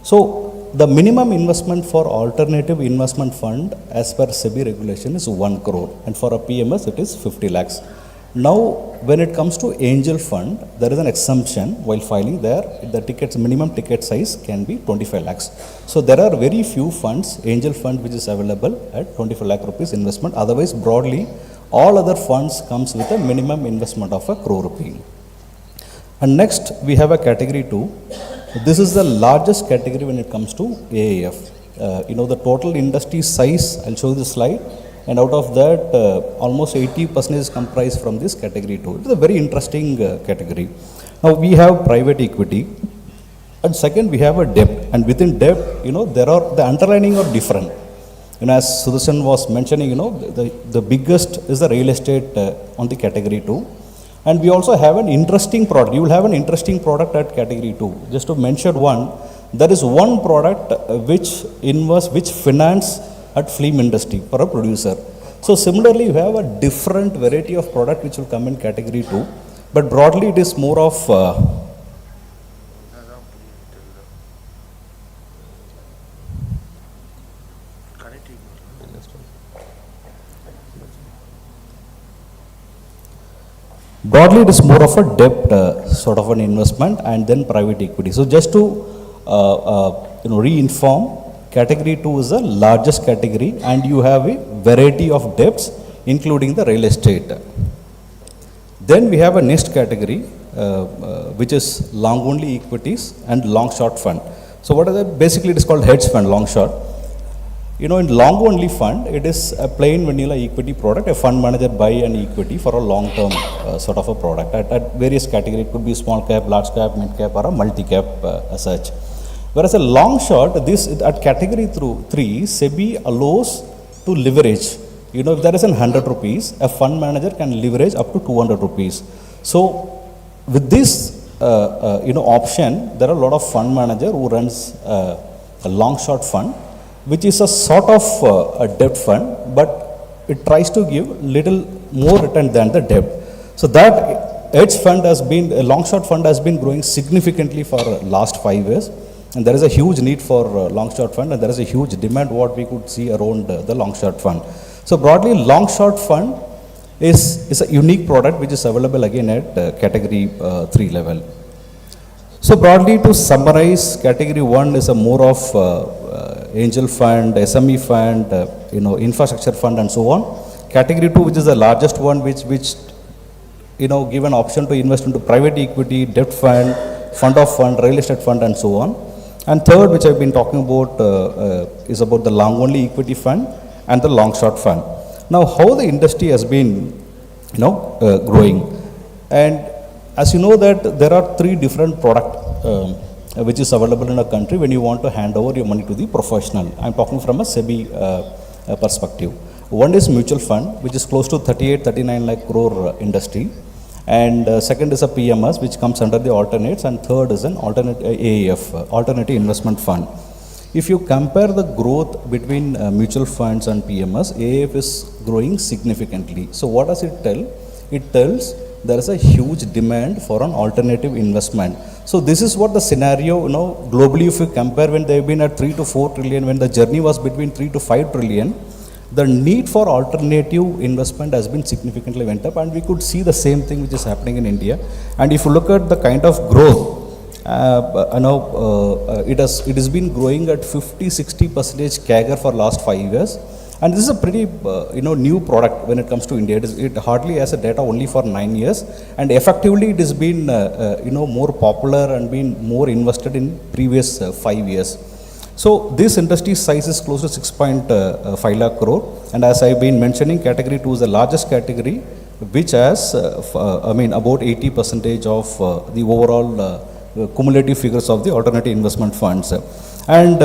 So the minimum investment for alternative investment fund as per SEBI regulation is 1 crore, and for a PMS it is 50 lakhs. Now, when it comes to angel fund, there is an exemption while filing there. The minimum ticket size can be 25 lakhs. So there are very few funds, angel fund, which is available at 25 lakh rupees investment. Otherwise, broadly, all other funds comes with a minimum investment of 1 crore rupee. And next, we have a category 2. This is the largest category when it comes to AIF. The total industry size, I'll show you the slide. And out of that, almost 80% is comprised from this category 2. It's a very interesting category. Now, we have private equity. And second, we have a debt. And within debt, there are the underlining are different. As Sudarshan was mentioning, the biggest is the real estate on the category 2. And we also have an interesting product. You will have an interesting product at category 2. Just to mention one, there is one product which finance at film industry for a producer. So similarly, you have a different variety of product which will come in category 2. But broadly, it is more of broadly, it is more of a debt sort of an investment and then private equity. So just to re-inform, category 2 is the largest category and you have a variety of debts including the real estate. Then we have a next category which is long only equities and long short fund. So what are the, basically it is called hedge fund, long short. In long only fund, it is a plain vanilla equity product. A fund manager buy an equity for a long term sort of a product at various categories. It could be small cap, large cap, mid cap, or a multi cap as such. Whereas a long short, this at category 3, SEBI allows to leverage. If there is 100 rupees, a fund manager can leverage up to 200 rupees. So with this option, there are a lot of fund manager who runs a long short fund, which is a sort of a debt fund, but it tries to give little more return than the debt. So that hedge fund has been, a long short fund has been growing significantly for last 5 years. And there is a huge need for long short fund and there is a huge demand what we could see around the long short fund. So broadly, long short fund is a unique product which is available again at category 3 level. So broadly, to summarize, category 1 is a more of angel fund, SME fund, infrastructure fund and so on. Category 2, which is the largest one, which give an option to invest into private equity, debt fund, fund of fund, real estate fund and so on. And third, which I've been talking about, is about the long only equity fund and the long short fund. Now, how the industry has been, growing. And as you know that there are 3 different product which is available in a country when you want to hand over your money to the professional. I'm talking from a SEBI perspective. One is mutual fund, which is close to 38-39 lakh crore industry. And second is a PMS, which comes under the alternates. And third is an alternate AIF, alternative investment fund. If you compare the growth between mutual funds and PMS, AIF is growing significantly. So what does it tell? It tells there is a huge demand for an alternative investment. So this is what the scenario, globally, if you compare when they've been at 3 to 4 trillion, when the journey was between 3 to 5 trillion, the need for alternative investment has been significantly went up, and we could see the same thing which is happening in India. And if you look at the kind of growth, it has been growing at 50-60% CAGR for last 5 years. And this is a pretty, new product when it comes to India. It hardly has a data only for 9 years, and effectively it has been, more popular and been more invested in previous 5 years. So this industry size is close to 6.5 lakh crore, and as I've been mentioning, category 2 is the largest category, which has, about 80% of the overall cumulative figures of the alternative investment funds. And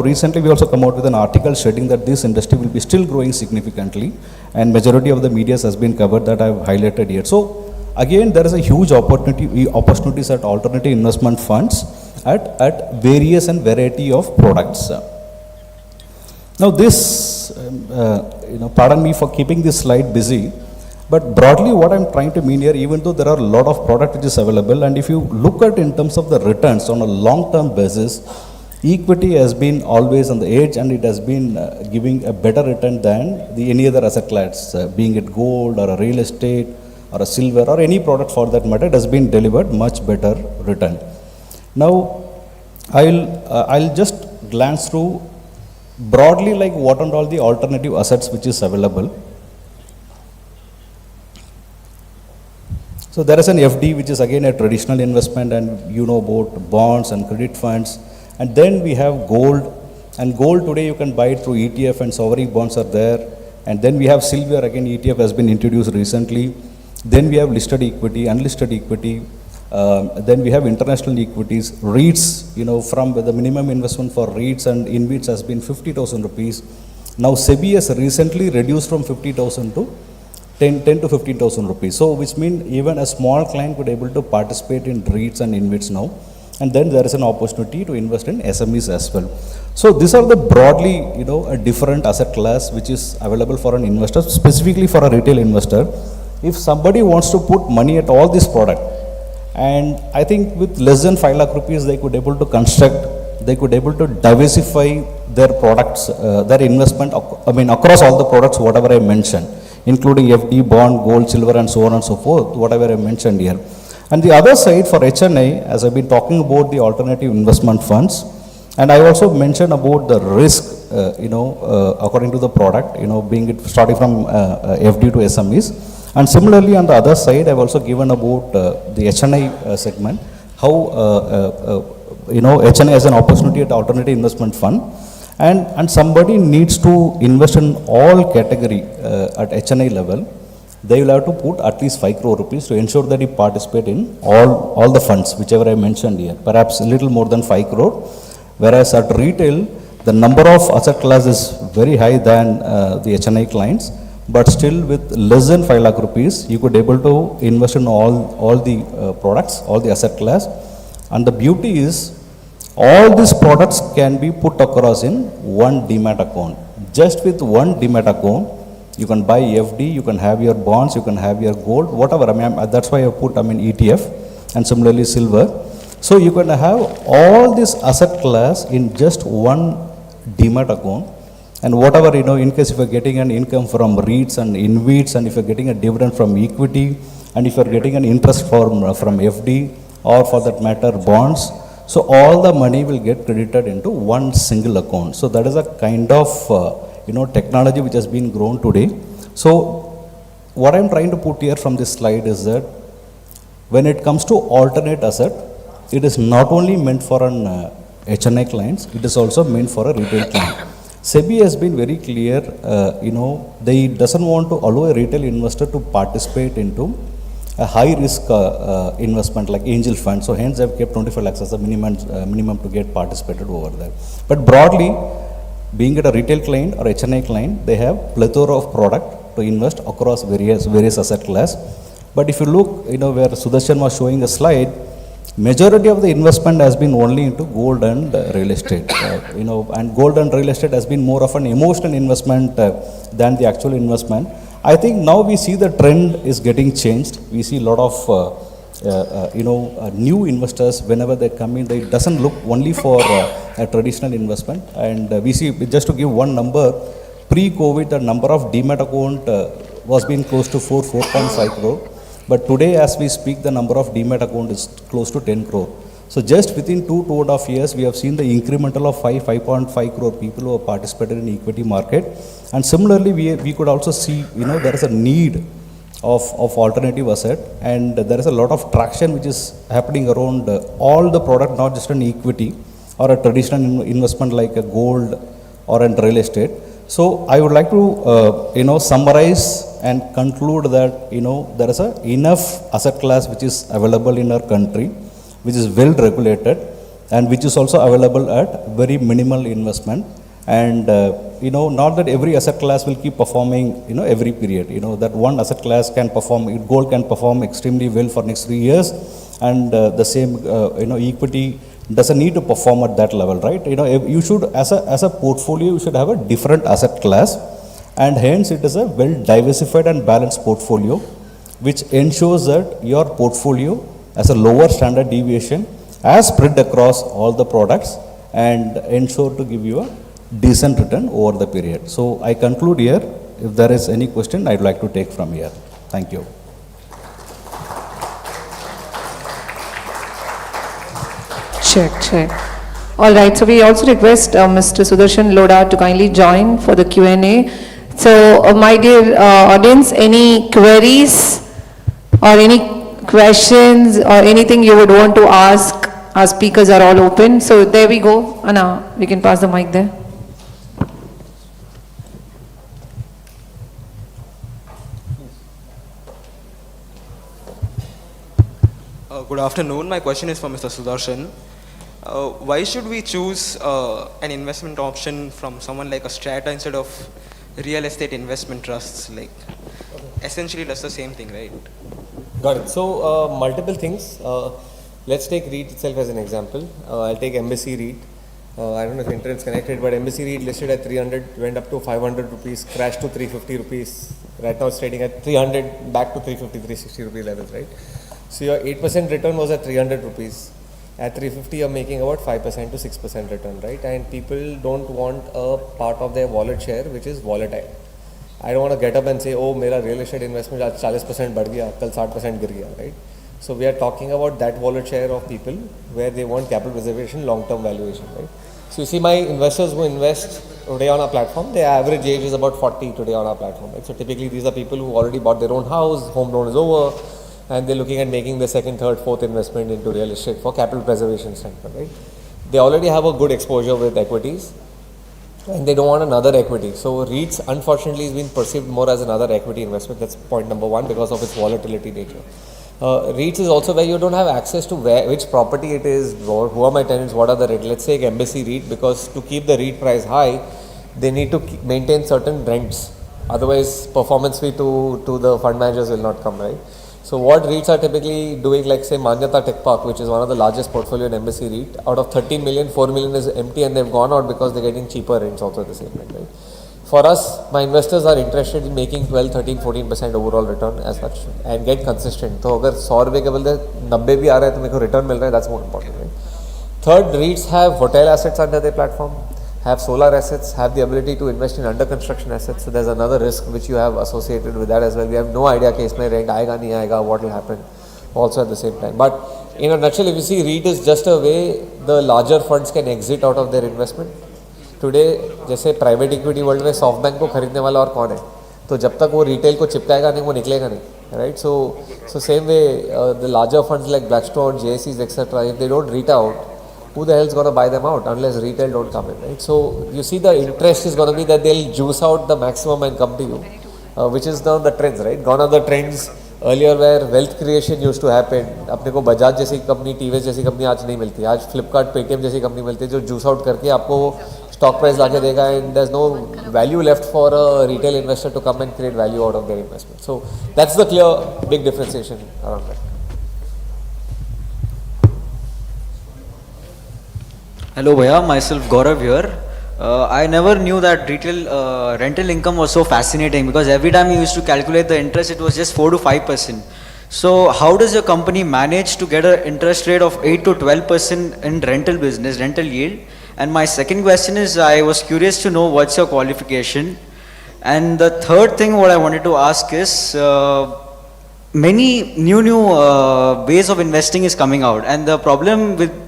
recently we also come out with an article stating that this industry will be still growing significantly, and majority of the media has been covered that I've highlighted here. So again, there is a huge opportunities at alternative investment funds at various and variety of products. Now this, pardon me for keeping this slide busy, but broadly what I'm trying to mean here, even though there are a lot of product which is available, and if you look at in terms of the returns on a long-term basis, equity has been always on the edge, and it has been giving a better return than any other asset class, being it gold or a real estate or a silver or any product for that matter, it has been delivered much better return. Now, I'll just glance through broadly like what and all the alternative assets which is available. So there is an FD, which is again a traditional investment, and you know about bonds and credit funds. And then we have gold, and gold today you can buy it through ETF, and sovereign bonds are there. And then we have silver, again ETF has been introduced recently. Then we have listed equity, unlisted equity. Then we have international equities, REITs, from the minimum investment for REITs and InvITs has been 50,000 rupees. Now SEBI has recently reduced from 50,000 to 10 to 15,000 rupees. So which means even a small client could able to participate in REITs and InvITs now. And then there is an opportunity to invest in SMEs as well. So these are the broadly, a different asset class which is available for an investor, specifically for a retail investor. If somebody wants to put money at all this product, and I think with less than 5 lakh rupees, they could able to construct, they could able to diversify their products, their investment, across all the products, whatever I mentioned, including FD, bond, gold, silver, and so on and so forth, whatever I mentioned here. And the other side for HNI, as I've been talking about the alternative investment funds, and I also mentioned about the risk, according to the product, being it starting from FD to SMEs. And similarly, on the other side, I've also given about the HNI segment, how, HNI has an opportunity at alternative investment fund. And somebody needs to invest in all category at HNI level, they will have to put at least 5 crore rupees to ensure that he participate in all the funds, whichever I mentioned here, perhaps a little more than 5 crore. Whereas at retail, the number of asset class is very high than the HNI clients, but still with less than 5 lakh rupees, you could able to invest in all the products, all the asset class. And the beauty is, all these products can be put across in one demat account. Just with one demat account, you can buy FD, you can have your bonds, you can have your gold, whatever. That's why I put ETF, and similarly silver. So you can have all this asset class in just one demat account. And whatever, in case if you're getting an income from REITs and InvITs, and if you're getting a dividend from equity, and if you're getting an interest from FD, or for that matter bonds, So all the money will get credited into one single account. So that is a kind of technology which has been grown today. So what I'm trying to put here from this slide is that when it comes to alternate asset, it is not only meant for an HNI clients, it is also meant for a retail client. SEBI has been very clear, they doesn't want to allow a retail investor to participate into a high risk investment like angel fund. So hence I've kept 25 lakhs as the minimum to get participated over there. But broadly, being it a retail client or HNI client, they have plethora of product to invest across various asset class. But if you look, where Sudarshan was showing the slide, majority of the investment has been only into gold and real estate. And gold and real estate has been more of an emotional investment than the actual investment. I think now we see the trend is getting changed. We see a lot of new investors whenever they come in. They doesn't look only for a traditional investment. And we see, just to give one number, pre-COVID, the number of demat account was being close to 4.5 crore. But today, as we speak, the number of demat account is close to 10 crore. So just within 2.5 years, we have seen the incremental of 5.5 crore people who have participated in equity market. And similarly, we could also see, there is a need of alternative asset, and there is a lot of traction which is happening around all the product, not just an equity or a traditional investment like a gold or a real estate. So I would like to, summarize and conclude that, there is enough asset class which is available in our country, which is well regulated, and which is also available at very minimal investment. And, not that every asset class will keep performing, every period, that one asset class can perform, gold can perform extremely well for next 3 years, and the same, equity doesn't need to perform at that level, right? You should, as a portfolio, you should have a different asset class, and hence it is a well diversified and balanced portfolio, which ensures that your portfolio has a lower standard deviation as spread across all the products and ensure to give you a decent return over the period. So I conclude here. If there is any question, I'd like to take from here. Thank you. Check. All right, so we also request Mr. Sudarshan Lodha to kindly join for the Q&A. So, my dear audience, any queries or any questions or anything you would want to ask? Our speakers are all open. So, there we go. Anna, we can pass the mic there. Good afternoon. My question is for Mr. Sudarshan. Why should we choose an investment option from someone like a Strata instead of real estate investment trusts? Like, essentially does the same thing, right? Got it. So, multiple things. Let's take REIT itself as an example. I'll take Embassy REIT. I don't know if internet's connected, but Embassy REIT listed at 300, went up to 500 rupees, crashed to 350 rupees. Right now it's trading at 300, back to 350, 360 rupee levels, right? So your 8% return was at 300 rupees. At 350, you're making about 5% to 6% return, right? And people don't want a part of their wallet share which is volatile. I don't want to get up and say, oh, mera real estate investment आज 40% बढ़ गया, कल 60% गिर गया, right? So we are talking about that wallet share of people where they want capital preservation, long-term valuation, right? So you see my investors who invest today on our platform, their average age is about 40 today on our platform, right? So typically these are people who already bought their own house, home loan is over, and they're looking at making the second, third, fourth investment into real estate for capital preservation standpoint, right? They already have a good exposure with equities and they don't want another equity. So REITs unfortunately is being perceived more as another equity investment. That's point number one because of its volatility nature. REITs is also where you don't have access to which property it is, or who are my tenants, what are the rent. Let's say Embassy REIT, because to keep the REIT price high, they need to maintain certain rents. Otherwise performance fee to the fund managers will not come, right? So what REITs are typically doing, like say Manyata Tech Park, which is one of the largest portfolio in Embassy REIT, out of 13 million, 4 million is empty and they've gone out because they're getting cheaper rents also at the same time, right? For us, my investors are interested in making 12, 13, 14% overall return as such and get consistent. So if 100 rupees के बदले 90 भी आ रहा है तो मेरे को return मिल रहा है, that's more important, right? Third, REITs have hotel assets under their platform, have solar assets, have the ability to invest in under construction assets. So there's another risk which you have associated with that as well. We have no idea कि इसमें rent आएगा नहीं आएगा, what will happen also at the same time. But in a nutshell, if you see, REIT is just a way the larger funds can exit out of their investment. Today, जैसे private equity world में soft bank को खरीदने वाला और कौन है, तो जब तक वो रिटेल को चिपकाएगा नहीं वो निकलेगा नहीं, right? So same way the larger funds like Blackstone, JSEs, etc. If they don't REIT out, who the hell is going to buy them out unless retail don't come in, right? So you see the interest is going to be that they'll juice out the maximum and come to you, which is now the trends, right? Gone are the trends earlier where wealth creation used to happen. अपने को बजाज जैसी company, TVS जैसी company आज नहीं मिलती, आज Flipkart, Paytm जैसी company मिलती है जो जूस आउट करके आपको स्टॉक प्राइस लाके देगा, and there is no value left for a retail investor to come and create value out of their investment. So that's the clear big differentiation around that. Hello, Bhaiya. Myself Gaurav here. I never knew that retail rental income was so fascinating because every time you used to calculate the interest, it was just 4 to 5%. So how does your company manage to get an interest rate of 8 to 12% in rental business, rental yield? And my second question is, I was curious to know what's your qualification. And the third thing what I wanted to ask is, many new ways of investing is coming out, and the problem with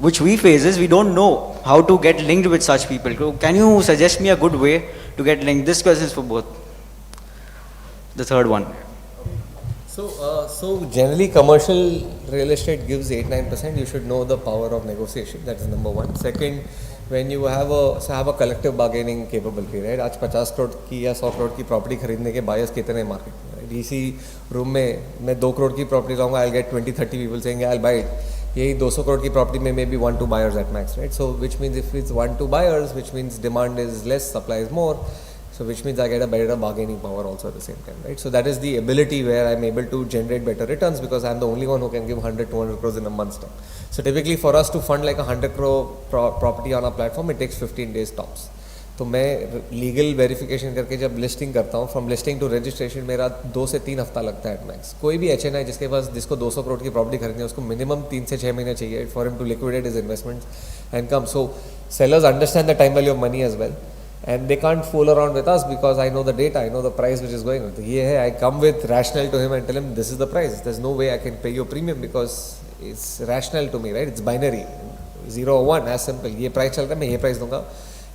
which we face is we don't know how to get linked with such people. Can you suggest me a good way to get linked? This question is for both. The third one. So generally commercial real estate gives 8-9%. You should know the power of negotiation. That is number one. Second, when you have a collective bargaining capability, right? आज 50 करोड़ की या 100 करोड़ की property खरीदने के buyers कितने market में, right? इसी room में मैं 2 करोड़ की प्रॉपर्टी लाऊंगा, I'll get 20-30 people saying I'll buy it. यही 200 करोड़ की प्रॉपर्टी में maybe 1-2 buyers at max, right? So which means if it's 1-2 buyers, which means demand is less, supply is more. So which means I get a better bargaining power also at the same time, right? So that is the ability where I'm able to generate better returns because I'm the only one who can give 100-200 crores in a month's time. So typically for us to fund like a 100 crore property on our platform, it takes 15 days tops. तो मैं legal verification करके जब listing करता हूँ, from listing to registration मेरा 2 से 3 हफ्ता लगता है एट मैक्स. कोई भी HNI जिसको 200 करोड़ की प्रॉपर्टी खरीदनी है उसको मिनिमम 3 से 6 महीने चाहिए for him to liquidate his investments and come. So sellers understand the time value of money as well. And they can't fool around with us because I know the data, I know the price which is going on. I come with rationale to him and tell him this is the price. There's no way I can pay you a premium because it's rational to me, right? It's binary, 0 or 1, as simple. ये price चल रहा है, मैं ये price दूंगा.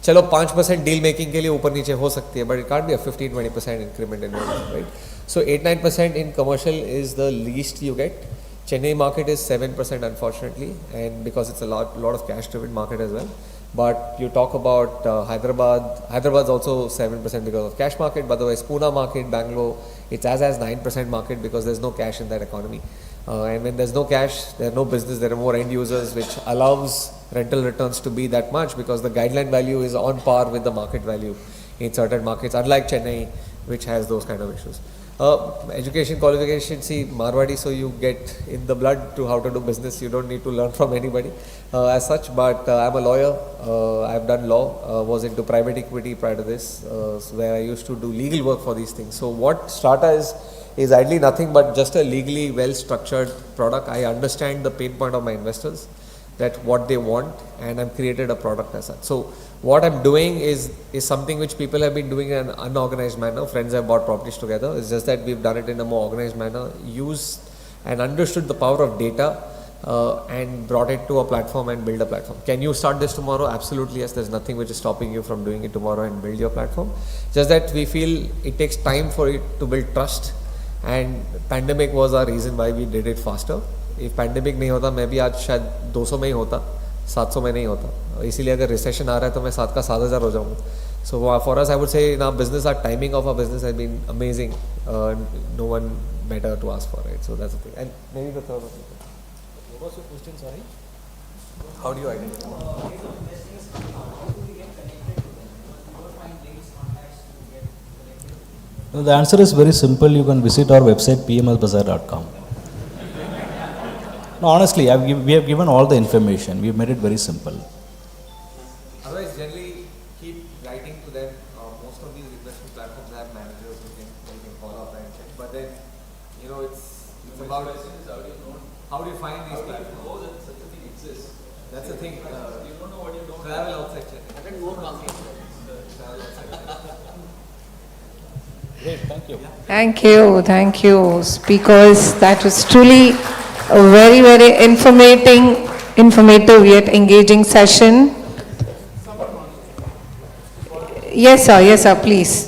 चलो 5% deal making के लिए ऊपर नीचे हो सकती है, but it can't be a 15-20% increment in volume, right? So 8-9% in commercial is the least you get. Chennai market is 7% unfortunately, and because it's a lot of cash driven market as well. But you talk about Hyderabad's also 7% because of cash market, but otherwise Pune market, Bangalore, it's as 9% market because there's no cash in that economy. And when there's no cash, there's no business, there are more end users, which allows rental returns to be that much because the guideline value is on par with the market value in certain markets, unlike Chennai, which has those kind of issues. Education qualification, see Marwadi, so you get in the blood to how to do business. You don't need to learn from anybody as such, but I'm a lawyer. I've done law, was into private equity prior to this, where I used to do legal work for these things. So what Strata is ideally nothing but just a legally well structured product. I understand the pain point of my investors, that what they want, and I've created a product as such. So what I'm doing is something which people have been doing in an unorganized manner. Friends have bought properties together. It's just that we've done it in a more organized manner, used and understood the power of data and brought it to a platform and build a platform. Can you start this tomorrow? Absolutely yes. There's nothing which is stopping you from doing it tomorrow and build your platform. Just that we feel it takes time for it to build trust, and pandemic was our reason why we did it faster. If pandemic नहीं होता मैं भी आज शायद 200 में ही होता, 700 में नहीं होता. इसीलिए अगर रिसेशन आ रहा है तो मैं 7 का 7,000 हो जाऊँगा. So for us, I would say in our business, our timing of our business has been amazing. No one better to ask for it. So that's the thing. And maybe the third one. What was your question? Sorry. How do you identify? No, the answer is very simple. You can visit our website pmsbazaar.com. No, honestly, we have given all the information. We have made it very simple. Otherwise, generally keep writing to them. Most of these investment platforms have managers who can follow up and check. But then, it's about how do you find these platforms? Know that such a thing exists. That's the thing. You don't know what you don't travel outside Chennai. Attend more conferences. Travel outside Chennai. Great, thank you. Thank you, speakers. That was truly a very, very informative yet engaging session. Yes, sir, please.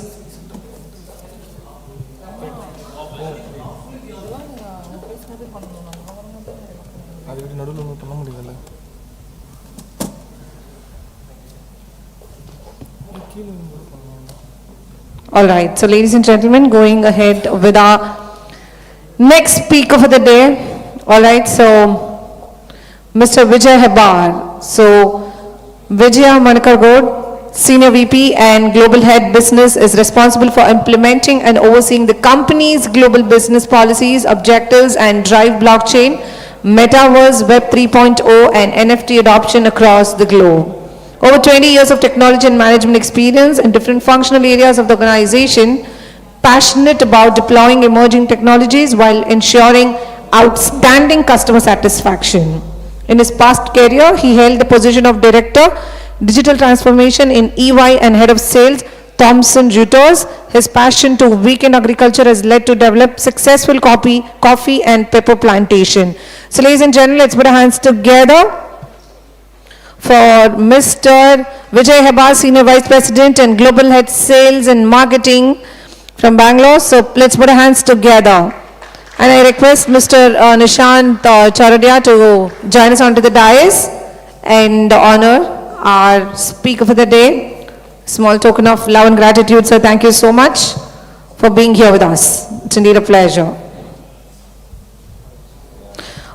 All right, so ladies and gentlemen, going ahead with our next speaker for the day. All right, so Mr. Vijay Hebar. So Vijaya Manakargod, Senior VP and Global Head Business, is responsible for implementing and overseeing the company's global business policies, objectives, and drive blockchain, Metaverse, Web 3.0, and NFT adoption across the globe. Over 20 years of technology and management experience in different functional areas of the organization, passionate about deploying emerging technologies while ensuring outstanding customer satisfaction. In his past career, he held the position of Director, Digital Transformation in EY and Head of Sales, Thomson Reuters. His passion to weekend agriculture has led to develop successful coffee and pepper plantation. So ladies and gentlemen, let's put our hands together for Mr. Vijay Hebar, Senior Vice President and Global Head Sales and Marketing from Bangalore. So let's put our hands together. And I request Mr. Nishant Charadia to join us onto the dais and honor our speaker for the day. Small token of love and gratitude, sir. Thank you so much for being here with us. It's indeed a pleasure.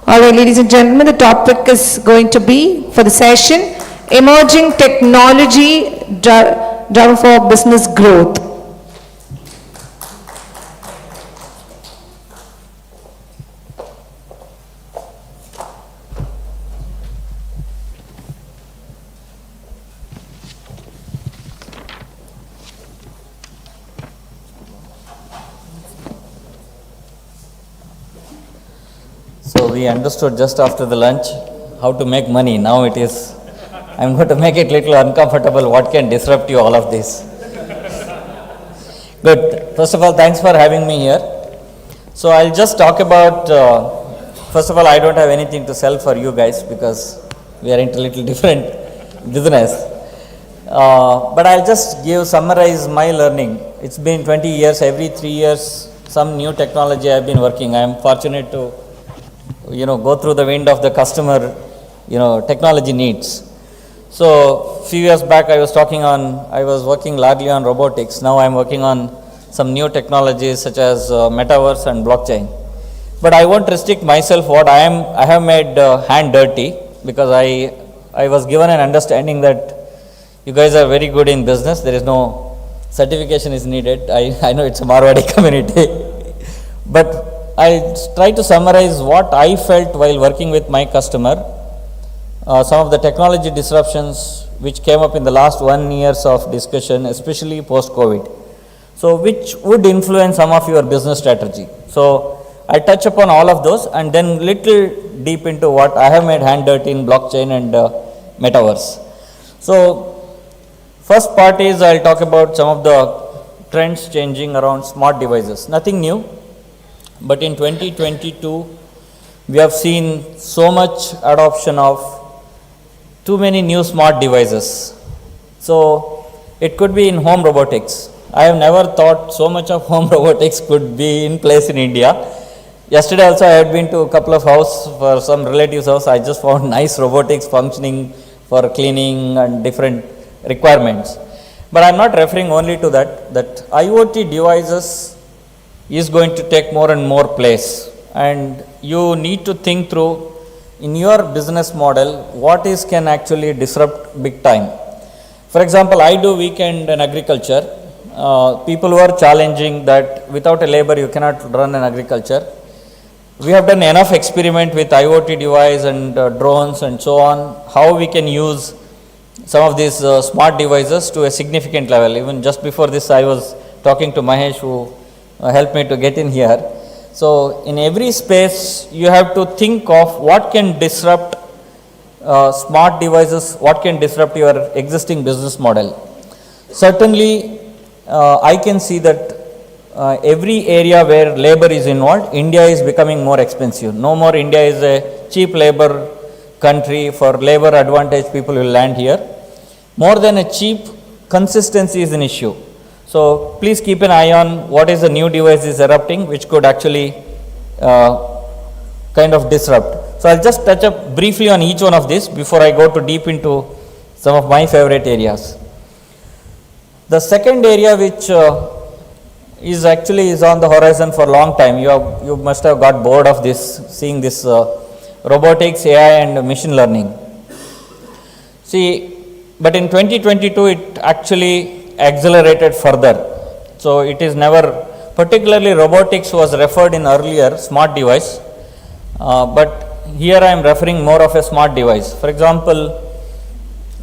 All right, ladies and gentlemen, the topic is going to be for the session, emerging technology driver for business growth. So we understood just after the lunch how to make money. Now it is, I'm going to make it little uncomfortable. What can disrupt you, all of this? Good. First of all, thanks for having me here. So I'll just talk about, first of all, I don't have anything to sell for you guys because we are into a little different business. But I'll just summarize my learning. It's been 20 years, every 3 years, some new technology I've been working. I'm fortunate to go through the wind of the customer, technology needs. So few years back I was working largely on robotics. Now I'm working on some new technologies such as Metaverse and blockchain. But I won't restrict myself what I have made hand dirty because I was given an understanding that you guys are very good in business. There is no certification is needed. I know it's a Marwadi community. But I'll try to summarize what I felt while working with my customer, some of the technology disruptions which came up in the last 1 year of discussion, especially post-COVID. So which would influence some of your business strategy. So I touch upon all of those and then little deep into what I have made hand dirty in blockchain and Metaverse. So first part is I'll talk about some of the trends changing around smart devices. Nothing new. But in 2022, we have seen so much adoption of too many new smart devices. So it could be in home robotics. I have never thought so much of home robotics could be in place in India. Yesterday also I had been to a couple of houses for some relatives' house. I just found nice robotics functioning for cleaning and different requirements. But I'm not referring only to that IoT devices is going to take more and more place, and you need to think through in your business model what can actually disrupt big time. For example, I do weekend in agriculture. People were challenging that without a labor you cannot run an agriculture. We have done enough experiment with IoT device and drones and so on, how we can use some of these smart devices to a significant level. Even just before this I was talking to Mahesh, who helped me to get in here. So in every space you have to think of what can disrupt smart devices, what can disrupt your existing business model. Certainly I can see that every area where labor is involved, India is becoming more expensive. No more India is a cheap labor country. For labor advantage, people will land here. More than a cheap, consistency is an issue. So please keep an eye on what is the new device is erupting, which could actually kind of disrupt. So I'll just touch up briefly on each one of these before I go too deep into some of my favorite areas. The second area which is on the horizon for a long time. You must have got bored of this, seeing this robotics, AI and machine learning. See, but in 2022 it actually accelerated further. So it is never, particularly robotics was referred in earlier, smart device, but here I am referring more of a smart device. For example,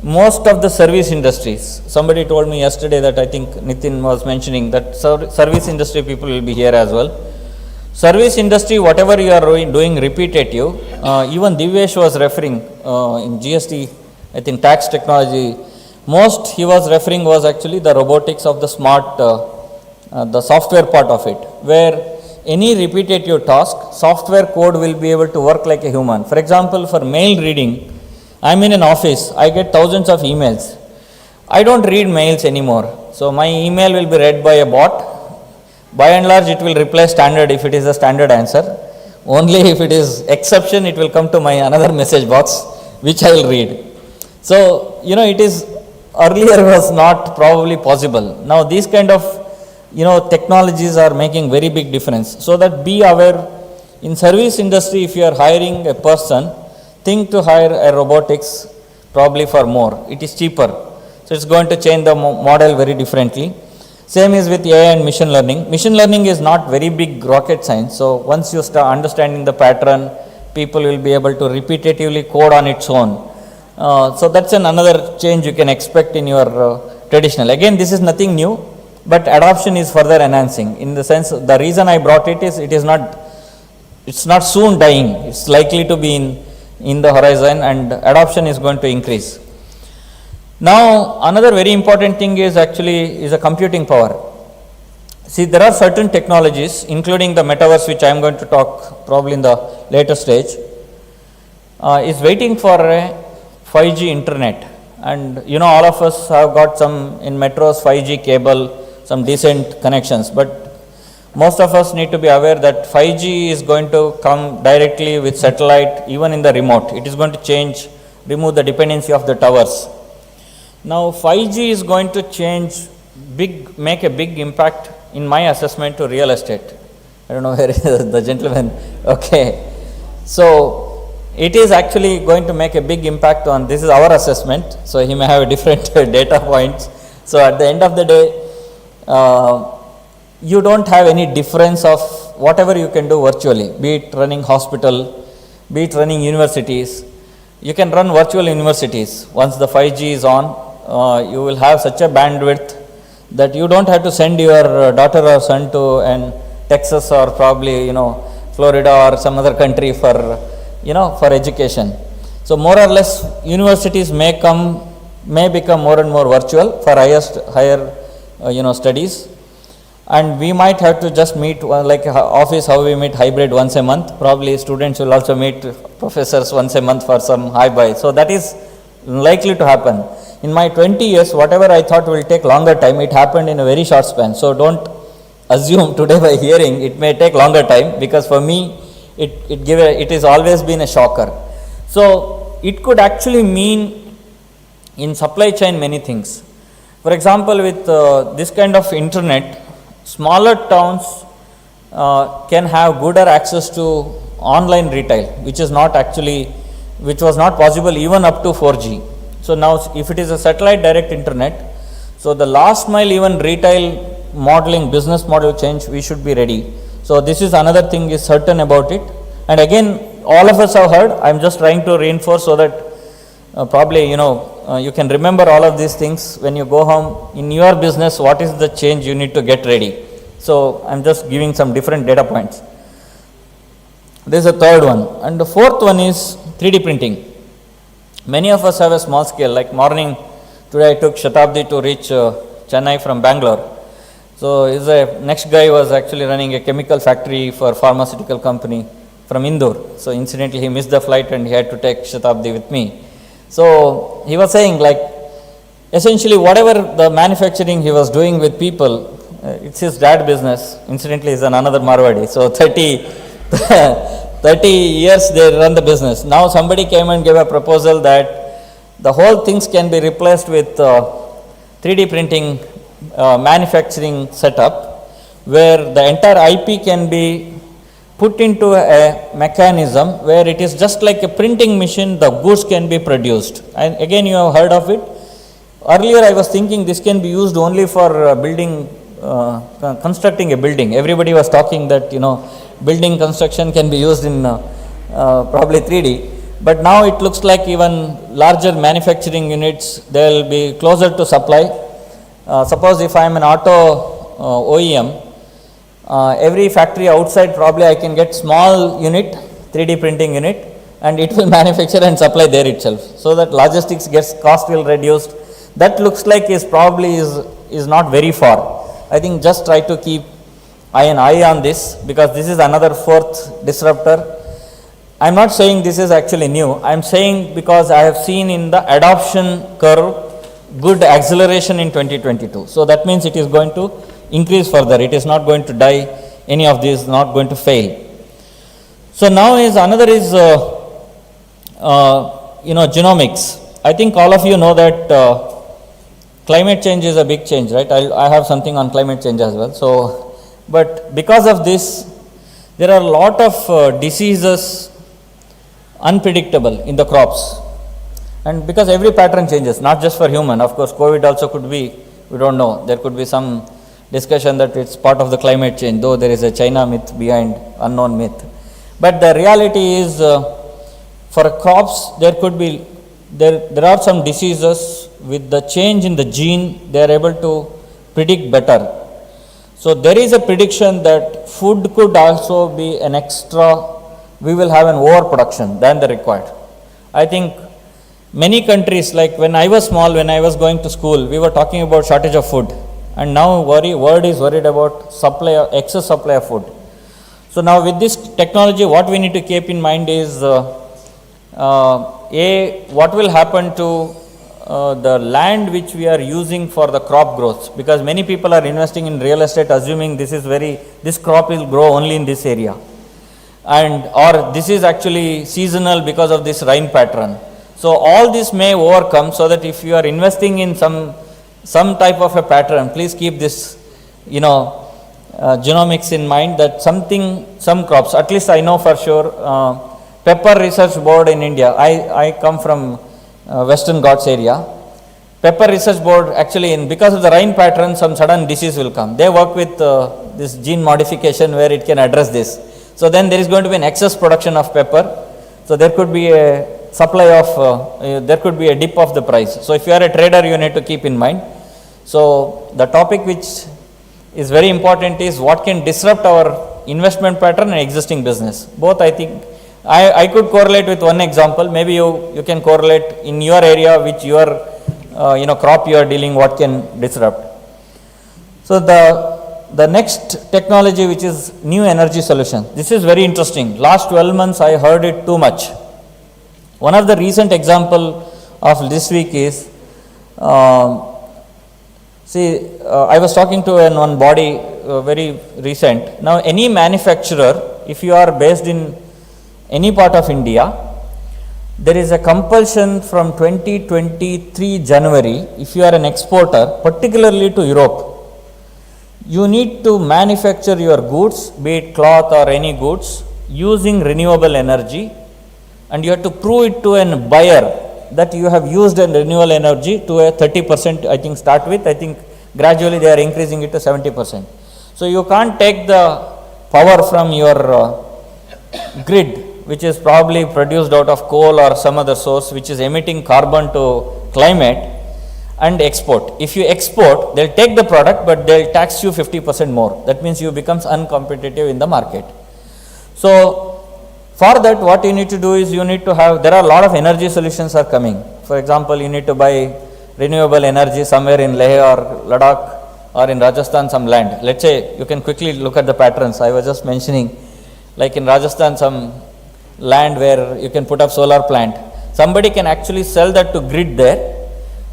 most of the service industries, somebody told me yesterday that I think Nitin was mentioning that service industry people will be here as well. Service industry, whatever you are doing repetitive, even Divyesh was referring in GST, I think tax technology, most he was referring was actually the robotics of the smart, the software part of it, where any repetitive task, software code will be able to work like a human. For example, for mail reading, I'm in an office, I get thousands of emails. I don't read mails anymore. So my email will be read by a bot. By and large, it will reply standard if it is a standard answer. Only if it is exception, it will come to my another message box, which I will read. So, it is earlier was not probably possible. Now these kind of, technologies are making very big difference. So that be aware, in service industry, if you are hiring a person, think to hire a robotics probably for more. It is cheaper. So it's going to change the model very differently. Same is with AI and machine learning. Machine learning is not very big rocket science. So once you start understanding the pattern, people will be able to repetitively code on its own. So that's another change you can expect in your traditional. Again, this is nothing new, but adoption is further enhancing. In the sense, the reason I brought it is, it's not soon dying. It's likely to be in the horizon, and adoption is going to increase. Now, another very important thing is a computing power. See, there are certain technologies, including the metaverse, which I am going to talk probably in the later stage, is waiting for a 5G internet. And all of us have got some in metros 5G cable, some decent connections, but most of us need to be aware that 5G is going to come directly with satellite, even in the remote. It is going to remove the dependency of the towers. Now 5G is going to make a big impact in my assessment to real estate. I don't know where is the gentleman. Okay. So it is actually going to make a big impact on, this is our assessment. So he may have a different data points. So at the end of the day, you don't have any difference of whatever you can do virtually, be it running hospital, be it running universities. You can run virtual universities. Once the 5G is on, you will have such a bandwidth that you don't have to send your daughter or son to Texas or probably, Florida or some other country for education. So more or less universities may become more and more virtual for higher studies. And we might have to just meet like office, how we meet hybrid once a month. Probably students will also meet professors once a month for some hi-bye. So that is likely to happen. In my 20 years, whatever I thought will take longer time, it happened in a very short span. So don't assume today by hearing it may take longer time, because for me, it has always been a shocker. So it could actually mean in supply chain many things. For example, with this kind of internet, smaller towns can have gooder access to online retail, which was not possible even up to 4G. So now if it is a satellite direct internet, so the last mile even retail modeling, business model change, we should be ready. So this is another thing is certain about it. And again, all of us have heard, I am just trying to reinforce so that probably, you can remember all of these things when you go home in your business, what is the change you need to get ready. So I'm just giving some different data points. This is the third one. And the fourth one is 3D printing. Many of us have a small scale, like morning, today I took Shatabdi to reach Chennai from Bangalore. So his next guy was actually running a chemical factory for pharmaceutical company from Indore. So incidentally, he missed the flight and he had to take Shatabdi with me. So he was saying, like, essentially whatever the manufacturing he was doing with people, it's his dad business. Incidentally, he's another Marwadi. So 30 years they run the business. Now somebody came and gave a proposal that the whole things can be replaced with 3D printing manufacturing setup, where the entire IP can be put into a mechanism where it is just like a printing machine, the goods can be produced. And again, you have heard of it. Earlier I was thinking this can be used only for building, constructing a building. Everybody was talking that, building construction can be used in probably 3D. But now it looks like even larger manufacturing units, they will be closer to supply. Suppose if I am an auto OEM, every factory outside probably I can get small unit, 3D printing unit, and it will manufacture and supply there itself. So that logistics gets, cost will reduced. That looks like is probably is not very far. I think just try to keep an eye on this, because this is another fourth disruptor. I am not saying this is actually new. I am saying because I have seen in the adoption curve good acceleration in 2022. So that means it is going to increase further. It is not going to die. Any of these not going to fail. So now is another is genomics. I think all of you know that climate change is a big change, right? I have something on climate change as well. So, but because of this, there are a lot of diseases unpredictable in the crops, and because every pattern changes, not just for human. Of course, COVID also could be, we don't know. There could be some discussion that it's part of the climate change, though there is a China myth behind, unknown myth. But the reality is, for crops, there could be, there are some diseases with the change in the gene, they are able to predict better. So there is a prediction that food could also be an extra, we will have an overproduction than the required. I think many countries, like when I was small, when I was going to school, we were talking about shortage of food. And now world is worried about excess supply of food. So now with this technology, what we need to keep in mind is, what will happen to the land which we are using for the crop growth, because many people are investing in real estate assuming this crop will grow only in this area, and or this is actually seasonal because of this rain pattern. So all this may overcome, so that if you are investing in some type of a pattern, please keep this, genomics in mind, that some crops, at least I know for sure, Pepper Research Board in India, I come from Western Ghats area. Pepper Research Board actually, because of the rain pattern, some sudden disease will come. They work with this gene modification where it can address this. So then there is going to be an excess production of pepper. So there could be a supply of, there could be a dip of the price. So if you are a trader, you need to keep in mind. So the topic which is very important is what can disrupt our investment pattern and existing business. Both, I think, I could correlate with one example. Maybe you can correlate in your area which your crop you are dealing, what can disrupt. So the next technology, which is new energy solution. This is very interesting. Last 12 months I heard it too much. One of the recent example of this week is, I was talking to one body very recent. Now any manufacturer, if you are based in any part of India, there is a compulsion from 2023 January, if you are an exporter, particularly to Europe, you need to manufacture your goods, be it cloth or any goods, using renewable energy, and you have to prove it to a buyer that you have used a renewable energy to a 30%, I think start with, I think gradually they are increasing it to 70%. So you can't take the power from your grid, which is probably produced out of coal or some other source, which is emitting carbon to climate, and export. If you export, they'll take the product, but they'll tax you 50% more. That means you becomes uncompetitive in the market. So for that, what you need to do is you need to have, there are a lot of energy solutions are coming. For example, you need to buy renewable energy somewhere in Leh or Ladakh, or in Rajasthan some land. Let's say you can quickly look at the patterns. I was just mentioning, like in Rajasthan, some land where you can put up solar plant. Somebody can actually sell that to grid there,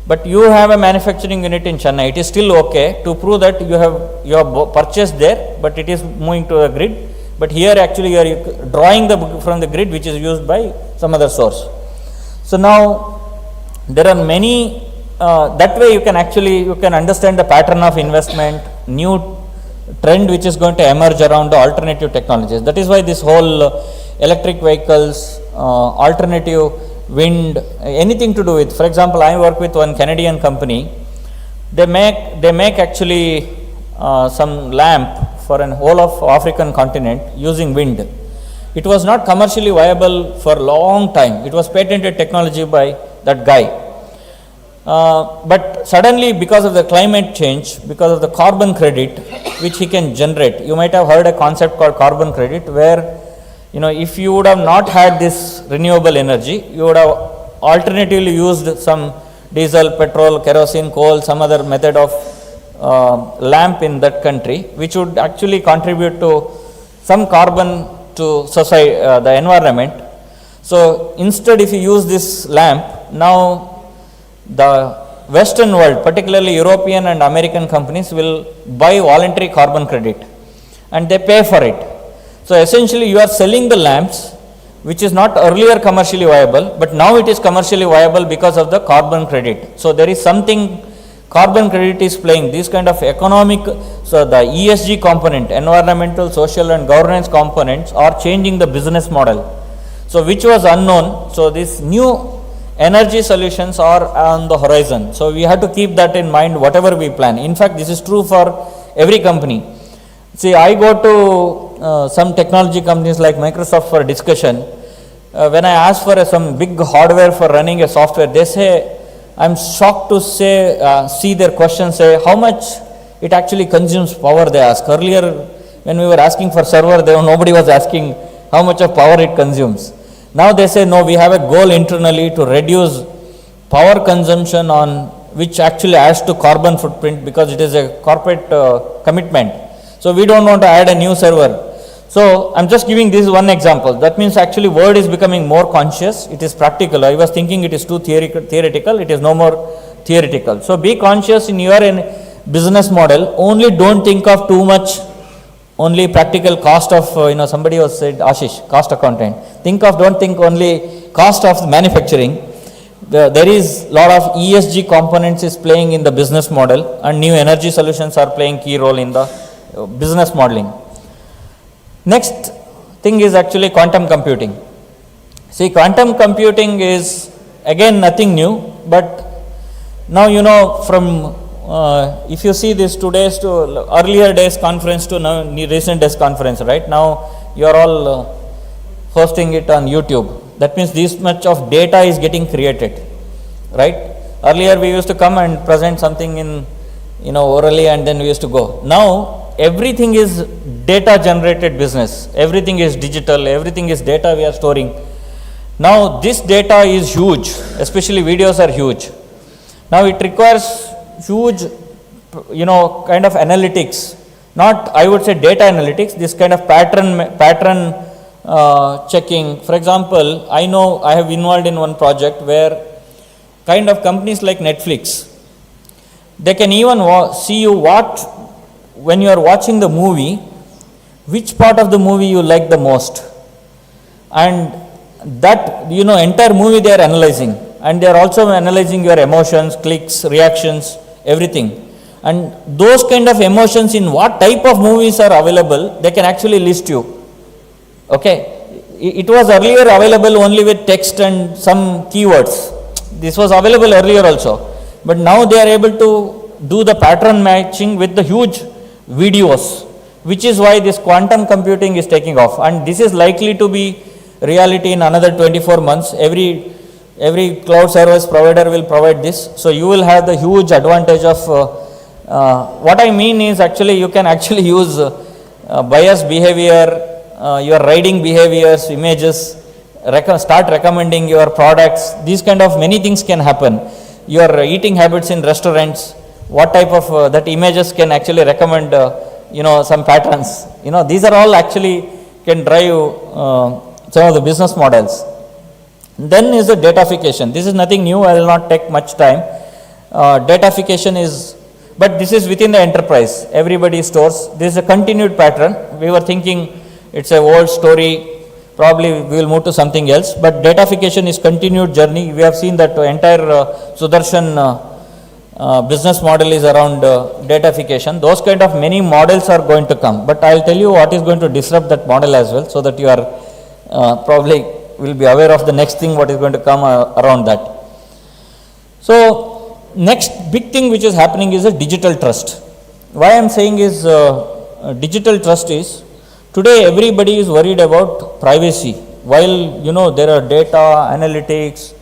but you have a manufacturing unit in Chennai. It is still okay to prove that you have purchased there, but it is moving to a grid. But here actually you are drawing from the grid which is used by some other source. So now there are many, that way you can understand the pattern of investment, new trend which is going to emerge around the alternative technologies. That is why this whole electric vehicles, alternative wind, anything to do with, for example, I work with one Canadian company. They make actually some lamp for an whole of African continent using wind. It was not commercially viable for a long time. It was patented technology by that guy. But suddenly, because of the climate change, because of the carbon credit which he can generate, you might have heard a concept called carbon credit, where if you would have not had this renewable energy, you would have alternatively used some diesel, petrol, kerosene, coal, some other method of lamp in that country, which would actually contribute to some carbon to society, the environment. So instead, if you use this lamp, now the Western world, particularly European and American companies, will buy voluntary carbon credit and they pay for it. So essentially you are selling the lamps which is not earlier commercially viable, but now it is commercially viable because of the carbon credit. So there is something carbon credit is playing, this kind of economic, so the ESG component, environmental, social and governance components are changing the business model. So which was unknown. So these new energy solutions are on the horizon. So we have to keep that in mind whatever we plan. In fact, this is true for every company. See, I go to some technology companies like Microsoft for discussion. When I ask for some big hardware for running a software, they say, I'm shocked to see their questions say how much it actually consumes power, they ask. Earlier, when we were asking for server, nobody was asking how much of power it consumes. Now they say, no, we have a goal internally to reduce power consumption on which actually adds to carbon footprint because it is a corporate commitment. So we don't want to add a new server. So I'm just giving this one example. That means actually world is becoming more conscious. It is practical. I was thinking it is too theoretical. It is no more theoretical. So be conscious in your business model. Only don't think of too much only practical cost of, somebody was said, Ashish, cost accountant. Don't think only cost of manufacturing. There is a lot of ESG components is playing in the business model, and new energy solutions are playing key role in the business modeling. Next thing is actually quantum computing. See, quantum computing is again nothing new, but now from if you see this today's to earlier days conference to now recent days conference, right now you are all hosting it on YouTube. That means this much of data is getting created, right? Earlier we used to come and present something in orally and then we used to go. Now everything is data generated business. Everything is digital. Everything is data we are storing. Now this data is huge, especially videos are huge. Now it requires huge, kind of analytics, not I would say data analytics, this kind of pattern checking. For example, I know I have involved in one project where kind of companies like Netflix, they can even see you when you are watching the movie, which part of the movie you like the most. And that, entire movie they are analyzing. And they are also analyzing your emotions, clicks, reactions, everything. And those kind of emotions in what type of movies are available, they can actually list you. Okay. It was earlier available only with text and some keywords. This was available earlier also. But now they are able to do the pattern matching with the huge videos, which is why this quantum computing is taking off. And this is likely to be reality in another 24 months. Every cloud service provider will provide this. So you will have the huge advantage of, what I mean is actually you can actually use bias behavior, your riding behaviors, images, start recommending your products. These kind of many things can happen. Your eating habits in restaurants, what type of that images can actually recommend, some patterns. These are all actually can drive some of the business models. Then is the datafication. This is nothing new. I will not take much time. Datafication is, but this is within the enterprise. Everybody stores. This is a continued pattern. We were thinking it's a old story. Probably we will move to something else. But datafication is continued journey. We have seen that entire Sudarshan business model is around datafication. Those kind of many models are going to come. But I will tell you what is going to disrupt that model as well, so that you are probably will be aware of the next thing what is going to come around that. So next big thing which is happening is a digital trust. Why I am saying is digital trust is, today everybody is worried about privacy. While there are data, analytics,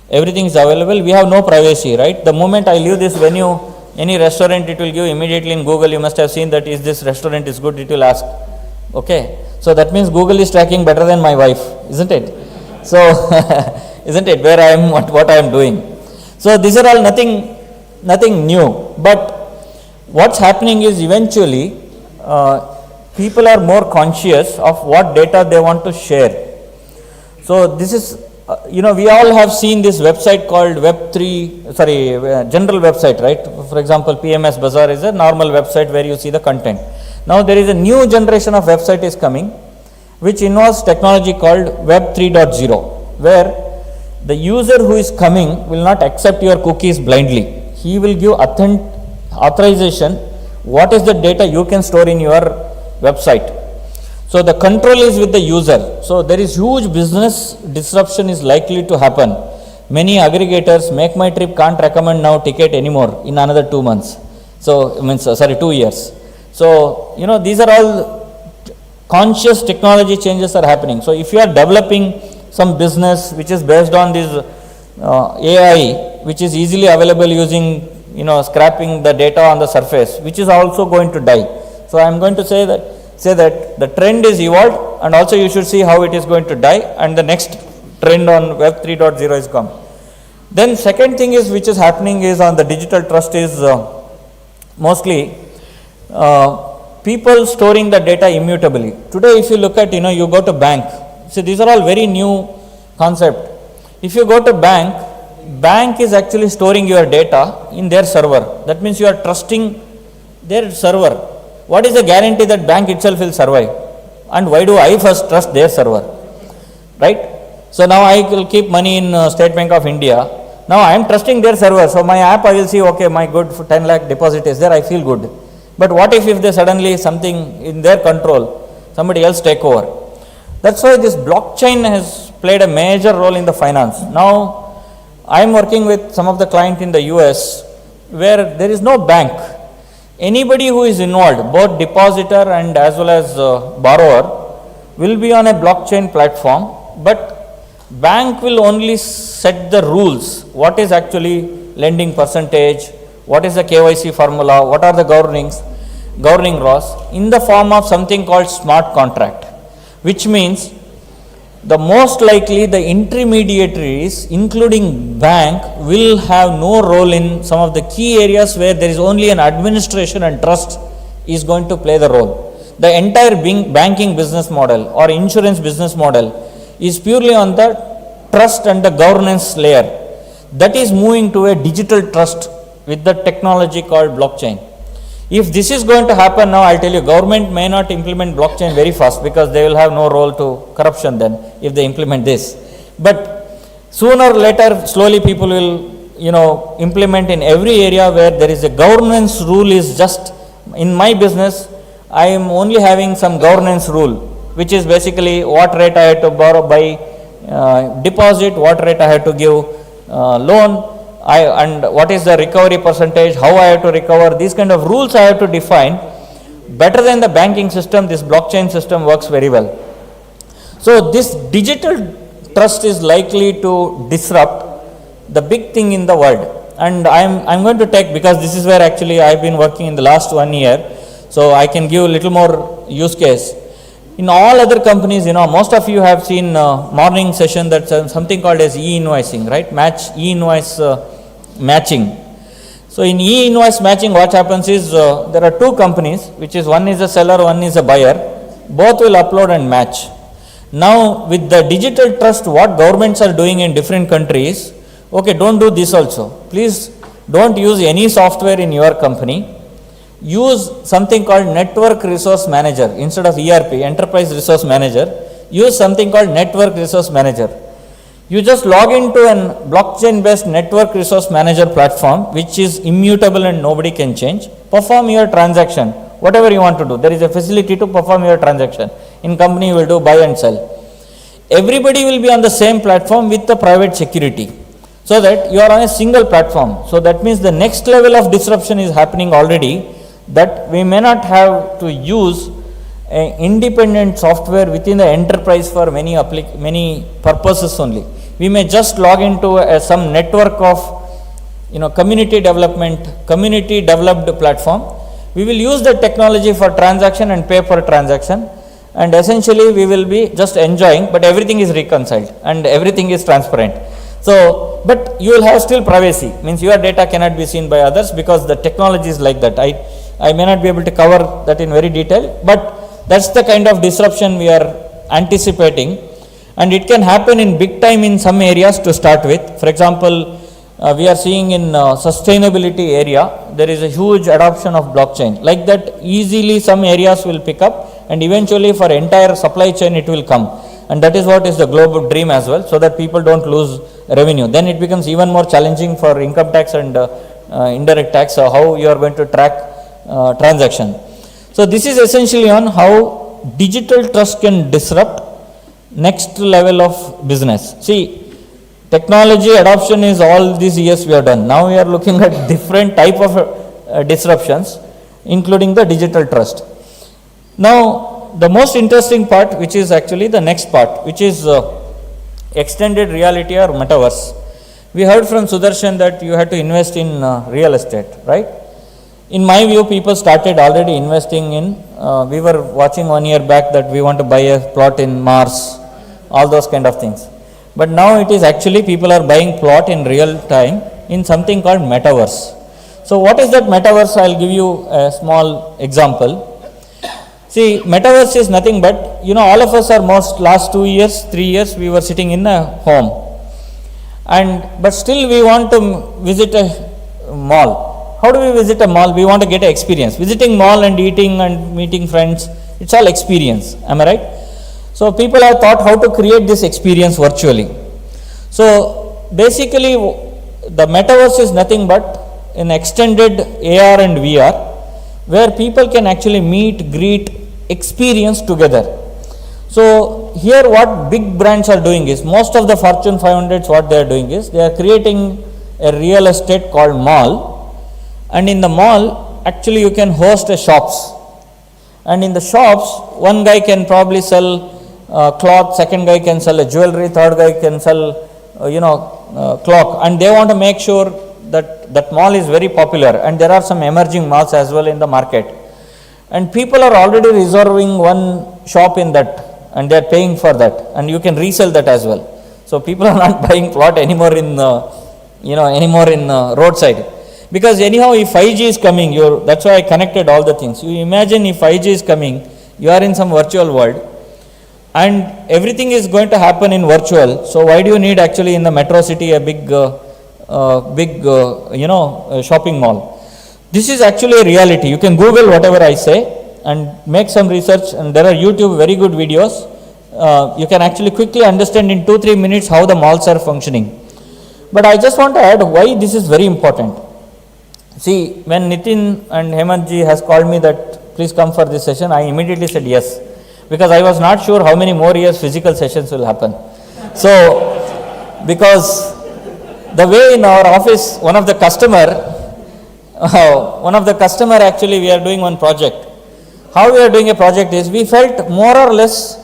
everything is available, we have no privacy, right? The moment I leave this venue, any restaurant, it will give immediately in Google, you must have seen that is this restaurant is good, it will ask. Okay, so that means Google is tracking better than my wife, isn't it? So, isn't it, where I am, what I am doing. So these are all nothing new, but what's happening is eventually people are more conscious of what data they want to share. So this is, we all have seen this website called general website, right? For example, PMS Bazaar is a normal website where you see the content. Now there is a new generation of website is coming, which involves technology called Web 3.0, where the user who is coming will not accept your cookies blindly. He will give authorization, what is the data you can store in your website. So the control is with the user. So there is huge business disruption is likely to happen. Many aggregators, Make My Trip can't recommend now ticket anymore in another 2 months. So, 2 years. So, these are all conscious technology changes are happening. So if you are developing some business which is based on this AI, which is easily available using, scrapping the data on the surface, which is also going to die. So I am going to say that the trend is evolved, and also you should see how it is going to die, and the next trend on Web 3.0 is come. Then second thing is which is happening is on the digital trust is mostly people storing the data immutably. Today if you look at, you go to bank, so these are all very new concept. If you go to bank is actually storing your data in their server. That means you are trusting their server. What is the guarantee that bank itself will survive? And why do I first trust their server? Right? So now I will keep money in State Bank of India. Now I am trusting their server. So my app I will see, okay, my good 10 lakh deposit is there, I feel good. But what if they suddenly something in their control, somebody else take over? That's why this blockchain has played a major role in the finance. Now I am working with some of the clients in the US where there is no bank. Anybody who is involved, both depositor and as well as borrower, will be on a blockchain platform, but bank will only set the rules. What is actually lending percentage, what is the KYC formula, what are the governing laws, in the form of something called smart contract, which means the most likely the intermediaries, including bank, will have no role in some of the key areas where there is only an administration and trust is going to play the role. The entire banking business model or insurance business model is purely on the trust and the governance layer. That is moving to a digital trust with the technology called blockchain. If this is going to happen now, I'll tell you, government may not implement blockchain very fast because they will have no role to corruption then if they implement this. But sooner or later, slowly people will, implement in every area where there is a governance rule is just, in my business, I am only having some governance rule, which is basically what rate I have to borrow by deposit, what rate I have to give loan, and what is the recovery percentage, how I have to recover, these kind of rules I have to define. Better than the banking system, this blockchain system works very well. So this digital trust is likely to disrupt the big thing in the world. And I'm going to take, because this is where actually I've been working in the last 1 year, so I can give a little more use case. In all other companies, most of you have seen morning session that's something called as e-invoicing, right? E-invoice matching. So in e-invoice matching, what happens is there are two companies, which is one is a seller, one is a buyer. Both will upload and match. Now with the digital trust, what governments are doing in different countries, okay, don't do this also. Please don't use any software in your company. Use something called Network Resource Manager instead of ERP, Enterprise Resource Manager. Use something called Network Resource Manager. You just log into an blockchain-based Network Resource Manager platform, which is immutable and nobody can change. Perform your transaction, whatever you want to do. There is a facility to perform your transaction. In company, you will do buy and sell. Everybody will be on the same platform with the private security, so that you are on a single platform. So that means the next level of disruption is happening already, that we may not have to use independent software within the enterprise for many purposes only. We may just log into some network of community developed platform. We will use the technology for transaction and pay per transaction, and essentially we will be just enjoying, but everything is reconciled and everything is transparent. So, but you will have still privacy, means your data cannot be seen by others because the technology is like that. I may not be able to cover that in very detail, but that's the kind of disruption we are anticipating, and it can happen in big time in some areas to start with. For example, we are seeing in sustainability area, there is a huge adoption of blockchain. Like that, easily some areas will pick up, and eventually for entire supply chain it will come. And that is what is the global dream as well, so that people don't lose revenue. Then it becomes even more challenging for income tax and indirect tax, how you are going to track transaction. So this is essentially on how digital trust can disrupt next level of business. See, technology adoption is all these years we have done. Now we are looking at different type of disruptions, including the digital trust. Now, the most interesting part, which is actually the next part, which is extended reality or metaverse. We heard from Sudarshan that you had to invest in real estate, right? In my view, people started already investing in, we were watching 1 year back that we want to buy a plot in Mars, all those kind of things. But now it is actually people are buying plot in real time in something called metaverse. So what is that metaverse? I'll give you a small example. See, metaverse is nothing but, all of us are last 2 years, 3 years, we were sitting in a home. But still we want to visit a mall. How do we visit a mall? We want to get an experience. Visiting mall and eating and meeting friends, it's all experience. Am I right? So people have thought how to create this experience virtually. So basically the metaverse is nothing but an extended AR and VR, where people can actually meet, greet, experience together. So here what big brands are doing is, most of the Fortune 500s, what they are doing is, they are creating a real estate called mall. And in the mall, actually you can host a shops. And in the shops, one guy can probably sell cloth, second guy can sell a jewelry, third guy can sell, clock. And they want to make sure that that mall is very popular. And there are some emerging malls as well in the market. And people are already reserving one shop in that, and they are paying for that. And you can resell that as well. So people are not buying plot anymore in, roadside. Because anyhow, if 5G is coming, that's why I connected all the things. You imagine if 5G is coming, you are in some virtual world, and everything is going to happen in virtual. So why do you need actually in the metro city a big shopping mall? This is actually a reality. You can Google whatever I say and make some research, and there are YouTube very good videos. You can actually quickly understand in 2-3 minutes how the malls are functioning. But I just want to add why this is very important. See, when Nitin and Hemant ji has called me that please come for this session, I immediately said yes, because I was not sure how many more years physical sessions will happen. So, because the way in our office, one of the customer actually, we are doing one project. How we are doing a project is, we felt more or less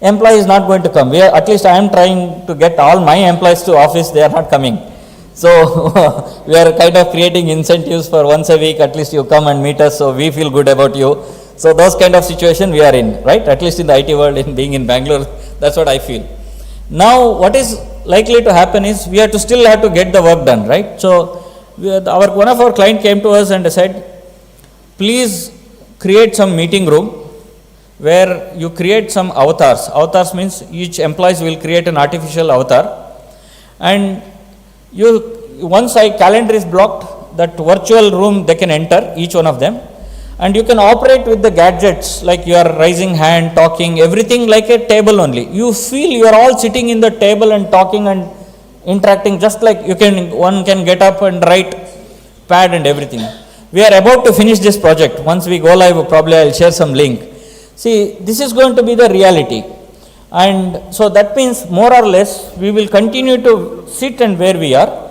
employee is not going to come. At least I am trying to get all my employees to office, they are not coming. So we are kind of creating incentives for once a week, at least you come and meet us, so we feel good about you. So those kind of situation we are in, right? At least in the IT world, in being in Bangalore, that's what I feel. Now what is likely to happen is, we still have to get the work done, right? So One of our client came to us and said, please create some meeting room where you create some avatars. Avatars means each employees will create an artificial avatar, and once calendar is blocked, that virtual room they can enter, each one of them, and you can operate with the gadgets like you are raising hand, talking, everything like a table only. You feel you are all sitting in the table and talking and interacting, just like one can get up and write, pad and everything. We are about to finish this project. Once we go live, probably I'll share some link. See, this is going to be the reality. And so that means more or less we will continue to sit and where we are,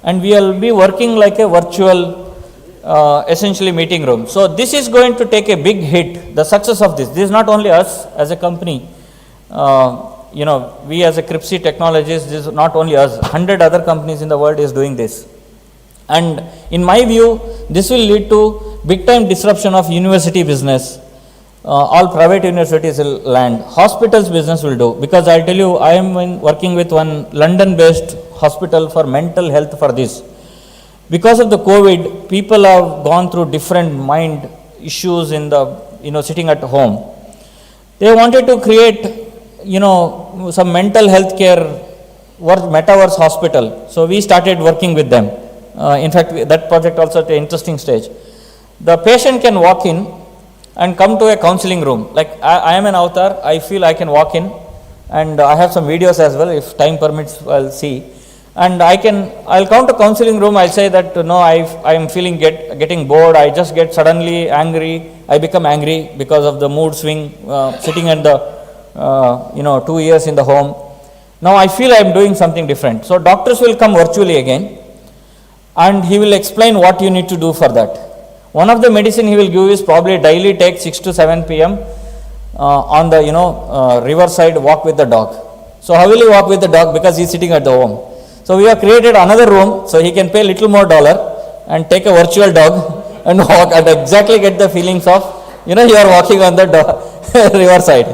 and we will be working like a virtual essentially meeting room. So this is going to take a big hit, the success of this. This is not only us as a company, we as a Cripsy Technologies, this is not only us, 100 other companies in the world is doing this. And in my view, this will lead to big time disruption of university business. All private universities will land. Hospitals business will do, because I'll tell you, I am working with one London-based hospital for mental health for this. Because of the COVID, people have gone through different mind issues in the, sitting at home. They wanted to create, some mental health care metaverse hospital. So we started working with them. In fact, that project also at an interesting stage. The patient can walk in and come to a counseling room. Like I am an avatar, I feel I can walk in, and I have some videos as well. If time permits, I'll see. And I'll come to counseling room, I'll say that, no, I am feeling getting bored, I just get suddenly angry, I become angry because of the mood swing, sitting in the, 2 years in the home. Now I feel I am doing something different. So doctors will come virtually again, and he will explain what you need to do for that. One of the medicine he will give is probably daily take 6 to 7 p.m. On the, riverside, walk with the dog. So how will he walk with the dog? Because he is sitting at the home. So we have created another room, so he can pay little more dollar and take a virtual dog and walk and exactly get the feelings of, you are walking on the riverside.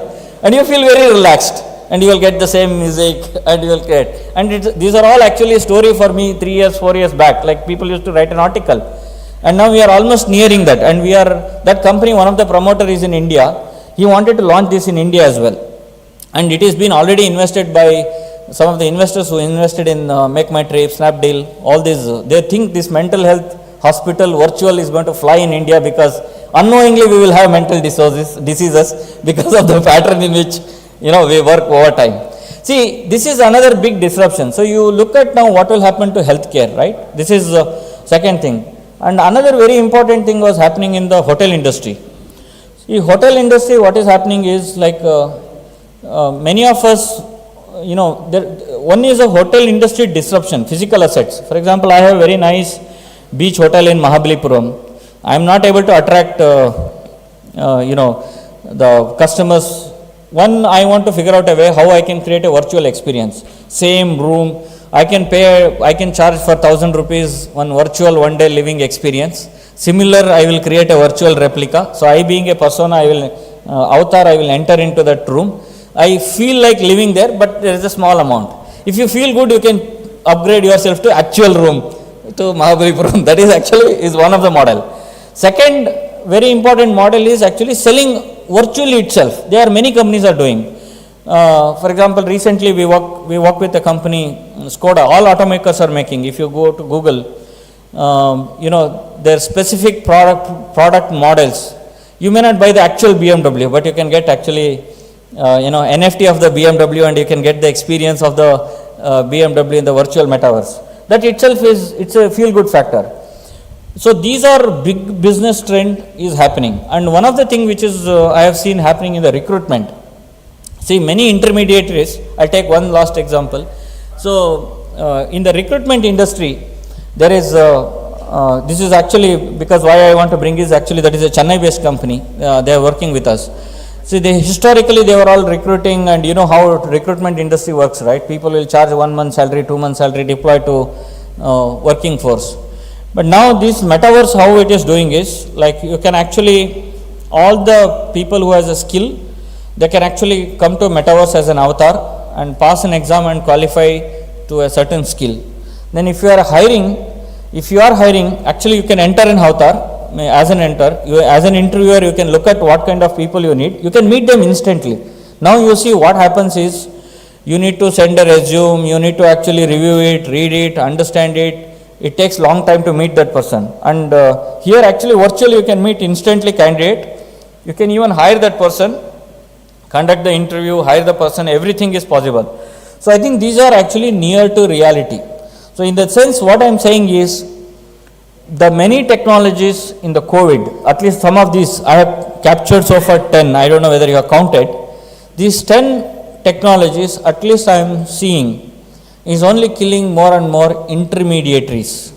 And you feel very relaxed, and you will get the same music, and you will get. And these are all actually a story for me 3 years, 4 years back. Like people used to write an article. And now we are almost nearing that. And that company, one of the promoter is in India. He wanted to launch this in India as well. And it has been already invested by some of the investors who invested in Make My Trip, Snapdeal, all these. They think this mental health hospital virtual is going to fly in India, because unknowingly we will have mental diseases because of the pattern in which, we work over time. See, this is another big disruption. So you look at now what will happen to healthcare, right? This is the second thing. And another very important thing was happening in the hotel industry. See, hotel industry, what is happening is like many of us, one is a hotel industry disruption, physical assets. For example, I have a very nice beach hotel in Mahabalipuram. I am not able to attract, the customers. One, I want to figure out a way how I can create a virtual experience. Same room, I can charge for 1,000 rupees one virtual one-day living experience. Similar, I will create a virtual replica. So I, being a persona, avatar, I will enter into that room. I feel like living there, but there is a small amount. If you feel good, you can upgrade yourself to actual room, to Mahabalipuram. That is one of the model. Second very important model is actually selling virtually itself. There are many companies are doing. For example, recently we work with a company, Skoda. All automakers are making. If you go to Google, their specific product models. You may not buy the actual BMW, but you can get actually NFT of the BMW, and you can get the experience of the BMW in the virtual metaverse. That itself it's a feel-good factor. So these are big business trend is happening. And one of the thing which is I have seen happening in the recruitment. See, many intermediaries, I'll take one last example. So in the recruitment industry, there is, this is actually, because why I want to bring is actually that is a Chennai-based company. They are working with us. See, historically they were all recruiting, and you know how recruitment industry works, right? People will charge 1 month salary, 2 month salary, deploy to working force. But now this metaverse, how it is doing is, like you can actually, all the people who has a skill, they can actually come to metaverse as an avatar and pass an exam and qualify to a certain skill. Then if you are hiring, If you are hiring, actually you can enter in Avatar. As an interviewer, you can look at what kind of people you need. You can meet them instantly. Now you see what happens is, you need to send a resume, you need to actually review it, read it, understand it. It takes long time to meet that person. And here actually virtually you can meet instantly candidate. You can even hire that person, conduct the interview, hire the person, everything is possible. So I think these are actually near to reality. So in that sense, what I am saying is, the many technologies in the COVID, at least some of these I have captured so far 10, I don't know whether you have counted. These 10 technologies, at least I am seeing, is only killing more and more intermediaries.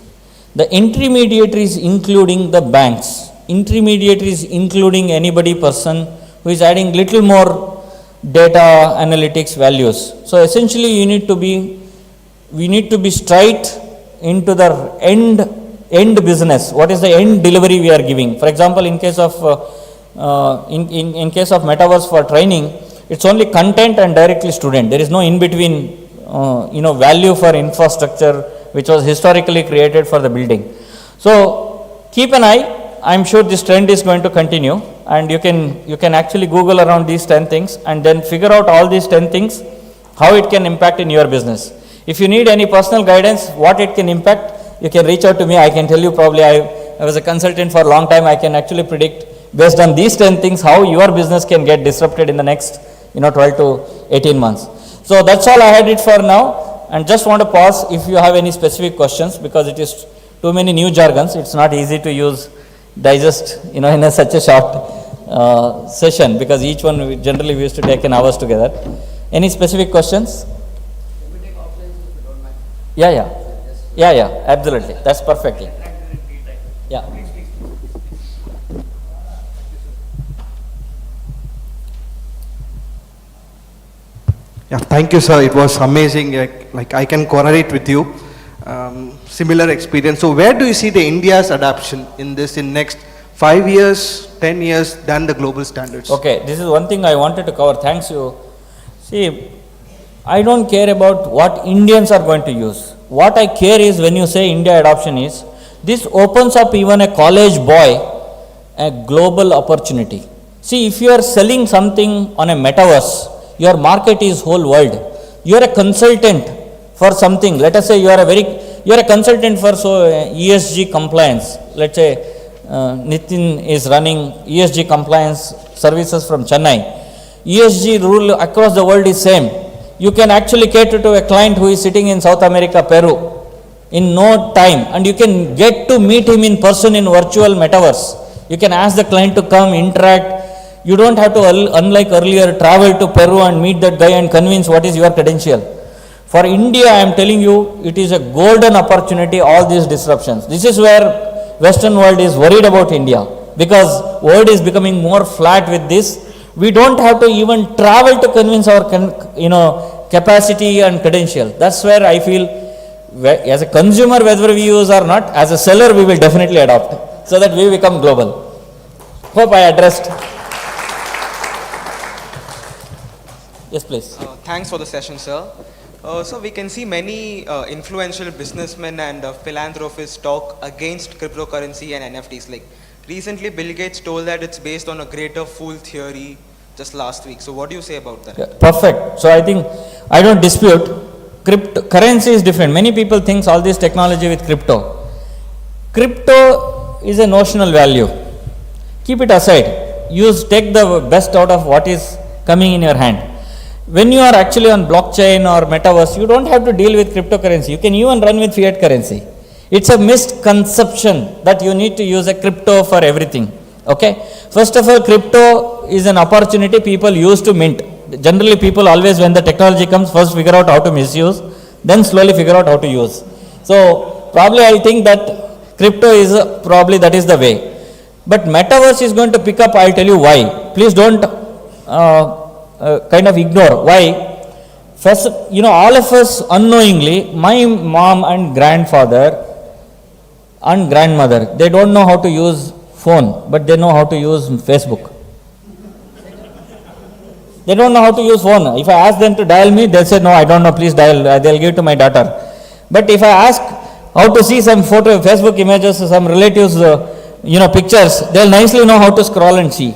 The intermediaries including the banks, intermediaries including anybody person who is adding little more data analytics values. So essentially we need to be straight into the end business. What is the end delivery we are giving? For example, in case of in case of metaverse for training, it's only content and directly student. There is no in between value for infrastructure which was historically created for the building. So keep an eye. I'm sure this trend is going to continue, and you can actually Google around these 10 things and then figure out all these 10 things, how it can impact in your business. If you need any personal guidance, what it can impact, you can reach out to me. I can tell you, probably I was a consultant for a long time. I can actually predict based on these 10 things how your business can get disrupted in the next 12 to 18 months. So that's all I had it for now, and just want to pause if you have any specific questions, because it is too many new jargons. It's not easy to digest in such a short session, because each one we used to take an hours together. Any specific questions? Yeah, absolutely. That's perfectly. Yeah. Yeah, thank you, sir. It was amazing. Like I can correlate with you. Similar experience. So where do you see the India's adoption in this in next 5 years, 10 years than the global standards? Okay, this is one thing I wanted to cover. Thanks you. See, I don't care about what Indians are going to use. What I care is, when you say India adoption is, this opens up even a college boy a global opportunity. See, if you are selling something on a metaverse, your market is whole world. You are a consultant for something. Let us say you are a consultant for ESG compliance. Let's say Nitin is running ESG compliance services from Chennai. ESG rule across the world is same. You can actually cater to a client who is sitting in South America, Peru, in no time, and you can get to meet him in person in virtual metaverse. You can ask the client to come, interact. You don't have to, unlike earlier, travel to Peru and meet that guy and convince what is your credential. For India, I am telling you, it is a golden opportunity, all these disruptions. This is where Western world is worried about India, because world is becoming more flat with this. We don't have to even travel to convince our capacity and credential. That's where I feel, as a consumer, whether we use or not, as a seller, we will definitely adopt, so that we become global. Hope I addressed. Yes, please. Thanks for the session, sir. So we can see many influential businessmen and philanthropists talk against cryptocurrency and NFTs. Like recently, Bill Gates told that it's based on a greater fool theory just last week. So what do you say about that? Yeah, perfect. So I think I don't dispute. Currency is different. Many people think all this technology with crypto. Crypto is a notional value. Keep it aside. Take the best out of what is coming in your hand. When you are actually on blockchain or metaverse, you don't have to deal with cryptocurrency. You can even run with fiat currency. It's a misconception that you need to use a crypto for everything. Okay. First of all, crypto is an opportunity people use to mint. Generally, people always, when the technology comes, first figure out how to misuse, then slowly figure out how to use. So probably I think that crypto is probably that is the way. But metaverse is going to pick up. I'll tell you why. Please don't kind of ignore. Why? First, all of us unknowingly, my mom and grandfather and grandmother, they don't know how to use phone, but they know how to use Facebook. They don't know how to use phone. If I ask them to dial me, they'll say, no, I don't know, please dial. They'll give it to my daughter. But if I ask, how to see some photo, Facebook images, some relatives, pictures, they'll nicely know how to scroll and see.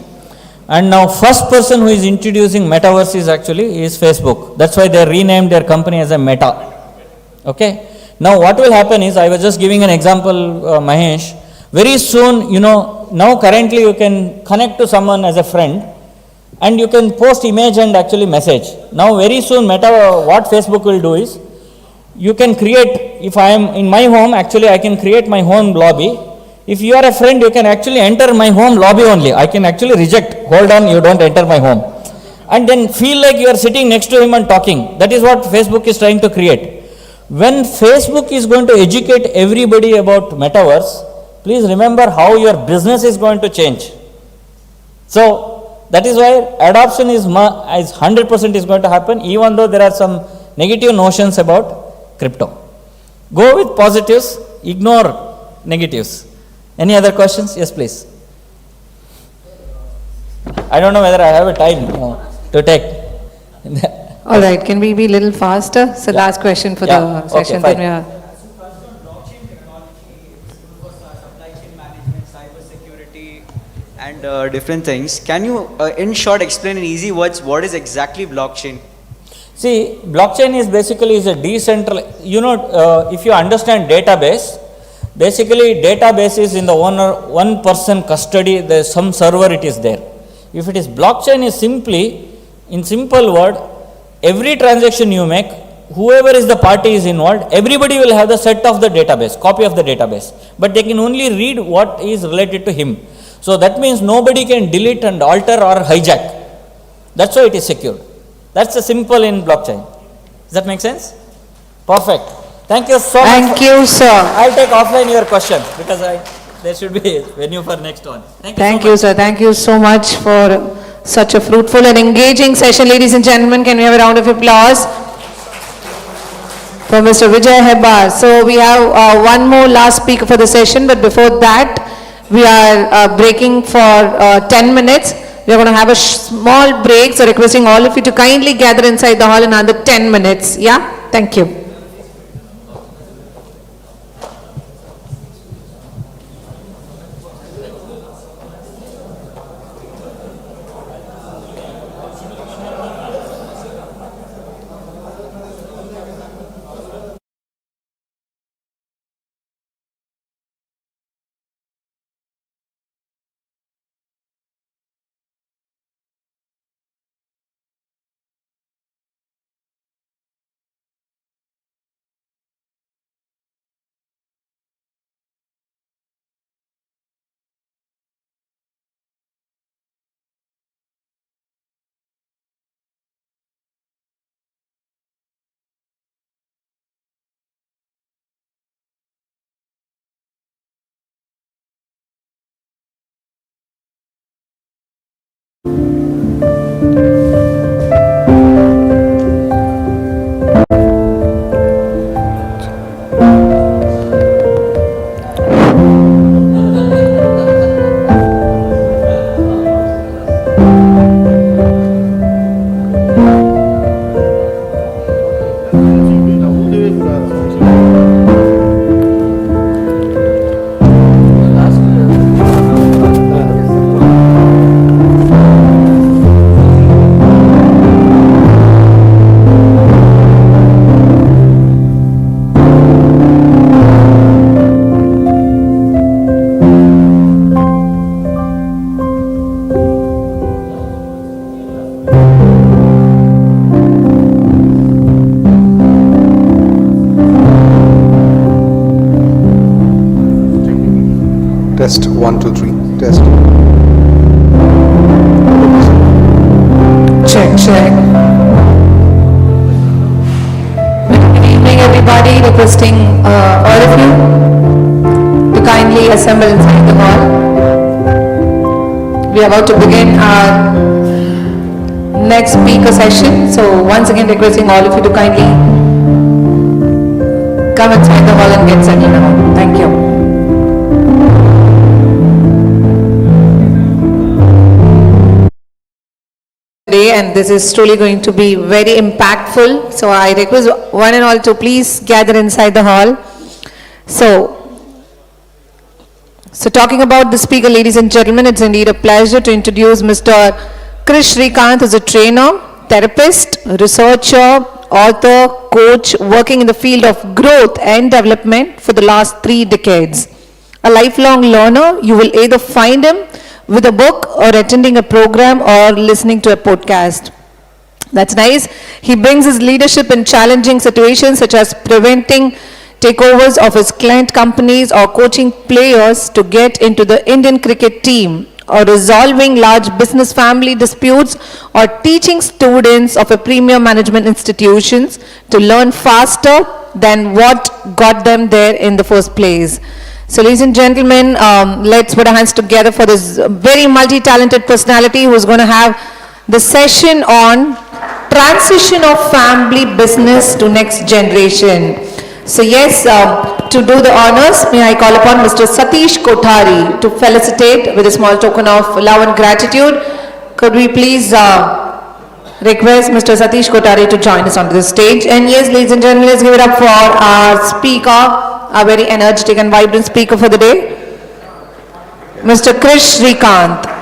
And now first person who is introducing metaverse is Facebook. That's why they renamed their company as a Meta. Okay. Now what will happen is, I was just giving an example, Mahesh. Very soon, now currently you can connect to someone as a friend and you can post image and actually message. Now very soon what Facebook will do is, you can create, if I am in my home, actually I can create my home lobby. If you are a friend, you can actually enter my home lobby only. I can actually reject, hold on, you don't enter my home. And then feel like you are sitting next to him and talking. That is what Facebook is trying to create. When Facebook is going to educate everybody about metaverse, please remember how your business is going to change. So that is why adoption is 100% is going to happen, even though there are some negative notions about crypto. Go with positives, ignore negatives. Any other questions? Yes, please. I don't know whether I have a time to take. All right, can we be a little faster? So last question for the session. Okay, Then we are. And different things. Can you, in short, explain in easy words what is exactly blockchain? See, blockchain is basically a decentralized. If you understand database, basically database is in the one person custody. There is some server. It is there. If it is blockchain, is simply, in simple word, every transaction you make, whoever is the party is involved, everybody will have the set of the database, copy of the database, but they can only read what is related to him. So that means nobody can delete and alter or hijack. That's why it is secure. That's the simple in blockchain. Does that make sense? Perfect. Thank you so much. Thank you, sir. I'll take offline your question because there should be a venue for next one. Thank you, sir. Thank you so much for such a fruitful and engaging session. Ladies and gentlemen, can we have a round of applause for Mr. Vijay Hebbar? So we have one more last speaker for the session, but before that, we are breaking for 10 minutes. We are going to have a small break, so requesting all of you to kindly gather inside the hall in another 10 minutes. Yeah? Thank you. Test 1, 2, 3. Test. Check. Good evening, everybody. Requesting all of you to kindly assemble inside the hall. We are about to begin our next speaker session. So once again, requesting all of you to kindly come inside the hall and get settled now. Thank you. And this is truly going to be very impactful. So I request one and all to please gather inside the hall. So talking about the speaker, ladies and gentlemen, it's indeed a pleasure to introduce Mr. Krish Srikanth, who's a trainer, therapist, researcher, author, coach, working in the field of growth and development for the last 3 decades. A lifelong learner, you will either find him with a book or attending a program or listening to a podcast. That's nice. He brings his leadership in challenging situations such as preventing takeovers of his client companies or coaching players to get into the Indian cricket team or resolving large business family disputes or teaching students of a premium management institutions to learn faster than what got them there in the first place. So ladies and gentlemen, let's put our hands together for this very multi-talented personality who's going to have the session on transition of family business to next generation. So yes, to do the honors, may I call upon Mr. Satish Kothari to felicitate with a small token of love and gratitude. Could we please request Mr. Satish Kothari to join us onto the stage? And yes, ladies and gentlemen, let's give it up for our speaker, our very energetic and vibrant speaker for the day, Mr. Krish Srikanth.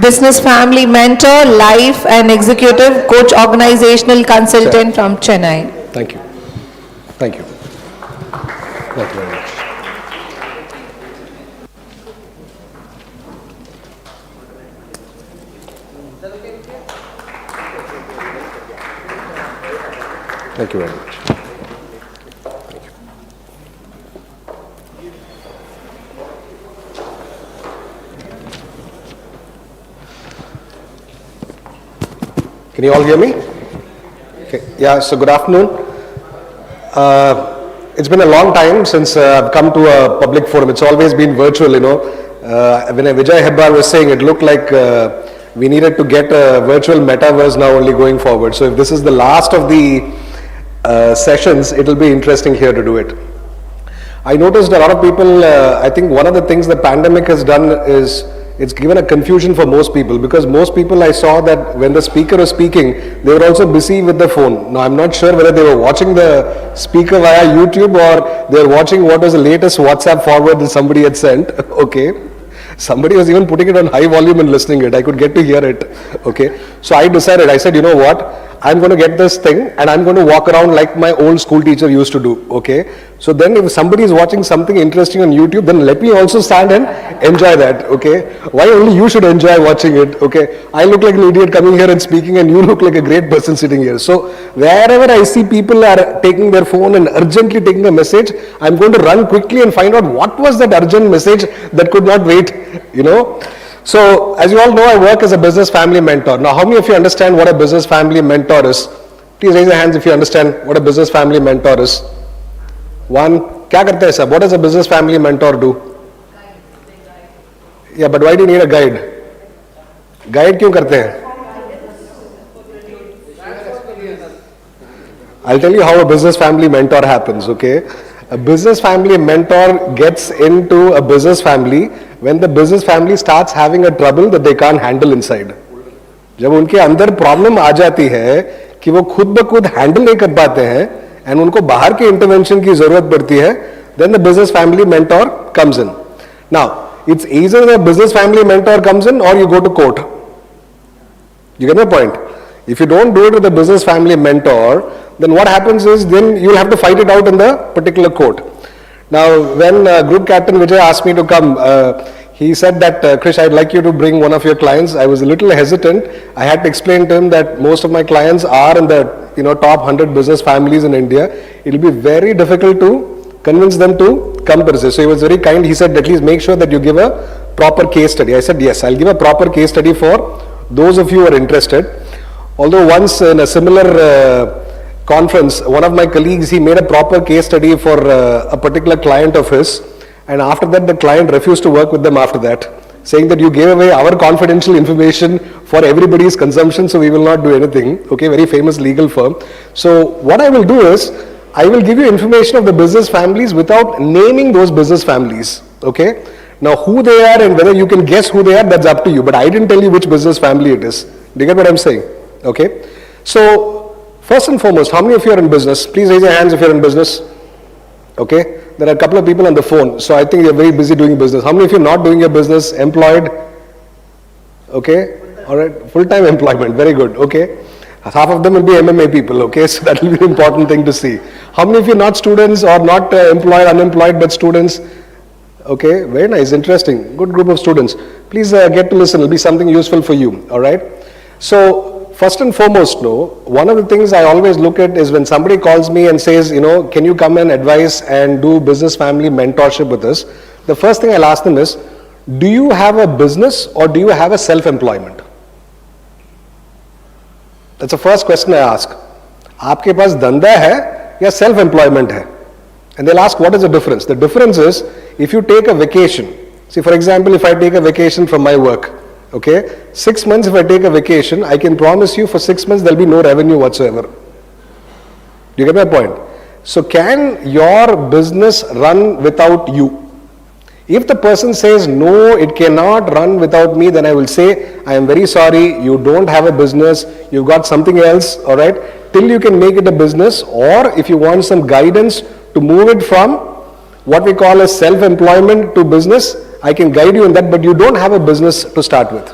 Business family mentor, life and executive coach, organizational consultant from Chennai. Thank you. Thank you. Thank you very much. Thank you very much. Can you all hear me? Okay. Yeah, so good afternoon. It's been a long time since I've come to a public forum. It's always been virtual, you know. When Vijay Hebbar was saying, it looked like we needed to get a virtual metaverse now only going forward. So if this is the last of the sessions, it'll be interesting here to do it. I noticed a lot of people, I think one of the things the pandemic has done is it's given a confusion for most people, because most people I saw that when the speaker was speaking, they were also busy with the phone. Now I'm not sure whether they were watching the speaker via YouTube or they were watching what was the latest WhatsApp forward that somebody had sent. Okay. Somebody was even putting it on high volume and listening it. I could get to hear it. Okay. So I decided, I said, you know what? I'm going to get this thing and I'm going to walk around like my old school teacher used to do. Okay. So then if somebody is watching something interesting on YouTube, then let me also stand and enjoy that. Okay. Why only you should enjoy watching it? Okay. I look like an idiot coming here and speaking and you look like a great person sitting here. So wherever I see people are taking their phone and urgently taking a message, I'm going to run quickly and find out what was that urgent message that could not wait, you know. So, as you all know, I work as a business family mentor. Now, how many of you understand what a business family mentor is? Please raise your hands if you understand what a business family mentor is. One, kya karte hai sab? What does a business family mentor do? Yeah, but why do you need a guide? Guide kyun karte hain? I'll tell you how a business family mentor happens, okay? A business family mentor gets into a business family when the business family starts having a trouble that they can't handle inside. जब उनके अंदर problem आ जाती है कि वो खुद ब खुद हैंडल नहीं कर पाते हैं एंड उनको बाहर के इंटरवेंशन की जरूरत पड़ती है, then the business family mentor comes in. Now, it's either the business family mentor comes in or you go to court. You get my point? If you don't do it with the business family mentor, then what happens is then you'll have to fight it out in the particular court. Now, when Group Captain Vijay asked me to come, he said that, Krish, I'd like you to bring one of your clients. I was a little hesitant. I had to explain to him that most of my clients are in the top 100 business families in India. It'll be very difficult to convince them to come per se. So he was very kind. He said, at least make sure that you give a proper case study. I said, yes, I'll give a proper case study for those of you who are interested. Although once in a similar conference, one of my colleagues, he made a proper case study for a particular client of his, and after that the client refused to work with them after that, saying that you gave away our confidential information for everybody's consumption, so we will not do anything. Okay, very famous legal firm. So what I will do is, I will give you information of the business families without naming those business families. Okay, now who they are and whether you can guess who they are, that's up to you, but I didn't tell you which business family it is. Do you get what I'm saying? Okay, so First and foremost, how many of you are in business? Please raise your hands if you're in business. Okay, there are a couple of people on the phone, so I think you're very busy doing business. How many of you are not doing your business, employed? Okay, all right, full-time employment, very good, okay. Half of them will be MMA people, okay, so that will be an important thing to see. How many of you are not students or not employed, unemployed, but students? Okay, very nice, interesting, good group of students. Please get to listen, it'll be something useful for you, all right. So, first and foremost, one of the things I always look at is when somebody calls me and says, can you come and advise and do business family mentorship with us? The first thing I'll ask them is, do you have a business or do you have a self-employment? That's the first question I ask. आपके पास धंधा है या self-employment है? And they'll ask, what is the difference? The difference is, if you take a vacation, see for example, if I take a vacation from my work, okay, 6 months if I take a vacation, I can promise you for 6 months there'll be no revenue whatsoever. Do you get my point? So can your business run without you? If the person says, no, it cannot run without me, then I will say, I am very sorry, you don't have a business, you've got something else, all right, till you can make it a business, or if you want some guidance to move it from what we call as self-employment to business, I can guide you in that, but you don't have a business to start with,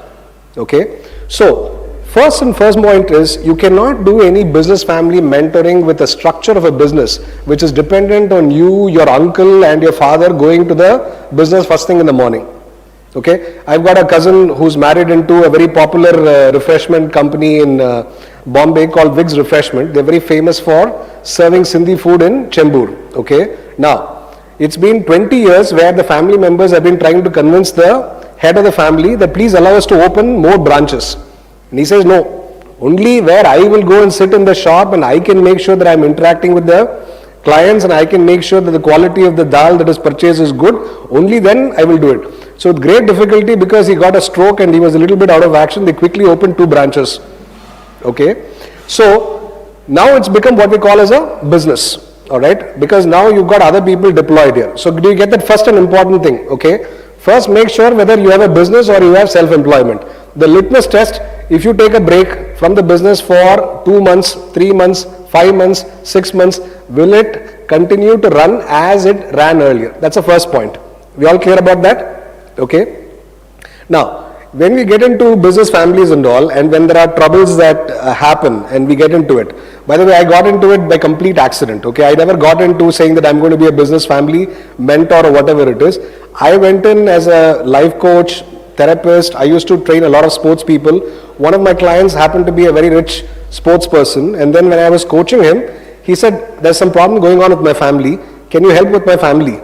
okay? So, first and first point is, you cannot do any business family mentoring with a structure of a business which is dependent on you, your uncle and your father going to the business first thing in the morning. Okay, I've got a cousin who's married into a very popular refreshment company in Bombay called Vig's Refreshment. They're very famous for serving Sindhi food in Chembur. Okay, now it's been 20 years where the family members have been trying to convince the head of the family that please allow us to open more branches. And he says, no, only where I will go and sit in the shop and I can make sure that I'm interacting with the clients and I can make sure that the quality of the dal that is purchased is good, only then I will do it. So with great difficulty, because he got a stroke and he was a little bit out of action, they quickly opened 2 branches. Okay, so now it's become what we call as a business, all right, because now you've got other people deployed here. So do you get that? First an important thing, okay? First make sure whether you have a business or you have self-employment. The litmus test, if you take a break from the business for 2 months, 3 months, 5 months, 6 months, will it continue to run as it ran earlier? That's the first point. We all clear about that? Okay. Now, when we get into business families and all, and when there are troubles that happen and we get into it, by the way, I got into it by complete accident. Okay, I never got into saying that I'm going to be a business family mentor or whatever it is. I went in as a life coach, therapist. I used to train a lot of sports people. One of my clients happened to be a very rich sports person, and then when I was coaching him, he said, there's some problem going on with my family. Can you help with my family?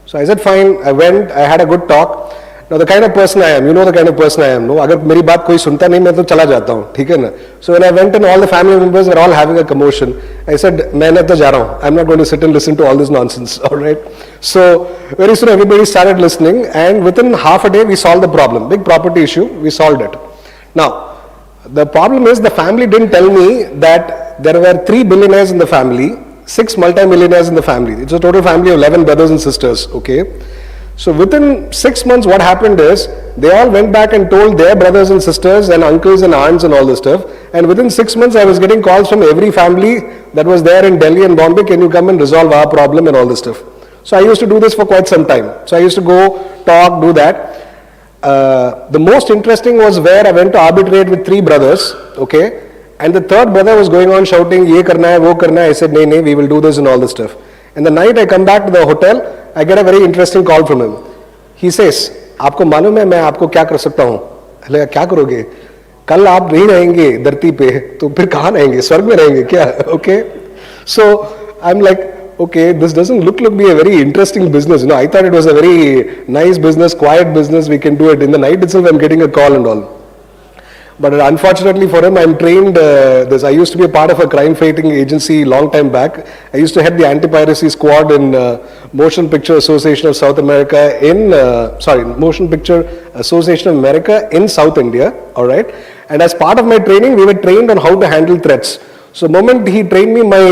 So I said, fine. I went, I had a good talk. Now the kind of person I am, you know the kind of person I am, no? अगर मेरी बात कोई सुनता नहीं मैं तो चला जाता हूँ, ठीक है ना? So when I went and all the family members were all having a commotion, I said, मैं तो जा रहा हूँ. I'm not going to sit and listen to all this nonsense, all right? So very soon everybody started listening, and within half a day we solved the problem. Big property issue, we solved it. Now, the problem is the family didn't tell me that there were 3 billionaires in the family, 6 multi-millionaires in the family. It's a total family of 11 brothers and sisters, okay? So within 6 months, what happened is, they all went back and told their brothers and sisters and uncles and aunts and all this stuff. And within 6 months, I was getting calls from every family that was there in Delhi and Bombay, can you come and resolve our problem and all this stuff. So I used to do this for quite some time. So I used to go, talk, do that. The most interesting was where I went to arbitrate with 3 brothers, okay? And the 3rd brother was going on shouting, ye karna hai, wo karna hai. I said, nay, we will do this and all this stuff. And the night I come back to the hotel, I get a very interesting call from him. He says, आपको मालूम है मैं आपको क्या कर सकता हूँ? अरे क्या करोगे? कल आप नहीं रहेंगे धरती पे, तो फिर कहाँ रहेंगे? स्वर्ग में रहेंगे क्या? Okay? So I'm like, okay, this doesn't look like be a very interesting business. You know, I thought it was a very nice business, quiet business. We can do it. In the night itself, I'm getting a call and all. But unfortunately for him, I'm trained this. I used to be a part of a crime fighting agency long time back. I used to head the anti-piracy squad in Motion Picture Association of South America Motion Picture Association of America in South India. All right. And as part of my training, we were trained on how to handle threats. So the moment he trained me, my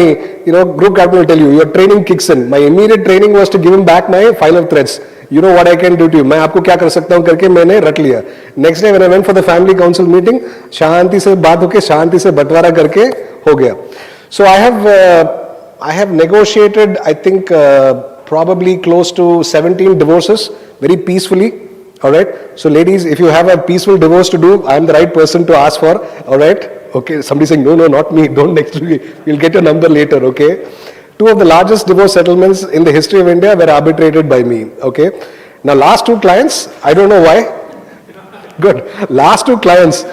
group captain will tell you, your training kicks in. My immediate training was to give him back my file of threats. You know what I can do to you. मैं आपको क्या कर सकता हूँ करके मैंने रट लिया. Next day when I went for the family council meeting, शांति से बात होके शांति से बंटवारा करके हो गया. So I have negotiated, I think, probably close to 17 divorces very peacefully. All right. So ladies, if you have a peaceful divorce to do, I'm the right person to ask for. All right. Okay. Somebody saying, no, not me. Don't next week. We'll get your number later. Okay. 2 of the largest divorce settlements in the history of India were arbitrated by me. Okay. Now, last 2 clients, I don't know why. Good. Last 2 clients,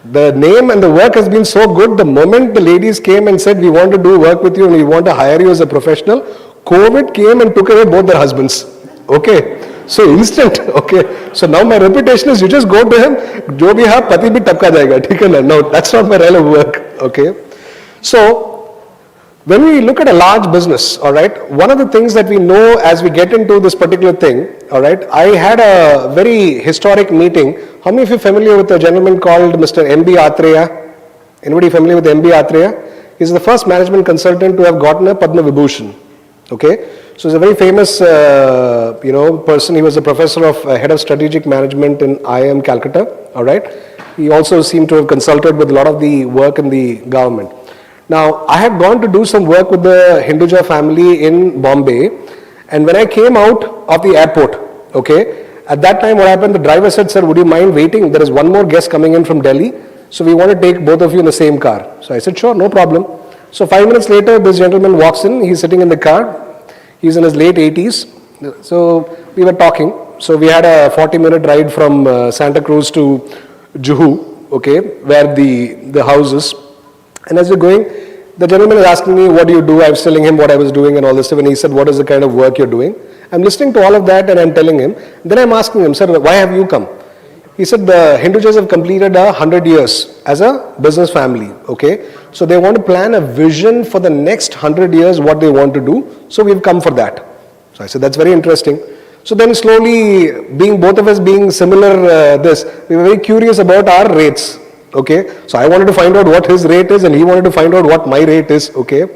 the name and the work has been so good. The moment the ladies came and said, we want to do work with you and we want to hire you as a professional, COVID came and took away both their husbands. Okay. So instant, okay. So now my reputation is you just go to him, jo bhi hai, pati bhi tapka jayega, theek hai na? No, that's not my realm of work, okay. So when we look at a large business, all right, one of the things that we know as we get into this particular thing, all right, I had a very historic meeting. How many of you are familiar with a gentleman called Mr. M.B. Atreya? Anybody familiar with M.B. Atreya? He's the first management consultant to have gotten a Padma Vibhushan, okay. So he's a very famous, person. He was a professor of head of strategic management in IIM Calcutta. All right. He also seemed to have consulted with a lot of the work in the government. Now, I had gone to do some work with the Hinduja family in Bombay, and when I came out of the airport, okay, at that time what happened? The driver said, "Sir, would you mind waiting? There is one more guest coming in from Delhi, so we want to take both of you in the same car." So I said, "Sure, no problem." So 5 minutes later, this gentleman walks in. He's sitting in the car. He's in his late 80s. So we were talking. So we had a 40-minute ride from Santa Cruz to Juhu, okay, where the house is. And as we're going, the gentleman is asking me, what do you do? I was telling him what I was doing and all this stuff. And he said, what is the kind of work you're doing? I'm listening to all of that and I'm telling him. Then I'm asking him, sir, why have you come? He said, the Hindujas have completed 100 years as a business family, okay? So they want to plan a vision for the next 100 years, what they want to do. So we've come for that. So I said, that's very interesting. So then slowly, both of us being similar, we were very curious about our rates, okay? So I wanted to find out what his rate is and he wanted to find out what my rate is, okay?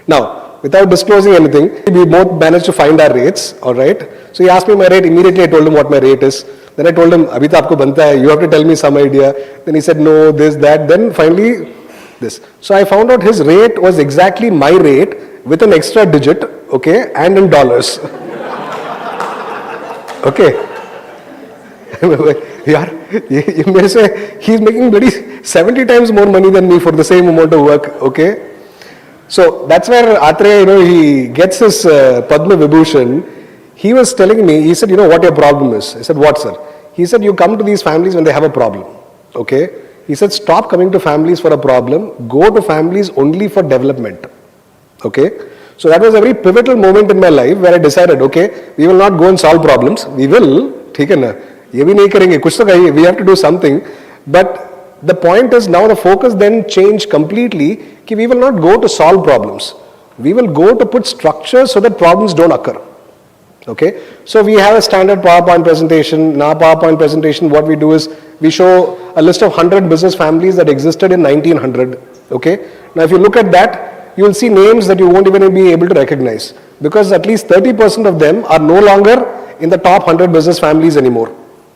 Now, without disclosing anything, we both managed to find our rates, all right? So he asked me my rate. Immediately I told him what my rate is. Then I told him, Abhi to aapko banta hai, you have to tell me some idea. Then he said, no, this, that. Then finally, this. So I found out his rate was exactly my rate with an extra digit, okay, and in dollars. Okay. He's making maybe 70 times more money than me for the same amount of work, okay. So that's where Atreya, he gets his Padma Vibhushan. He was telling me, he said, what your problem is? I said, what, sir? He said, you come to these families when they have a problem, okay? He said, stop coming to families for a problem, go to families only for development, okay? So that was a very pivotal moment in my life where I decided, okay, we will not go and solve problems, we will, we have to do something, but the point is now the focus then changed completely, we will not go to solve problems, we will go to put structures so that problems don't occur. Okay, so we have a standard PowerPoint presentation. In our PowerPoint presentation, what we do is we show a list of 100 business families that existed in 1900. Okay, now if you look at that, you will see names that you won't even be able to recognize because at least 30% of them are no longer in the top 100 business families anymore.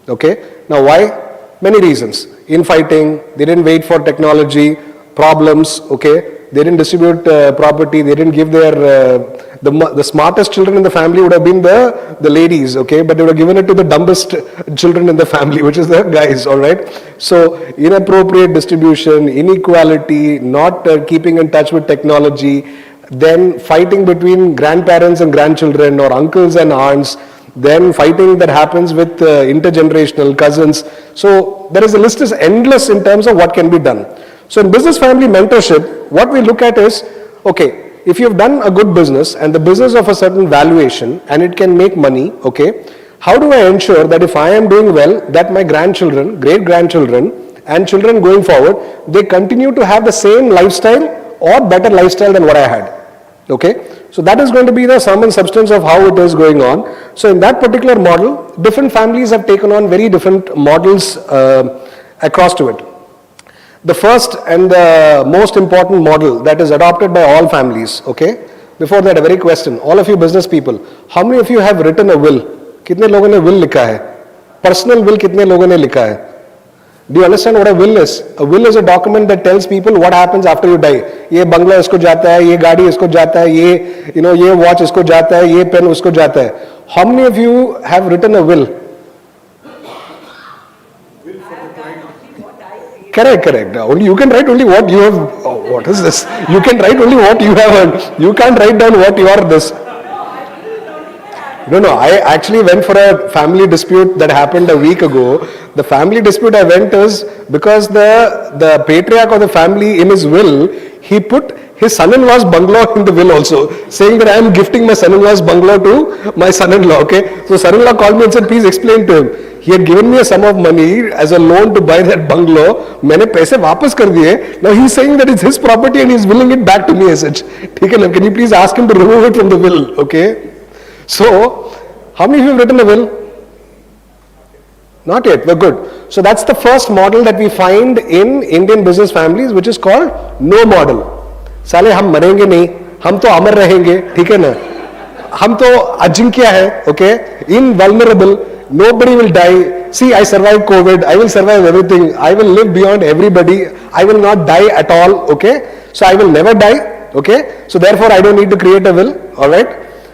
Okay, now why? Many reasons. Infighting, they didn't wait for technology, problems, okay, they didn't distribute property, they didn't give their the smartest children in the family would have been the ladies, okay, but they would have given it to the dumbest children in the family, which is the guys, all right. So inappropriate distribution, inequality, not keeping in touch with technology, then fighting between grandparents and grandchildren or uncles and aunts, then fighting that happens with intergenerational cousins. So there is a list is endless in terms of what can be done. So in business family mentorship, what we look at is, okay, if you've done a good business and the business of a certain valuation and it can make money, okay, how do I ensure that if I am doing well, that my grandchildren, great-grandchildren and children going forward, they continue to have the same lifestyle or better lifestyle than what I had, okay. So that is going to be the sum and substance of how it is going on. So in that particular model, different families have taken on very different models across to it. The first and the most important model that is adopted by all families, okay? Before that, a very question. All of you business people, how many of you have written a will? कितने लोगों ने will लिखा है? Personal will कितने लोगों ने लिखा है? Do you understand what a will is? A will is a document that tells people what happens after you die. ये बंगला इसको जाता है, ये गाड़ी इसको जाता है, ये watch इसको जाता है, ये pen उसको जाता है. How many of you have written a will? Correct. Only you can write only what you have. Oh, what is this? You can write only what you have earned. You can't write down what you are this. No, I actually went for a family dispute that happened a week ago. The family dispute I went is because the patriarch of the family in his will, he put his son-in-law's bungalow in the will also, saying that I am gifting my son-in-law's bungalow to my son-in-law, okay? So son-in-law called me and said, please explain to him. He had given me a sum of money as a loan to buy that bungalow. मैंने पैसे वापस कर दिए. Now he's saying that it's his property and he's willing it back to me as such. ठीक है ना? Can you please ask him to remove it from the will, okay? So, how many of you have written a will? Not yet, we're good. So that's the first model that we find in Indian business families, which is called no model. साले हम मरेंगे नहीं, हम तो अमर रहेंगे, ठीक है ना? हम तो अजिंक्य है, okay? Invulnerable, nobody will die. See, I survived COVID, I will survive everything, I will live beyond everybody, I will not die at all, okay? So I will never die, okay? So therefore I don't need to create a will, alright?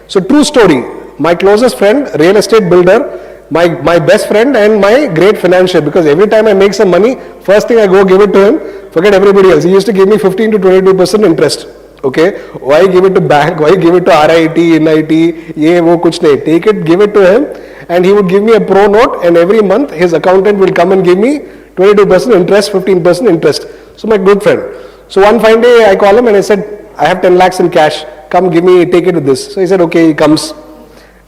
So true story. My closest friend, real estate builder, my best friend and my great financier, because every time I make some money, first thing I go give it to him, forget everybody else. He used to give me 15 to 22% interest. Okay, why give it to bank, why give it to RIT, NIT, ye wo kuch nahi. Take it, give it to him, and he would give me a pro note, and every month his accountant will come and give me 22% interest, 15% interest. So my good friend. So one fine day I call him and I said, I have 10 lakhs in cash, come give me, take it with this. So he said, okay, he comes.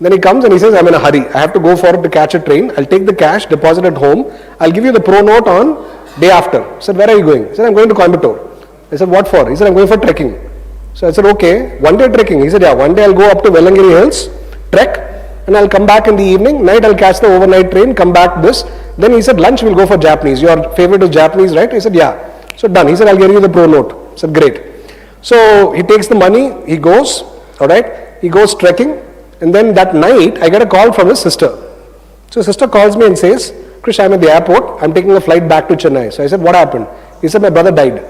Then he comes and he says, I'm in a hurry. I have to go forward to catch a train. I'll take the cash, deposit at home. I'll give you the pro note on day after. I said, where are you going? He said, I'm going to Coimbatore. I said, what for? He said, I'm going for trekking. So I said, okay, one day trekking. He said, yeah, one day I'll go up to Velangiri Hills, trek, and I'll come back in the evening. Night I'll catch the overnight train, come back this. Then he said, lunch we'll go for Japanese. Your favorite is Japanese, right? I said, yeah. So done. He said, I'll give you the pro note. I said, great. So he takes the money, he goes, alright, he goes trekking. And then that night, I get a call from his sister. So his sister calls me and says, Krish, I'm at the airport. I'm taking a flight back to Chennai. So I said, what happened? He said, my brother died.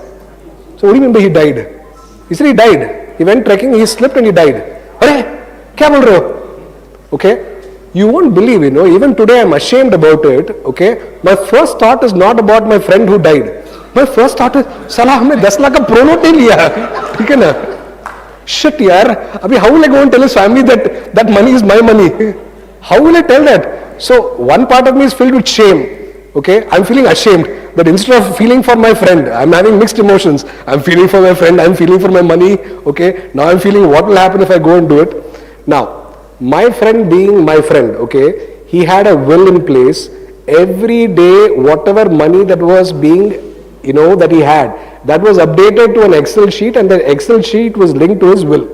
So what do you mean by he died? He said, he died. He went trekking, he slipped and he died. Arey, kya bol rahe ho? Okay? You won't believe, even today I'm ashamed about it. Okay? My first thought is not about my friend who died. My first thought is, Salah, humne 10 lakh ka pro note nahi liya. ठीक है ना? Shit, yaar. Abhi, how will I go and tell his family that that money is my money? How will I tell that? So one part of me is filled with shame. Okay, I'm feeling ashamed that instead of feeling for my friend, I'm having mixed emotions. I'm feeling for my friend, I'm feeling for my money. Okay, now I'm feeling what will happen if I go and do it. Now, my friend being my friend, okay, he had a will in place. Every day, whatever money that was being, that he had, that was updated to an Excel sheet, and the Excel sheet was linked to his will.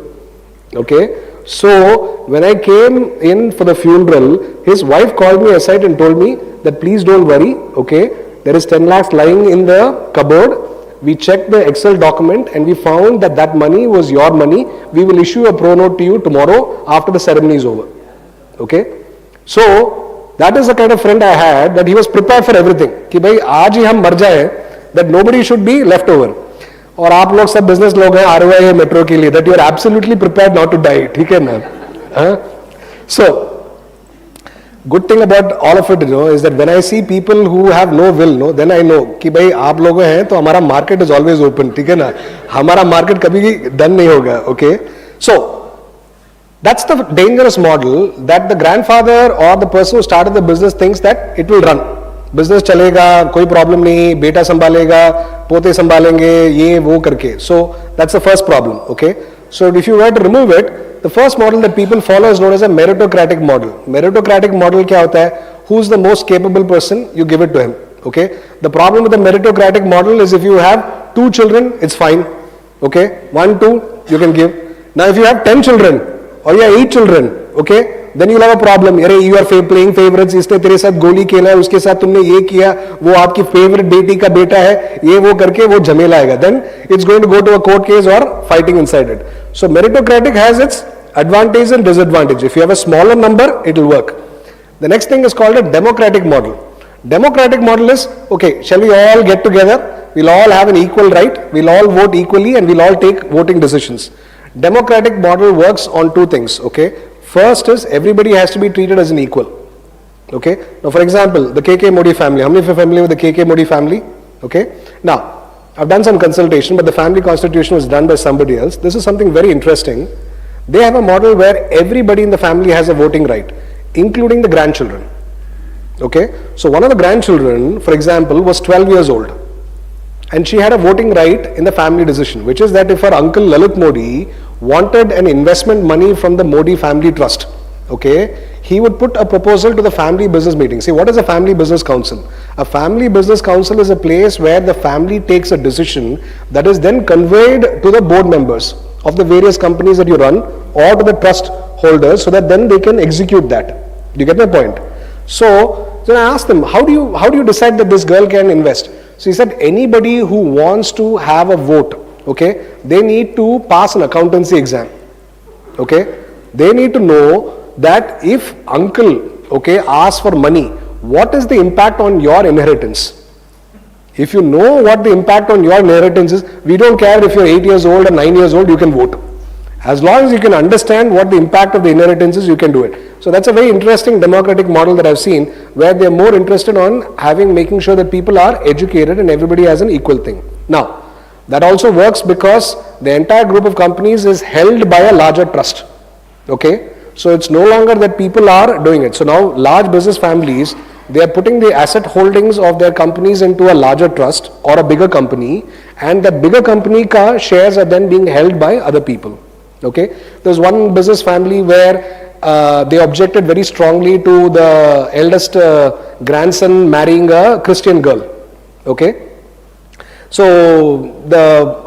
Okay, so when I came in for the funeral, his wife called me aside and told me that please don't worry, okay, there is 10 lakhs lying in the cupboard. We checked the Excel document and we found that that money was your money. We will issue a pro note to you tomorrow after the ceremony is over. Okay, so that is the kind of friend I had, that he was prepared for everything. कि भाई आज ही हम मर जाए, that nobody should be left over. और आप लोग सब business लोग हैं ROI है metro के लिए, that you are absolutely prepared not to die. ठीक है ना? So good thing about all of it, is that when I see people who have no will, then I know कि भाई आप लोग हैं तो हमारा market is always open. ठीक है ना? हमारा market कभी done नहीं होगा. Okay, so that's the dangerous model, that the grandfather or the person who started the business thinks that it will run. Business चलेगा, कोई problem नहीं, बेटा संभालेगा, पोते संभालेंगे, ये वो करके. So that's the first problem. Okay, so if you were to remove it, the first model that people follow is known as a meritocratic model. Meritocratic model क्या होता है? Who's the most capable person? You give it to him. Okay, the problem with the meritocratic model is if you have 2 children, it's fine. Okay, 1, 2, you can give. Now if you have 10 children or you have 8 children, okay, then you'll have a problem. You are playing favorites, इसने तेरे साथ गोली खेला है, उसके साथ तुमने ये किया, वो आपकी favorite बेटी का बेटा है, ये वो करके वो झमेला आएगा. Then it's going to go to a court case or fighting inside it. So meritocratic has its advantage and disadvantage. If you have a smaller number, it will work. The next thing is called a democratic model. Democratic model is, okay, shall we all get together? We'll all have an equal right. We'll all vote equally and we'll all take voting decisions. Democratic model works on two things, okay? First is everybody has to be treated as an equal, okay? Now, for example, the KK Modi family. How many of you are familiar with the KK Modi family? Okay? Now, I've done some consultation, but the family constitution was done by somebody else. This is something very interesting. They have a model where everybody in the family has a voting right, including the grandchildren. Okay? So one of the grandchildren, for example, was 12 years old. And she had a voting right in the family decision, which is that if her uncle Lalit Modi wanted an investment money from the Modi family trust, okay, he would put a proposal to the family business meeting. See, what is a family business council? A family business council is a place where the family takes a decision that is then conveyed to the board members of the various companies that you run or to the trust holders so that then they can execute that. Do you get my point? So then I asked them, how do you decide that this girl can invest? So he said, anybody who wants to have a vote, okay, they need to pass an accountancy exam. Okay? They need to know that if uncle, okay, asks for money, what is the impact on your inheritance? If you know what the impact on your inheritance is, we don't care if you're 8 years old or 9 years old, you can vote. As long as you can understand what the impact of the inheritance is, you can do it. So that's a very interesting democratic model that I've seen, where they're more interested on making sure that people are educated and everybody has an equal thing. Now, that also works because the entire group of companies is held by a larger trust. Okay? So it's no longer that people are doing it. So now large business families, they are putting the asset holdings of their companies into a larger trust or a bigger company, and that bigger company ka shares are then being held by other people. Okay? There's one business family where they objected very strongly to the eldest grandson marrying a Christian girl. Okay? So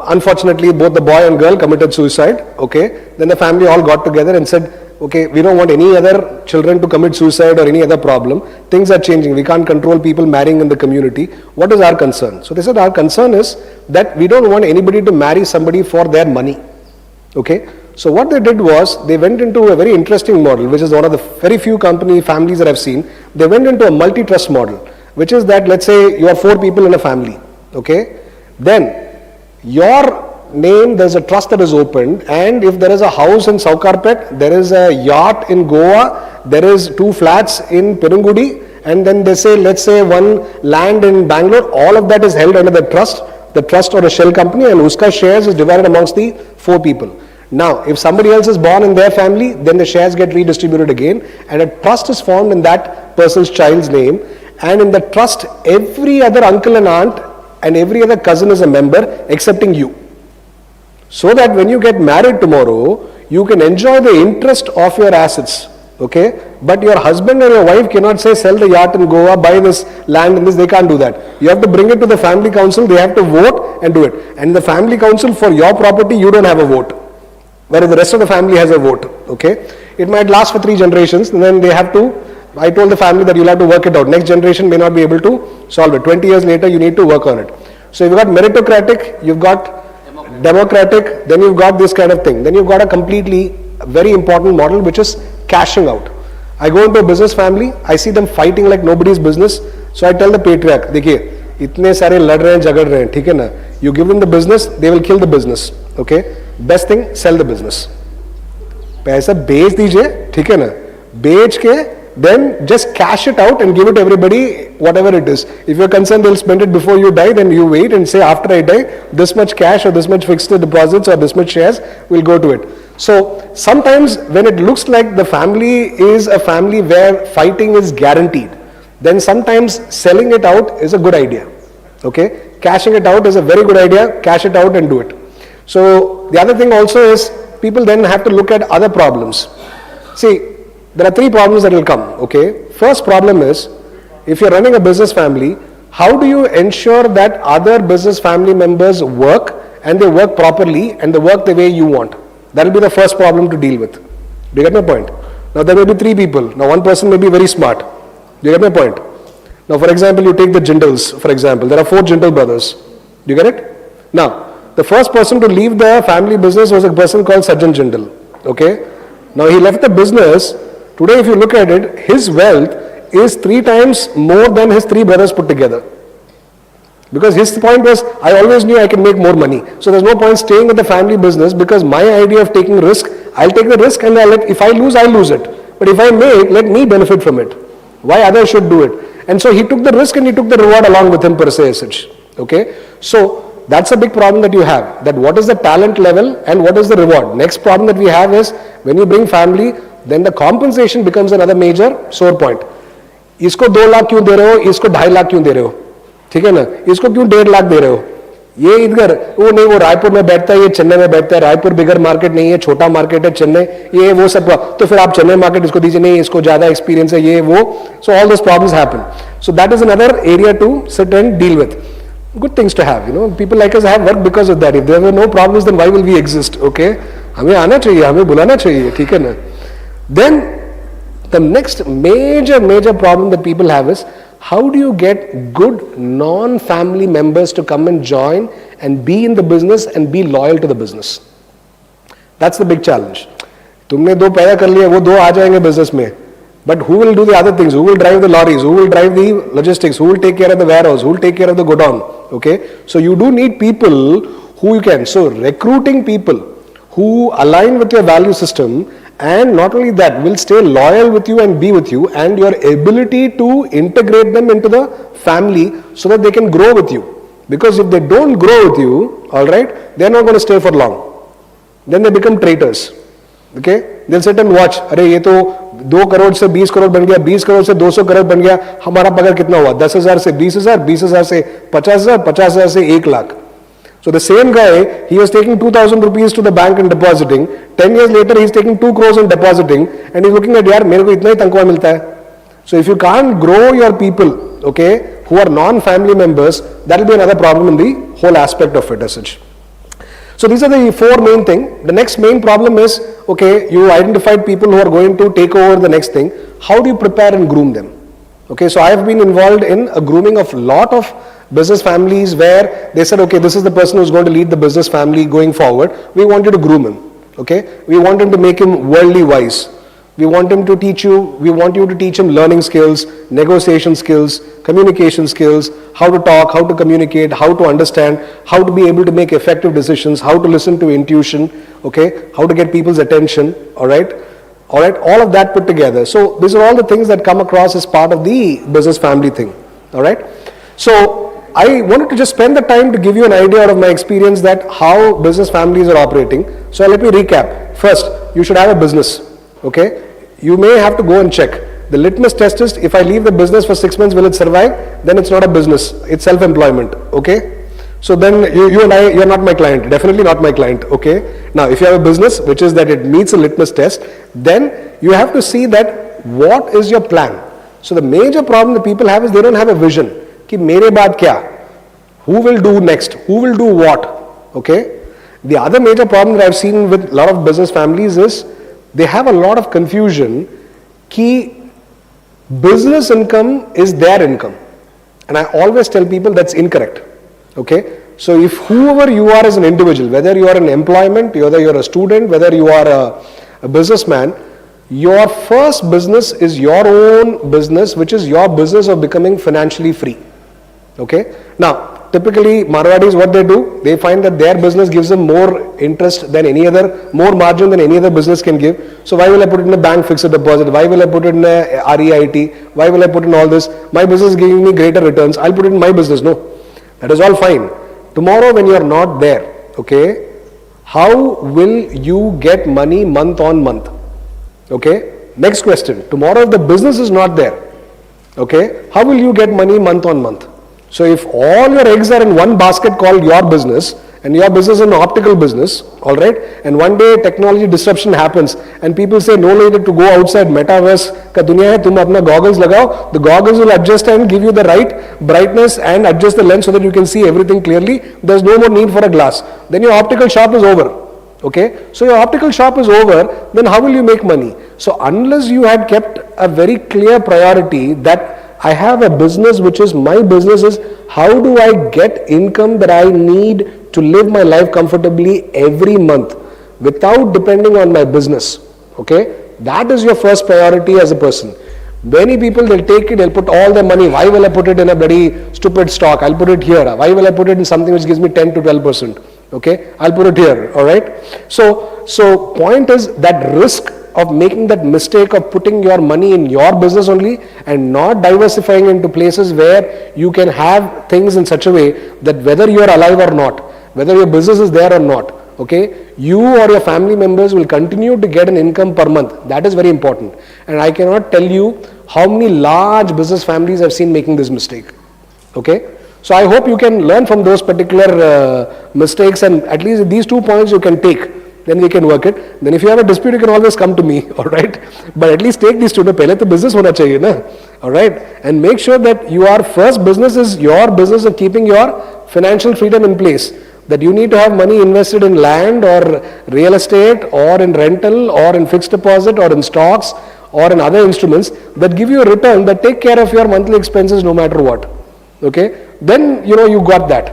unfortunately both the boy and girl committed suicide. Okay? Then the family all got together and said, okay, we don't want any other children to commit suicide or any other problem. Things are changing. We can't control people marrying in the community. What is our concern? So they said, our concern is that we don't want anybody to marry somebody for their money. Okay? So what they did was, they went into a very interesting model, which is one of the very few families that I've seen. They went into a multi-trust model, which is that, let's say you are 4 people in a family. Okay? Then your name, there's a trust that is opened, and if there is a house in Saukarpet, there is a yacht in Goa, there is 2 flats in Perungudi, and then they say, let's say 1 land in Bangalore, all of that is held under the trust or a shell company, and uska shares is divided amongst the 4 people. Now, if somebody else is born in their family, then the shares get redistributed again, and a trust is formed in that person's child's name, and in the trust, every other uncle and aunt and every other cousin is a member excepting you. So that when you get married tomorrow, you can enjoy the interest of your assets. Okay? But your husband or your wife cannot say, sell the yacht in Goa, buy this land in this. They can't do that. You have to bring it to the family council. They have to vote and do it. And the family council, for your property, you don't have a vote, whereas the rest of the family has a vote. Okay? It might last for 3 generations, and then they have to, I told the family that you'll have to work it out. Next generation may not be able to solve it. 20 years later, you need to work on it. So you've got meritocratic, you've got democratic, then you've got this kind of thing. Then you've got a completely very important model, which is cashing out. I go into a business family, I see them fighting like nobody's business. So I tell the patriarch, देखिए, इतने सारे लड़ रहे हैं, झगड़ रहे हैं, ठीक है ना? You give them the business, they will kill the business. Okay? Best thing, sell the business. पैसा बेच दीजिए, ठीक है ना? बेच के then just cash it out and give it to everybody, whatever it is. If you're concerned they'll spend it before you die, then you wait and say, after I die, this much cash or this much fixed deposits or this much shares will go to it. So sometimes when it looks like the family is a family where fighting is guaranteed, then sometimes selling it out is a good idea. Okay? Cashing it out is a very good idea. Cash it out and do it. So the other thing also is, people then have to look at other problems. See, there are 3 problems that will come. Okay? First problem is, if you're running a business family, how do you ensure that other business family members work and they work properly and they work the way you want? That will be the first problem to deal with. Do you get my point? Now there may be 3 people. Now one person may be very smart. Do you get my point? Now for example, you take the Jindals, for example. There are 4 Jindal brothers. Do you get it? Now, the first person to leave the family business was a person called Sajjan Jindal. Okay? Now he left the business. Today if you look at it, his wealth is 3 times more than his 3 brothers put together. Because his point was, I always knew I can make more money. So there's no point staying with the family business, because my idea of taking risk, I'll take the risk, and if I lose, I'll lose it. But if I make, let me benefit from it. Why others should do it? And so he took the risk and he took the reward along with him per se as such. Okay? So that's a big problem that you have. That what is the talent level and what is the reward? Next problem that we have is, when you bring family, then the compensation becomes another major sore point. इसको 2 लाख क्यों दे रहे हो, इसको 2.5 लाख क्यों दे रहे हो, ठीक है ना, इसको क्यों 1.5 लाख दे रहे हो, ये इधर वो नहीं, वो रायपुर में बैठता है, ये चेन्नई में बैठता है, रायपुर बिगर मार्केट नहीं है, छोटा मार्केट है चेन्नई, ये वो सब, तो फिर आप चेन्नई मार्केट इसको दीजिए, नहीं इसको ज्यादा एक्सपीरियंस है, ये वो. So all those problems happen. So that is another area to sit and deal with. Good things to have, people like us have work because of that. If there were no problems, then why will we exist? Okay, हमें आना चाहिए, हमें बुलाना चाहिए, ठीक है ना. Then the next major problem that people have is, how do you get good non-family members to come and join and be in the business and be loyal to the business? That's the big challenge. तुमने 2 पैदा कर लिए, वो 2 आ जाएंगे business में. But who will do the other things? Who will drive the lorries? Who will drive the logistics? Who will take care of the warehouse? Who will take care of the godown? Okay. So you do need people who you can. So recruiting people who align with your value system, and not only that, will stay loyal with you and be with you, and your ability to integrate them into the family so that they can grow with you. Because if they don't grow with you, all right, they're not going to stay for long. Then they become traitors. Okay, they'll sit and watch. अरे ये तो 2 करोड़ से 20 करोड़ बन गया, 20 करोड़ से 200 करोड़ बन गया, हमारा पगार कितना हुआ, 10,000 से 20,000, 20,000 से 50,000, 50,000 से 1 lakh. So the same guy, he was taking 2,000 rupees to the bank and depositing. 10 years later, he's taking 2 crores and depositing, and he's looking at, यार मेरे को इतना ही तनख्वाह मिलता है. So if you can't grow your people, okay, who are non-family members, that will be another problem in the whole aspect of it as such. So these are the 4 main things. The next main problem is, okay, you identified people who are going to take over the next thing. How do you prepare and groom them? Okay, so I have been involved in a grooming of lot of business families where they said, okay, this is the person who's going to lead the business family going forward. We want you to groom him. Okay, we want him to make him worldly wise. We want him to teach you, we want you to teach him learning skills, negotiation skills, communication skills, how to talk, how to communicate, how to understand, how to be able to make effective decisions, how to listen to intuition, okay, how to get people's attention, all right, all of that put together. So these are all the things that come across as part of the business family thing, all right. So I wanted to just spend the time to give you an idea out of my experience that how business families are operating. So let me recap. First, you should have a business, okay. You may have to go and check. The litmus test is, if I leave the business for 6 months, will it survive? Then it's not a business, it's self-employment, okay? So then you and I, you're not my client, definitely not my client, okay? Now, if you have a business, which is that it meets a litmus test, then you have to see that what is your plan. So the major problem that people have is they don't have a vision. Ki mere baad kya? Who will do next? Who will do what? Okay? The other major problem that I've seen with a lot of business families is, they have a lot of confusion ki business income is their income, and I always tell people that's incorrect. Okay, so if whoever you are as an individual, whether you are in employment, whether you're a student, whether you are a businessman, your first business is your own business, which is your business of becoming financially free. Okay, now typically Marwadis, what they do, they find that their business gives them more interest than any other, more margin than any other business can give. So why will I put it in a bank fixed deposit? Why will I put it in a REIT? Why will I put in all this? My business is giving me greater returns, I'll put it in my business. No, that is all fine. Tomorrow when you are not there, okay, how will you get money month on month? Okay, next question. Tomorrow if the business is not there, okay, how will you get money month on month? So if all your eggs are in one basket called your business, and your business is an optical business, all right, and one day technology disruption happens and people say no need to go outside, metaverse ka dunya hai, tum apna goggles lagao, the goggles will adjust and give you the right brightness and adjust the lens so that you can see everything clearly. There's no more need for a glass. Then your optical shop is over. Okay, so your optical shop is over, then how will you make money? So unless you had kept a very clear priority that I have a business which is my business is how do I get income that I need to live my life comfortably every month without depending on my business. Okay, that is your first priority as a person. Many people, they'll take it, they'll put all their money. Why will I put it in a bloody stupid stock? I'll put it here. Why will I put it in something which gives me 10 to 12%? Okay, I'll put it here. All right. So point is that risk of making that mistake of putting your money in your business only and not diversifying into places where you can have things in such a way that whether you are alive or not, whether your business is there or not, okay, you or your family members will continue to get an income per month. That is very important. And I cannot tell you how many large business families I've seen making this mistake. Okay. So I hope you can learn from those particular mistakes, and at least these 2 points you can take. Then we can work it. Then if you have a dispute, you can always come to me, all right? But at least take these two. Pehle to business hona chahiye na, all right? And make sure that your first business is your business of keeping your financial freedom in place. That you need to have money invested in land or real estate or in rental or in fixed deposit or in stocks or in other instruments that give you a return that take care of your monthly expenses no matter what. Okay? Then, you got that.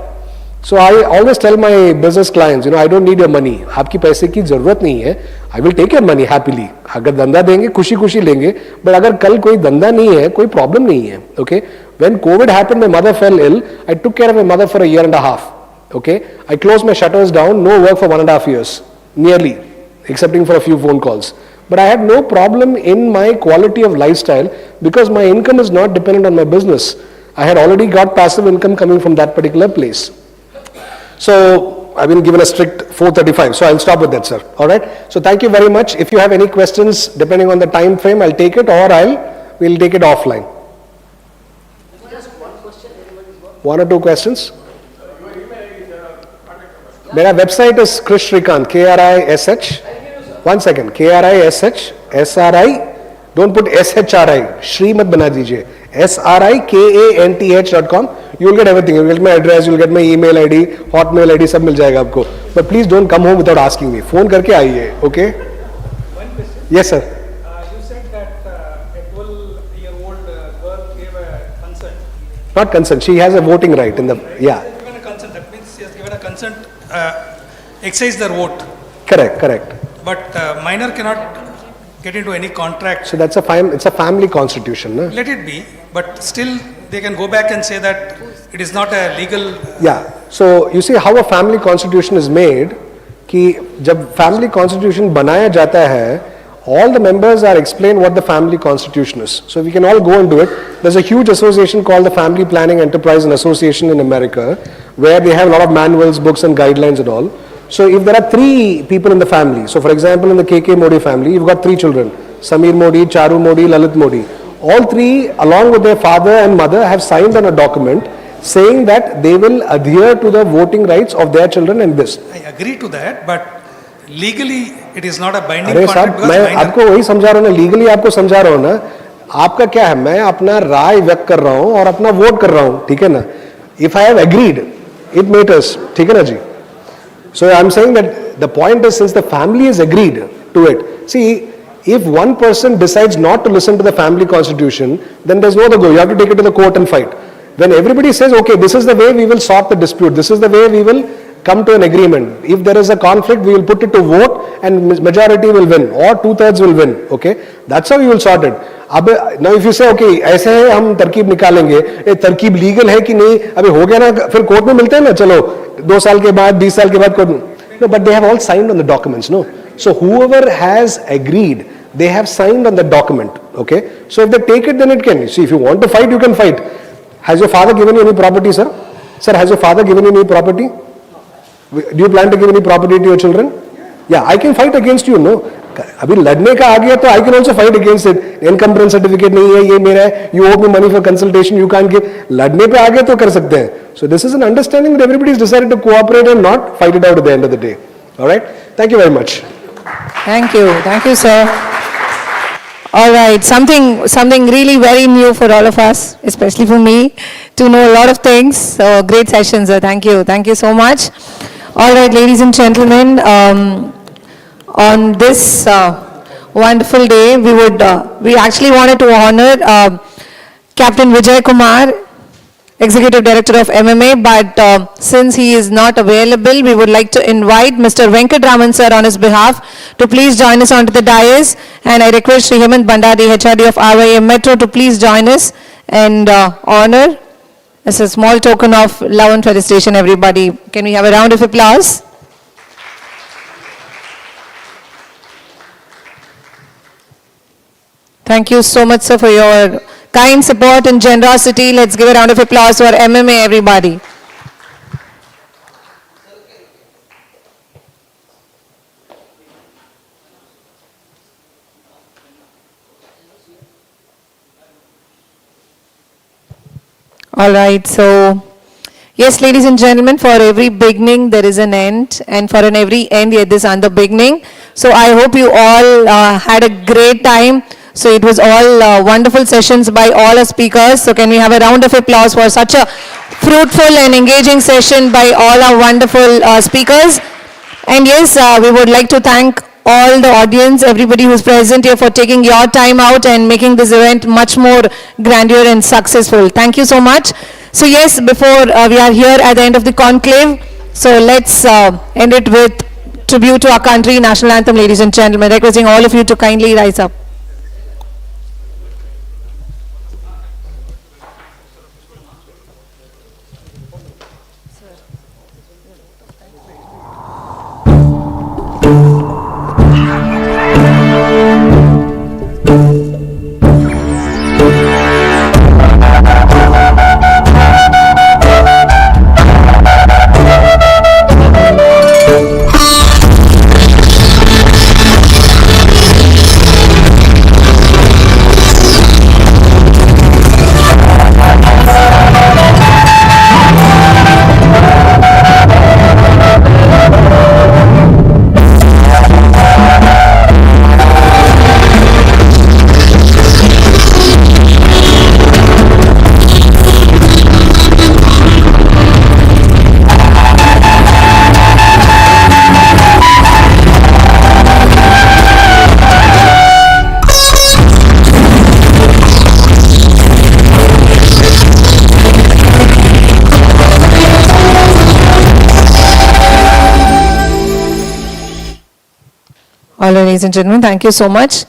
So I always tell my business clients, I don't need your money. आपकी पैसे की जरूरत नहीं है. I will take your money happily. अगर धंधा देंगे खुशी खुशी लेंगे. But अगर कल कोई धंधा नहीं है, कोई problem नहीं है. Okay. When COVID happened, my mother fell ill. I took care of my mother for a year and a half. Okay. I closed my shutters down. No work for 1.5 years, nearly, excepting for a few phone calls. But I had no problem in my quality of lifestyle because my income is not dependent on my business. I had already got passive income coming from that particular place. So I've been given a strict 4:35, so I'll stop with that, sir. All right. So thank you very much. If you have any questions, depending on the time frame, I'll take it, or we'll take it offline. One or two questions. My website is Krish Shrikant, Krish. One second, Krish SRI. Don't put SHRI. Shri mat bana dijiye. SRIKANTH.com. You will get everything. You will get my address, you will get my email ID, hotmail ID, सब मिल जाएगा आपको. But please don't come home without asking me. Phone करके आइए, okay? One question. Yes, sir. You said that a 12-year-old girl gave a consent. Not consent. She has a voting right in the Given a consent. That means she has given a consent. Exercise their vote. Correct. But minor cannot get into any contract. So that's it's a family constitution, no? Let it be, but still they can go back and say that it is not a legal. Yeah. So you see how a family constitution is made. कि जब family constitution बनाया जाता है, all the members are explained what the family constitution is. So we can all go and do it. There's a huge association called the Family Planning Enterprise and Association in America, where they have a lot of manuals, books and guidelines and all. So if there are 3 people in the family, so for example in the KK Modi family, you've got 3 children, Samir Modi, Charu Modi, Lalit Modi. All 3 along with their father and mother have signed on a document saying that they will adhere to the voting rights of their children and this. I agree to that, but legally it is not a binding contract. मैं आपको वही समझा रहा हूँ ना, legally आपको समझा रहा हूँ ना, आपका क्या है, मैं अपना राय व्यक्त कर रहा हूँ और अपना वोट कर रहा हूँ, ठीक है ना? If I have agreed, it matters, ठीक है ना जी? So I'm saying that the point is, since the family has agreed to it, see, if one person decides not to listen to the family constitution, then there's no other go. You have to take it to the court and fight. When everybody says, okay, this is the way we will sort the dispute, this is the way we will come to an agreement. If there is a conflict, we will put it to vote and majority will win or 2/3 will win. Okay, that's how we will sort it. Now if you say, okay, ऐसे है हम तरकीब निकालेंगे, ये तरकीब legal है कि नहीं, अभी हो गया ना, फिर कोर्ट में मिलते हैं ना, चलो 2 साल के बाद 20 साल के बाद कोर्ट में. No, but they have all signed on the documents, no? So whoever has agreed, they have signed on the document, okay? So if they take it, then it can. See, if you want to fight, you can fight. Has your father given you any property, sir? Sir, has your father given you any property? Do you plan to give any property to your children? Yeah, I can fight against you, no? अभी लड़ने का आ गया तो I can also fight against it. Income certificate नहीं है, ये मेरा है. You owe me money for consultation, you can't give. लड़ने पे आ गए तो कर सकते हैं. So this is an understanding that everybody has decided to cooperate and not fight it out at the end of the day. All right. Thank you very much. Thank you, sir. All right, something really very new for all of us, especially for me, to know a lot of things. So great session, sir. Thank you so much. All right, ladies and gentlemen, on this wonderful day, we actually wanted to honor Captain Vijay Kumar Executive Director of MMA, but since he is not available, we would like to invite Mr. Venkatraman sir on his behalf to please join us onto the dais, and I request Shri Hemant Bandari, HRD of RIM Metro, to please join us and honor as a small token of love and felicitation, everybody. Can we have a round of applause? Thank you so much, sir, for your kind support and generosity. Let's give a round of applause for MMA, everybody. All right, so yes, ladies and gentlemen, for every beginning there is an end, and for every end there is another beginning. So I hope you all had a great time. So it was all wonderful sessions by all our speakers. So can we have a round of applause for such a fruitful and engaging session by all our wonderful speakers. And yes, we would like to thank all the audience, everybody who's present here, for taking your time out and making this event much more grandeur and successful. Thank you so much. So yes, before we are here at the end of the conclave, so let's end it with tribute to our country, national anthem, ladies and gentlemen. Requesting all of you to kindly rise up. All right, ladies and gentlemen, thank you so much.